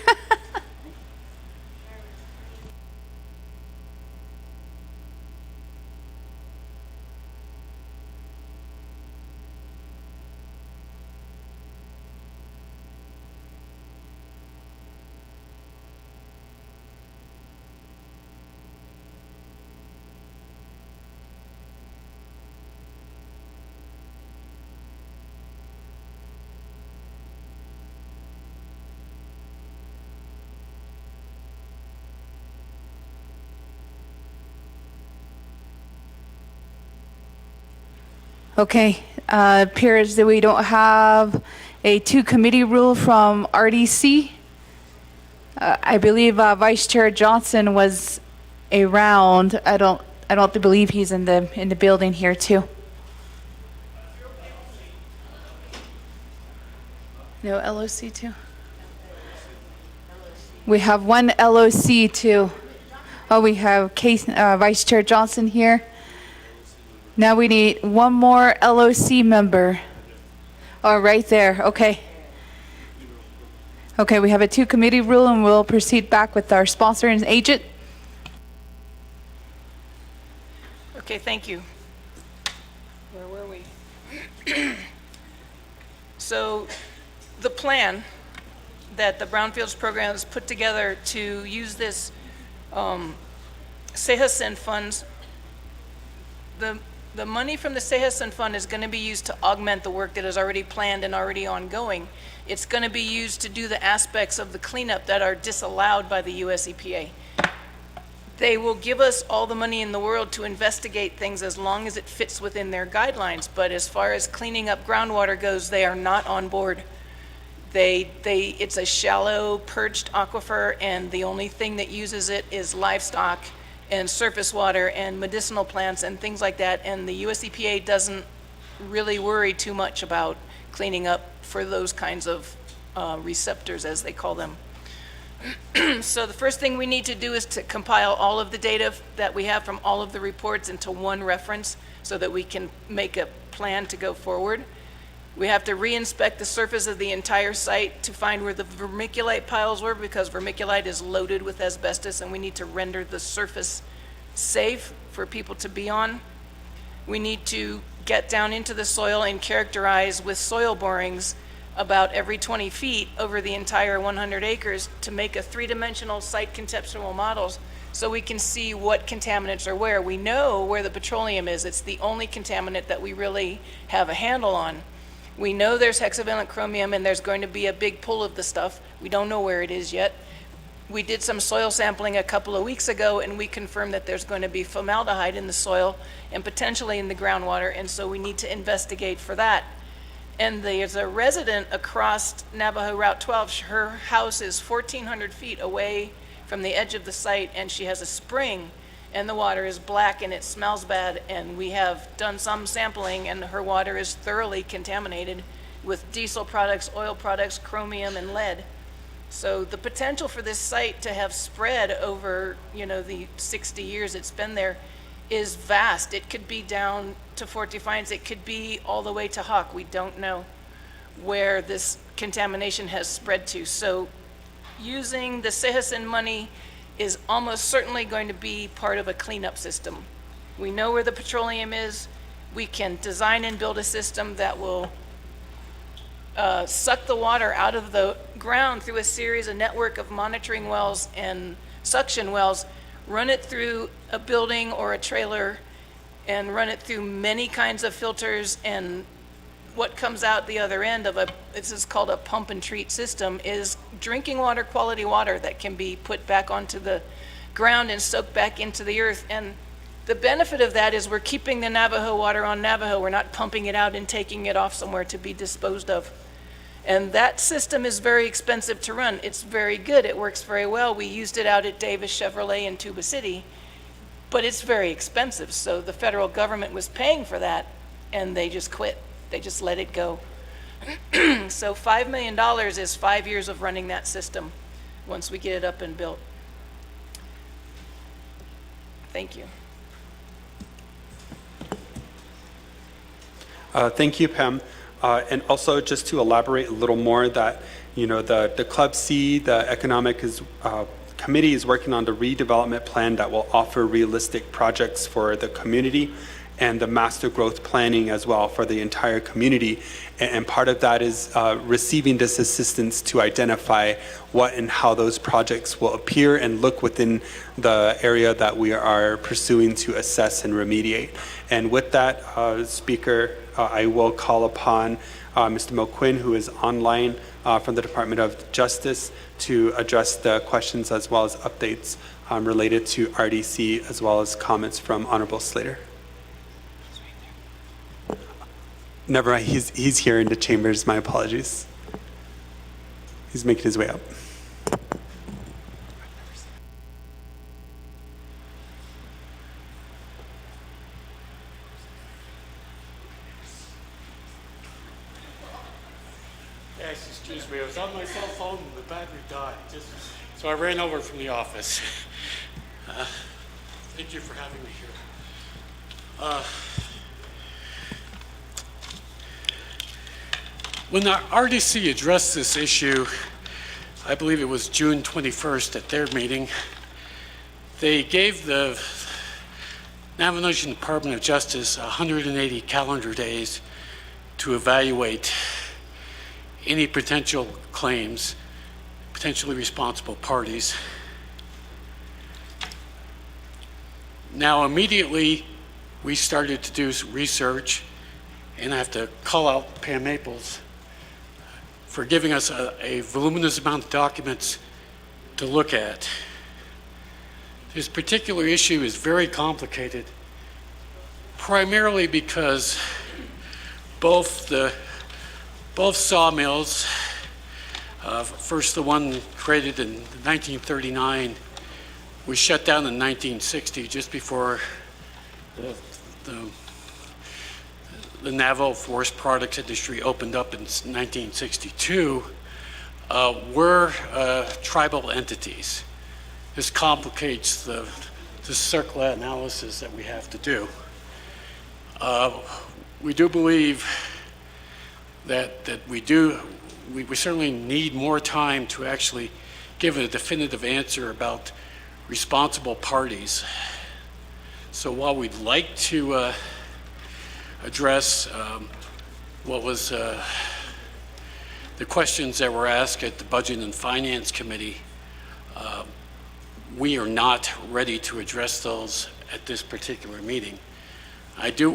Okay, appears that we don't have a two committee rule from RDC. I believe Vice Chair Johnson was around. I don't believe he's in the building here too. No LOC too. We have one LOC too. Oh, we have Vice Chair Johnson here. Now we need one more LOC member. Oh, right there. Okay. Okay, we have a two committee rule, and we'll proceed back with our sponsor and agent. Okay, thank you. Where were we? So the plan that the Brownfields program has put together to use this CEJASEN funds, the money from the CEJASEN fund is going to be used to augment the work that is already planned and already ongoing. It's going to be used to do the aspects of the cleanup that are disallowed by the US EPA. They will give us all the money in the world to investigate things as long as it fits within their guidelines, but as far as cleaning up groundwater goes, they are not on board. It's a shallow, perched aquifer, and the only thing that uses it is livestock and surface water and medicinal plants and things like that, and the US EPA doesn't really worry too much about cleaning up for those kinds of receptors, as they call them. So the first thing we need to do is to compile all of the data that we have from all of the reports into one reference so that we can make a plan to go forward. We have to re-inspect the surface of the entire site to find where the vermiculite piles were, because vermiculite is loaded with asbestos and we need to render the surface safe for people to be on. We need to get down into the soil and characterize with soil borings about every 20 feet over the entire 100 acres to make a three-dimensional site conceptual models so we can see what contaminants are where. We know where the petroleum is. It's the only contaminant that we really have a handle on. We know there's hexavalent chromium and there's going to be a big pull of the stuff. We don't know where it is yet. We did some soil sampling a couple of weeks ago and we confirmed that there's going to be formaldehyde in the soil and potentially in the groundwater, and so we need to investigate for that. And there's a resident across Navajo Route 12. Her house is 1,400 feet away from the edge of the site and she has a spring and the water is black and it smells bad, and we have done some sampling and her water is thoroughly contaminated with diesel products, oil products, chromium and lead. So the potential for this site to have spread over, the 60 years it's been there is vast. It could be down to Fort Defiance, it could be all the way to Hawk. We don't know where this contamination has spread to. So using the Sehasin money is almost certainly going to be part of a cleanup system. We know where the petroleum is. We can design and build a system that will suck the water out of the ground through a network of monitoring wells and suction wells, run it through a building or a trailer, and run it through many kinds of filters, and what comes out the other end of this is called a pump and treat system, is drinking water, quality water that can be put back onto the ground and soaked back into the earth. And the benefit of that is we're keeping the Navajo water on Navajo. We're not pumping it out and taking it off somewhere to be disposed of. And that system is very expensive to run. It's very good. It works very well. We used it out at Davis Chevrolet in Tuba City, but it's very expensive. So the federal government was paying for that and they just quit. They just let it go. So $5 million is 5 years of running that system once we get it up and built. Thank you. Thank you, Pam. And also just to elaborate a little more that, the Club C, the Economic Committee is working on the redevelopment plan that will offer realistic projects for the community, and the master growth planning as well for the entire community. And part of that is receiving this assistance to identify what and how those projects will appear and look within the area that we are pursuing to assess and remediate. And with that, Speaker, I will call upon Mr. Moquin, who is online from the Department of Justice, to address the questions as well as updates related to RDC, as well as comments from Honorable Slater. Never mind, he's here in the chambers. My apologies. He's making his way up. Yes, excuse me. I was on my cell phone and the battery died. So I ran over from the office. Thank you for having me here. When the RDC addressed this issue, I believe it was June 21st at their meeting, they gave the Navajo Nation Department of Justice 180 calendar days to evaluate any potential claims, potentially responsible parties. Now, immediately, we started to do some research, and I have to call out Pam Maples for giving us a voluminous amount of documents to look at. This particular issue is very complicated, primarily because both sawmills, first the one created in 1939, was shut down in 1960, just before the Navajo forest products industry opened up in 1962. we're tribal entities. This complicates the circle analysis that we have to do. We do believe that we certainly need more time to actually give a definitive answer about responsible parties. So while we'd like to address what was the questions that were asked at the Budget and Finance Committee, we are not ready to address those at this particular meeting.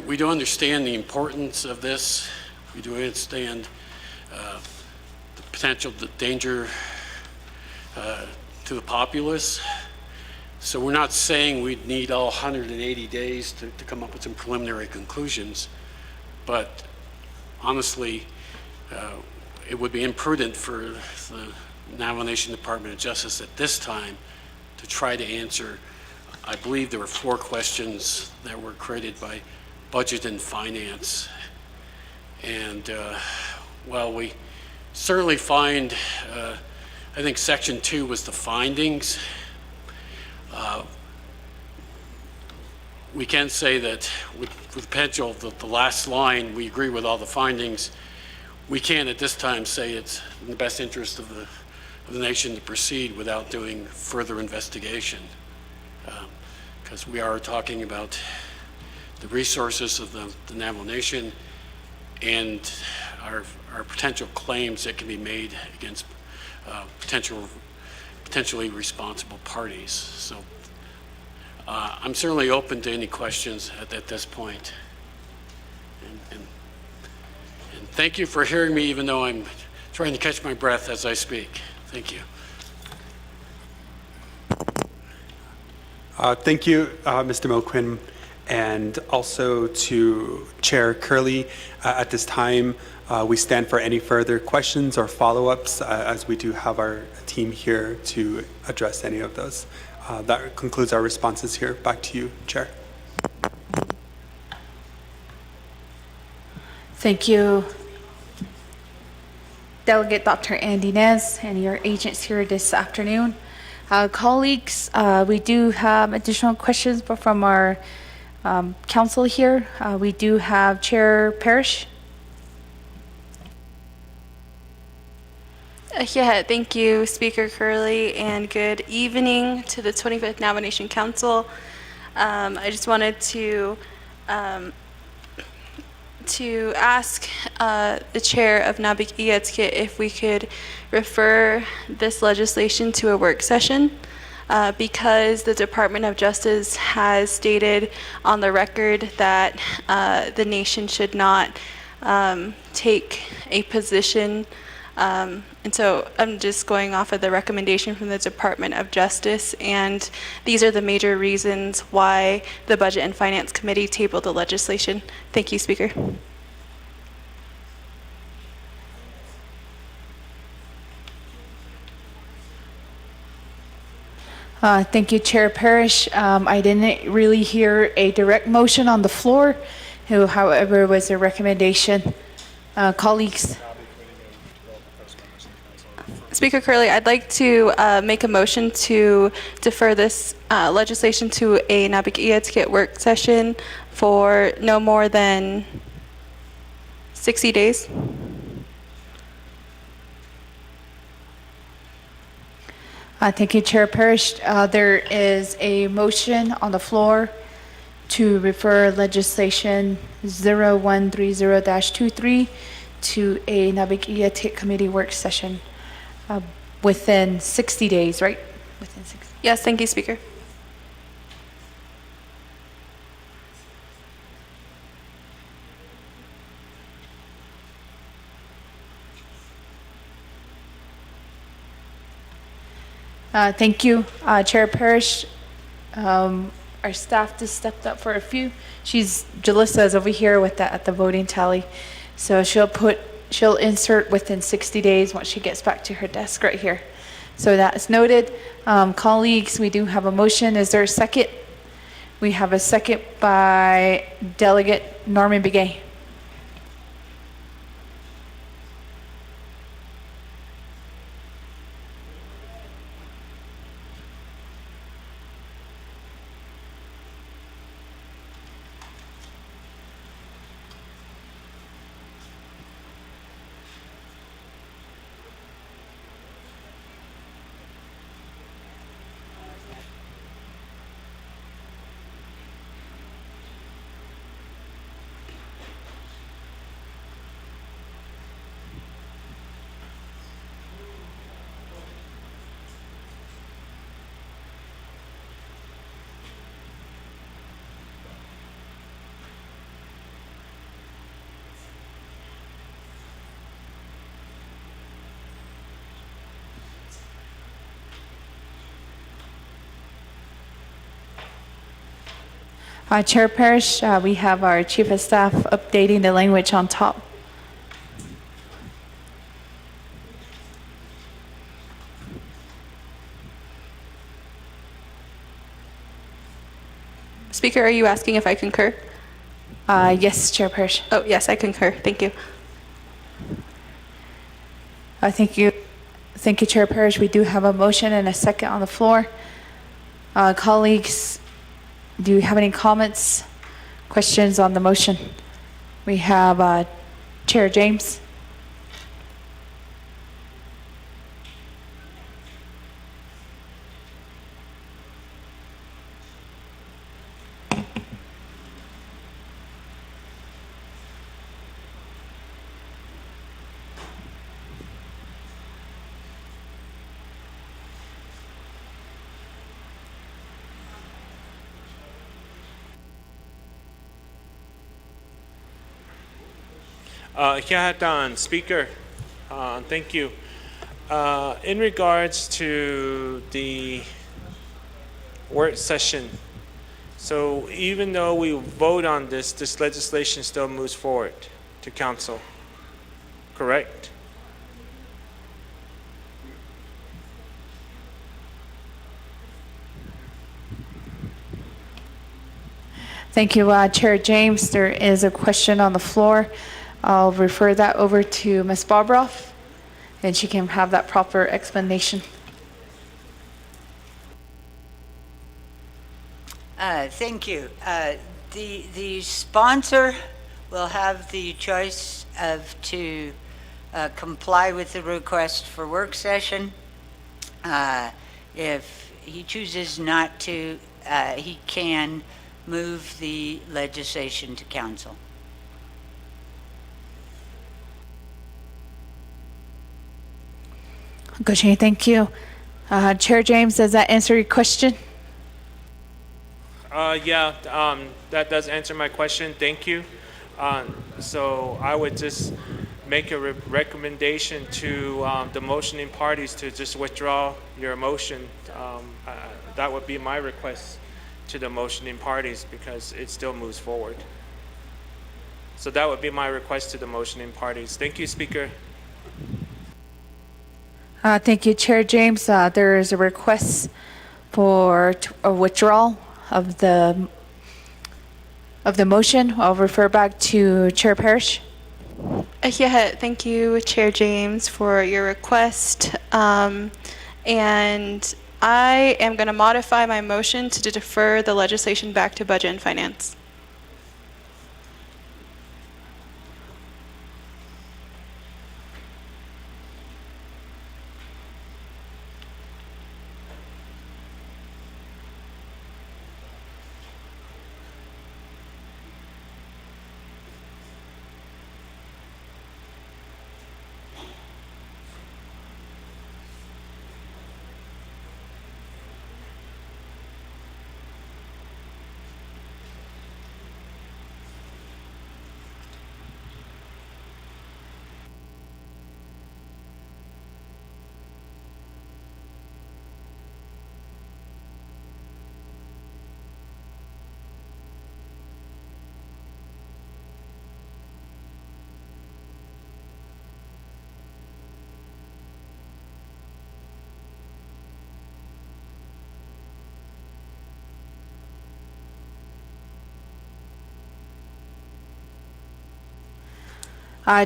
We do understand the importance of this. We do understand the potential danger to the populace. So we're not saying we'd need all 180 days to come up with some preliminary conclusions, but honestly, it would be imprudent for the Navajo Nation Department of Justice at this time to try to answer. I believe there were 4 questions that were created by Budget and Finance. And while we certainly find, I think Section 2 was the findings. We can say that with potential, the last line, we agree with all the findings. We can't at this time say it's in the best interest of the nation to proceed without doing further investigation. Because we are talking about the resources of the Navajo Nation and our potential claims that can be made against potentially responsible parties. So I'm certainly open to any questions at this point. And thank you for hearing me, even though I'm trying to catch my breath as I speak. Thank you. Thank you, Mr. Moquin, and also to Chair Curley. At this time, we stand for any further questions or follow-ups, as we do have our team here to address any of those. That concludes our responses here. Back to you, Chair. Thank you, Delegate Dr. Andy Nez and your agents here this afternoon. Colleagues, we do have additional questions from our council here. We do have Chair Parrish. Yeah, thank you, Speaker Curley, and good evening to the 25th Navajo Nation Council. I just wanted to ask the chair of NAA'BIK'IYATI if we could refer this legislation to a work session because the Department of Justice has stated on the record that the nation should not take a position. And so I'm just going off of the recommendation from the Department of Justice, and these are the major reasons why the Budget and Finance Committee tabled the legislation. Thank you, Speaker. Thank you, Chair Parrish. I didn't really hear a direct motion on the floor, however, was a recommendation. Colleagues. Speaker Curley, I'd like to make a motion to defer this legislation to a NAA'BIK'IYATI work session for no more than 60 days. Thank you, Chair Parrish. There is a motion on the floor to refer legislation 0130-23 to a NAA'BIK'IYATI committee work session within 60 days, right? Within 60. Yes, thank you, Speaker. Thank you, Chair Parrish. Our staff just stepped up for a few. Jalissa is over here with at the voting tally. So she'll insert within 60 days once she gets back to her desk right here. So that is noted. Colleagues, we do have a motion. Is there a second? We have a second by Delegate Norman Begay. Chair Parrish, we have our Chief of Staff updating the language on top. Speaker, are you asking if I concur? Yes, Chair Parrish. Oh, yes, I concur. Thank you. Thank you. Thank you, Chair Parrish. We do have a motion and a second on the floor. Colleagues, do you have any comments, questions on the motion? We have Chair James. Ikiyati, Speaker, thank you. In regards to the work session, so even though we vote on this, this legislation still moves forward to council, correct? Thank you, Chair James. There is a question on the floor. I'll refer that over to Ms. Bobroff, and she can have that proper explanation. Thank you. The sponsor will have the choice of to comply with the request for work session. If he chooses not to, he can move the legislation to council. Okay, thank you. Chair James, does that answer your question? Yeah, that does answer my question. Thank you. So I would just make a recommendation to the motioning parties to just withdraw your motion. That would be my request to the motioning parties because it still moves forward. So that would be my request to the motioning parties. Thank you, Speaker. Thank you, Chair James. There is a request for a withdrawal of the motion. I'll refer back to Chair Parrish. Yeah, thank you, Chair James, for your request. And I am going to modify my motion to defer the legislation back to Budget and Finance.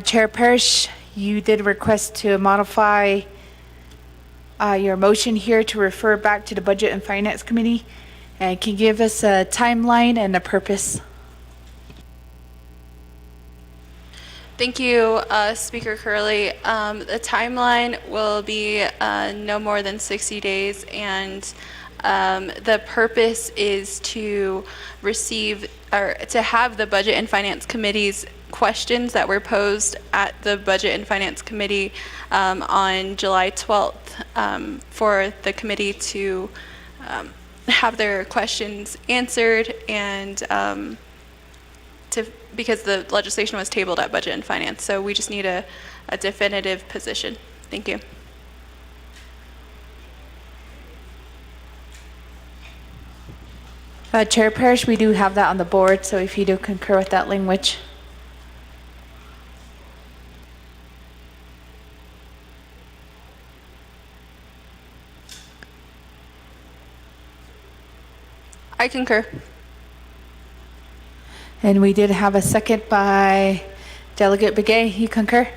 Chair Parrish, you did request to modify your motion here to refer back to the Budget and Finance Committee. And can you give us a timeline and a purpose? Thank you, Speaker Curley. The timeline will be no more than 60 days, and the purpose is to receive or to have the Budget and Finance Committee's questions that were posed at the Budget and Finance Committee on July 12th for the committee to have their questions answered and because the legislation was tabled at Budget and Finance. So we just need a definitive position. Thank you. Chair Parrish, we do have that on the board, so if you do concur with that language. I concur. And we did have a second by Delegate Begay. You concur?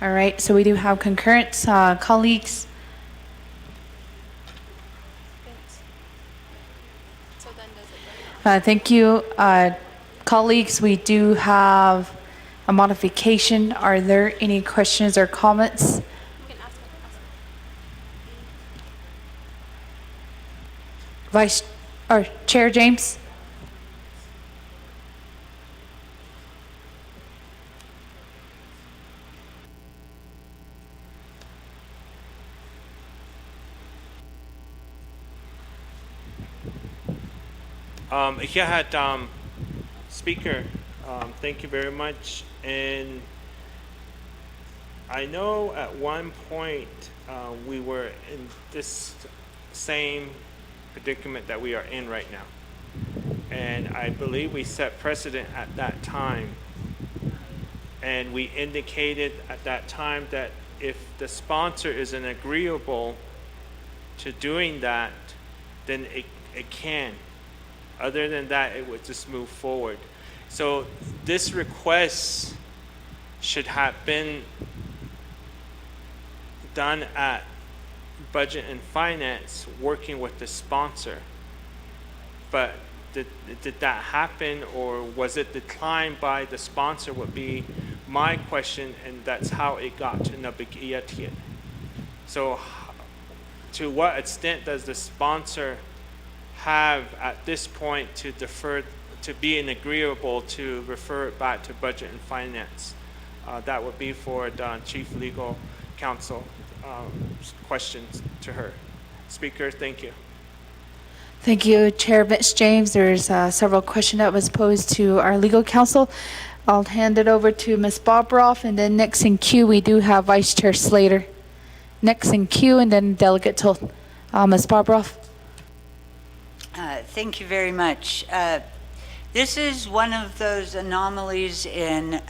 All right, so we do have concurrence. Colleagues, thank you. Colleagues, we do have a modification. Are there any questions or comments? Vice or Chair James? Speaker, thank you very much. And I know at one point we were in this same predicament that we are in right now. And I believe we set precedent at that time. And we indicated at that time that if the sponsor isn't agreeable to doing that, then it can. Other than that, it would just move forward. So this request should have been done at Budget and Finance, working with the sponsor. But did that happen, or was it declined by the sponsor would be my question, and that's how it got to NAA'BIK'IYATI. So to what extent does the sponsor have at this point to defer, to be agreeable to refer it back to Budget and Finance? That would be for the Chief Legal Counsel. Questions to her. Speaker, thank you. Thank you, Chair Vince James. There's several questions that was posed to our legal counsel. I'll hand it over to Ms. Bobroff, and then next in queue we do have Vice Chair Slater. Next in queue, and then Delegate Toth. Ms. Bobroff. Thank you very much. This is one of those anomalies in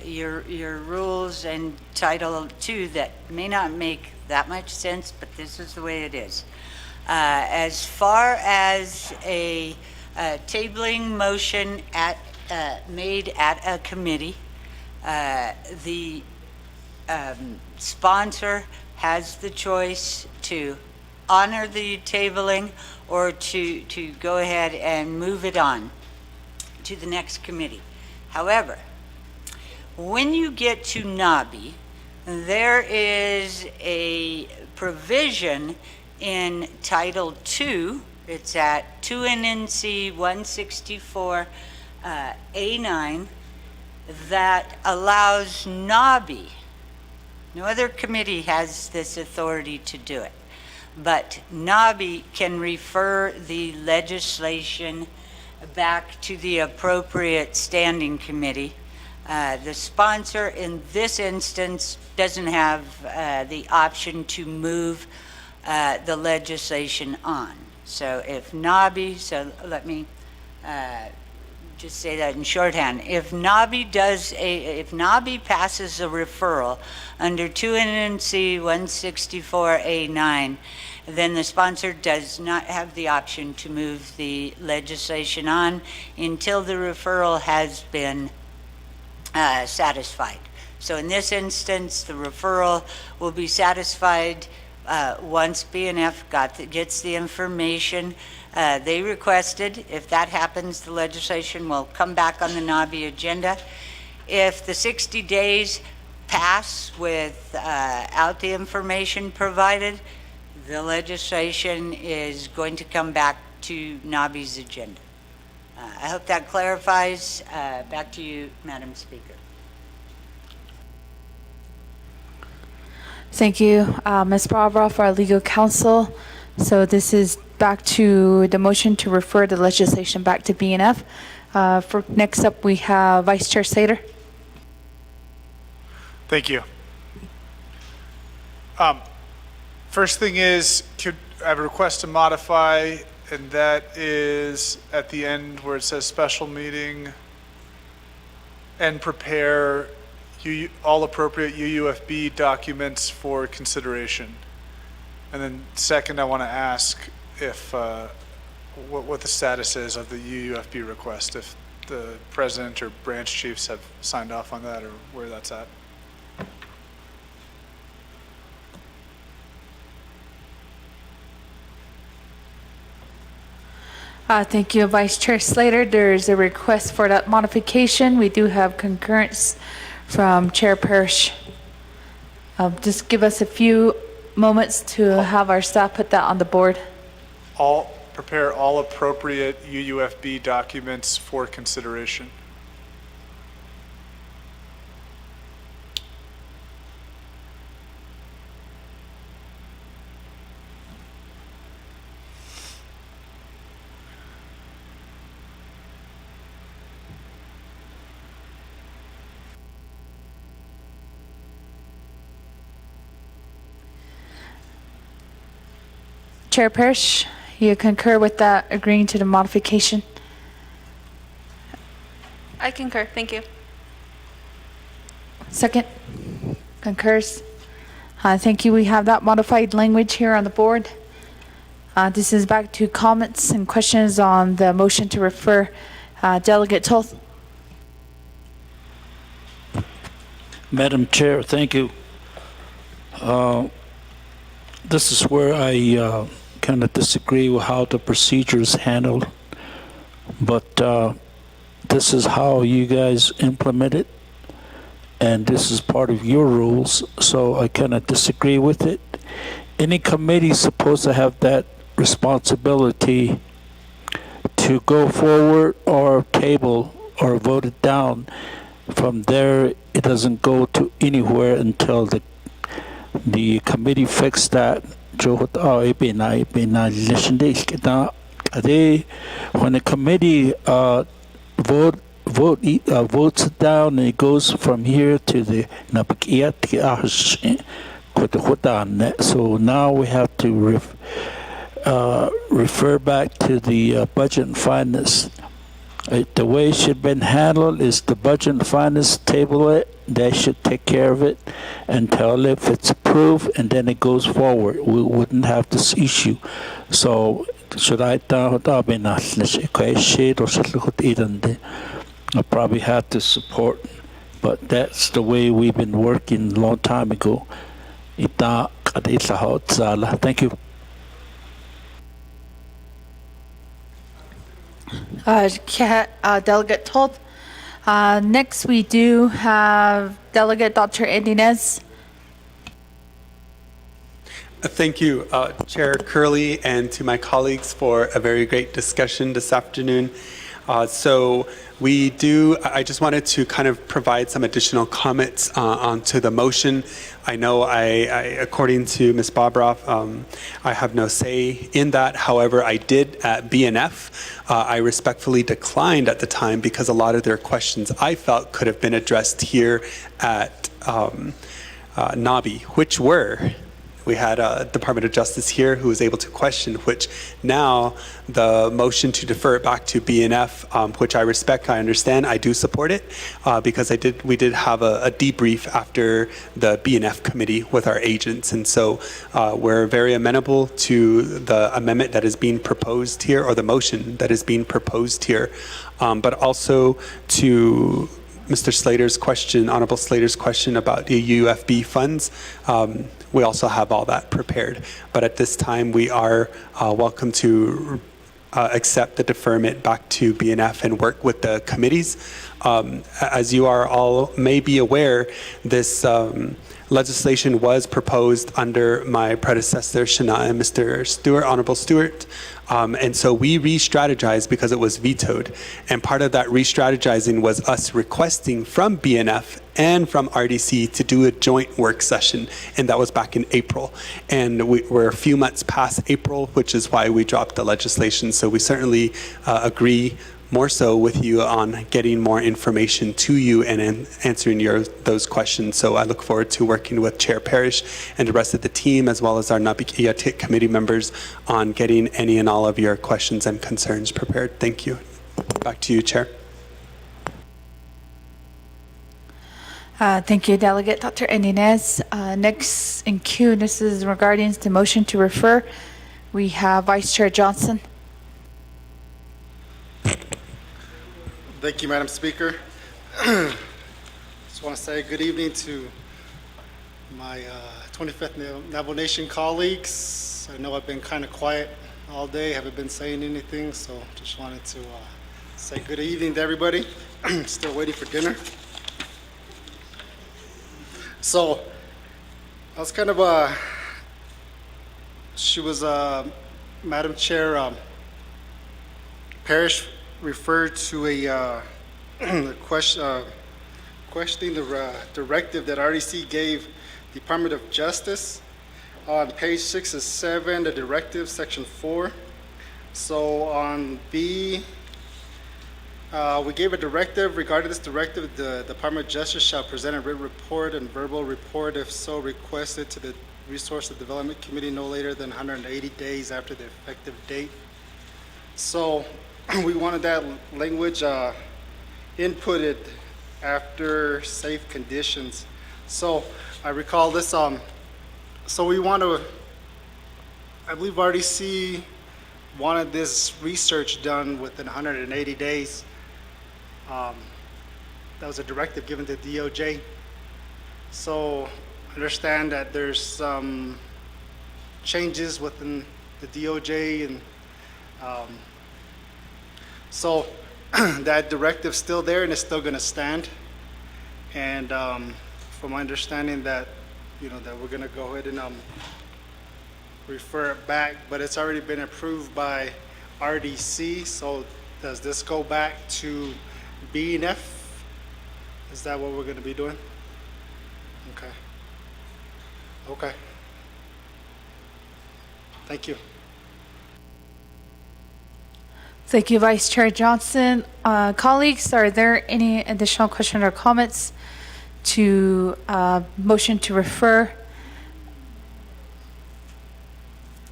your rules and Title II that may not make that much sense, but this is the way it is. As far as a tabling motion made at a committee, the sponsor has the choice to honor the tabling or to go ahead and move it on to the next committee. However, when you get to NAA'BI, there is a provision in Title II, it's at 2 NNC 164 A9, that allows NAA'BI, no other committee has this authority to do it, but NAA'BI can refer the legislation back to the appropriate standing committee. The sponsor in this instance doesn't have the option to move the legislation on. So if NAA'BI, so let me just say that in shorthand. If NAA'BI passes a referral under 2 NNC 164A9, then the sponsor does not have the option to move the legislation on until the referral has been satisfied. So in this instance, the referral will be satisfied once BNF gets the information they requested. If that happens, the legislation will come back on the NAA'BI agenda. If the 60 days pass without the information provided, the legislation is going to come back to NAA'BI's agenda. I hope that clarifies. Back to you, Madam Speaker. Thank you, Ms. Bobroff, our legal counsel. So this is back to the motion to refer the legislation back to BNF. For next up, we have Vice Chair Sater. Thank you. First thing is, I have a request to modify and that is at the end where it says special meeting and prepare all appropriate UUFB documents for consideration. And then second, I want to ask if, what the status is of the UUFB request, if the president or branch chiefs have signed off on that or where that's at. Thank you, Vice Chair Slater. There's a request for that modification. We do have concurrence from Chair Parrish. Just give us a few moments to have our staff put that on the board. Prepare all appropriate UUFB documents for consideration. Chair Parrish, you concur with that, agreeing to the modification? I concur. Thank you. Second? Concurs? Thank you. We have that modified language here on the board. This is back to comments and questions on the motion to refer. Delegate Toth. Madam Chair, thank you. This is where I kind of disagree with how the procedure is handled, but this is how you guys implement it, and this is part of your rules, so I kind of disagree with it. Any committee is supposed to have that responsibility to go forward or table or vote it down. From there, it doesn't go to anywhere until the committee fixed that. When the committee votes it down, and it goes from here to the NAA'BIK'IYATI. So now we have to refer back to the budget and finance. The way it should have been handled is the budget and finance table it. They should take care of it until if it's approved, and then it goes forward. We wouldn't have this issue. So should I probably have to support, but that's the way we've been working a long time ago. Thank you. Delegate Toth. Next, we do have Delegate Dr. Edinez. Thank you, Chair Curley, and to my colleagues for a very great discussion this afternoon. I just wanted to kind of provide some additional comments onto the motion. I know according to Ms. Bobroff, I have no say in that. However, I did at BNF. I respectfully declined at the time because a lot of their questions I felt could have been addressed here at NAA'BI, which were, we had a Department of Justice here who was able to question, which now the motion to defer it back to BNF, which I respect, I understand, I do support it because we did have a debrief after the BNF committee with our agents. And so we're very amenable to the amendment that is being proposed here, or the motion that is being proposed here, but also to Mr. Slater's question, Honorable Slater's question about the UFB funds. We also have all that prepared. But at this time, we are welcome to accept the deferment back to BNF and work with the committees. As you are all may be aware, this legislation was proposed under my predecessor, Shana, and Mr. Stewart, Honorable Stewart. And so we re-strategized because it was vetoed. And part of that re-strategizing was us requesting from BNF and from RDC to do a joint work session. And that was back in April. And we're a few months past April, which is why we dropped the legislation. So we certainly agree more so with you on getting more information to you and answering those questions. So I look forward to working with Chair Parrish and the rest of the team, as well as our NAA'BIK'IYATI committee members, on getting any and all of your questions and concerns prepared. Thank you. Back to you, Chair. Thank you, Delegate Dr. Inez. Next in queue, this is regarding the motion to refer. We have Vice Chair Johnson. Thank you, Madam Speaker. Just want to say good evening to my 25th Navajo Nation colleagues. I know I've been kind of quiet all day, haven't been saying anything, so just wanted to say good evening to everybody. Still waiting for dinner. So I was kind of Madam Chair Parrish referred to a questioning the directive that RDC gave Department of Justice on page 6 and 7, the directive, section 4. So on B, we gave a directive. Regarding this directive, the Department of Justice shall present a written report and verbal report, if so requested, to the Resource and Development Committee no later than 180 days after the effective date. So we wanted that language inputted after safe conditions. So I recall this, so we want to, I believe RDC wanted this research done within 180 days. That was a directive given to DOJ. So I understand that there's some changes within the DOJ, and so that directive's still there and it's still going to stand. And from my understanding that, that we're going to go ahead and refer it back, but it's already been approved by RDC. So does this go back to B and F? Is that what we're going to be doing? Okay. Okay. Thank you. Thank you, Vice Chair Johnson. Colleagues, are there any additional questions or comments to motion to refer?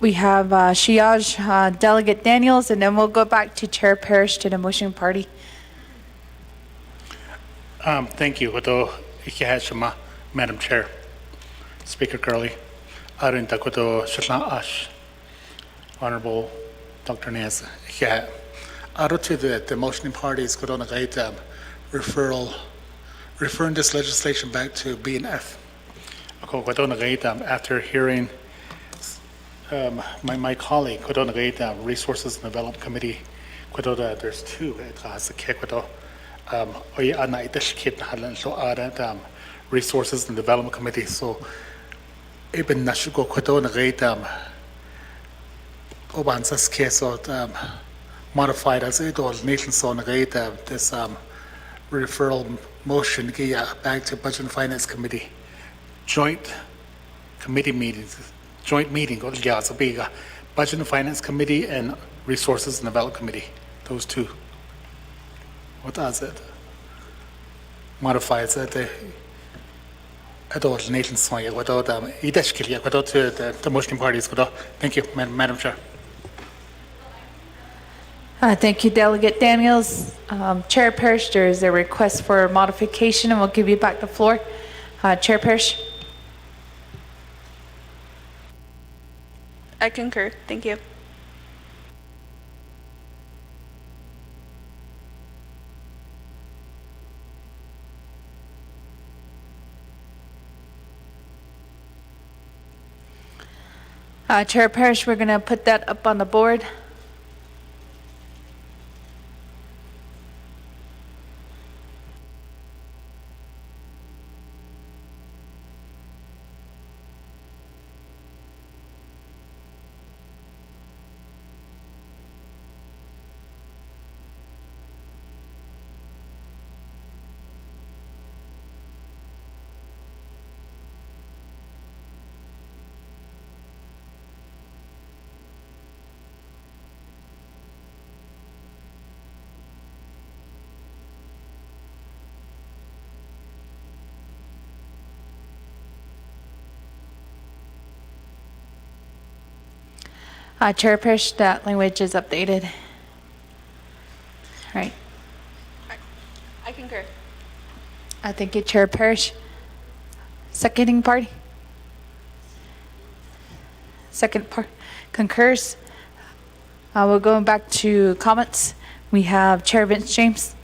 We have Shiaj, Delegate Daniels, and then we'll go back to Chair Parrish to the motion party. Thank you, Madam Chair. Speaker Curley, Arinta Koto Shatna Ash, Honorable Dr. Nez. To the motioning parties could on a referring this legislation back to B and F. After hearing my colleague, Resources and Development Committee, there's two. Resources and Development Committee. So, even Nashuko Kodona Gatam Obansa's case modified as it or Nathan Son this referral motion back to Budget and Finance Committee. Joint meeting, so big Budget and Finance Committee and Resources and Development Committee. Those two. What does it? Modifies it. Nathan Son, without the motion parties. Thank you, Madam Chair. Thank you, Delegate Daniels. Chair Parrish, there is a request for modification, and we'll give you back the floor. Chair Parrish. I concur. Thank you. Chair Parrish, we're going to put that up on the board. Chair Parrish, that language is updated. Right. I concur. Thank you, Chair Parrish. Seconding party? Second part concurs. We're going back to comments. We have Chair Vince James.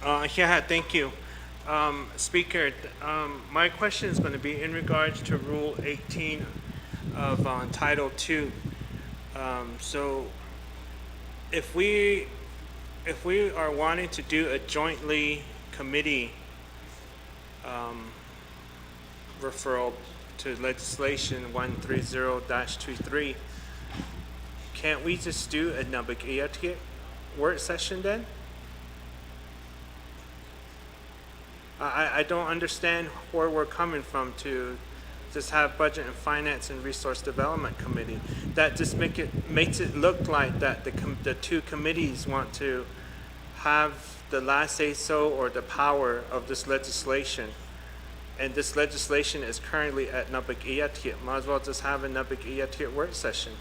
Yeah, thank you. Speaker, my question is going to be in regards to Rule 18 of Title II. So if we are wanting to do a jointly committee referral to legislation 130-23, can't we just do a NAA'BIK'IYATI work session then? I don't understand where we're coming from to just have Budget and Finance and Resource Development Committee. That just makes it look like that the two committees want to have the last say-so or the power of this legislation. And this legislation is currently at NAA'BIK'IYATI. Might as well just have a NAA'BIK'IYATI work session.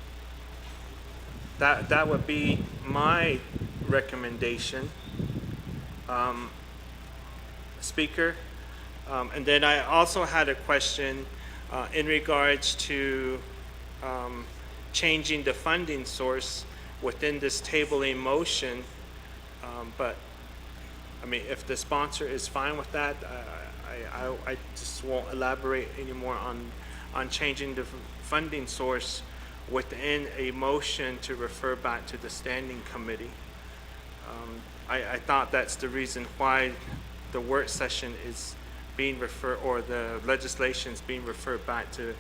That would be my recommendation. Speaker. And then I also had a question in regards to changing the funding source within this tabling motion. But I mean, if the sponsor is fine with that, I just won't elaborate anymore on changing the funding source within a motion to refer back to the standing committee. I thought that's the reason why the work session is being referred, or the legislation is being referred back to,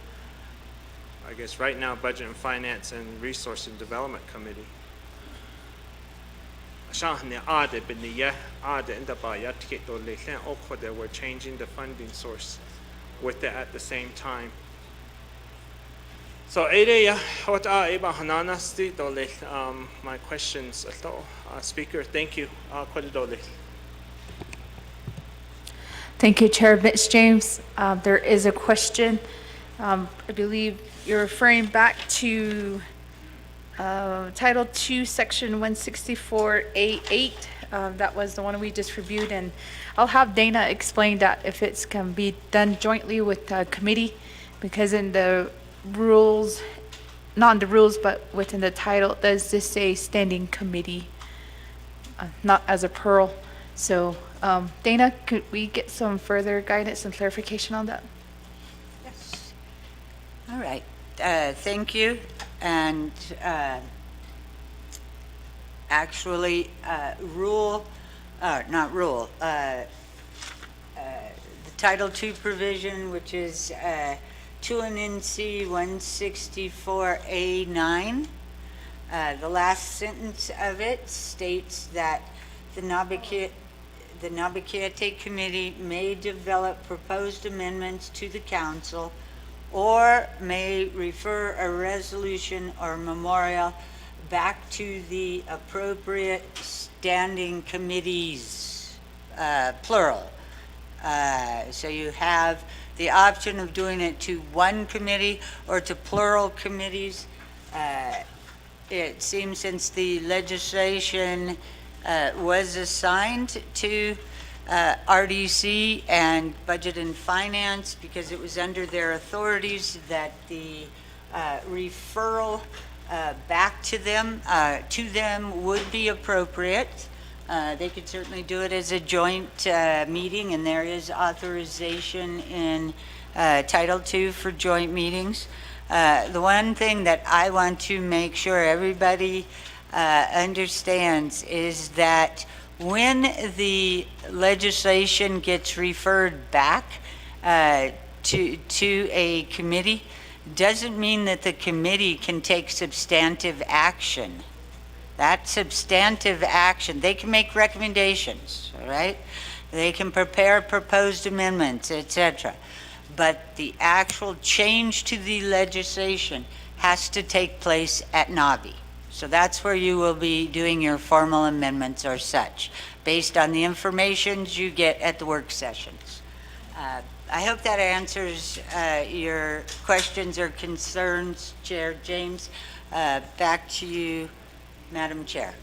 I guess right now, Budget and Finance and Resource and Development Committee. We're changing the funding source with it at the same time. So my questions, Speaker, thank you. Thank you, Chair Vince James. There is a question. I believe you're referring back to Title II, Section 164A8. That was the one we just reviewed, and I'll have Dana explain that if it can be done jointly with the committee, because in the rules, not in the rules, but within the title, it does this say standing committee, not as a plural. So Dana, could we get some further guidance and clarification on that? Yes. All right. Thank you. And actually, the Title II provision, which is 2 NC 164A9, the last sentence of it states that the NAA'BIK'IYATI Committee may develop proposed amendments to the Council or may refer a resolution or memorial back to the appropriate standing committees, plural. So you have the option of doing it to one committee or to plural committees. It seems since the legislation was assigned to RDC and Budget and Finance, because it was under their authorities, that the referral back to them would be appropriate. They could certainly do it as a joint meeting, and there is authorization in Title II for joint meetings. The one thing that I want to make sure everybody understands is that when the legislation gets referred back to a committee, doesn't mean that the committee can take substantive action. That substantive action, they can make recommendations, all right? They can prepare proposed amendments, etc. But the actual change to the legislation has to take place at NABI. So that's where you will be doing your formal amendments or such, based on the information you get at the work sessions. I hope that answers your questions or concerns, Chair James. Back to you, Madam Chair.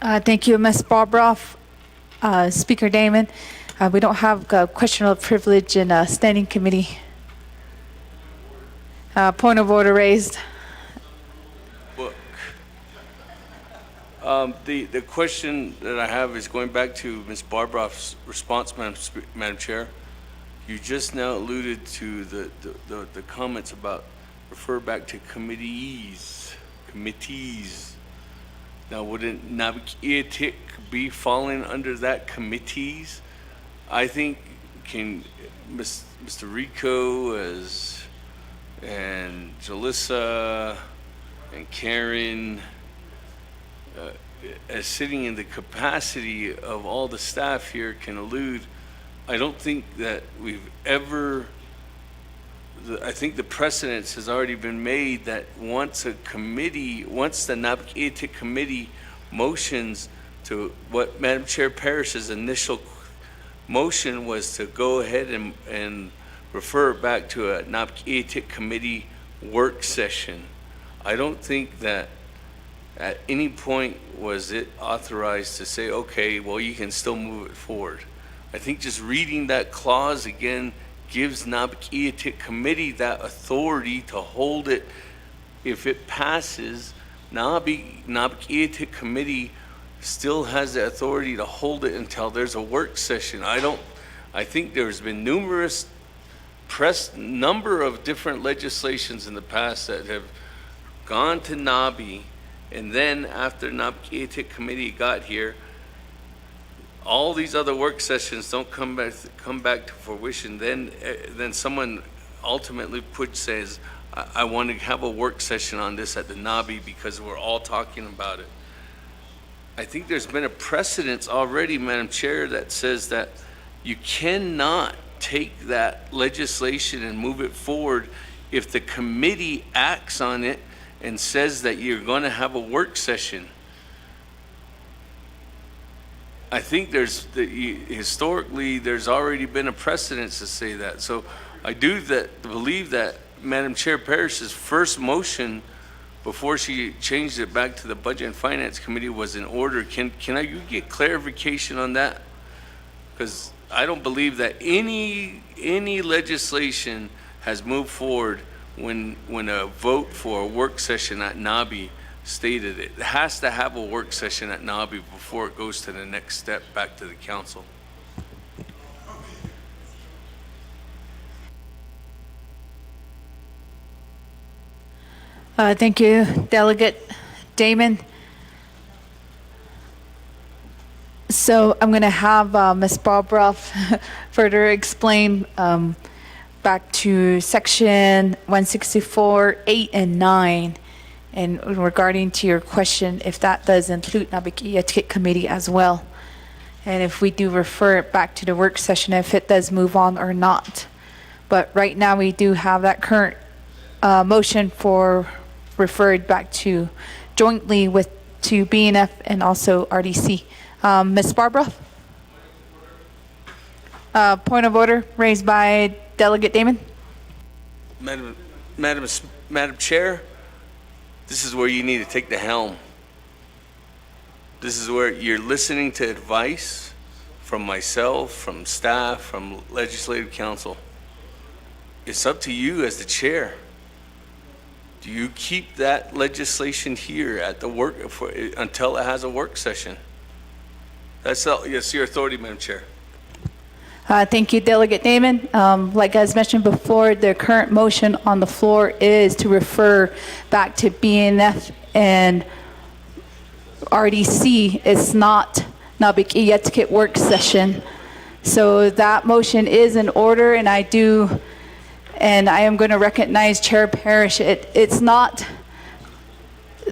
Thank you, Ms. Barbroff. Speaker Damon, we don't have question of privilege in a standing committee. Point of order raised. Book. The question that I have is going back to Ms. Barbroff's response, Madam Chair. You just now alluded to the comments about refer back to committees. Now, wouldn't NAA'BIK'IYATI be falling under that committees? I think Mr. Rico and Jalissa and Karen as sitting in the capacity of all the staff here can allude. I don't think that we've ever, I think the precedence has already been made that once the NAA'BIK'IYATI committee motions to what Madam Chair Parrish's initial motion was to go ahead and refer back to a NAA'BIK'IYATI committee work session. I don't think that at any point was it authorized to say, okay, well, you can still move it forward. I think just reading that clause again gives NAA'BIK'IYATI committee that authority to hold it. If it passes, NAA'BIK'IYATI committee still has the authority to hold it until there's a work session. I think there's been numerous number of different legislations in the past that have gone to NABI, and then after NAA'BIK'IYATI committee got here, all these other work sessions don't come back to fruition. Then someone ultimately says, I want to have a work session on this at the NABI because we're all talking about it. I think there's been a precedence already, Madam Chair, that says that you cannot take that legislation and move it forward if the committee acts on it and says that you're going to have a work session. I think historically there's already been a precedence to say that. So I do believe that Madam Chair Parrish's first motion before she changed it back to the Budget and Finance Committee was in order. Can you get clarification on that? Because I don't believe that any legislation has moved forward when a vote for a work session at NABI stated it has to have a work session at NABI before it goes to the next step back to the council. Thank you, Delegate Damon. So I'm going to have Ms. Barbroff further explain back to section 164, 8, and 9. And regarding to your question, if that does include NAA'BIK'IYATI committee as well. And if we do refer it back to the work session, if it does move on or not. But right now we do have that current motion for referred back to jointly to BNF and also RDC. Ms. Barbara? Point of order raised by Delegate Damon. Madam Chair, this is where you need to take the helm. This is where you're listening to advice from myself, from staff, from Legislative Council. It's up to you as the chair. Do you keep that legislation here at the work until it has a work session? That's your authority, Madam Chair. Thank you, Delegate Damon. Like as mentioned before, the current motion on the floor is to refer back to BNF and RDC. It's not NAA'BIK'IYATI work session. So that motion is in order, and I am going to recognize Chair Parrish. It's not,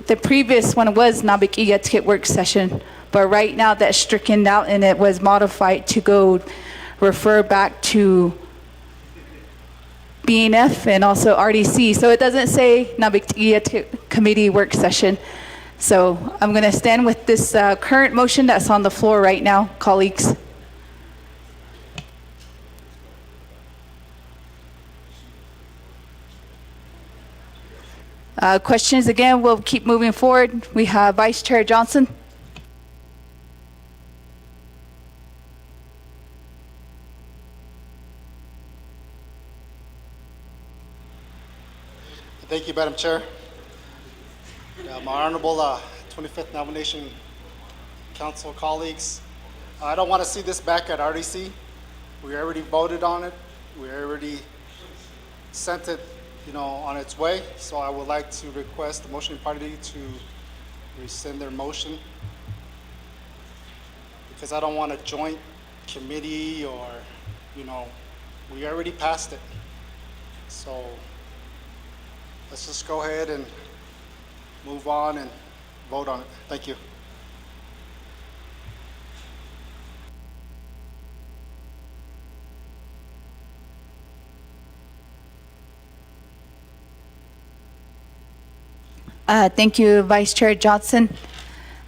the previous one was NAA'BIK'IYATI work session, but right now that's stricken out and it was modified to go refer back to BNF and also RDC. So it doesn't say NAA'BIK'IYATI committee work session. So I'm going to stand with this current motion that's on the floor right now, colleagues. Questions again, we'll keep moving forward. We have Vice Chair Johnson. Thank you, Madam Chair. My honorable 25th nomination council colleagues, I don't want to see this back at RDC. We already voted on it. We already sent it, on its way. So I would like to request the motioning party to rescind their motion, because I don't want a joint committee or, we already passed it. So let's just go ahead and move on and vote on it. Thank you. Thank you, Vice Chair Johnson.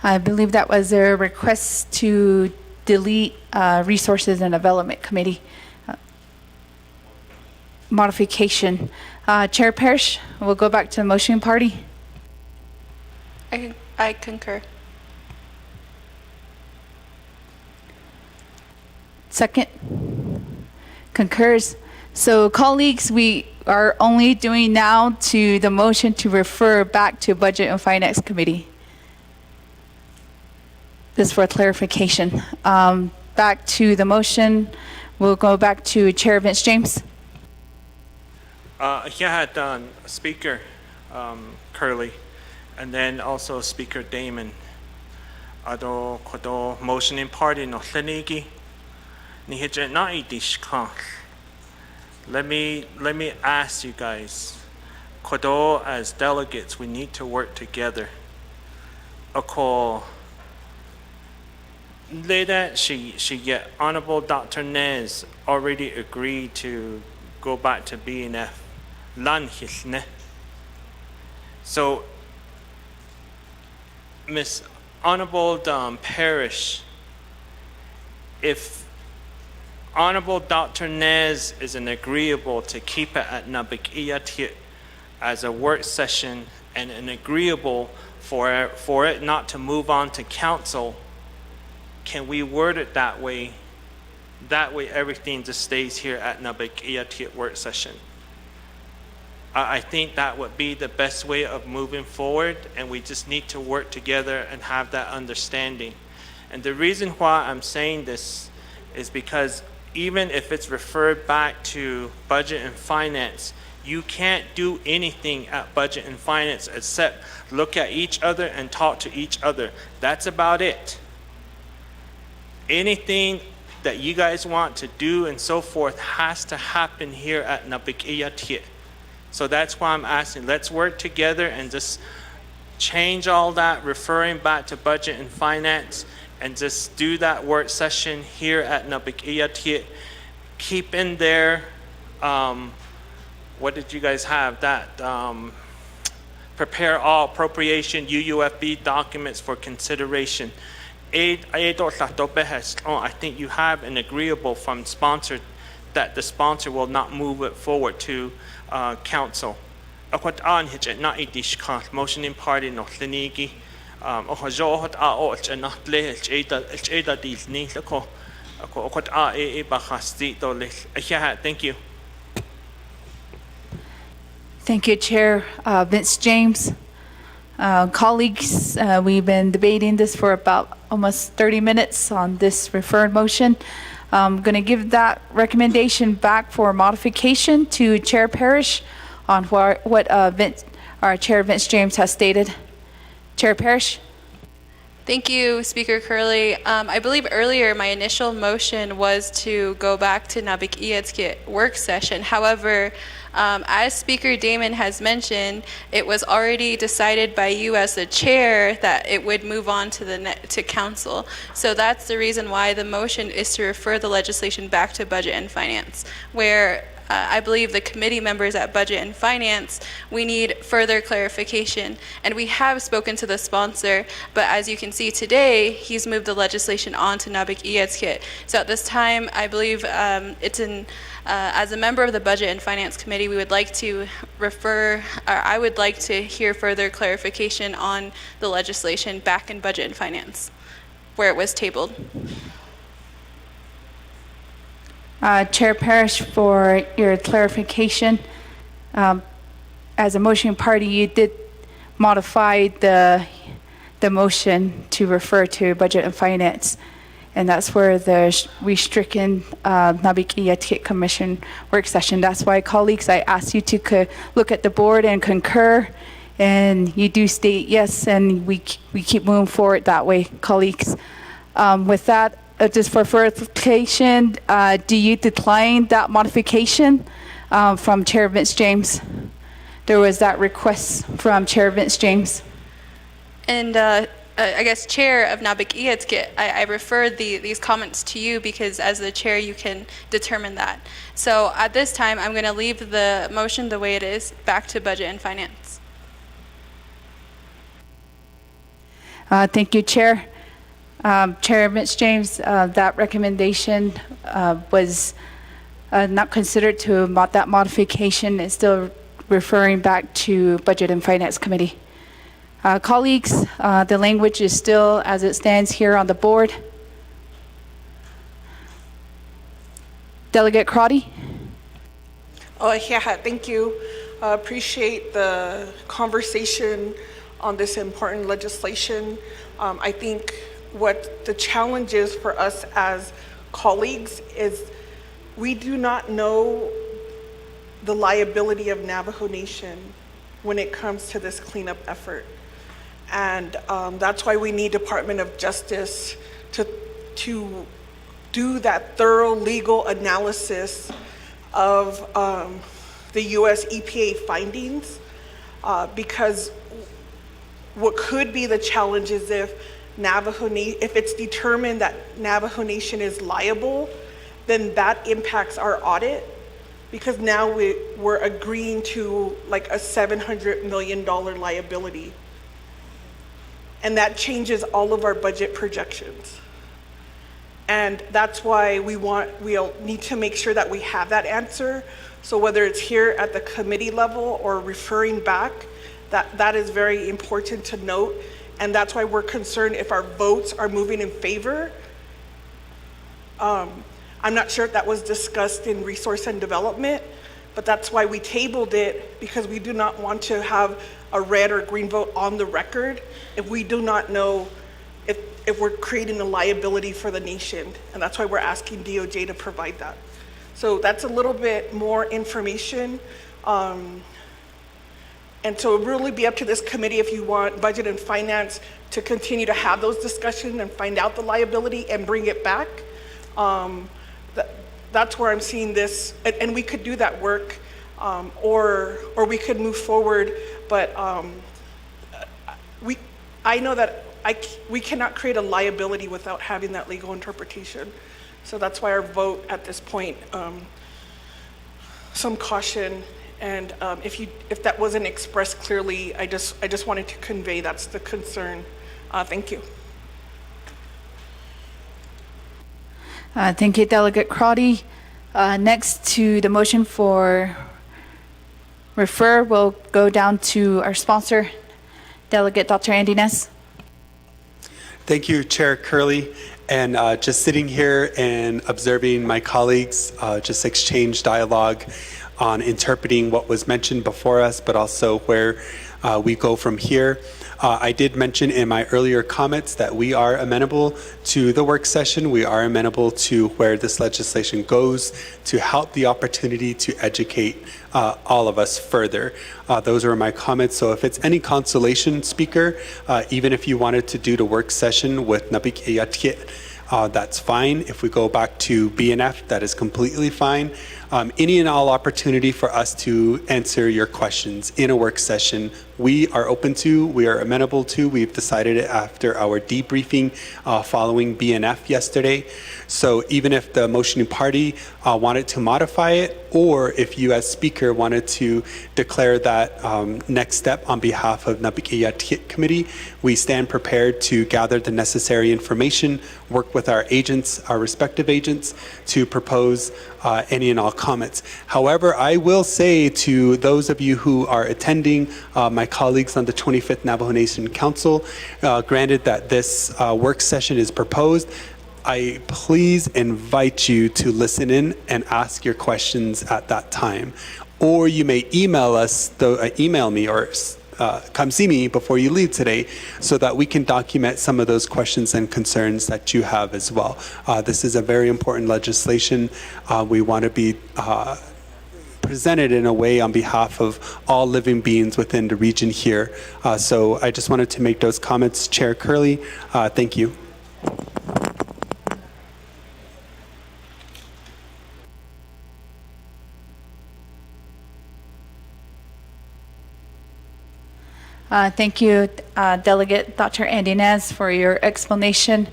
I believe that was a request to delete Resources and Development Committee modification. Chair Parrish, we'll go back to the motion party. I concur. Second? Concurs. So colleagues, we are only doing now to the motion to refer back to Budget and Finance Committee. This for clarification. Back to the motion. We'll go back to Chair Vince James. Speaker Curley, and then also Speaker Damon. Ado kodo motioning party no tlenigi ni hije na idishka. Let me ask you guys, kodo as delegates, we need to work together. Ako later she get Honorable Dr. Nez already agreed to go back to BNF. So, Miss Honorable Parrish, if Honorable Dr. Nez is agreeable to keep it at NAA'BIK'IYATI as a work session and an agreeable for it not to move on to council, can we word it that way? That way everything just stays here at NAA'BIK'IYATI work session. I think that would be the best way of moving forward, and we just need to work together and have that understanding. And the reason why I'm saying this is because even if it's referred back to Budget and Finance, you can't do anything at Budget and Finance except look at each other and talk to each other. That's about it. Anything that you guys want to do and so forth has to happen here at NAA'BIK'IYATI. So that's why I'm asking, let's work together and just change all that, referring back to Budget and Finance, and just do that work session here at NAA'BIK'IYATI. Keep in there, what did you guys have? That prepare all appropriation UUFB documents for consideration. I think you have an agreeable from sponsor that the sponsor will not move it forward to council. Motioning party no tlenigi. Thank you. Thank you, Chair Vince James. Colleagues, we've been debating this for about almost 30 minutes on this referred motion. I'm going to give that recommendation back for modification to Chair Parrish on what our Chair Vince James has stated. Chair Parrish. Thank you, Speaker Curley. I believe earlier my initial motion was to go back to NAA'BIK'IYATI work session. However, as Speaker Damon has mentioned, it was already decided by you as the chair that it would move on to council. So that's the reason why the motion is to refer the legislation back to Budget and Finance, where I believe the committee members at Budget and Finance, we need further clarification. And we have spoken to the sponsor, but as you can see today, he's moved the legislation on to NAA'BIK'IYATI. So at this time, I believe as a member of the Budget and Finance Committee, we would like to I would like to hear further clarification on the legislation back in Budget and Finance, where it was tabled. Chair Parrish, for your clarification, as a motion party, you did modify the motion to refer to Budget and Finance, and that's where the restricken NAA'BIK'IYATI Commission work session. That's why, colleagues, I asked you to look at the board and concur, and you do state yes, and we keep moving forward that way, colleagues. With that, just for clarification, do you decline that modification from Chair Vince James? There was that request from Chair Vince James. And I guess Chair of NAA'BIK'IYATI, I refer these comments to you because as the chair you can determine that. So at this time, I'm going to leave the motion the way it is back to Budget and Finance. Thank you, Chair. Chair Mitch James, that recommendation was not considered to that modification. It's still referring back to Budget and Finance Committee. Colleagues, the language is still as it stands here on the board. Delegate Crotty? Oh, yeah, thank you. Appreciate the conversation on this important legislation. I think what the challenge is for us as colleagues is we do not know the liability of Navajo Nation when it comes to this cleanup effort. And that's why we need Department of Justice to do that thorough legal analysis of the US EPA findings, because what could be the challenge is if it's determined that Navajo Nation is liable, then that impacts our audit, because now we're agreeing to like a $700 million liability. And that changes all of our budget projections. And that's why we'll need to make sure that we have that answer. So whether it's here at the committee level or referring back, that is very important to note. And that's why we're concerned if our votes are moving in favor. I'm not sure if that was discussed in Resource and Development, but that's why we tabled it, because we do not want to have a red or green vote on the record if we do not know if we're creating a liability for the nation. And that's why we're asking DOJ to provide that. So that's a little bit more information. And so it'll really be up to this committee if you want Budget and Finance to continue to have those discussions and find out the liability and bring it back. That's where I'm seeing this, and we could do that work, or we could move forward, but I know that we cannot create a liability without having that legal interpretation. So that's why our vote at this point, some caution. And if that wasn't expressed clearly, I just wanted to convey that's the concern. Thank you. Thank you, Delegate Crotty. Next to the motion for refer, we'll go down to our sponsor, Delegate Dr. Andy Ness. Thank you, Chair Curley. And just sitting here and observing my colleagues just exchange dialogue on interpreting what was mentioned before us, but also where we go from here. I did mention in my earlier comments that we are amenable to the work session. We are amenable to where this legislation goes to help the opportunity to educate all of us further. Those were my comments. So if it's any consolation, Speaker, even if you wanted to do the work session with NAA'BIK'IYATI that's fine. If we go back to BNF, that is completely fine. Any and all opportunity for us to answer your questions in a work session, we are open to, we are amenable to. We've decided it after our debriefing following BNF yesterday. So even if the motioning party wanted to modify it, or if you as speaker wanted to declare that next step on behalf of NAA'BIK'IYATI committee, we stand prepared to gather the necessary information, work with our agents, our respective agents, to propose any and all comments. However, I will say to those of you who are attending, my colleagues on the 25th Navajo Nation Council, granted that this work session is proposed, I please invite you to listen in and ask your questions at that time. Or you may email us, email me, or come see me before you leave today, so that we can document some of those questions and concerns that you have as well. This is a very important legislation. We want to be presented in a way on behalf of all living beings within the region here. So I just wanted to make those comments. Chair Curley, thank you. Thank you, Delegate Dr. Andy Nez, for your explanation.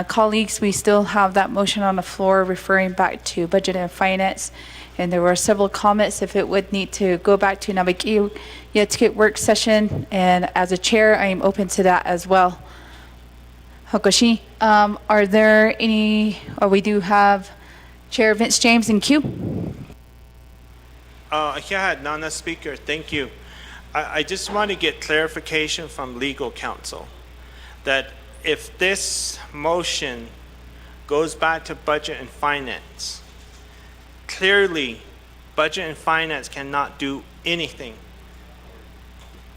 Colleagues, we still have that motion on the floor referring back to Budget and Finance, and there were several comments if it would need to go back to NAA'BIK'IYATI work session, and as a chair, I am open to that as well. Hokoshi, are there any, or we do have Chair Vince James in queue? Yeah, Nana Speaker, thank you. I just want to get clarification from legal counsel that if this motion goes back to Budget and Finance, clearly Budget and Finance cannot do anything,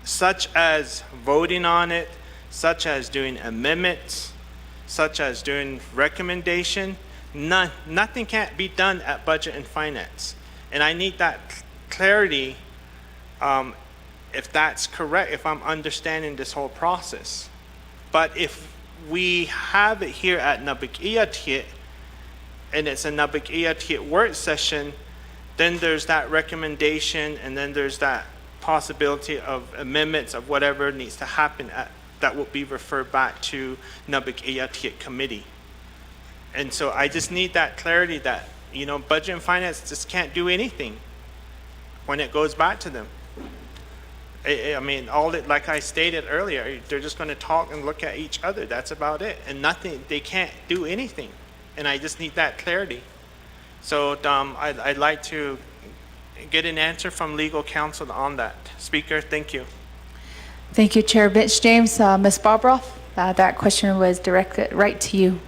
such as voting on it, such as doing amendments, such as doing recommendation. Nothing can't be done at Budget and Finance. And I need that clarity if that's correct, if I'm understanding this whole process. But if we have it here at NAA'BIK'IYATI and it's a NAA'BIK'IYATI work session, then there's that recommendation and then there's that possibility of amendments of whatever needs to happen that will be referred back to NAA'BIK'IYATI committee. And so I just need that clarity that, Budget and Finance just can't do anything when it goes back to them. I mean, like I stated earlier, they're just going to talk and look at each other. That's about it. And nothing, they can't do anything. And I just need that clarity. So I'd like to get an answer from legal counsel on that. Speaker, thank you. Thank you, Chair Vince James. Ms. Bobroff, that question was directed right to you.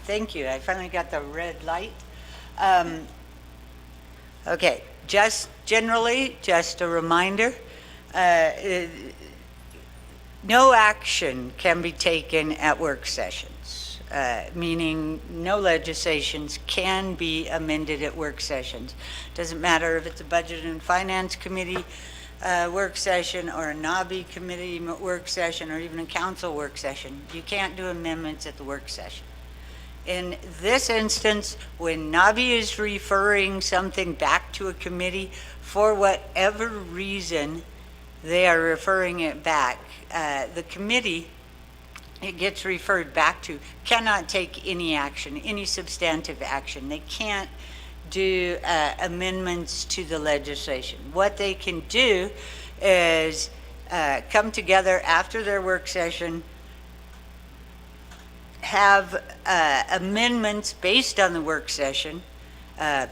Thank you. I finally got the red light. Okay, just generally, just a reminder, no action can be taken at work sessions, meaning no legislations can be amended at work sessions. Doesn't matter if it's a Budget and Finance Committee work session or a NAA'BI committee work session or even a council work session. You can't do amendments at the work session. In this instance, when NAA'BI is referring something back to a committee, for whatever reason they are referring it back, the committee it gets referred back to cannot take any action, any substantive action. They can't do amendments to the legislation. What they can do is come together after their work session, have amendments based on the work session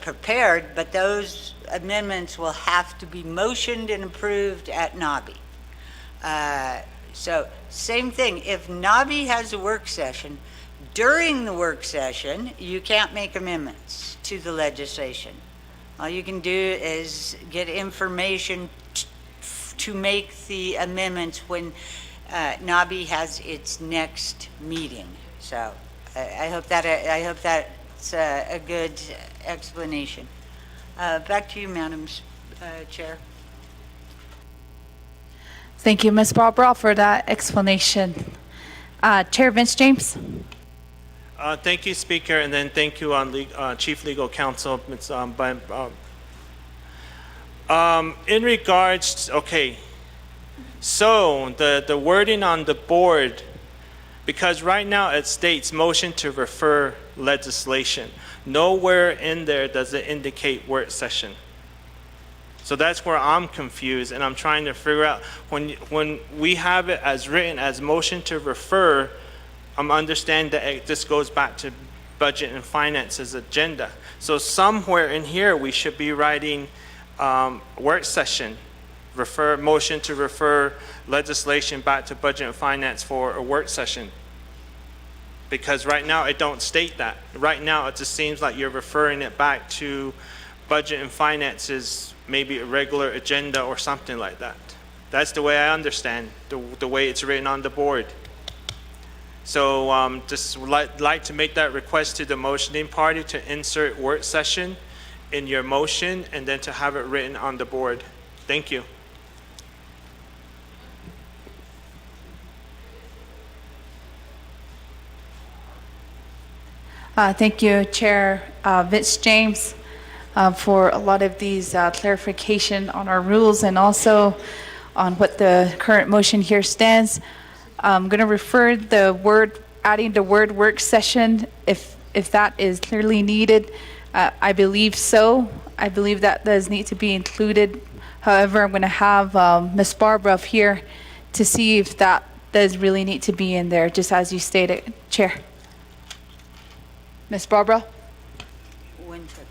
prepared, but those amendments will have to be motioned and approved at NAA'BI. So same thing, if NAA'BI has a work session, during the work session, you can't make amendments to the legislation. All you can do is get information to make the amendments when NABI has its next meeting. So I hope that's a good explanation. Back to you, Madam Chair. Thank you, Ms. Barbara, for that explanation. Chair Vince James. Thank you, Speaker, and then thank you, Chief Legal Counsel. In regards, okay, so the wording on the board, because right now it states motion to refer legislation. Nowhere in there does it indicate work session. So that's where I'm confused, and I'm trying to figure out, when we have it as written as motion to refer, I'm understanding that this goes back to Budget and Finance's agenda. So somewhere in here, we should be writing work session, motion to refer legislation back to Budget and Finance for a work session. Because right now, it don't state that. Right now, it just seems like you're referring it back to Budget and Finance's maybe a regular agenda or something like that. That's the way I understand the way it's written on the board. So just like to make that request to the motioning party to insert work session in your motion and then to have it written on the board. Thank you. Thank you, Chair Vince James, for a lot of these clarification on our rules and also on what the current motion here stands. I'm going to refer adding the word work session if that is clearly needed. I believe so. I believe that does need to be included. However, I'm going to have Ms. Barbara up here to see if that does really need to be in there, just as you stated, Chair. Ms. Barbara? 1 second.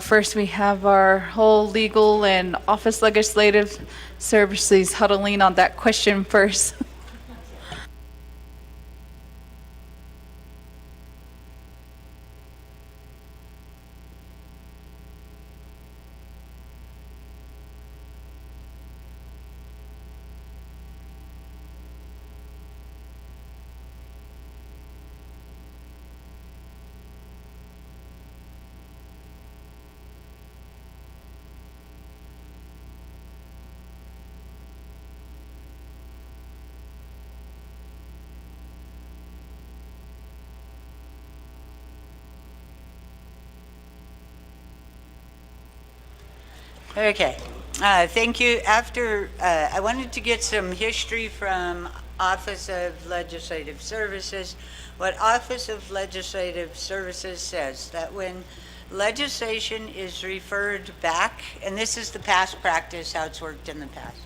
First, we have our whole legal and office legislative services huddling on that question first. Okay, thank you. After, I wanted to get some history from Office of Legislative Services. What Office of Legislative Services says, that when legislation is referred back, and this is the past practice, how it's worked in the past,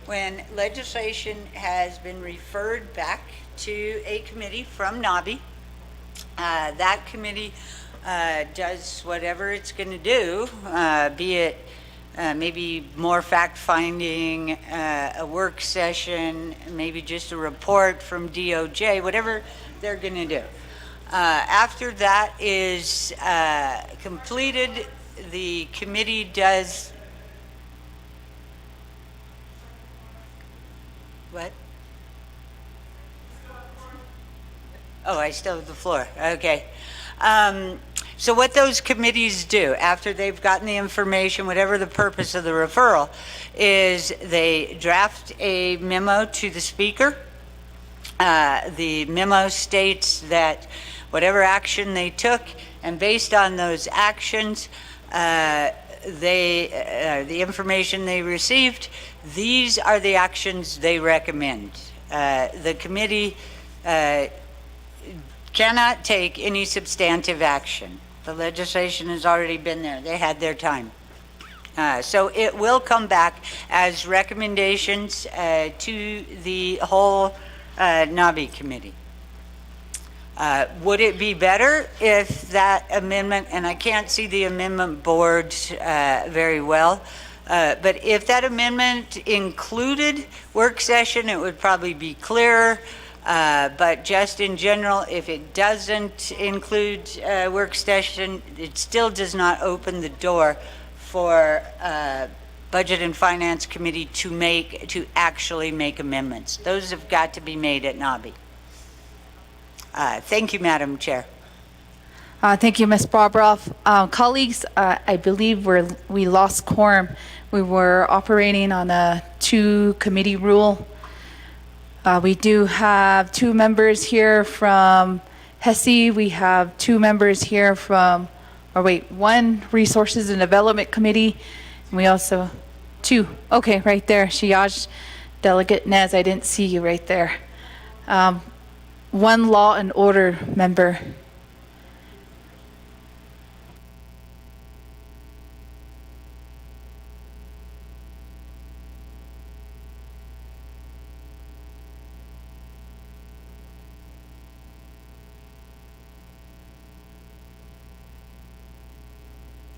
when legislation has been referred back to a committee from NABI, that committee does whatever it's going to do, be it maybe more fact-finding, a work session, maybe just a report from DOJ, whatever they're going to do. After that is completed, the committee does... What? Oh, I still have the floor. Okay. So what those committees do after they've gotten the information, whatever the purpose of the referral, is they draft a memo to the speaker. The memo states that whatever action they took, and based on those actions, the information they received, these are the actions they recommend. The committee cannot take any substantive action. The legislation has already been there. They had their time. So it will come back as recommendations to the whole NABI committee. Would it be better if that amendment, and I can't see the amendment board very well, but if that amendment included work session, it would probably be clearer. But just in general, if it doesn't include work session, it still does not open the door for Budget and Finance Committee to actually make amendments. Those have got to be made at NAABI. Thank you, Madam Chair. Thank you, Ms. Bobroff. Colleagues, I believe we lost quorum. We were operating on a 2-committee rule. We do have 2 members here from HESI. We have 2 members here from, 1 Resources and Development Committee. And we also, 2. Okay, right there. Shiaj, Delegate Nez, I didn't see you right there. 1 Law and Order member.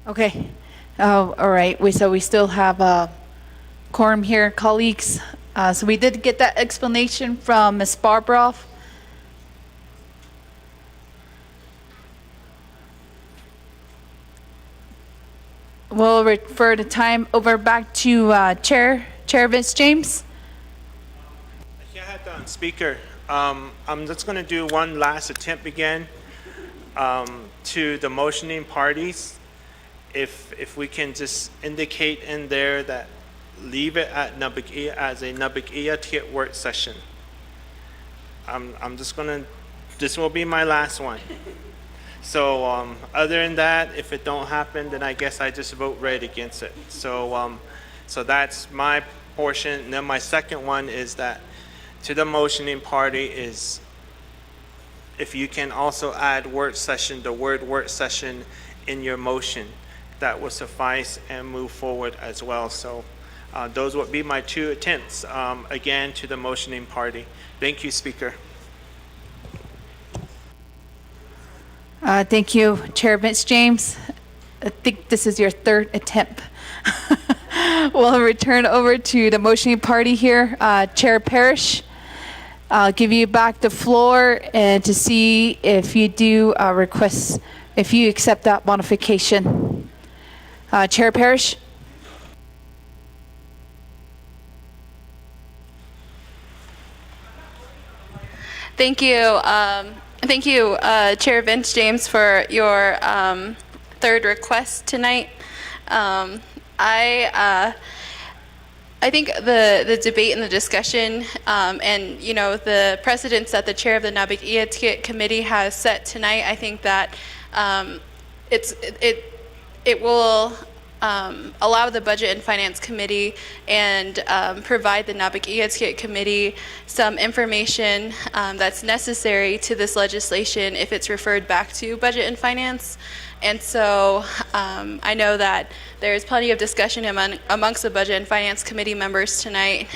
Okay. Oh, all right. So we still have a quorum here, colleagues. So we did get that explanation from Ms. Barbroff. We'll refer the time over back to Chair Vince James. Speaker, I'm just going to do one last attempt again to the motioning parties. If we can just indicate in there that leave it at NAABIK'IYATI as a NAABIK'IYATI work session. I'm just gonna, this will be my last one. So other than that, if it don't happen, then I guess I just vote red against it. So so that's my portion. And then my second one is that to the motioning party is if you can also add work session, the word work session in your motion, that will suffice and move forward as well. So those would be my 2 attempts, again, to the motioning party. Thank you, Speaker. Thank you, Chair Vince James. I think this is your 3rd attempt. We'll return over to the motioning party here. Chair Parrish, I'll give you back the floor and to see if you do request, if you accept that modification. Chair Parrish. Thank you. Thank you, Chair Vince James, for your 3rd request tonight. I think the debate and the discussion and, you know, the precedents that the chair of the NAABIK'IYATI committee has set tonight, I think that it will allow the Budget and Finance Committee and provide the NAABIK'IYATI committee some information that's necessary to this legislation if it's referred back to Budget and Finance. And so I know that there's plenty of discussion amongst the Budget and Finance Committee members tonight.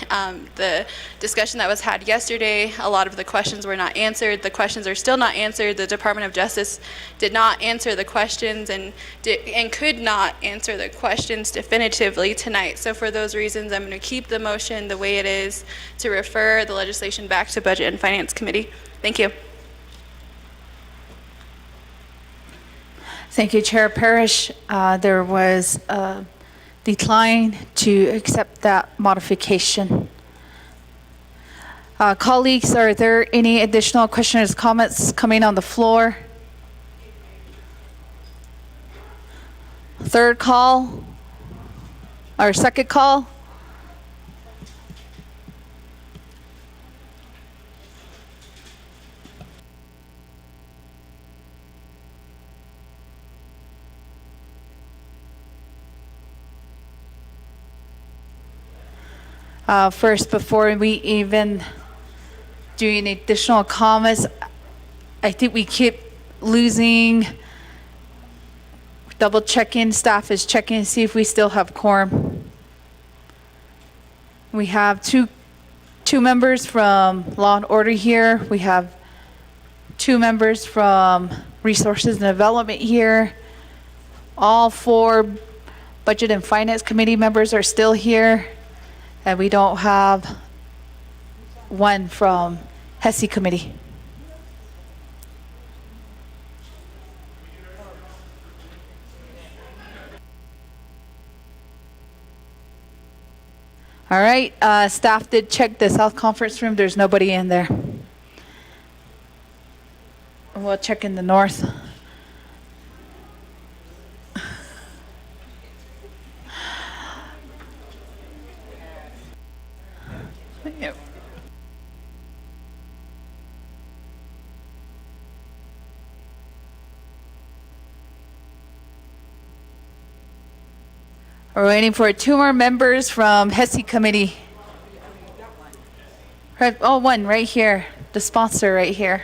The discussion that was had yesterday, a lot of the questions were not answered. The questions are still not answered. The Department of Justice did not answer the questions and could not answer the questions definitively tonight. So for those reasons, I'm going to keep the motion the way it is to refer the legislation back to Budget and Finance Committee. Thank you. Thank you, Chair Parrish. There was a decline to accept that modification. Colleagues, are there any additional questions or comments coming on the floor? 3rd call or 2nd call? First, before we even do any additional comments, I think we keep losing, double checking, staff is checking to see if we still have quorum. We have two members from Law and Order here. We have 2 members from Resources and Development here. All 4 Budget and Finance Committee members are still here. And we don't have 1 from HESI Committee. All right, staff did check the South Conference room. There's nobody in there. We'll check in the North. Yep. We're waiting for 2 more members from HESI Committee. Right, oh, 1 right here, the sponsor right here.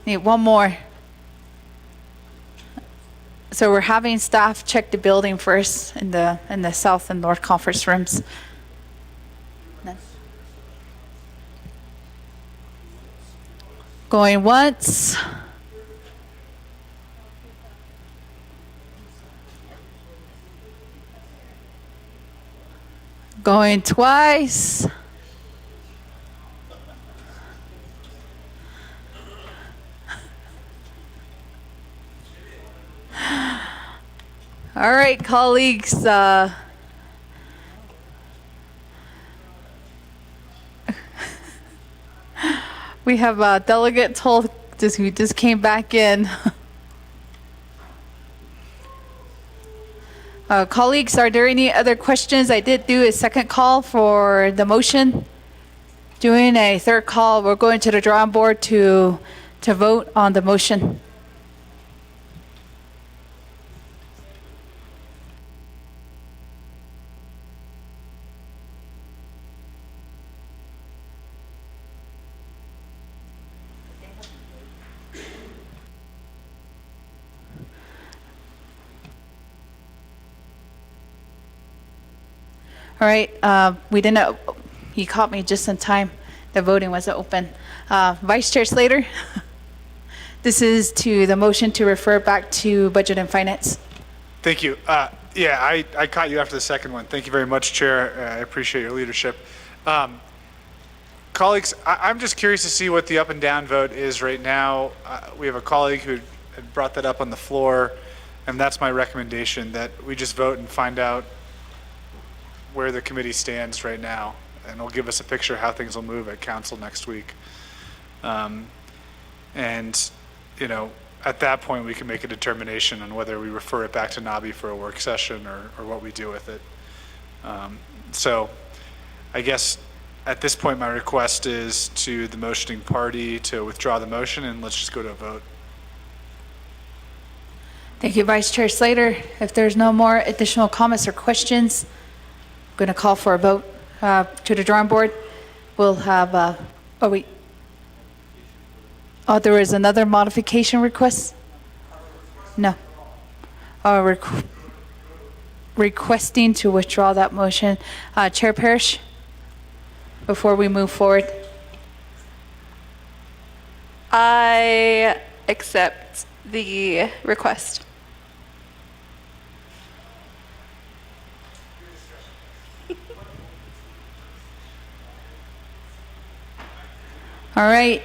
Need 1 more. So we're having staff check the building first in the South and North Conference rooms. None. Going once. Going twice. All right, colleagues. We have a delegate told who just came back in. Colleagues, are there any other questions? I did do a second call for the motion. Doing a third call, we're going to the drawing board to vote on the motion. All right, we didn't, you caught me just in time. The voting wasn't open. Vice Chair Slater, this is to the motion to refer back to Budget and Finance. Thank you. Yeah, I caught you after the second one. Thank you very much, Chair. I appreciate your leadership. Colleagues, I'm just curious to see what the up and down vote is right now. We have a colleague who had brought that up on the floor, and that's my recommendation, that we just vote and find out where the committee stands right now, and it'll give us a picture of how things will move at council next week. And, you know, at that point, we can make a determination on whether we refer it back to NAABI for a work session or what we do with it. So I guess at this point, my request is to the motioning party to withdraw the motion, and let's just go to a vote. Thank you, Vice Chair Slater. If there's no more additional comments or questions, I'm going to call for a vote to the drawing board. We'll have, oh wait. Oh, there was another modification request? No. Requesting to withdraw that motion. Chair Parrish, before we move forward. I accept the request. All right,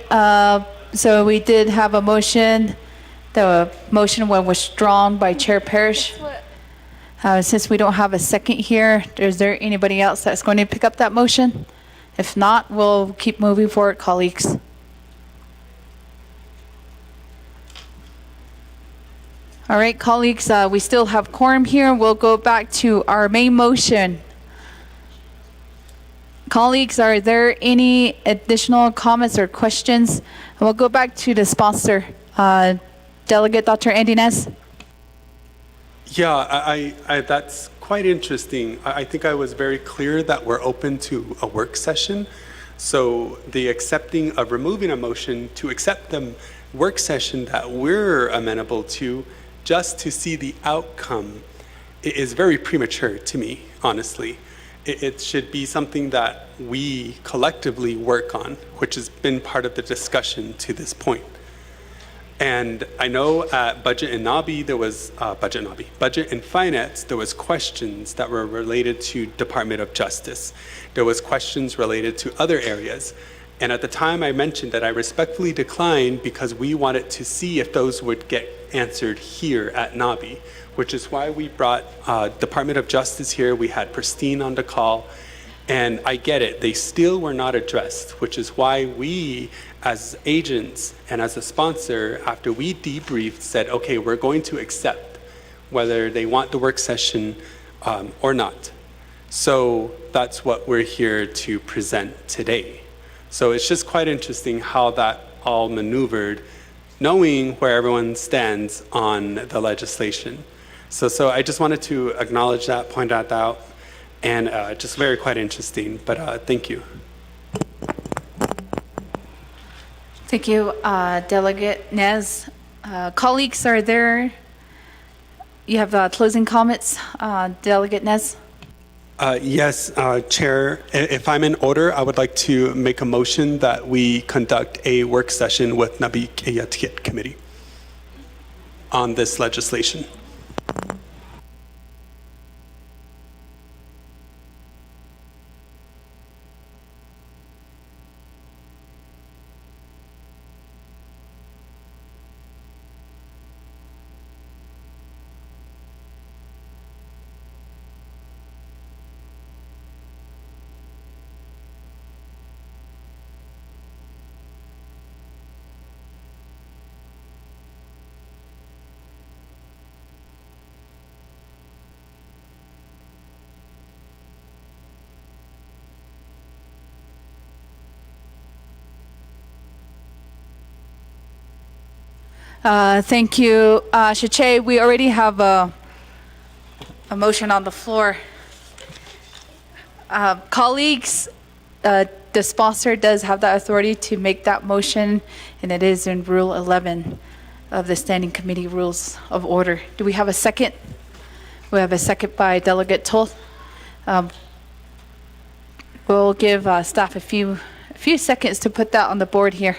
so we did have a motion. The motion was withdrawn by Chair Parrish. Since we don't have a second here, is there anybody else that's going to pick up that motion? If not, we'll keep moving forward, colleagues. All right, colleagues, we still have quorum here. We'll go back to our main motion. Colleagues, are there any additional comments or questions? We'll go back to the sponsor, Delegate Dr. Andy Nez. Yeah, I that's quite interesting. I think I was very clear that we're open to a work session. So the accepting of removing a motion to accept the work session that we're amenable to just to see the outcome is very premature to me, honestly. It should be something that we collectively work on, which has been part of the discussion to this point. And I know at Budget and NABI, there was, Budget and Finance, there was questions that were related to Department of Justice. There was questions related to other areas. And at the time I mentioned that I respectfully declined because we wanted to see if those would get answered here at NABI, which is why we brought Department of Justice here. We had Pristine on the call. And I get it, they still were not addressed, which is why we, as agents and as a sponsor, after we debriefed, said, okay, we're going to accept whether they want the work session or not. So that's what we're here to present today. So it's just quite interesting how that all maneuvered, knowing where everyone stands on the legislation. So I just wanted to acknowledge that, point that out, and just very quite interesting, but thank you. Thank you, Delegate Nez. Colleagues, are there, you have closing comments, Delegate Nez? Yes, Chair, if I'm in order, I would like to make a motion that we conduct a work session with NAA'BIK'IYATI committee on this legislation. Thank you, Shache. We already have a motion on the floor. Colleagues, the sponsor does have the authority to make that motion, and it is in Rule 11 of the Standing Committee Rules of Order. Do we have a second? We have a second by Delegate Toth. We'll give staff a few seconds to put that on the board here.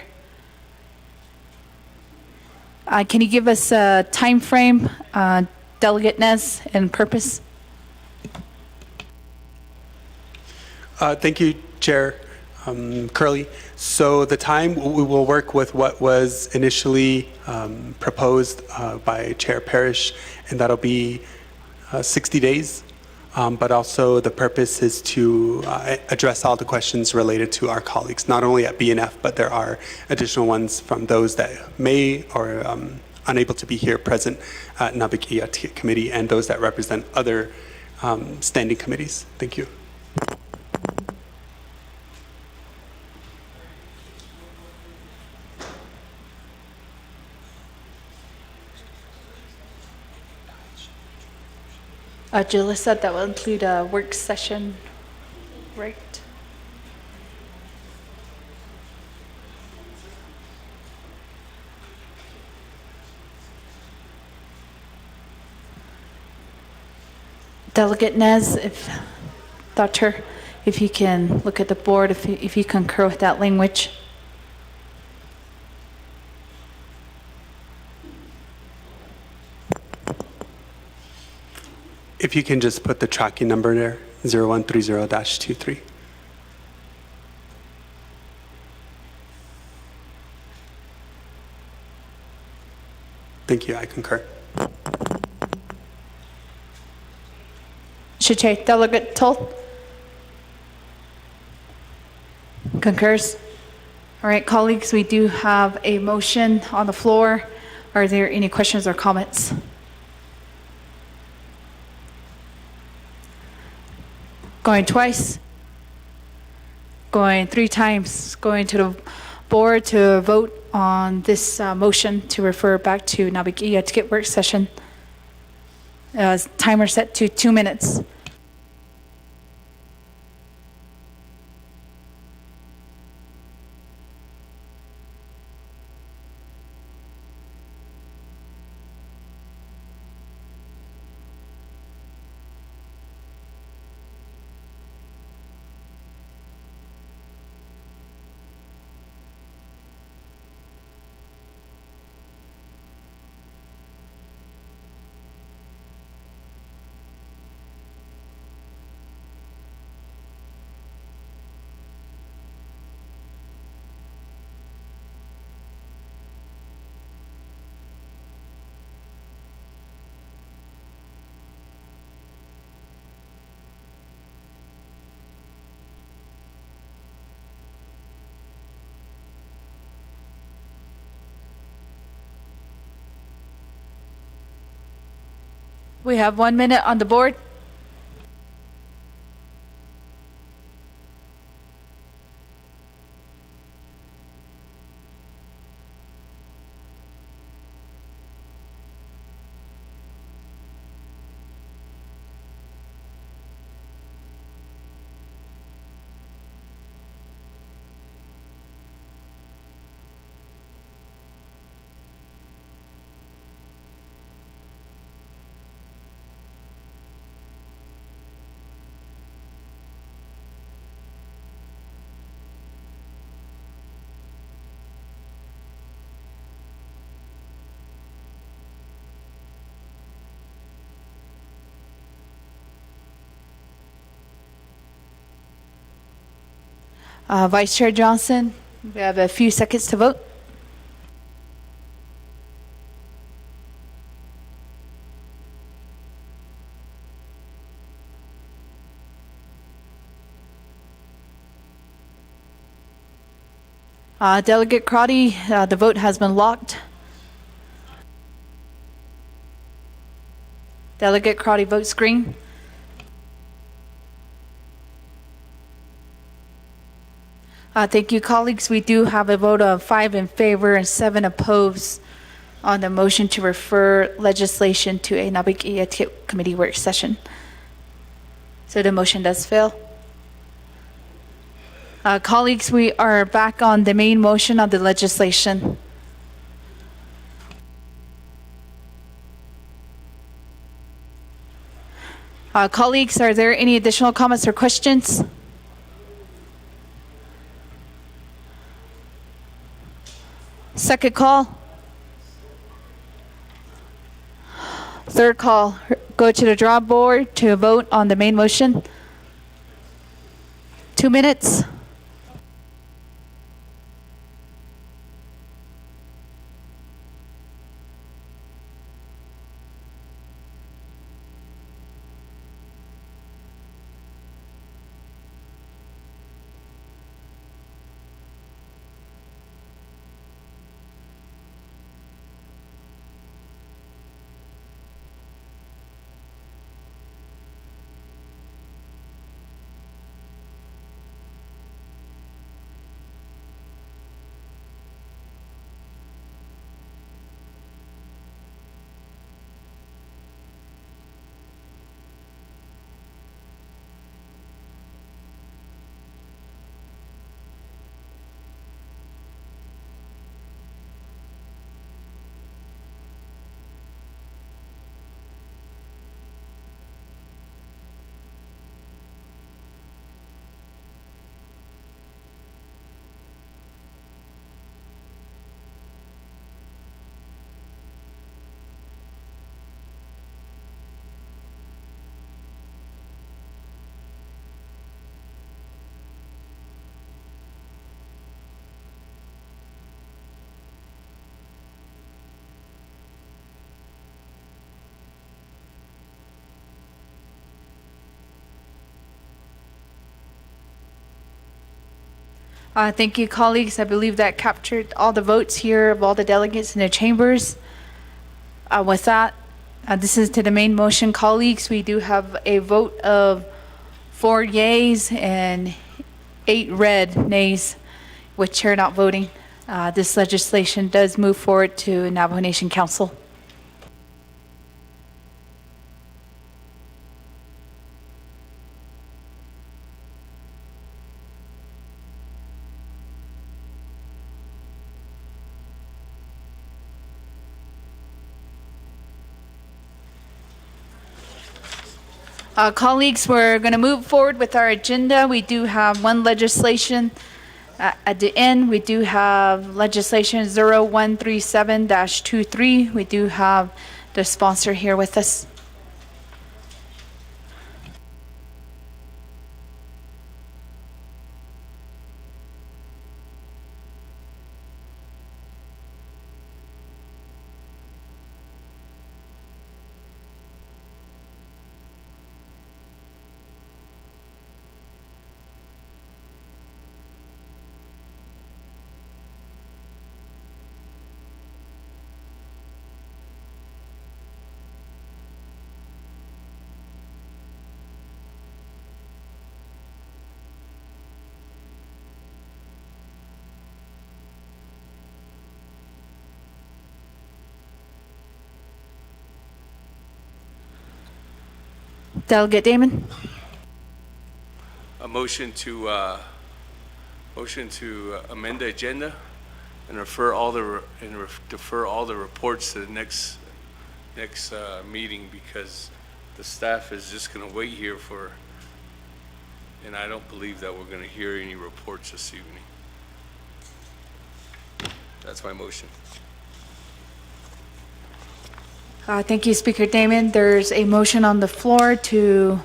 Can you give us a time frame, Delegate Nez, and purpose? Thank you, Chair Curley. So the time, we will work with what was initially proposed by Chair Parrish, and that'll be 60 days. But also the purpose is to address all the questions related to our colleagues, not only at BNF, but there are additional ones from those that may or unable to be here present at NAA'BIK'IYATI committee and those that represent other standing committees. Thank you. Jalissa, that will include a work session, right? Delegate Nez, Doctor, if you can look at the board, if you concur with that language. If you can just put the tracking number there, 0130-23. Thank you, I concur. Shache, Delegate Toth? Concurs? All right, colleagues, we do have a motion on the floor. Are there any questions or comments? Going twice? Going 3 times? Going to the board to vote on this motion to refer back to NAA'BIK'IYATI work session. Timer set to 2 minutes. We have 1 minute on the board. Vice Chair Johnson, we have a few seconds to vote. Delegate Crotty, the vote has been locked. Delegate Crotty votes green. Thank you, colleagues. We do have a vote of 5 in favor and 7 opposed on the motion to refer legislation to a NAA'BIK'IYATI committee work session. So the motion does fail. Colleagues, we are back on the main motion of the legislation. Colleagues, are there any additional comments or questions? Second call. Third call. Go to the draw board to vote on the main motion. 2 minutes. Thank you, colleagues. I believe that captured all the votes here of all the delegates in the chambers. With that, this is to the main motion, colleagues. We do have a vote of 4 yays and 8 red nays, with chair not voting. This legislation does move forward to Navajo Nation Council. Colleagues, we're going to move forward with our agenda. We do have one legislation at the end. We do have legislation 0137-23. We do have the sponsor here with us. Delegate Damon? A motion to amend the agenda and defer all the reports to the next meeting, because the staff is just going to wait here for, and I don't believe that we're going to hear any reports this evening. That's my motion. Thank you, Speaker Damon. There's a motion on the floor to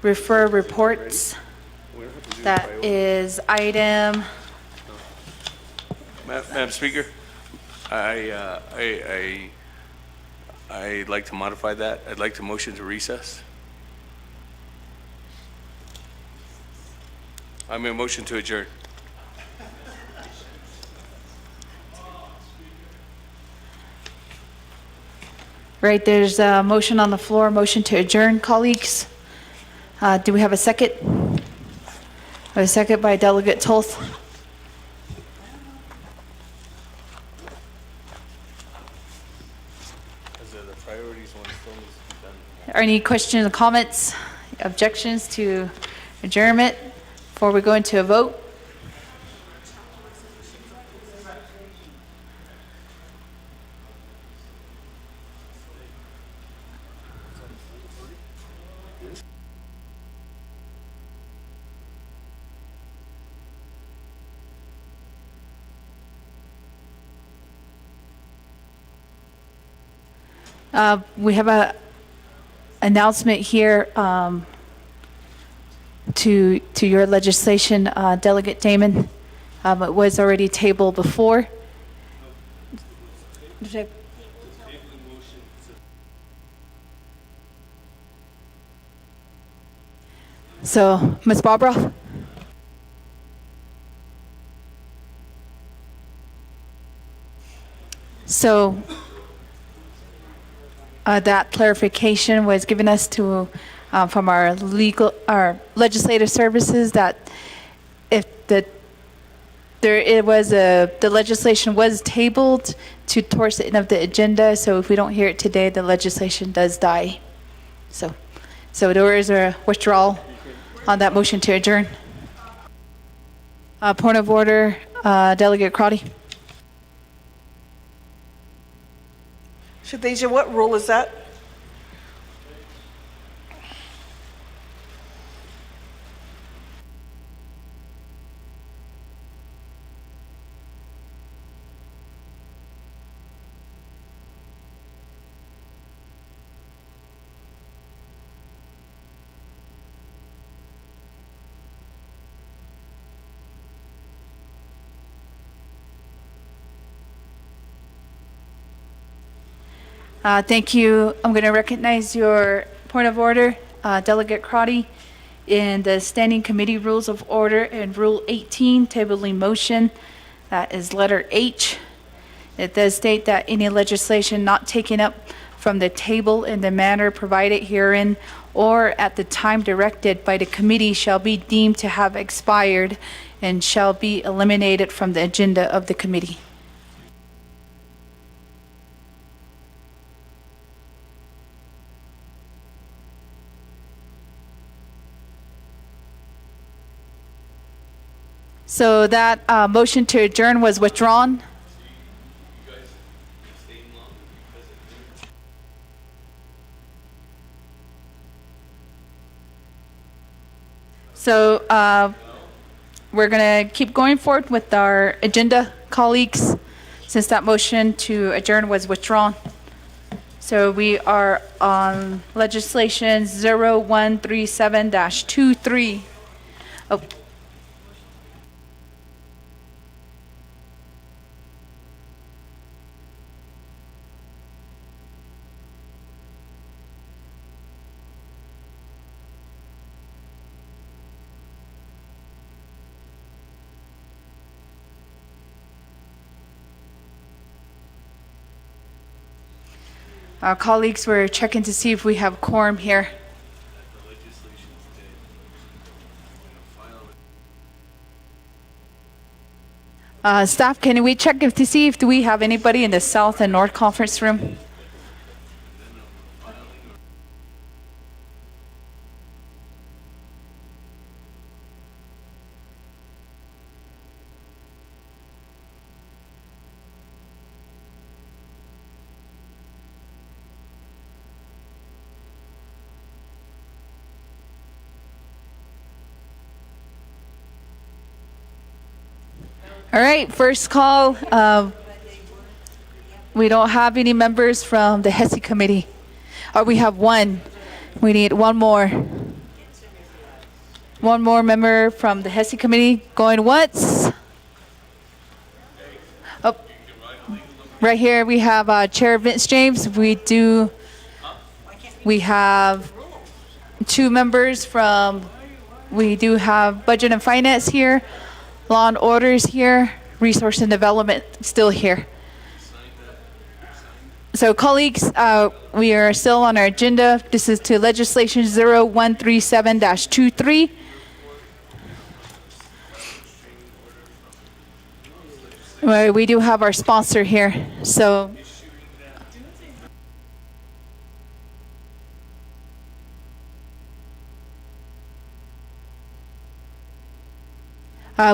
refer reports. That is item. Madam Speaker, I'd like to modify that. I'd like to motion to recess. I mean, motion to adjourn. Right, there's a motion on the floor, motion to adjourn, colleagues. Do we have a second? A second by Delegate Tolth. Are any questions or comments, objections to adjournment before we go into a vote? We have a announcement here to your legislation, Delegate Damon. It was already tabled before. So, Ms. Barbara? So, that clarification was given us to from our legislative services that if the legislation was tabled towards the end of the agenda, so if we don't hear it today, the legislation does die. So there is a withdrawal on that motion to adjourn. Point of order, Delegate Crotty. Shadeja, what rule is that? Thank you. I'm going to recognize your point of order, Delegate Crotty, in the Standing Committee Rules of Order and Rule 18, tabling motion. That is letter H. It does state that any legislation not taken up from the table in the manner provided herein or at the time directed by the committee shall be deemed to have expired and shall be eliminated from the agenda of the committee. So that motion to adjourn was withdrawn. So we're going to keep going forward with our agenda, colleagues, since that motion to adjourn was withdrawn. So we are on legislation 0137-23. Oh. Our colleagues were checking to see if we have quorum here. Staff, can we check to see if we have anybody in the South and North Conference room? All right, first call. We don't have any members from the HESI committee. Oh, we have one. We need one more. One more member from the HESI committee. Going once. Oh, right here we have Chair Vince James. We have two members from, we do have Budget and Finance here, Law and Order is here, Resource and Development still here. So colleagues, we are still on our agenda. This is to legislation 0137-23. Well, we do have our sponsor here, so.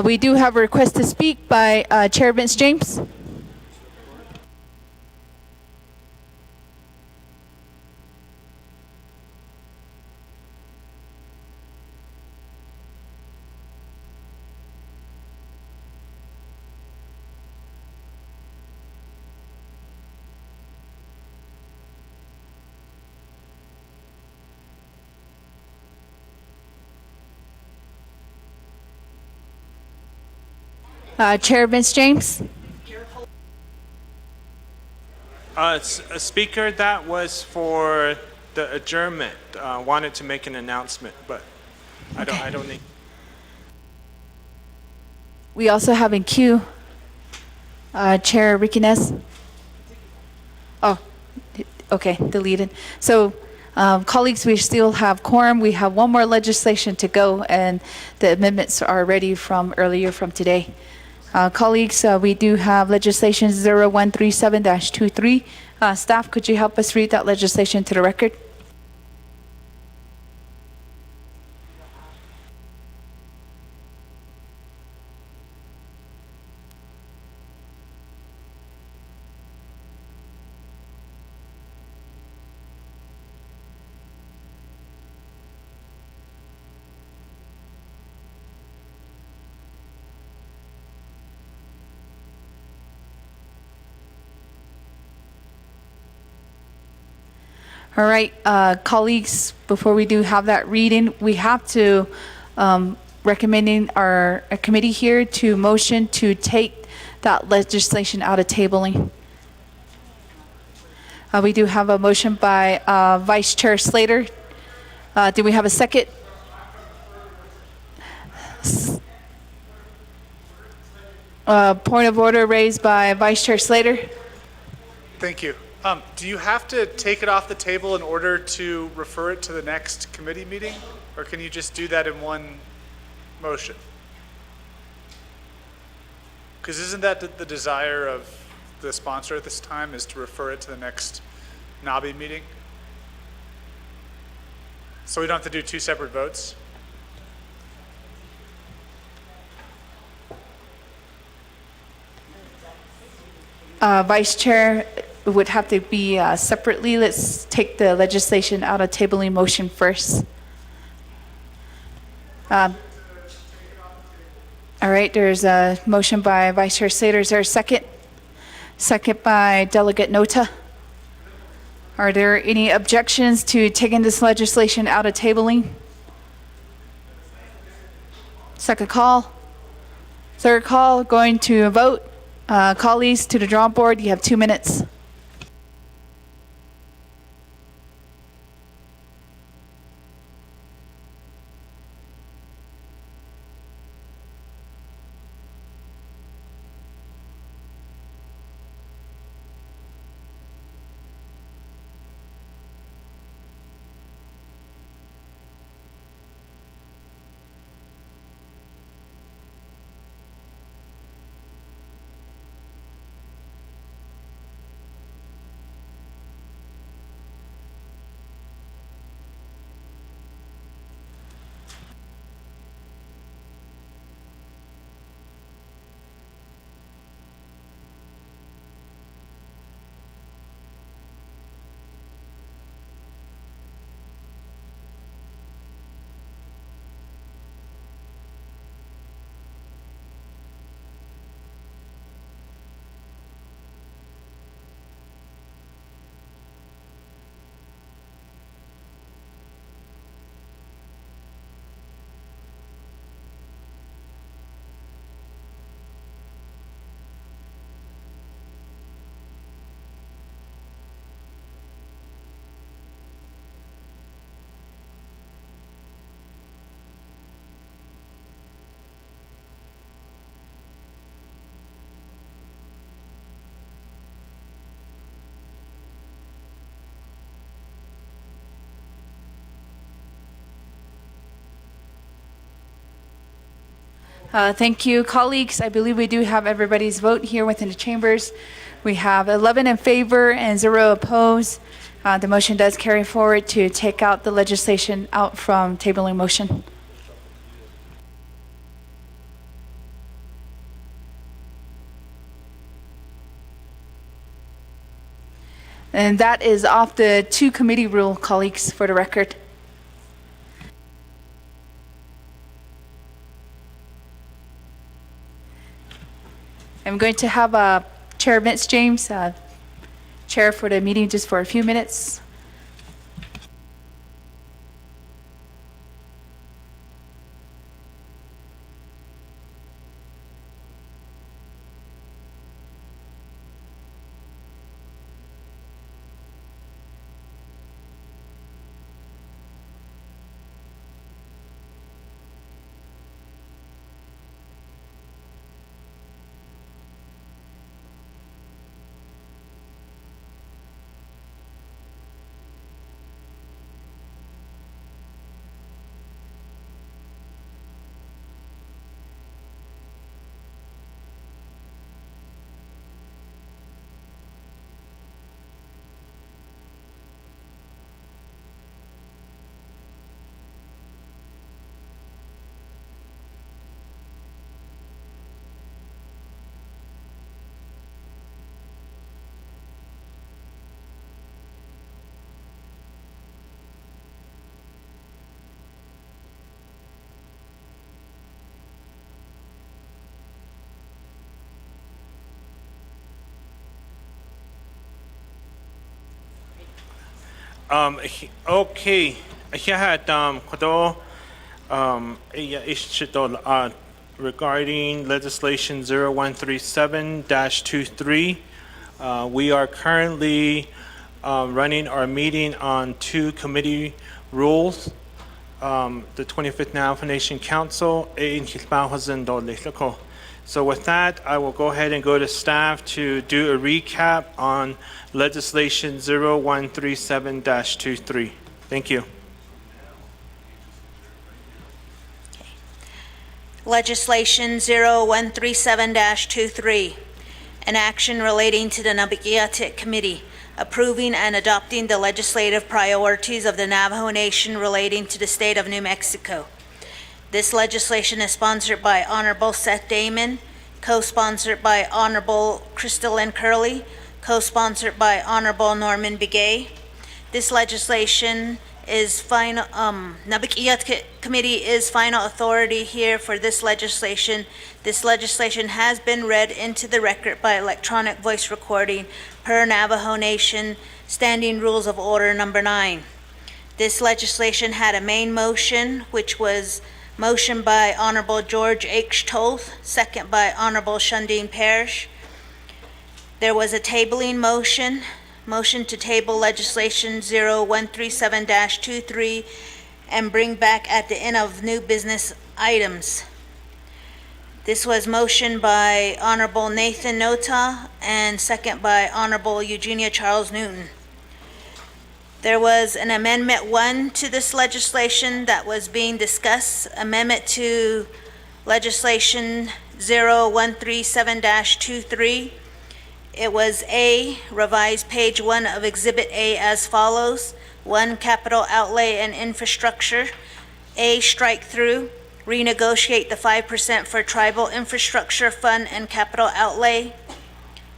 We do have a request to speak by Chair Vince James. Chair Vince James. Speaker, that was for the adjournment. Wanted to make an announcement, but I don't need. We also have in queue Chair Riquinez. Oh, okay, deleted. So colleagues, we still have quorum. We have one more legislation to go, and the amendments are ready from earlier from today. Colleagues, we do have legislation 0137-23. Staff, could you help us read that legislation to the record? All right, colleagues, before we do have that reading, we have to recommending our committee here to motion to take that legislation out of tabling. We do have a motion by Vice Chair Slater. Do we have a second? Point of order raised by Vice Chair Slater. Thank you. Do you have to take it off the table in order to refer it to the next committee meeting? Or can you just do that in one motion? Because isn't that the desire of the sponsor at this time, is to refer it to the next NAA'BI meeting? So we don't have to do two separate votes? Vice Chair, it would have to be separately. Let's take the legislation out of tabling motion first. All right, there's a motion by Vice Chair Slater. Is there a second? Second by Delegate Nota. Are there any objections to taking this legislation out of tabling? Second call. Third call, going to a vote. Colleagues, to the drawing board, you have 2 minutes. Thank you, colleagues. I believe we do have everybody's vote here within the chambers. We have 11 in favor and 0 opposed. The motion does carry forward to take out the legislation out from tabling motion. And that is off the 2 committee rule, colleagues, for the record. I'm going to have Chair Vince James, chair for the meeting just for a few minutes. Okay, yeah, regarding legislation 0137-23. We are currently running our meeting on 2 committee rules. The 25th NAA'B Nation Council. So with that, I will go ahead and go to staff to do a recap on legislation 0137-23. Thank you. Legislation 0137-23, an action relating to the NAA'BIK'IYATI Committee, approving and adopting the legislative priorities of the Navajo Nation relating to the state of New Mexico. This legislation is sponsored by Honorable Seth Damon, co-sponsored by Honorable Crystal Lynn Curley, co-sponsored by Honorable Norman Begay. This legislation is final, NAA'BIK'IYATI Committee is final authority here for this legislation. This legislation has been read into the record by electronic voice recording per Navajo Nation Standing Rules of Order number 9. This legislation had a main motion, which was motion by Honorable George H. Toth, second by Honorable Shundeen Parrish. There was a tabling motion to table legislation 0137-23 and bring back at the end of new business items. This was motion by Honorable Nathan Nota and second by Honorable Eugenia Charles Newton. There was an amendment 1 to this legislation that was being discussed, amendment to legislation 0137-23. It was A, revised page 1 of Exhibit A as follows. 1, capital outlay and infrastructure. A, strike through, renegotiate the 5% for tribal infrastructure fund and capital outlay.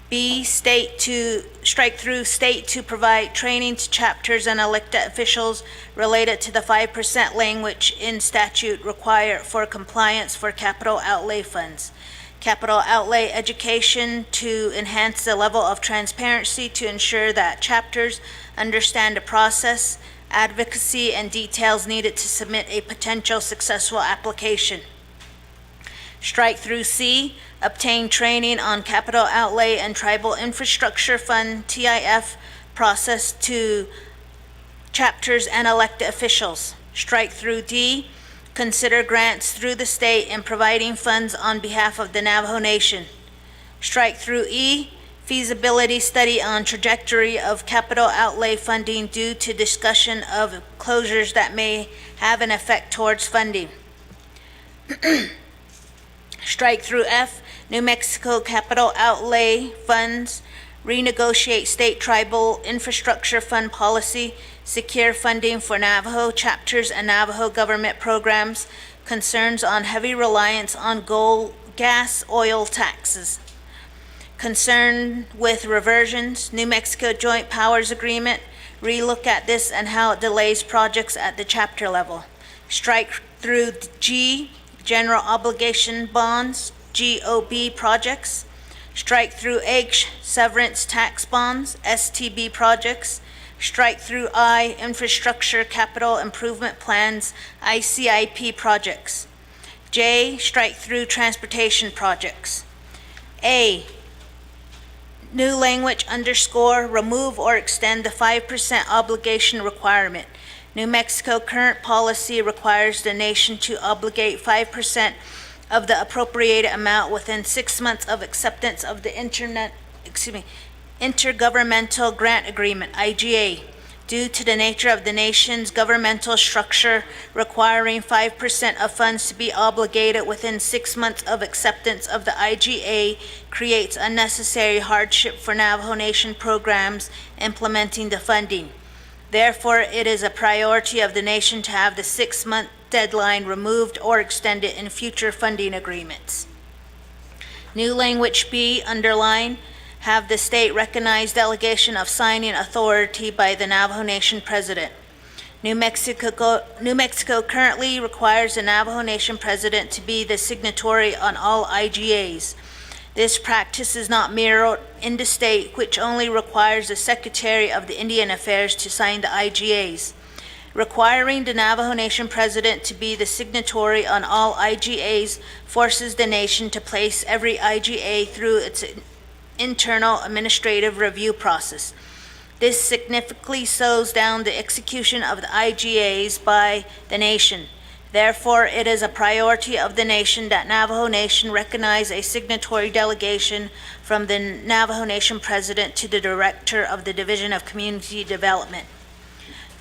B, strike through state to provide training to chapters and elected officials related to the 5% language in statute required for compliance for capital outlay funds. Capital outlay education to enhance the level of transparency to ensure that chapters understand the process, advocacy, and details needed to submit a potential successful application. Strike through C, obtain training on capital outlay and tribal infrastructure fund TIF process to chapters and elected officials. Strike through D, consider grants through the state in providing funds on behalf of the Navajo Nation. Strike through E, feasibility study on trajectory of capital outlay funding due to discussion of closures that may have an effect towards funding. Strike through F, New Mexico capital outlay funds, renegotiate state tribal infrastructure fund policy, secure funding for Navajo chapters and Navajo government programs, concerns on heavy reliance on gas, oil taxes. Concern with reversions, New Mexico Joint Powers Agreement, relook at this and how it delays projects at the chapter level. Strike through G, general obligation bonds, GOB projects. Strike through H, severance tax bonds, STB projects. Strike through I, infrastructure capital improvement plans, ICIP projects. J, strike through transportation projects. A, new language underscore, remove or extend the 5% obligation requirement. New Mexico current policy requires the nation to obligate 5% of the appropriated amount within 6 months of acceptance of the Intergovernmental Grant Agreement, IGA, due to the nature of the nation's governmental structure requiring 5% of funds to be obligated within 6 months of acceptance of the IGA creates unnecessary hardship for Navajo Nation programs implementing the funding. Therefore, it is a priority of the nation to have the 6-month deadline removed or extended in future funding agreements. New language B, underline, have the state recognize delegation of signing authority by the Navajo Nation president. New Mexico currently requires the Navajo Nation president to be the signatory on all IGAs. This practice is not mirrored in the state, which only requires the Secretary of the Indian Affairs to sign the IGAs. Requiring the Navajo Nation president to be the signatory on all IGAs forces the nation to place every IGA through its internal administrative review process. This significantly slows down the execution of the IGAs by the nation. Therefore, it is a priority of the nation that Navajo Nation recognize a signatory delegation from the Navajo Nation president to the director of the Division of Community Development.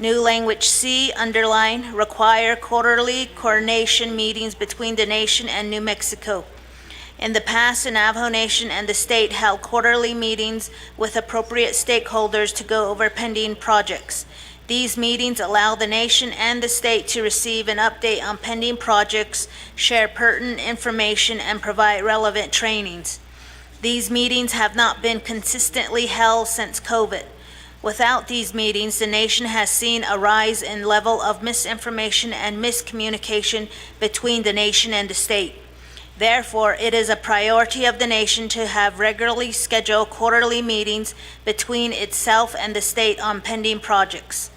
New language C, underline, require quarterly coordination meetings between the nation and New Mexico. In the past, the Navajo Nation and the state held quarterly meetings with appropriate stakeholders to go over pending projects. These meetings allow the nation and the state to receive an update on pending projects, share pertinent information, and provide relevant trainings. These meetings have not been consistently held since COVID. Without these meetings, the nation has seen a rise in level of misinformation and miscommunication between the nation and the state. Therefore, it is a priority of the nation to have regularly scheduled quarterly meetings between itself and the state on pending projects.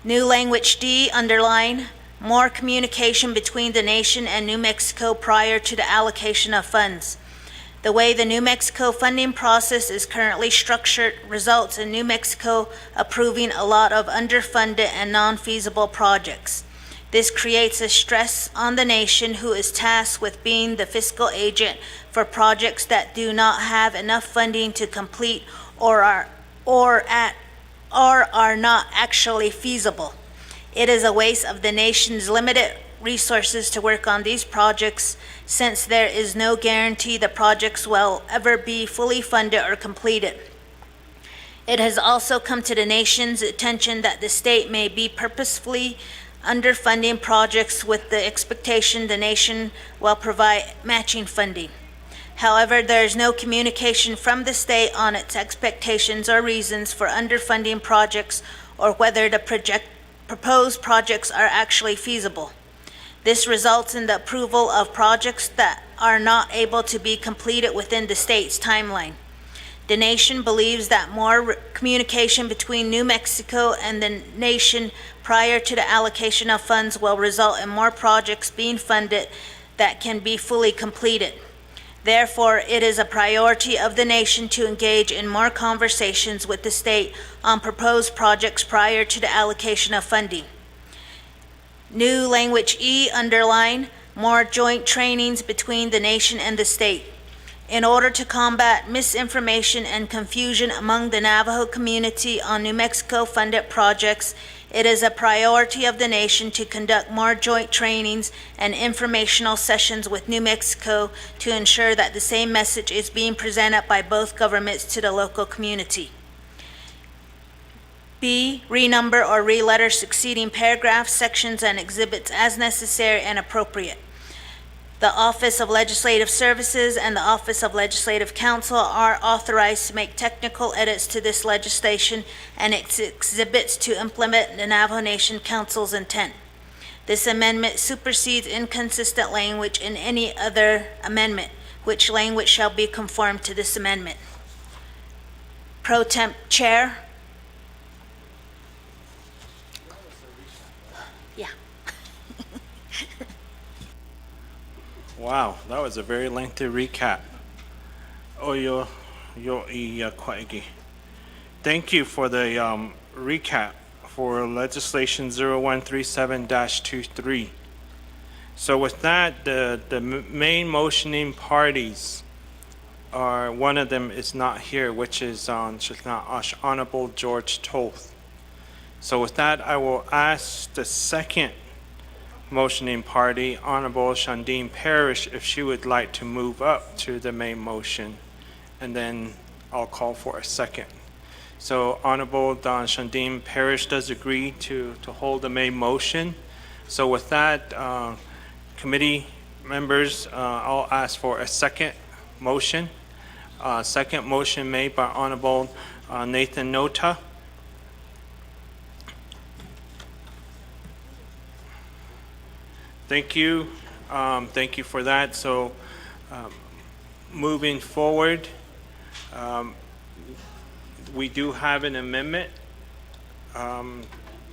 New language D, underline, more communication between the nation and New Mexico prior to the allocation of funds. The way the New Mexico funding process is currently structured results in New Mexico approving a lot of underfunded and non-feasible projects. This creates a stress on the nation, who is tasked with being the fiscal agent for projects that do not have enough funding to complete or are not actually feasible. It is a waste of the nation's limited resources to work on these projects, since there is no guarantee the projects will ever be fully funded or completed. It has also come to the nation's attention that the state may be purposefully underfunding projects with the expectation the nation will provide matching funding. However, there is no communication from the state on its expectations or reasons for underfunding projects, or whether the proposed projects are actually feasible. This results in the approval of projects that are not able to be completed within the state's timeline. The nation believes that more communication between New Mexico and the nation prior to the allocation of funds will result in more projects being funded that can be fully completed. Therefore, it is a priority of the nation to engage in more conversations with the state on proposed projects prior to the allocation of funding. New language E, underline, more joint trainings between the nation and the state. In order to combat misinformation and confusion among the Navajo community on New Mexico funded projects, It is a priority of the nation to conduct more joint trainings and informational sessions with New Mexico to ensure that the same message is being presented by both governments to the local community. B, renumber or re-letter succeeding paragraphs, sections, and exhibits as necessary and appropriate. The Office of Legislative Services and the Office of Legislative Counsel are authorized to make technical edits to this legislation and its exhibits to implement the Navajo Nation Council's intent. This amendment supersedes inconsistent language in any other amendment, which language shall be conformed to this amendment. Pro Temp Chair. Yeah. Wow, that was a very lengthy recap. Thank you for the recap for legislation 0137-23. So with that, the main motioning parties are, one of them is not here, which is Honorable George Toth. So with that, I will ask the second motioning party, Honorable Shandine Parrish, if she would like to move up to the main motion, and then I'll call for a second. So Honorable Shandine Parrish does agree to hold the main motion. So with that, committee members, I'll ask for a second motion. Second motion made by Honorable Nathan Nota. Thank you. Thank you for that. So moving forward, we do have an amendment.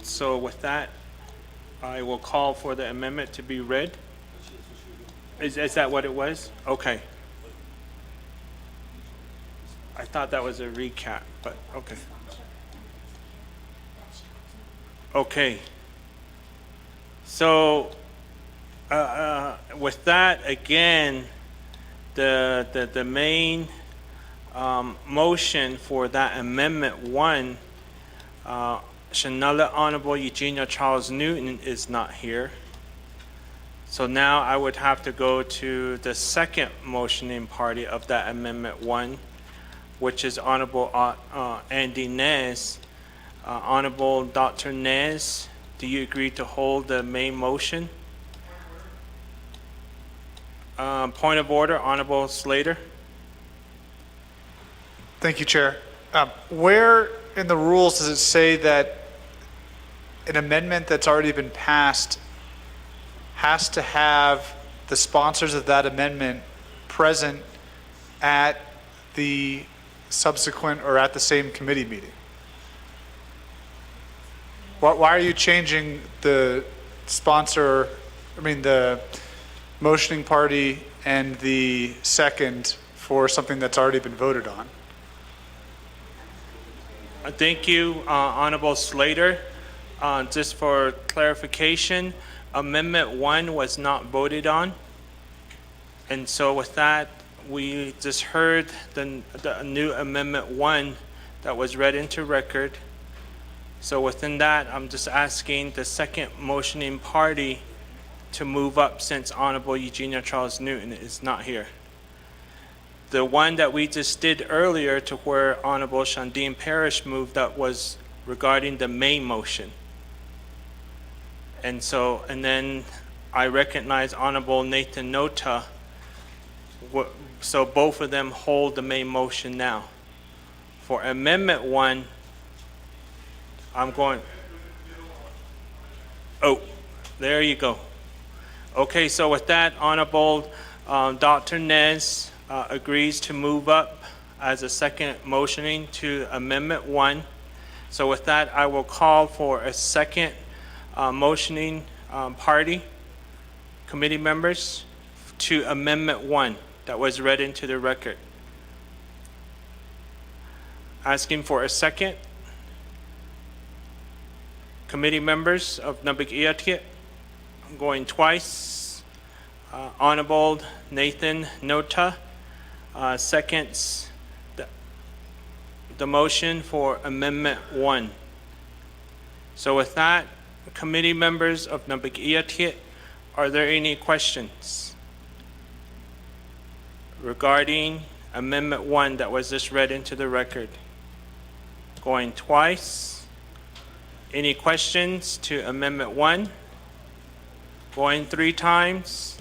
So with that, I will call for the amendment to be read. Is that what it was? Okay. I thought that was a recap, but okay. Okay. So with that, again, the main motion for that amendment 1, Shanella Honorable Eugenia Charles Newton is not here. So now I would have to go to the second motioning party of that amendment 1, which is Honorable Andy Nez. Honorable Dr. Nez, do you agree to hold the main motion? Point of order, Honorable Slater. Thank you, Chair. Where in the rules does it say that an amendment that's already been passed has to have the sponsors of that amendment present at the subsequent or at the same committee meeting? Why are you changing the sponsor, the motioning party and the second for something that's already been voted on? Thank you, Honorable Slater. Just for clarification, Amendment 1 was not voted on. And so with that, we just heard the new Amendment 1 that was read into record. So within that, I'm just asking the second motioning party to move up since Honorable Eugenia Charles Newton is not here. The one that we just did earlier to where Honorable Shandine Parrish moved up was regarding the main motion. And then I recognize Honorable Nathan Nota, so both of them hold the main motion now. For Amendment 1, I'm going, oh, there you go. Okay, so with that, Honorable Dr. Nez agrees to move up as a second motioning to Amendment 1. So with that, I will call for a second motioning party, committee members, to Amendment 1 that was read into the record. Asking for a second. Committee members of NAA'BIK'IYATI, I'm going twice. Honorable Nathan Nota seconds the motion for Amendment 1. So with that, committee members of NAA'BIK'IYATI, are there any questions regarding Amendment 1 that was just read into the record? Going twice. Any questions to Amendment 1? Going 3 times.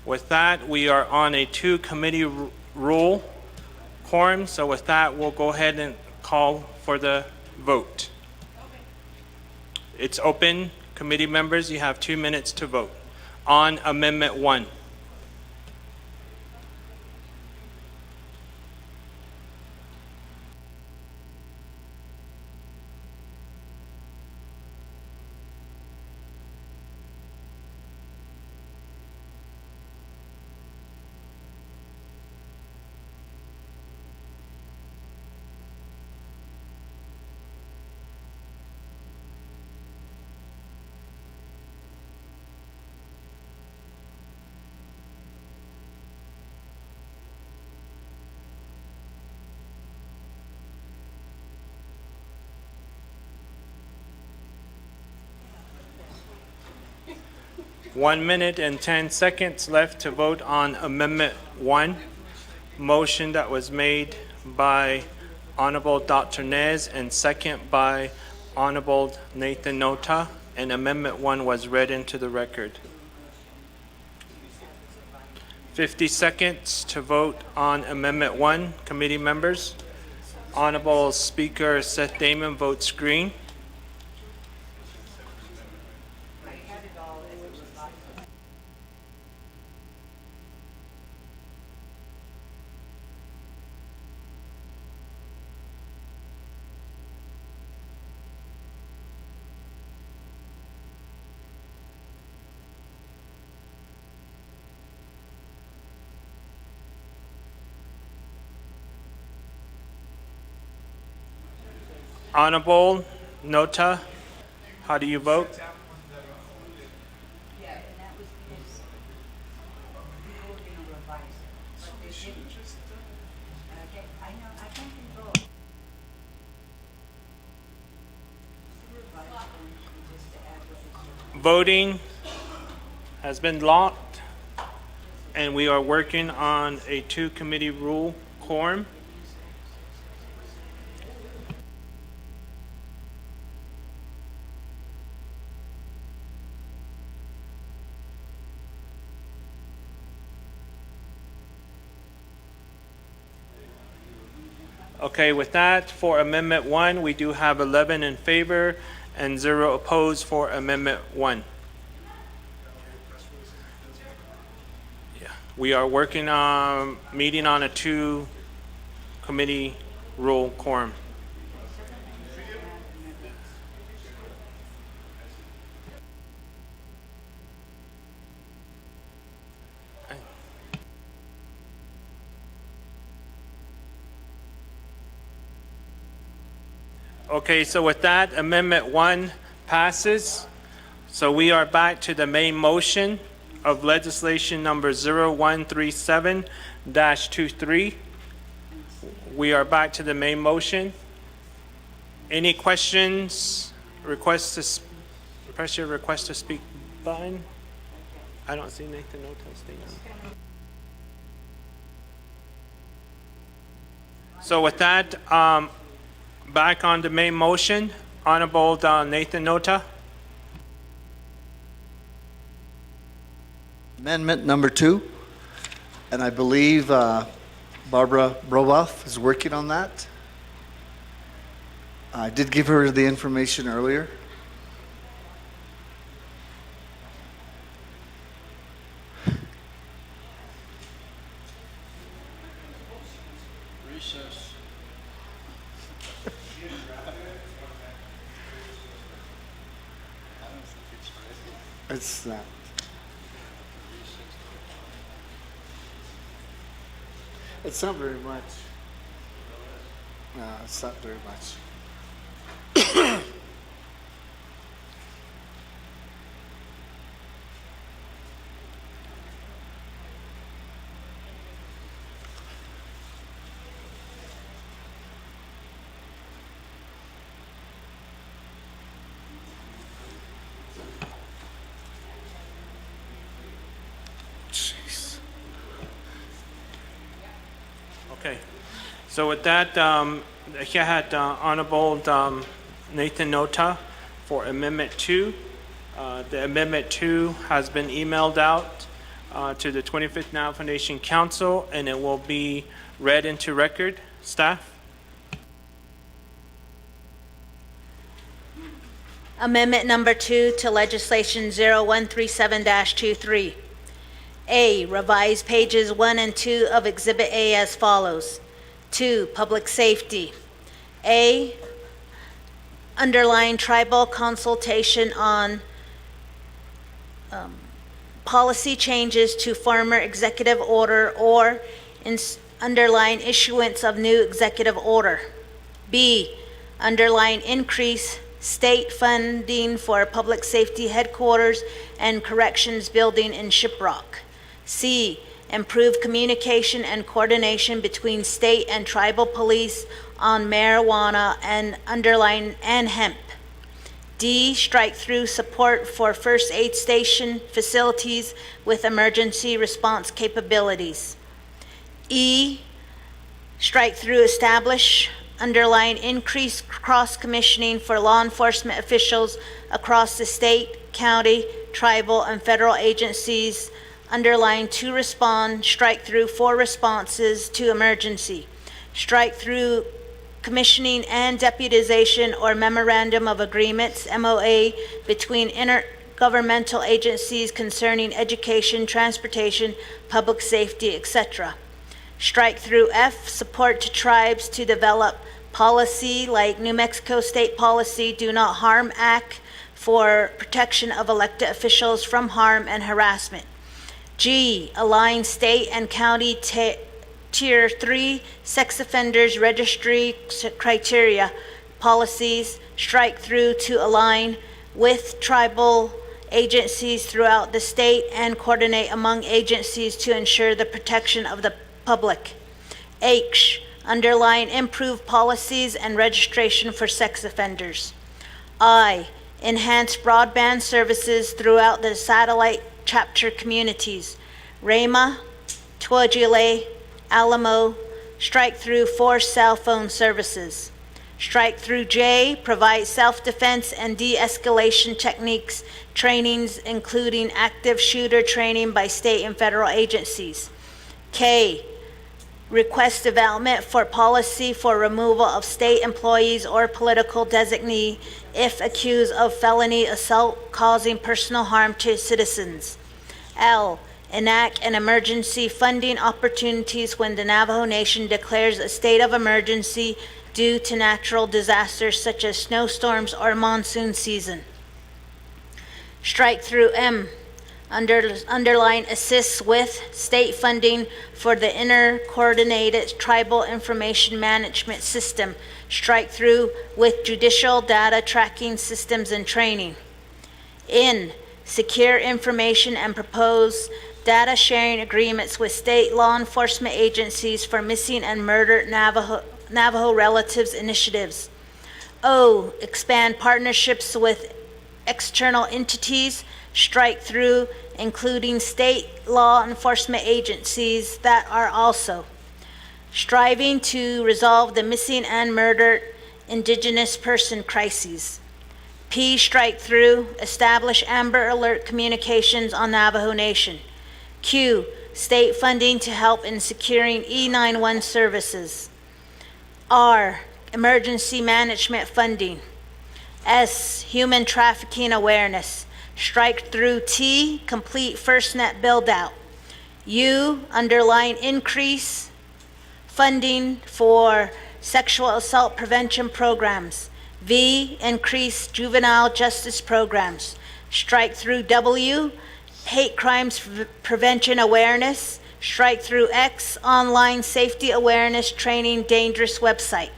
With that, we are on a 2-committee rule quorum. So with that, we'll go ahead and call for the vote. It's open. Committee members, you have 2 minutes to vote on Amendment 1. One minute and 10 seconds left to vote on Amendment 1. Motion that was made by Honorable Dr. Nez and second by Honorable Nathan Nota, and Amendment 1 was read into the record. 50 seconds to vote on Amendment 1. Committee members, Honorable Speaker Seth Damon votes green. Honorable Nota, how do you vote? Voting has been locked, and we are working on a 2-committee rule quorum. Okay, with that, for Amendment 1, we do have 11 in favor and 0 opposed for Amendment 1. Yeah, we are working on meeting on a 2-committee rule quorum. Okay, so with that, Amendment 1 passes. So we are back to the main motion of legislation number 0137-23. We are back to the main motion. Any questions? Press your request to speak button. I don't see Nathan Nota's thing on. So with that, back on the main motion, Honorable Nathan Nota. Amendment number 2, and I believe Barbara Broboff is working on that. I did give her the information earlier. It's not. It's not very much. No, it's not very much. So with that, here had Honorable Nathan Nota for Amendment 2. The Amendment 2 has been emailed out to the 25th Navajo Nation Council, and it will be read into record. Staff? Amendment number 2 to legislation 0137-23. A, revise pages 1 and 2 of Exhibit A as follows. 2, public safety. A, underline tribal consultation on policy changes to former executive order or underline issuance of new executive order. B, underline increase state funding for public safety headquarters and corrections building in Shiprock. C, improve communication and coordination between state and tribal police on marijuana and underline and hemp. D, strike through support for first aid station facilities with emergency response capabilities. E, strike through establish, underline increase cross-commissioning for law enforcement officials across the state, county, tribal, and federal agencies, underline to respond, strike through for responses to emergency, strike through commissioning and deputization or memorandum of agreements, MOA, between intergovernmental agencies concerning education, transportation, public safety, etc. Strike through F, support to tribes to develop policy like New Mexico State Policy Do Not Harm Act for protection of elected officials from harm and harassment. G, align state and county Tier 3 sex offenders registry criteria policies, strike through to align with tribal agencies throughout the state and coordinate among agencies to ensure the protection of the public. H, underline improve policies and registration for sex offenders. I, enhance broadband services throughout the satellite chapter communities. Rama, Tuajile, Alamo, strike through for cell phone services. Strike through J, provide self-defense and de-escalation techniques, trainings including active shooter training by state and federal agencies. K, request development for policy for removal of state employees or political designee if accused of felony assault causing personal harm to citizens. L, enact an emergency funding opportunities when the Navajo Nation declares a state of emergency due to natural disasters such as snowstorms or monsoon season. Strike through M, underline assists with state funding for the Inter-Coordinated Tribal Information Management System. Strike through with judicial data tracking systems and training. N, secure information and propose data sharing agreements with state law enforcement agencies for missing and murdered Navajo relatives initiatives. O, expand partnerships with external entities, strike through, including state law enforcement agencies that are also striving to resolve the missing and murdered Indigenous person crises. P, strike through, establish Amber Alert communications on Navajo Nation. Q, state funding to help in securing E91 services. R, emergency management funding. S, human trafficking awareness. Strike through T, complete FirstNet build-out. U, underline increase funding for sexual assault prevention programs. V, increase juvenile justice programs. Strike through W, hate crimes prevention awareness. Strike through X, online safety awareness training dangerous website.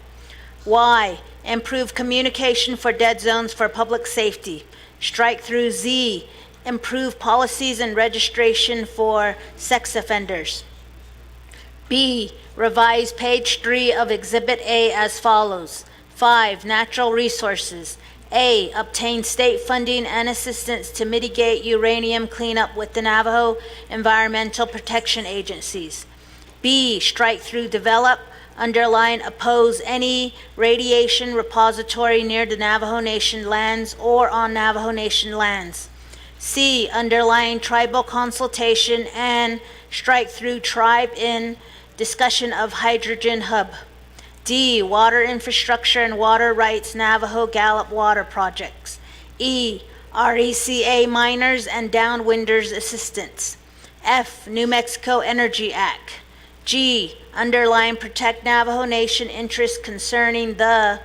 Y, improve communication for dead zones for public safety. Strike through Z, improve policies and registration for sex offenders. B, revise page 3 of Exhibit A as follows. 5, natural resources. A, obtain state funding and assistance to mitigate uranium cleanup with the Navajo Environmental Protection Agencies. B, strike through develop underline oppose any radiation repository near the Navajo Nation lands or on Navajo Nation lands. C, underline tribal consultation and strike through tribe in discussion of hydrogen hub. D, water infrastructure and water rights Navajo Gallup water projects. E, RECA miners and downwinders assistance. F, New Mexico Energy Act. G, underline protect Navajo Nation interests concerning the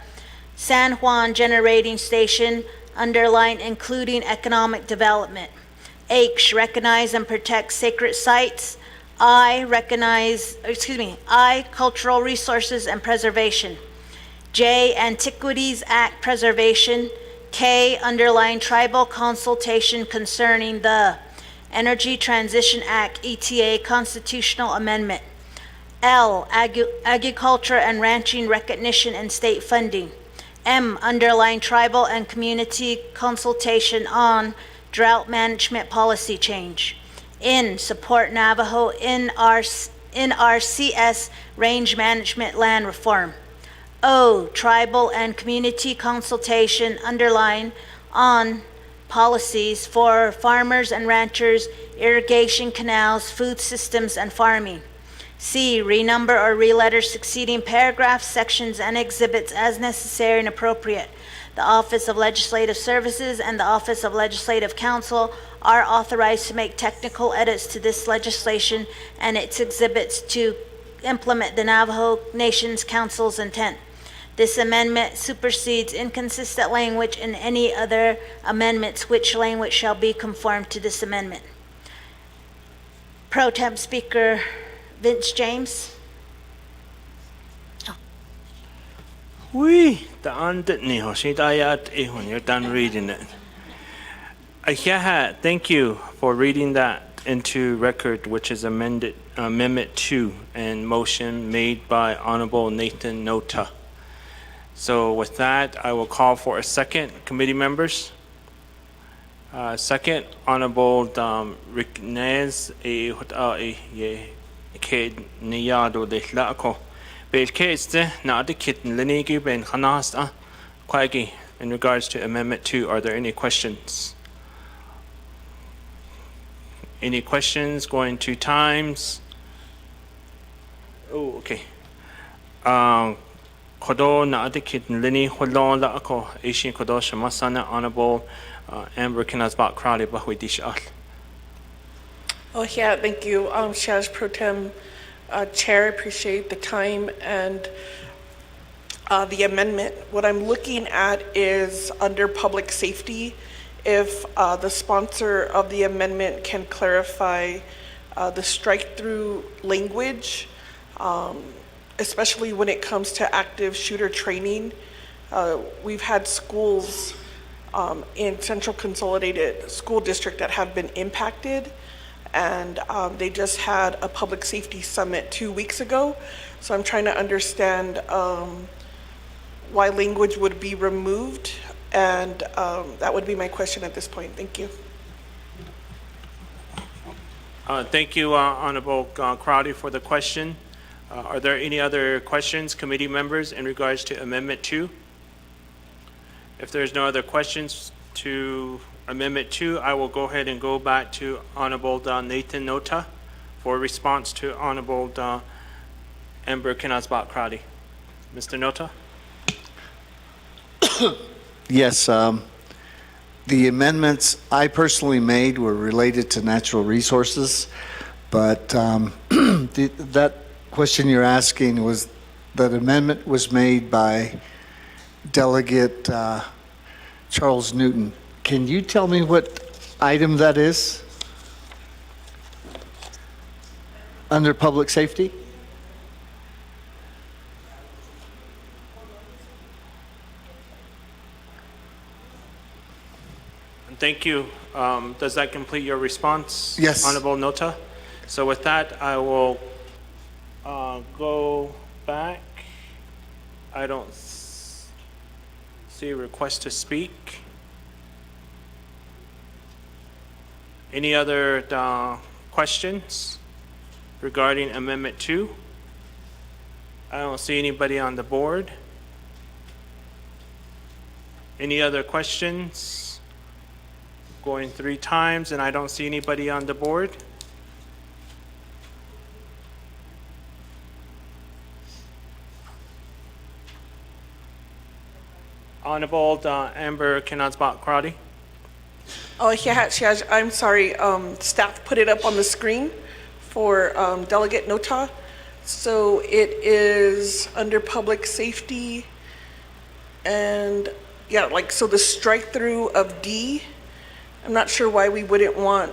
San Juan Generating Station, underline including economic development. H, recognize and protect sacred sites. I, cultural resources and preservation. J, Antiquities Act preservation. K, underline tribal consultation concerning the Energy Transition Act, ETA constitutional amendment. L, agriculture and ranching recognition and state funding. M, underline tribal and community consultation on drought management policy change. N, support Navajo NRCS range management land reform. O, tribal and community consultation, underline, on policies for farmers and ranchers, irrigation canals, food systems, and farming. C, renumber or reletter succeeding paragraphs, sections, and exhibits as necessary and appropriate. The Office of Legislative Services and the Office of Legislative Counsel are authorized to make technical edits to this legislation and its exhibits to implement the Navajo Nation's Council's intent. This amendment supersedes inconsistent language in any other amendments, which language shall be conformed to this amendment. Pro Tem Speaker Vince James. We done ni hoshidayat ihun. You're done reading it. Thank you for reading that into record, which is Amendment 2 and motion made by Honorable Nathan Nota. So with that, I will call for a second, committee members. Second, Honorable Rick Nez Kid Niyado de Lako. Belkeste Nadikit Lenigi Ben Hanasta Quaggy. In regards to Amendment 2, are there any questions? Any questions going 2 times? Oh, okay. Kodo Nadikit Lini Holon Lako Asian Kodo Shamasana Honorable Amber Kinazbak Crowley Bahwi Dishal. Oh, yeah, thank you, Shaz Pro Tem Chair. Appreciate the time and the amendment. What I'm looking at is under public safety, if the sponsor of the amendment can clarify the strike-through language, especially when it comes to active shooter training. We've had schools in Central Consolidated School District that have been impacted, and they just had a public safety summit 2 weeks ago. So I'm trying to understand why language would be removed, and that would be my question at this point. Thank you. Thank you, Honorable Crowley, for the question. Are there any other questions, committee members, in regards to Amendment 2? If there's no other questions to Amendment 2, I will go ahead and go back to Honorable Nathan Nota for response to Honorable Amber Kinazbak Crowley. Mr. Nota? Yes, the amendments I personally made were related to natural resources, but that question you're asking was, that amendment was made by Delegate Charles Newton. Can you tell me what item that is? Under public safety? Thank you. Does that complete your response? Yes. Honorable Nota? So with that, I will go back. I don't see a request to speak. Any other questions regarding Amendment 2? I don't see anybody on the board. Any other questions? Going 3 times, and I don't see anybody on the board. Honorable Amber NAA'BIK'IYATI. Oh, I'm sorry, staff put it up on the screen for Delegate Nota. So it is under public safety and, yeah, like, so the strike through of D, I'm not sure why we wouldn't want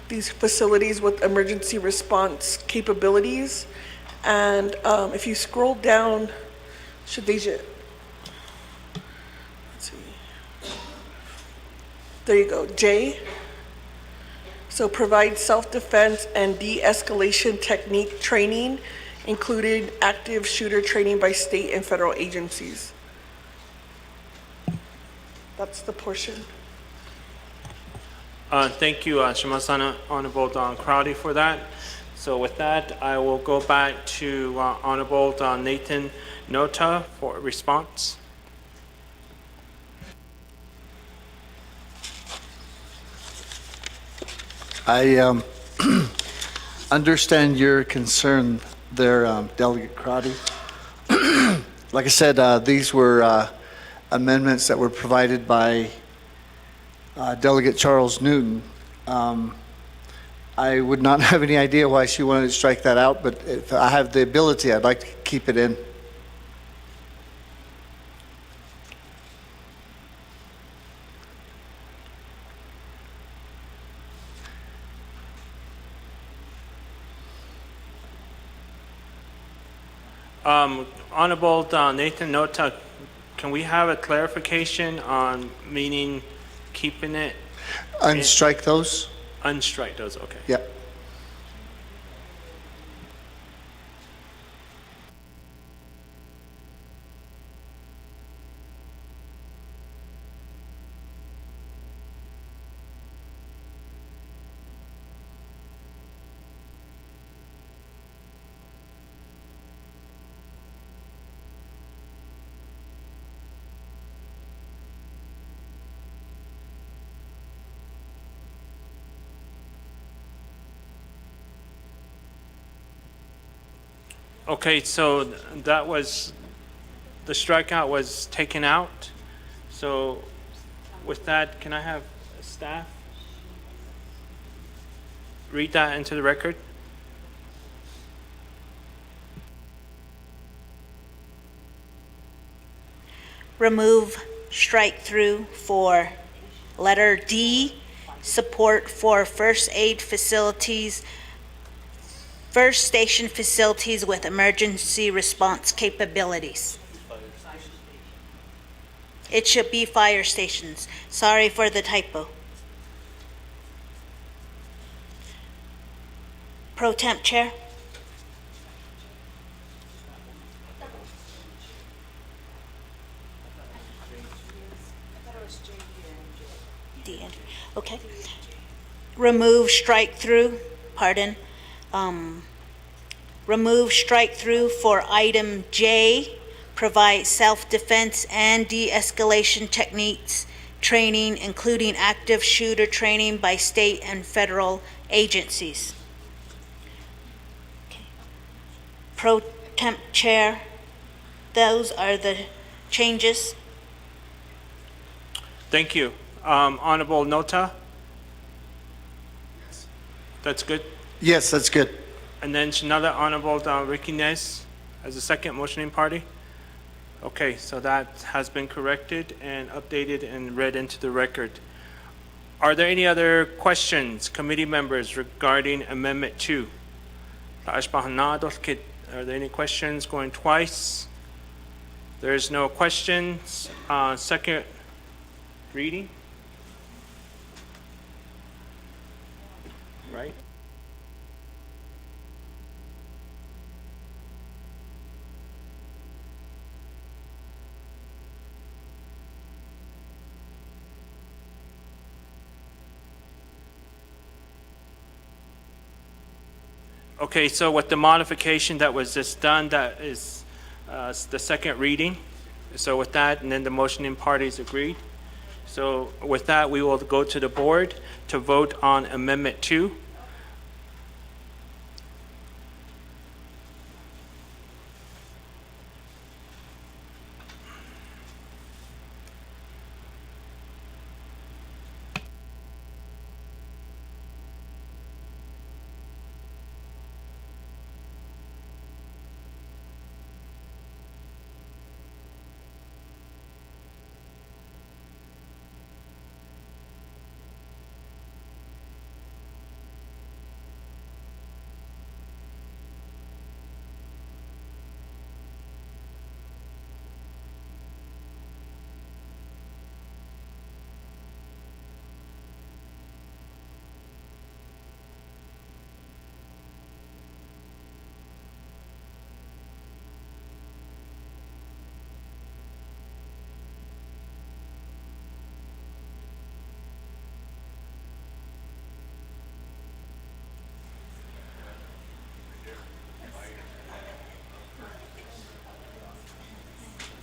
these facilities with emergency response capabilities. And if you scroll down, should they just, let's see. There you go, J. So provide self-defense and de-escalation technique training, including active shooter training by state and federal agencies. That's the portion. Thank you, Shimasana Honorable Crowdy, for that. So with that, I will go back to Honorable Nathan Nota for a response. I understand your concern there, Delegate Crotty. Like I said, these were amendments that were provided by Delegate Charles Newton. I would not have any idea why she wanted to strike that out, but if I have the ability, I'd like to keep it in. Honorable Nathan Nota, can we have a clarification on meaning keeping it? Unstrike those? Unstrike those, okay. Yep. Okay, so that was, the strikeout was taken out. So with that, can I have staff read that into the record? Remove strike through for letter D, support for first aid facilities, first station facilities with emergency response capabilities. It should be fire stations. Sorry for the typo. Pro Temp Chair? D and okay. Remove strike through, pardon. Remove strike through for item J, provide self-defense and de-escalation techniques training, including active shooter training by state and federal agencies. Okay. Pro Temp Chair, those are the changes. Thank you. Honorable Nota? That's good? Yes, that's good. And then another Honorable Ricky Nez as a second motioning party? Okay, so that has been corrected and updated and read into the record. Are there any other questions, committee members, regarding Amendment 2? Are there any questions going twice? There's no questions. Second reading? Right? Okay, so with the modification that was just done, that is the second reading. So with that, and then the motioning parties agreed. So with that, we will go to the board to vote on Amendment 2.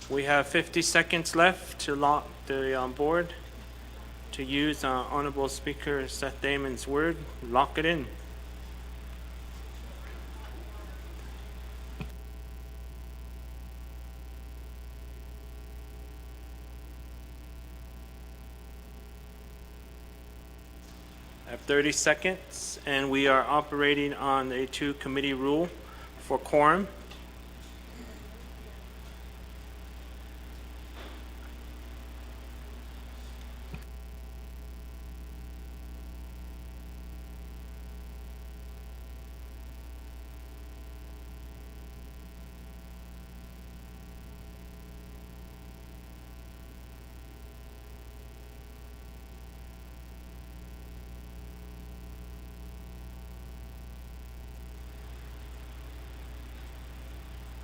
We have 50 seconds left to lock the board, to use Honorable Speaker Seth Damon's word, lock it in. I have 30 seconds, and we are operating on a 2-committee rule for quorum.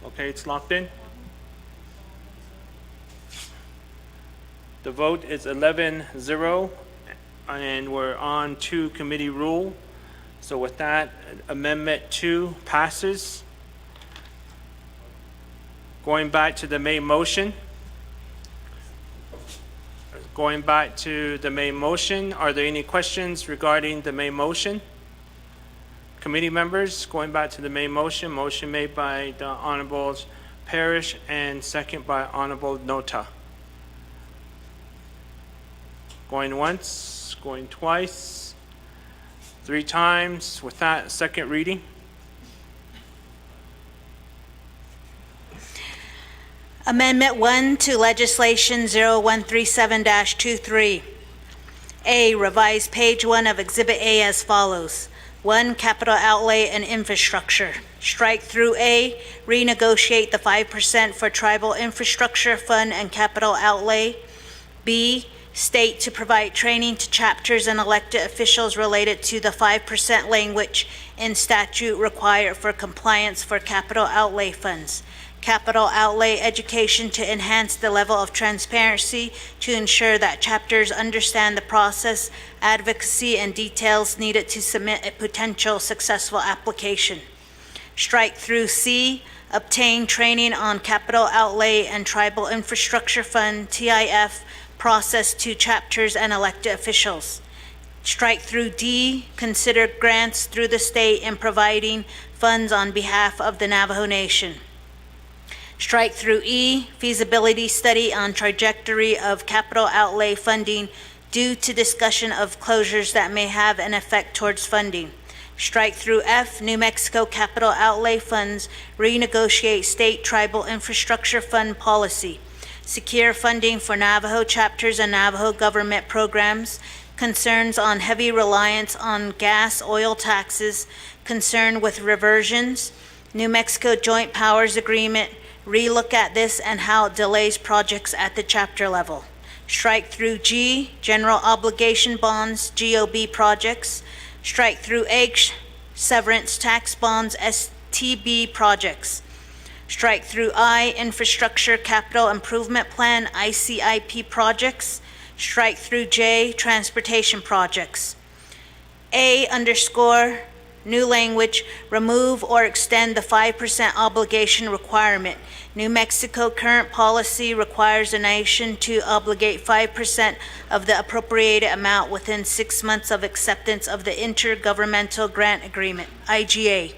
Okay, it's locked in. The vote is 11-0, and we're on 2-committee rule. So with that, Amendment 2 passes. Going back to the main motion. Going back to the main motion, are there any questions regarding the main motion? Committee members, going back to the main motion, motion made by the Honorable Parrish and second by Honorable Nota. Going once, going twice, 3 times. With that, second reading. Amendment 1 to Legislation 0137-23. A, revise page 1 of Exhibit A as follows. 1, capital outlay and infrastructure. Strike through A, renegotiate the 5% for tribal infrastructure fund and capital outlay. B, state to provide training to chapters and elected officials related to the 5% language in statute required for compliance for capital outlay funds. Capital outlay education to enhance the level of transparency to ensure that chapters understand the process, advocacy, and details needed to submit a potential successful application. Strike through C, obtain training on capital outlay and tribal infrastructure fund, TIF, process to chapters and elected officials. Strike through D, consider grants through the state in providing funds on behalf of the Navajo Nation. Strike through E, feasibility study on trajectory of capital outlay funding due to discussion of closures that may have an effect towards funding. Strike through F, New Mexico capital outlay funds, renegotiate state tribal infrastructure fund policy. Secure funding for Navajo chapters and Navajo government programs. Concerns on heavy reliance on gas, oil taxes. Concern with reversions. New Mexico Joint Powers Agreement. Relook at this and how it delays projects at the chapter level. Strike through G, general obligation bonds, GOB projects. Strike through H, severance tax bonds, STB projects. Strike through I, infrastructure capital improvement plan, ICIP projects. Strike through J, transportation projects. A underscore, New language, remove or extend the 5% obligation requirement. New Mexico current policy requires the nation to obligate 5% of the appropriated amount within 6 months of acceptance of the Intergovernmental Grant Agreement, IGA.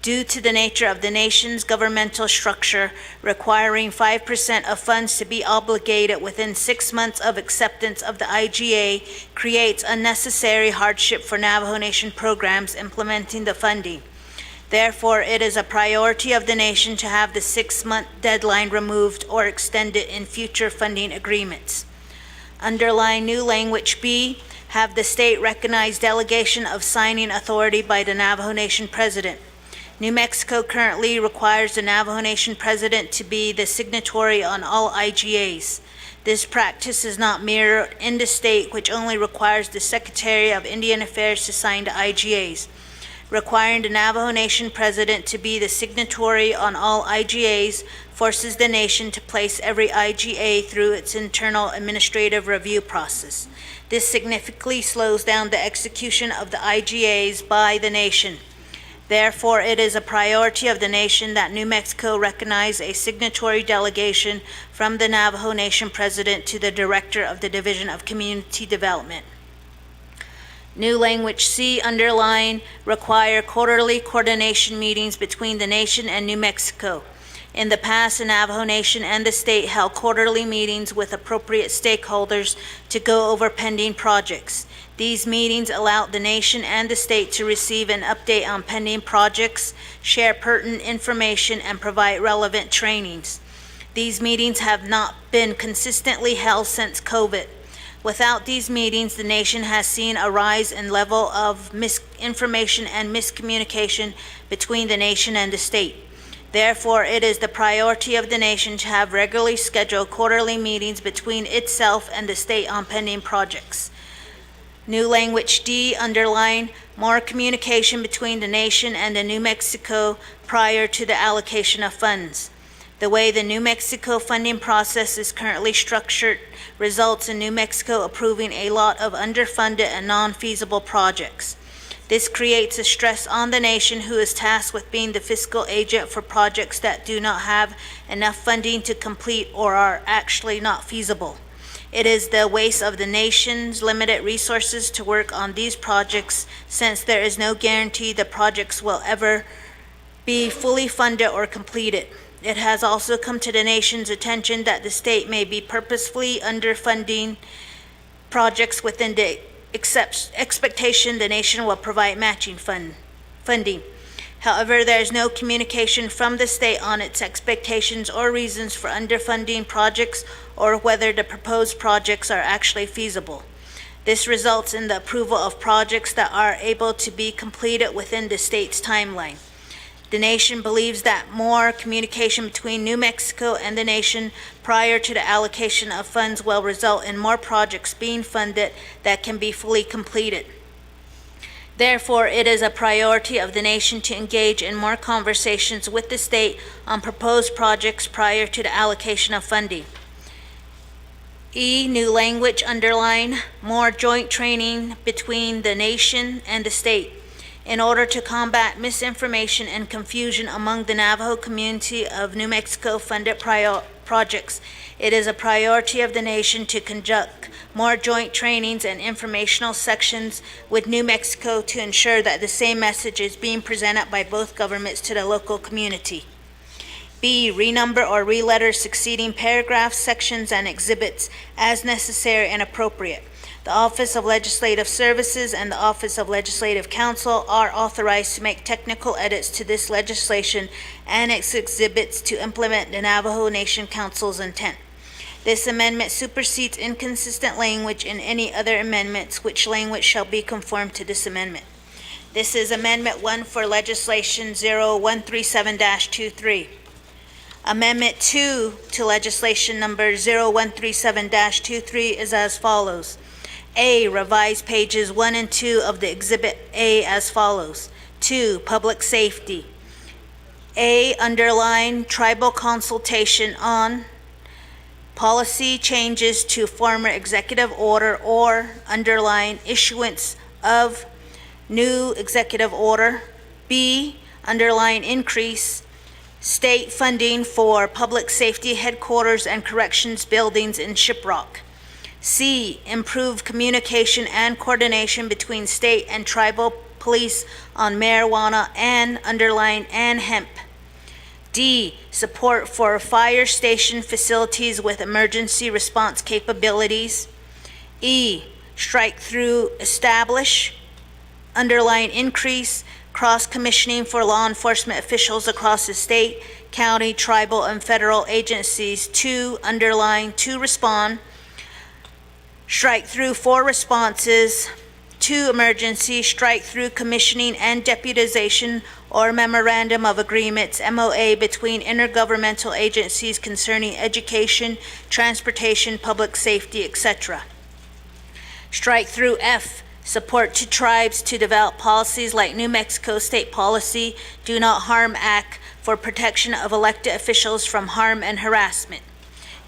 Due to the nature of the nation's governmental structure, requiring 5% of funds to be obligated within 6 months of acceptance of the IGA creates unnecessary hardship for Navajo Nation programs implementing the funding. Therefore, it is a priority of the nation to have the 6-month deadline removed or extended in future funding agreements. Underline new language B, have the state recognize delegation of signing authority by the Navajo Nation President. New Mexico currently requires the Navajo Nation President to be the signatory on all IGAs. This practice is not mirrored in the state, which only requires the Secretary of Indian Affairs to sign the IGAs. Requiring the Navajo Nation President to be the signatory on all IGAs forces the nation to place every IGA through its internal administrative review process. This significantly slows down the execution of the IGAs by the nation. Therefore, it is a priority of the nation that New Mexico recognize a signatory delegation from the Navajo Nation President to the Director of the Division of Community Development. New language C, underline, require quarterly coordination meetings between the nation and New Mexico. In the past, the Navajo Nation and the state held quarterly meetings with appropriate stakeholders to go over pending projects. These meetings allowed the nation and the state to receive an update on pending projects, share pertinent information, and provide relevant trainings. These meetings have not been consistently held since COVID. Without these meetings, the nation has seen a rise in level of misinformation and miscommunication between the nation and the state. Therefore, it is the priority of the nation to have regularly scheduled quarterly meetings between itself and the state on pending projects. New language D, underline, more communication between the nation and the New Mexico prior to the allocation of funds. The way the New Mexico funding process is currently structured results in New Mexico approving a lot of underfunded and non-feasible projects. This creates a stress on the nation, who is tasked with being the fiscal agent for projects that do not have enough funding to complete or are actually not feasible. It is the waste of the nation's limited resources to work on these projects, since there is no guarantee the projects will ever be fully funded or completed. It has also come to the nation's attention that the state may be purposefully underfunding projects within the expectation the nation will provide matching funding. However, there is no communication from the state on its expectations or reasons for underfunding projects, or whether the proposed projects are actually feasible. This results in the approval of projects that are able to be completed within the state's timeline. The nation believes that more communication between New Mexico and the nation prior to the allocation of funds will result in more projects being funded that can be fully completed. Therefore, it is a priority of the nation to engage in more conversations with the state on proposed projects prior to the allocation of funding. E, new language, underline, more joint training between the nation and the state. In order to combat misinformation and confusion among the Navajo community of New Mexico funded projects, it is a priority of the nation to conduct more joint trainings and informational sections with New Mexico to ensure that the same message is being presented by both governments to the local community. B, renumber or reletter succeeding paragraphs, sections, and exhibits as necessary and appropriate. The Office of Legislative Services and the Office of Legislative Counsel are authorized to make technical edits to this legislation and its exhibits to implement the Navajo Nation Council's intent. This amendment supersedes inconsistent language in any other amendments, which language shall be conformed to this amendment. This is Amendment 1 for Legislation 0137-23. Amendment 2 to Legislation Number 0137-23 is as follows. A, revise pages 1 and 2 of the Exhibit A as follows. 2, public safety. A, underline, tribal consultation on policy changes to former executive order, or underline, issuance of new executive order. B, underline increase state funding for public safety headquarters and corrections buildings in Shiprock. C, improve communication and coordination between state and tribal police on marijuana and underline and hemp. D, support for fire station facilities with emergency response capabilities. E, strike through establish, underline increase, cross-commissioning for law enforcement officials across the state, county, tribal, and federal agencies. 2, underline to respond, strike through 4 responses. 2, emergency, strike through commissioning and deputization or memorandum of agreements, MOA, between intergovernmental agencies concerning education, transportation, public safety, etc. Strike through F, support to tribes to develop policies like New Mexico State Policy Do Not Harm Act for protection of elected officials from harm and harassment.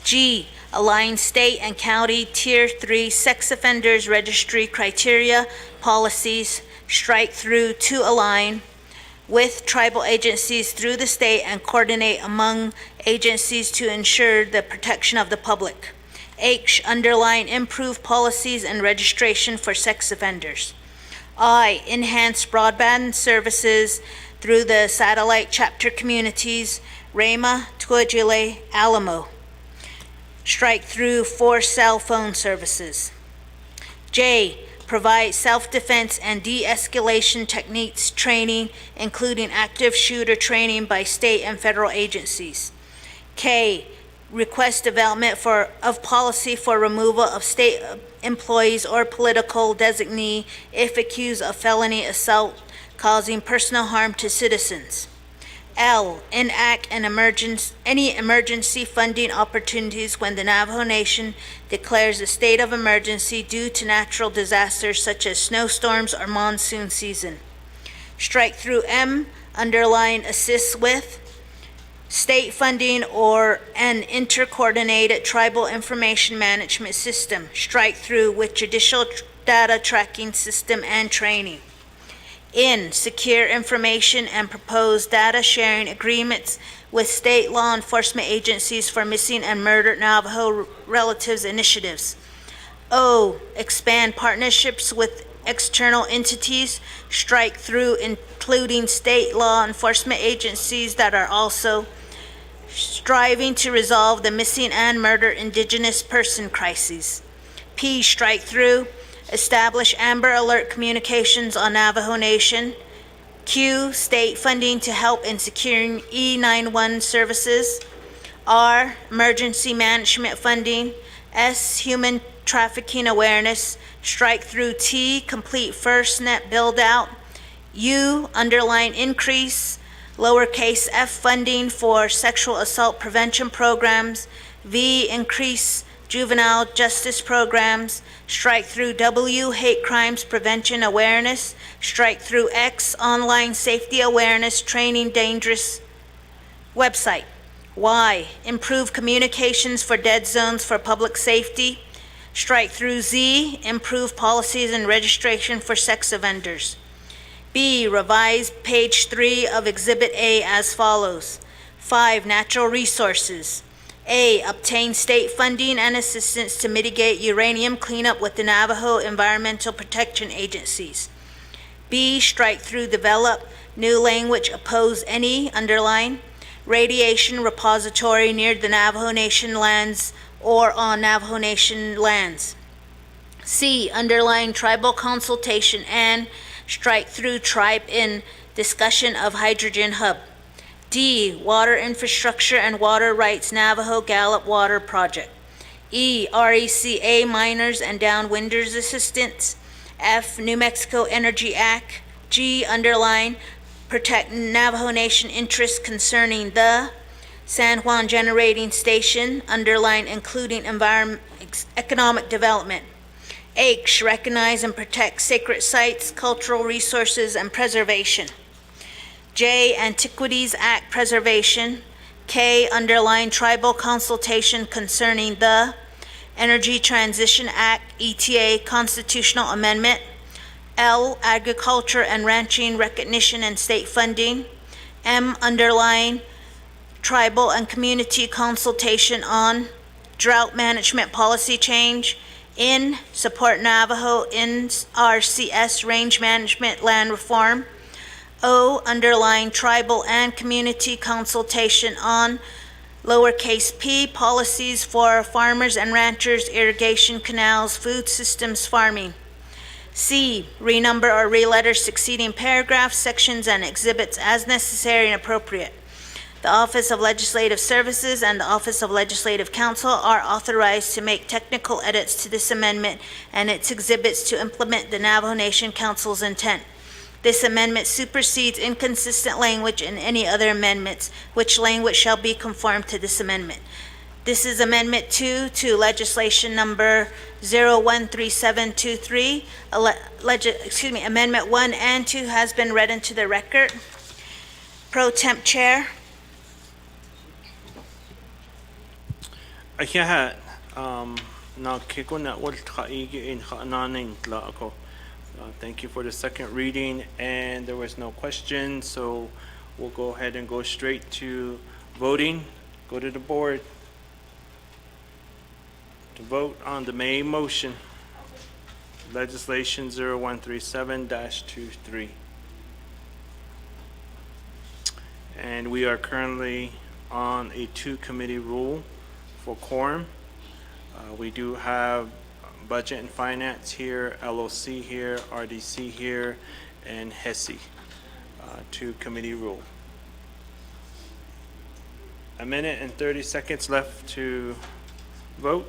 G, align state and county Tier 3 sex offenders registry criteria, policies, strike through to align with tribal agencies through the state and coordinate among agencies to ensure the protection of the public. H, underline improve policies and registration for sex offenders. I, enhance broadband services through the satellite chapter communities, Rama, Tuajile, Alamo. Strike through for cell phone services. J, provide self-defense and de-escalation techniques training, including active shooter training by state and federal agencies. K, request development of policy for removal of state employees or political designee if accused of felony assault causing personal harm to citizens. L, enact any emergency funding opportunities when the Navajo Nation declares a state of emergency due to natural disasters such as snowstorms or monsoon season. Strike through M, underline assist with state funding or an intercoordinated tribal information management system. Strike through with judicial data tracking system and training. N, secure information and propose data sharing agreements with state law enforcement agencies for missing and murdered Navajo relatives initiatives. O, expand partnerships with external entities. Strike through including state law enforcement agencies that are also striving to resolve the missing and murdered indigenous person crises. P, strike through establish Amber Alert communications on Navajo Nation. Q, state funding to help in securing E91 services. R, emergency management funding. S, human trafficking awareness. Strike through T, complete FirstNet build out. U, underline increase lowercase f funding for sexual assault prevention programs. V, increase juvenile justice programs. Strike through W, hate crimes prevention awareness. Strike through X, online safety awareness training dangerous website. Y, improve communications for dead zones for public safety. Strike through Z, improve policies and registration for sex offenders. B, revise page 3 of Exhibit A as follows. 5, natural resources. A, obtain state funding and assistance to mitigate uranium cleanup with the Navajo Environmental Protection Agencies. B, strike through develop new language, oppose any, underline, radiation repository near the Navajo Nation lands or on Navajo Nation lands. C, underline tribal consultation and strike through tribe in discussion of hydrogen hub. D, water infrastructure and water rights Navajo Gallup Water Project. E, RECA miners and downwinders assistance. F, New Mexico Energy Act. G, underline protect Navajo Nation interests concerning the San Juan Generating Station, underline including economic development. H, recognize and protect sacred sites, cultural resources, and preservation. J, Antiquities Act preservation. K, underline tribal consultation concerning the Energy Transition Act, ETA constitutional amendment. L, agriculture and ranching recognition and state funding. M, underline tribal and community consultation on drought management policy change. N, support Navajo NRCS range management land reform. O, underline tribal and community consultation on lowercase p, policies for farmers and ranchers, irrigation canals, food systems farming. C, renumber or reletter succeeding paragraphs, sections, and exhibits as necessary and appropriate. The Office of Legislative Services and the Office of Legislative Counsel are authorized to make technical edits to this amendment and its exhibits to implement the Navajo Nation Council's intent. This amendment supersedes inconsistent language in any other amendments, which language shall be conformed to this amendment. This is Amendment 2 to legislation number 013723. Amendment 1 and 2 has been read into the record. Pro Temp Chair. Ayahat, na kiko na wal kaigi in kananing tla ako. Thank you for the second reading, and there was no question, so we'll go ahead and go straight to voting. Go to the board to vote on the main motion, legislation 0137-23. And we are currently on a two-committee rule for quorum. We do have Budget and Finance here, LOC here, RDC here, and HESI, two-committee rule. A minute and 30 seconds left to vote.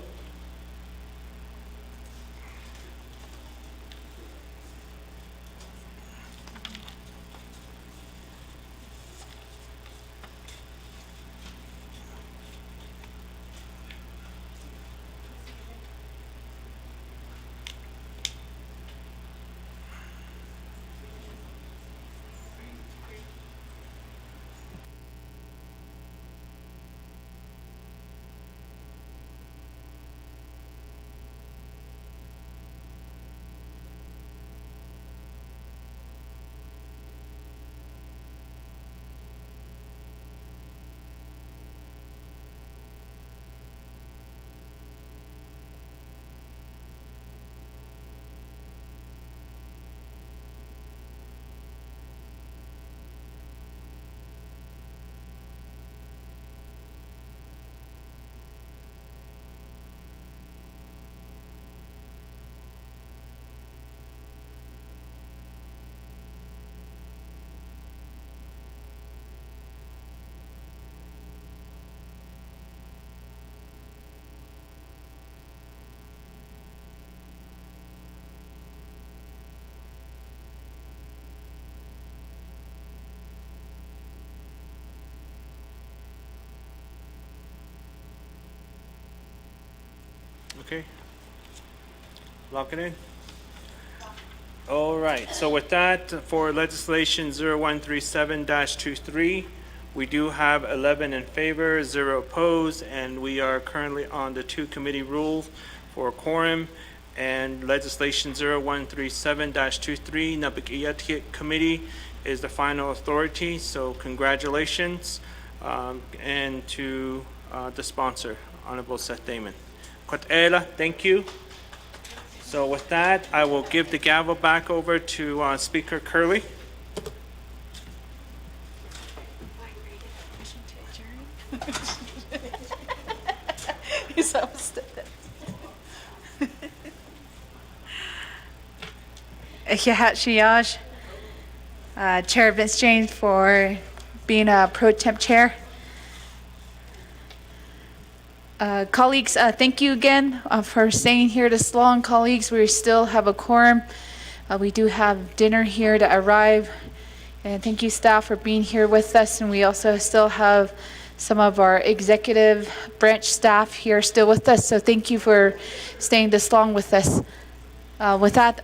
Okay. Lock it in. All right. So with that, for legislation 0137-23, we do have 11 in favor, 0 opposed, and we are currently on the two-committee rule for quorum. And legislation 0137-23, NAA'BIK'IYATI committee is the final authority. So congratulations, and to the sponsor, Honorable Seth Damon. Kot'ela, thank you. So with that, I will give the gavel back over to Speaker Curley. Yahat Shiyaj, Chair Vince James for being a pro temp chair. Colleagues, thank you again for staying here this long. Colleagues, we still have a quorum. We do have dinner here to arrive. And thank you, staff, for being here with us. And we also still have some of our executive branch staff here still with us. So thank you for staying this long with us. With that,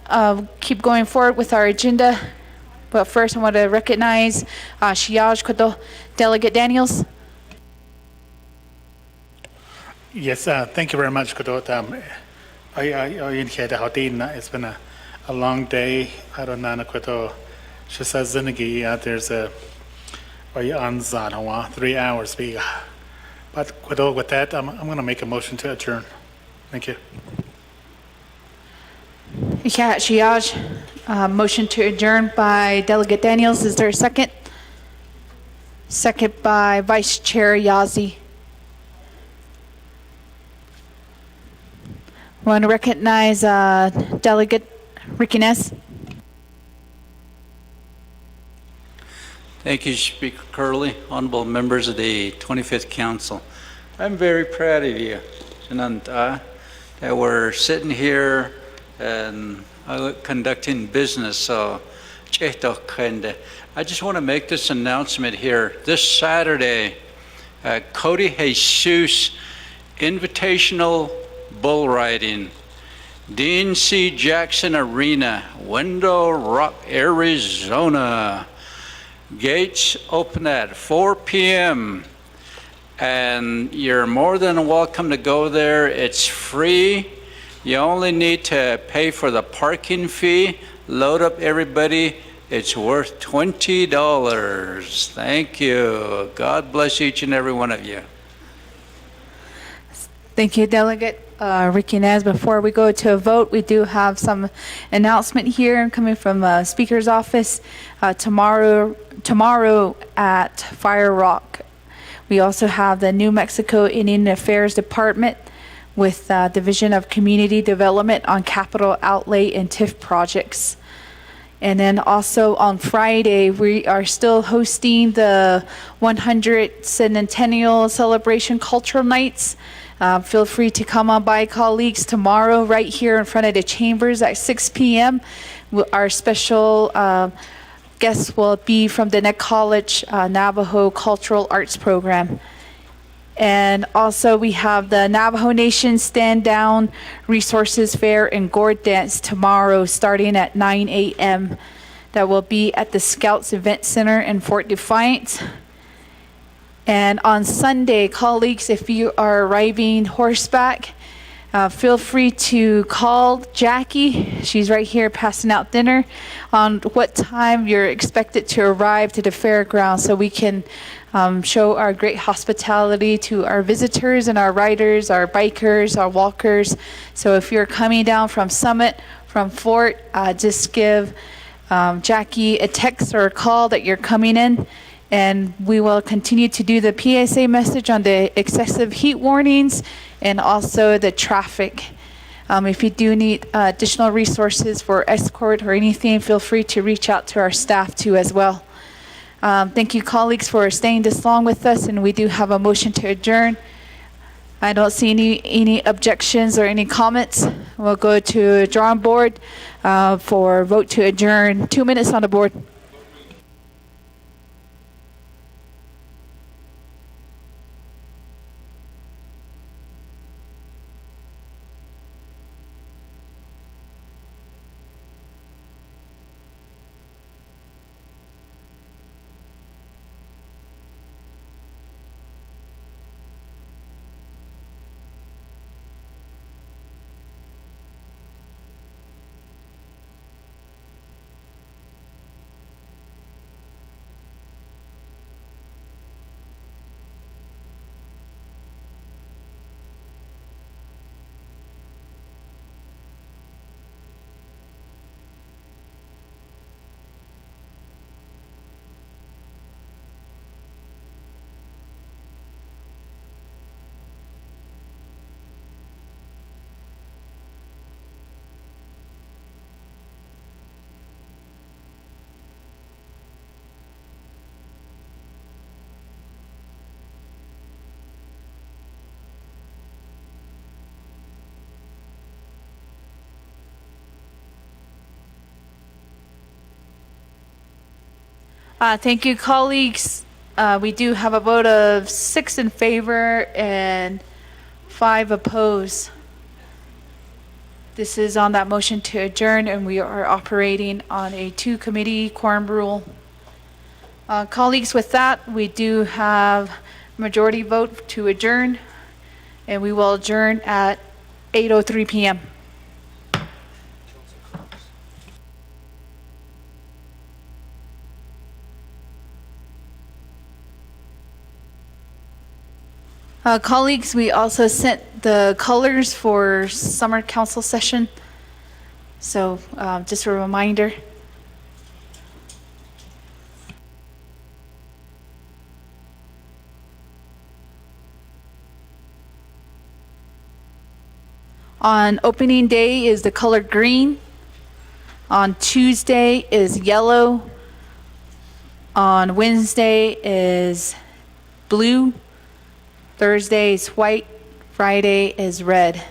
keep going forward with our agenda. But first, I want to recognize Shiyaj Koto, Delegate Daniels. Yes, thank you very much, Kodot. I indicate how it's been a a long day. I don't know, Quito. She says, Zinagi, there's a, or you on 3 hours. But Quito, with that, I'm going to make a motion to adjourn. Thank you. Motion to adjourn by Delegate Daniels. Is there a second? Second by Vice Chair Yazzie. Want to recognize Delegate Riquinez. Thank you, Speaker Curley, honorable members of the 25th Council. I'm very proud of you, Jananta, that we're sitting here and conducting business. So, I just want to make this announcement here. This Saturday, Cody Jesus Invitational Bull Riding, Dean C. Jackson Arena, Window Rock, Arizona. Gates open at 4 p.m. and you're more than welcome to go there. It's free. You only need to pay for the parking fee. Load up everybody. It's worth $20. Thank you. God bless each and every one of you. Thank you, Delegate Riquinez. Before we go to a vote, we do have some announcement here coming from Speaker's office. Tomorrow at Fire Rock, we also have the New Mexico Indian Affairs Department with Division of Community Development on capital outlay and TIF projects. And then also on Friday, we are still hosting the 100th Centennial Celebration Cultural Nights. Feel free to come on by, colleagues, tomorrow right here in front of the chambers at 6 p.m. Our special guest will be from the Neck College Navajo Cultural Arts Program. And also we have the Navajo Nation Stand Down Resources Fair and Gourd Dance tomorrow starting at 9 a.m. That will be at the Scouts Event Center in Fort Defiance. And on Sunday, colleagues, if you are arriving horseback, feel free to call Jackie. She's right here passing out dinner on what time you're expected to arrive to the fairground so we can show our great hospitality to our visitors and our riders, our bikers, our walkers. So if you're coming down from Summit, from Fort, just give Jackie a text or a call that you're coming in. And we will continue to do the PSA message on the excessive heat warnings and also the traffic. If you do need additional resources for escort or anything, feel free to reach out to our staff too as well. Thank you, colleagues, for staying this long with us, and we do have a motion to adjourn. I don't see any objections or any comments. We'll go to drawing board for vote to adjourn. 2 minutes on the board. Thank you, colleagues. We do have a vote of 6 in favor and 5 opposed. This is on that motion to adjourn, and we are operating on a 2-committee quorum rule. Colleagues, with that, we do have majority vote to adjourn, and we will adjourn at 8:03 p.m. Colleagues, we also sent the colors for summer council session. So just a reminder. On opening day is the color green. On Tuesday is yellow. On Wednesday is blue. Thursday is white. Friday is red.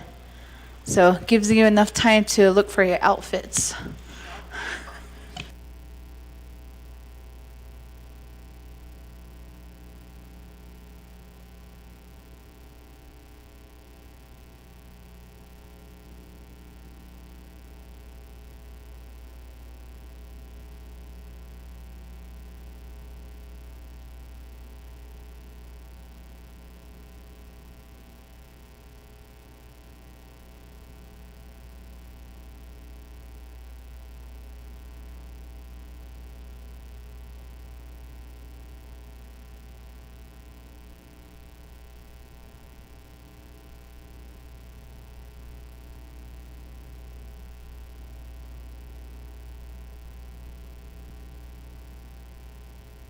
So it gives you enough time to look for your outfits.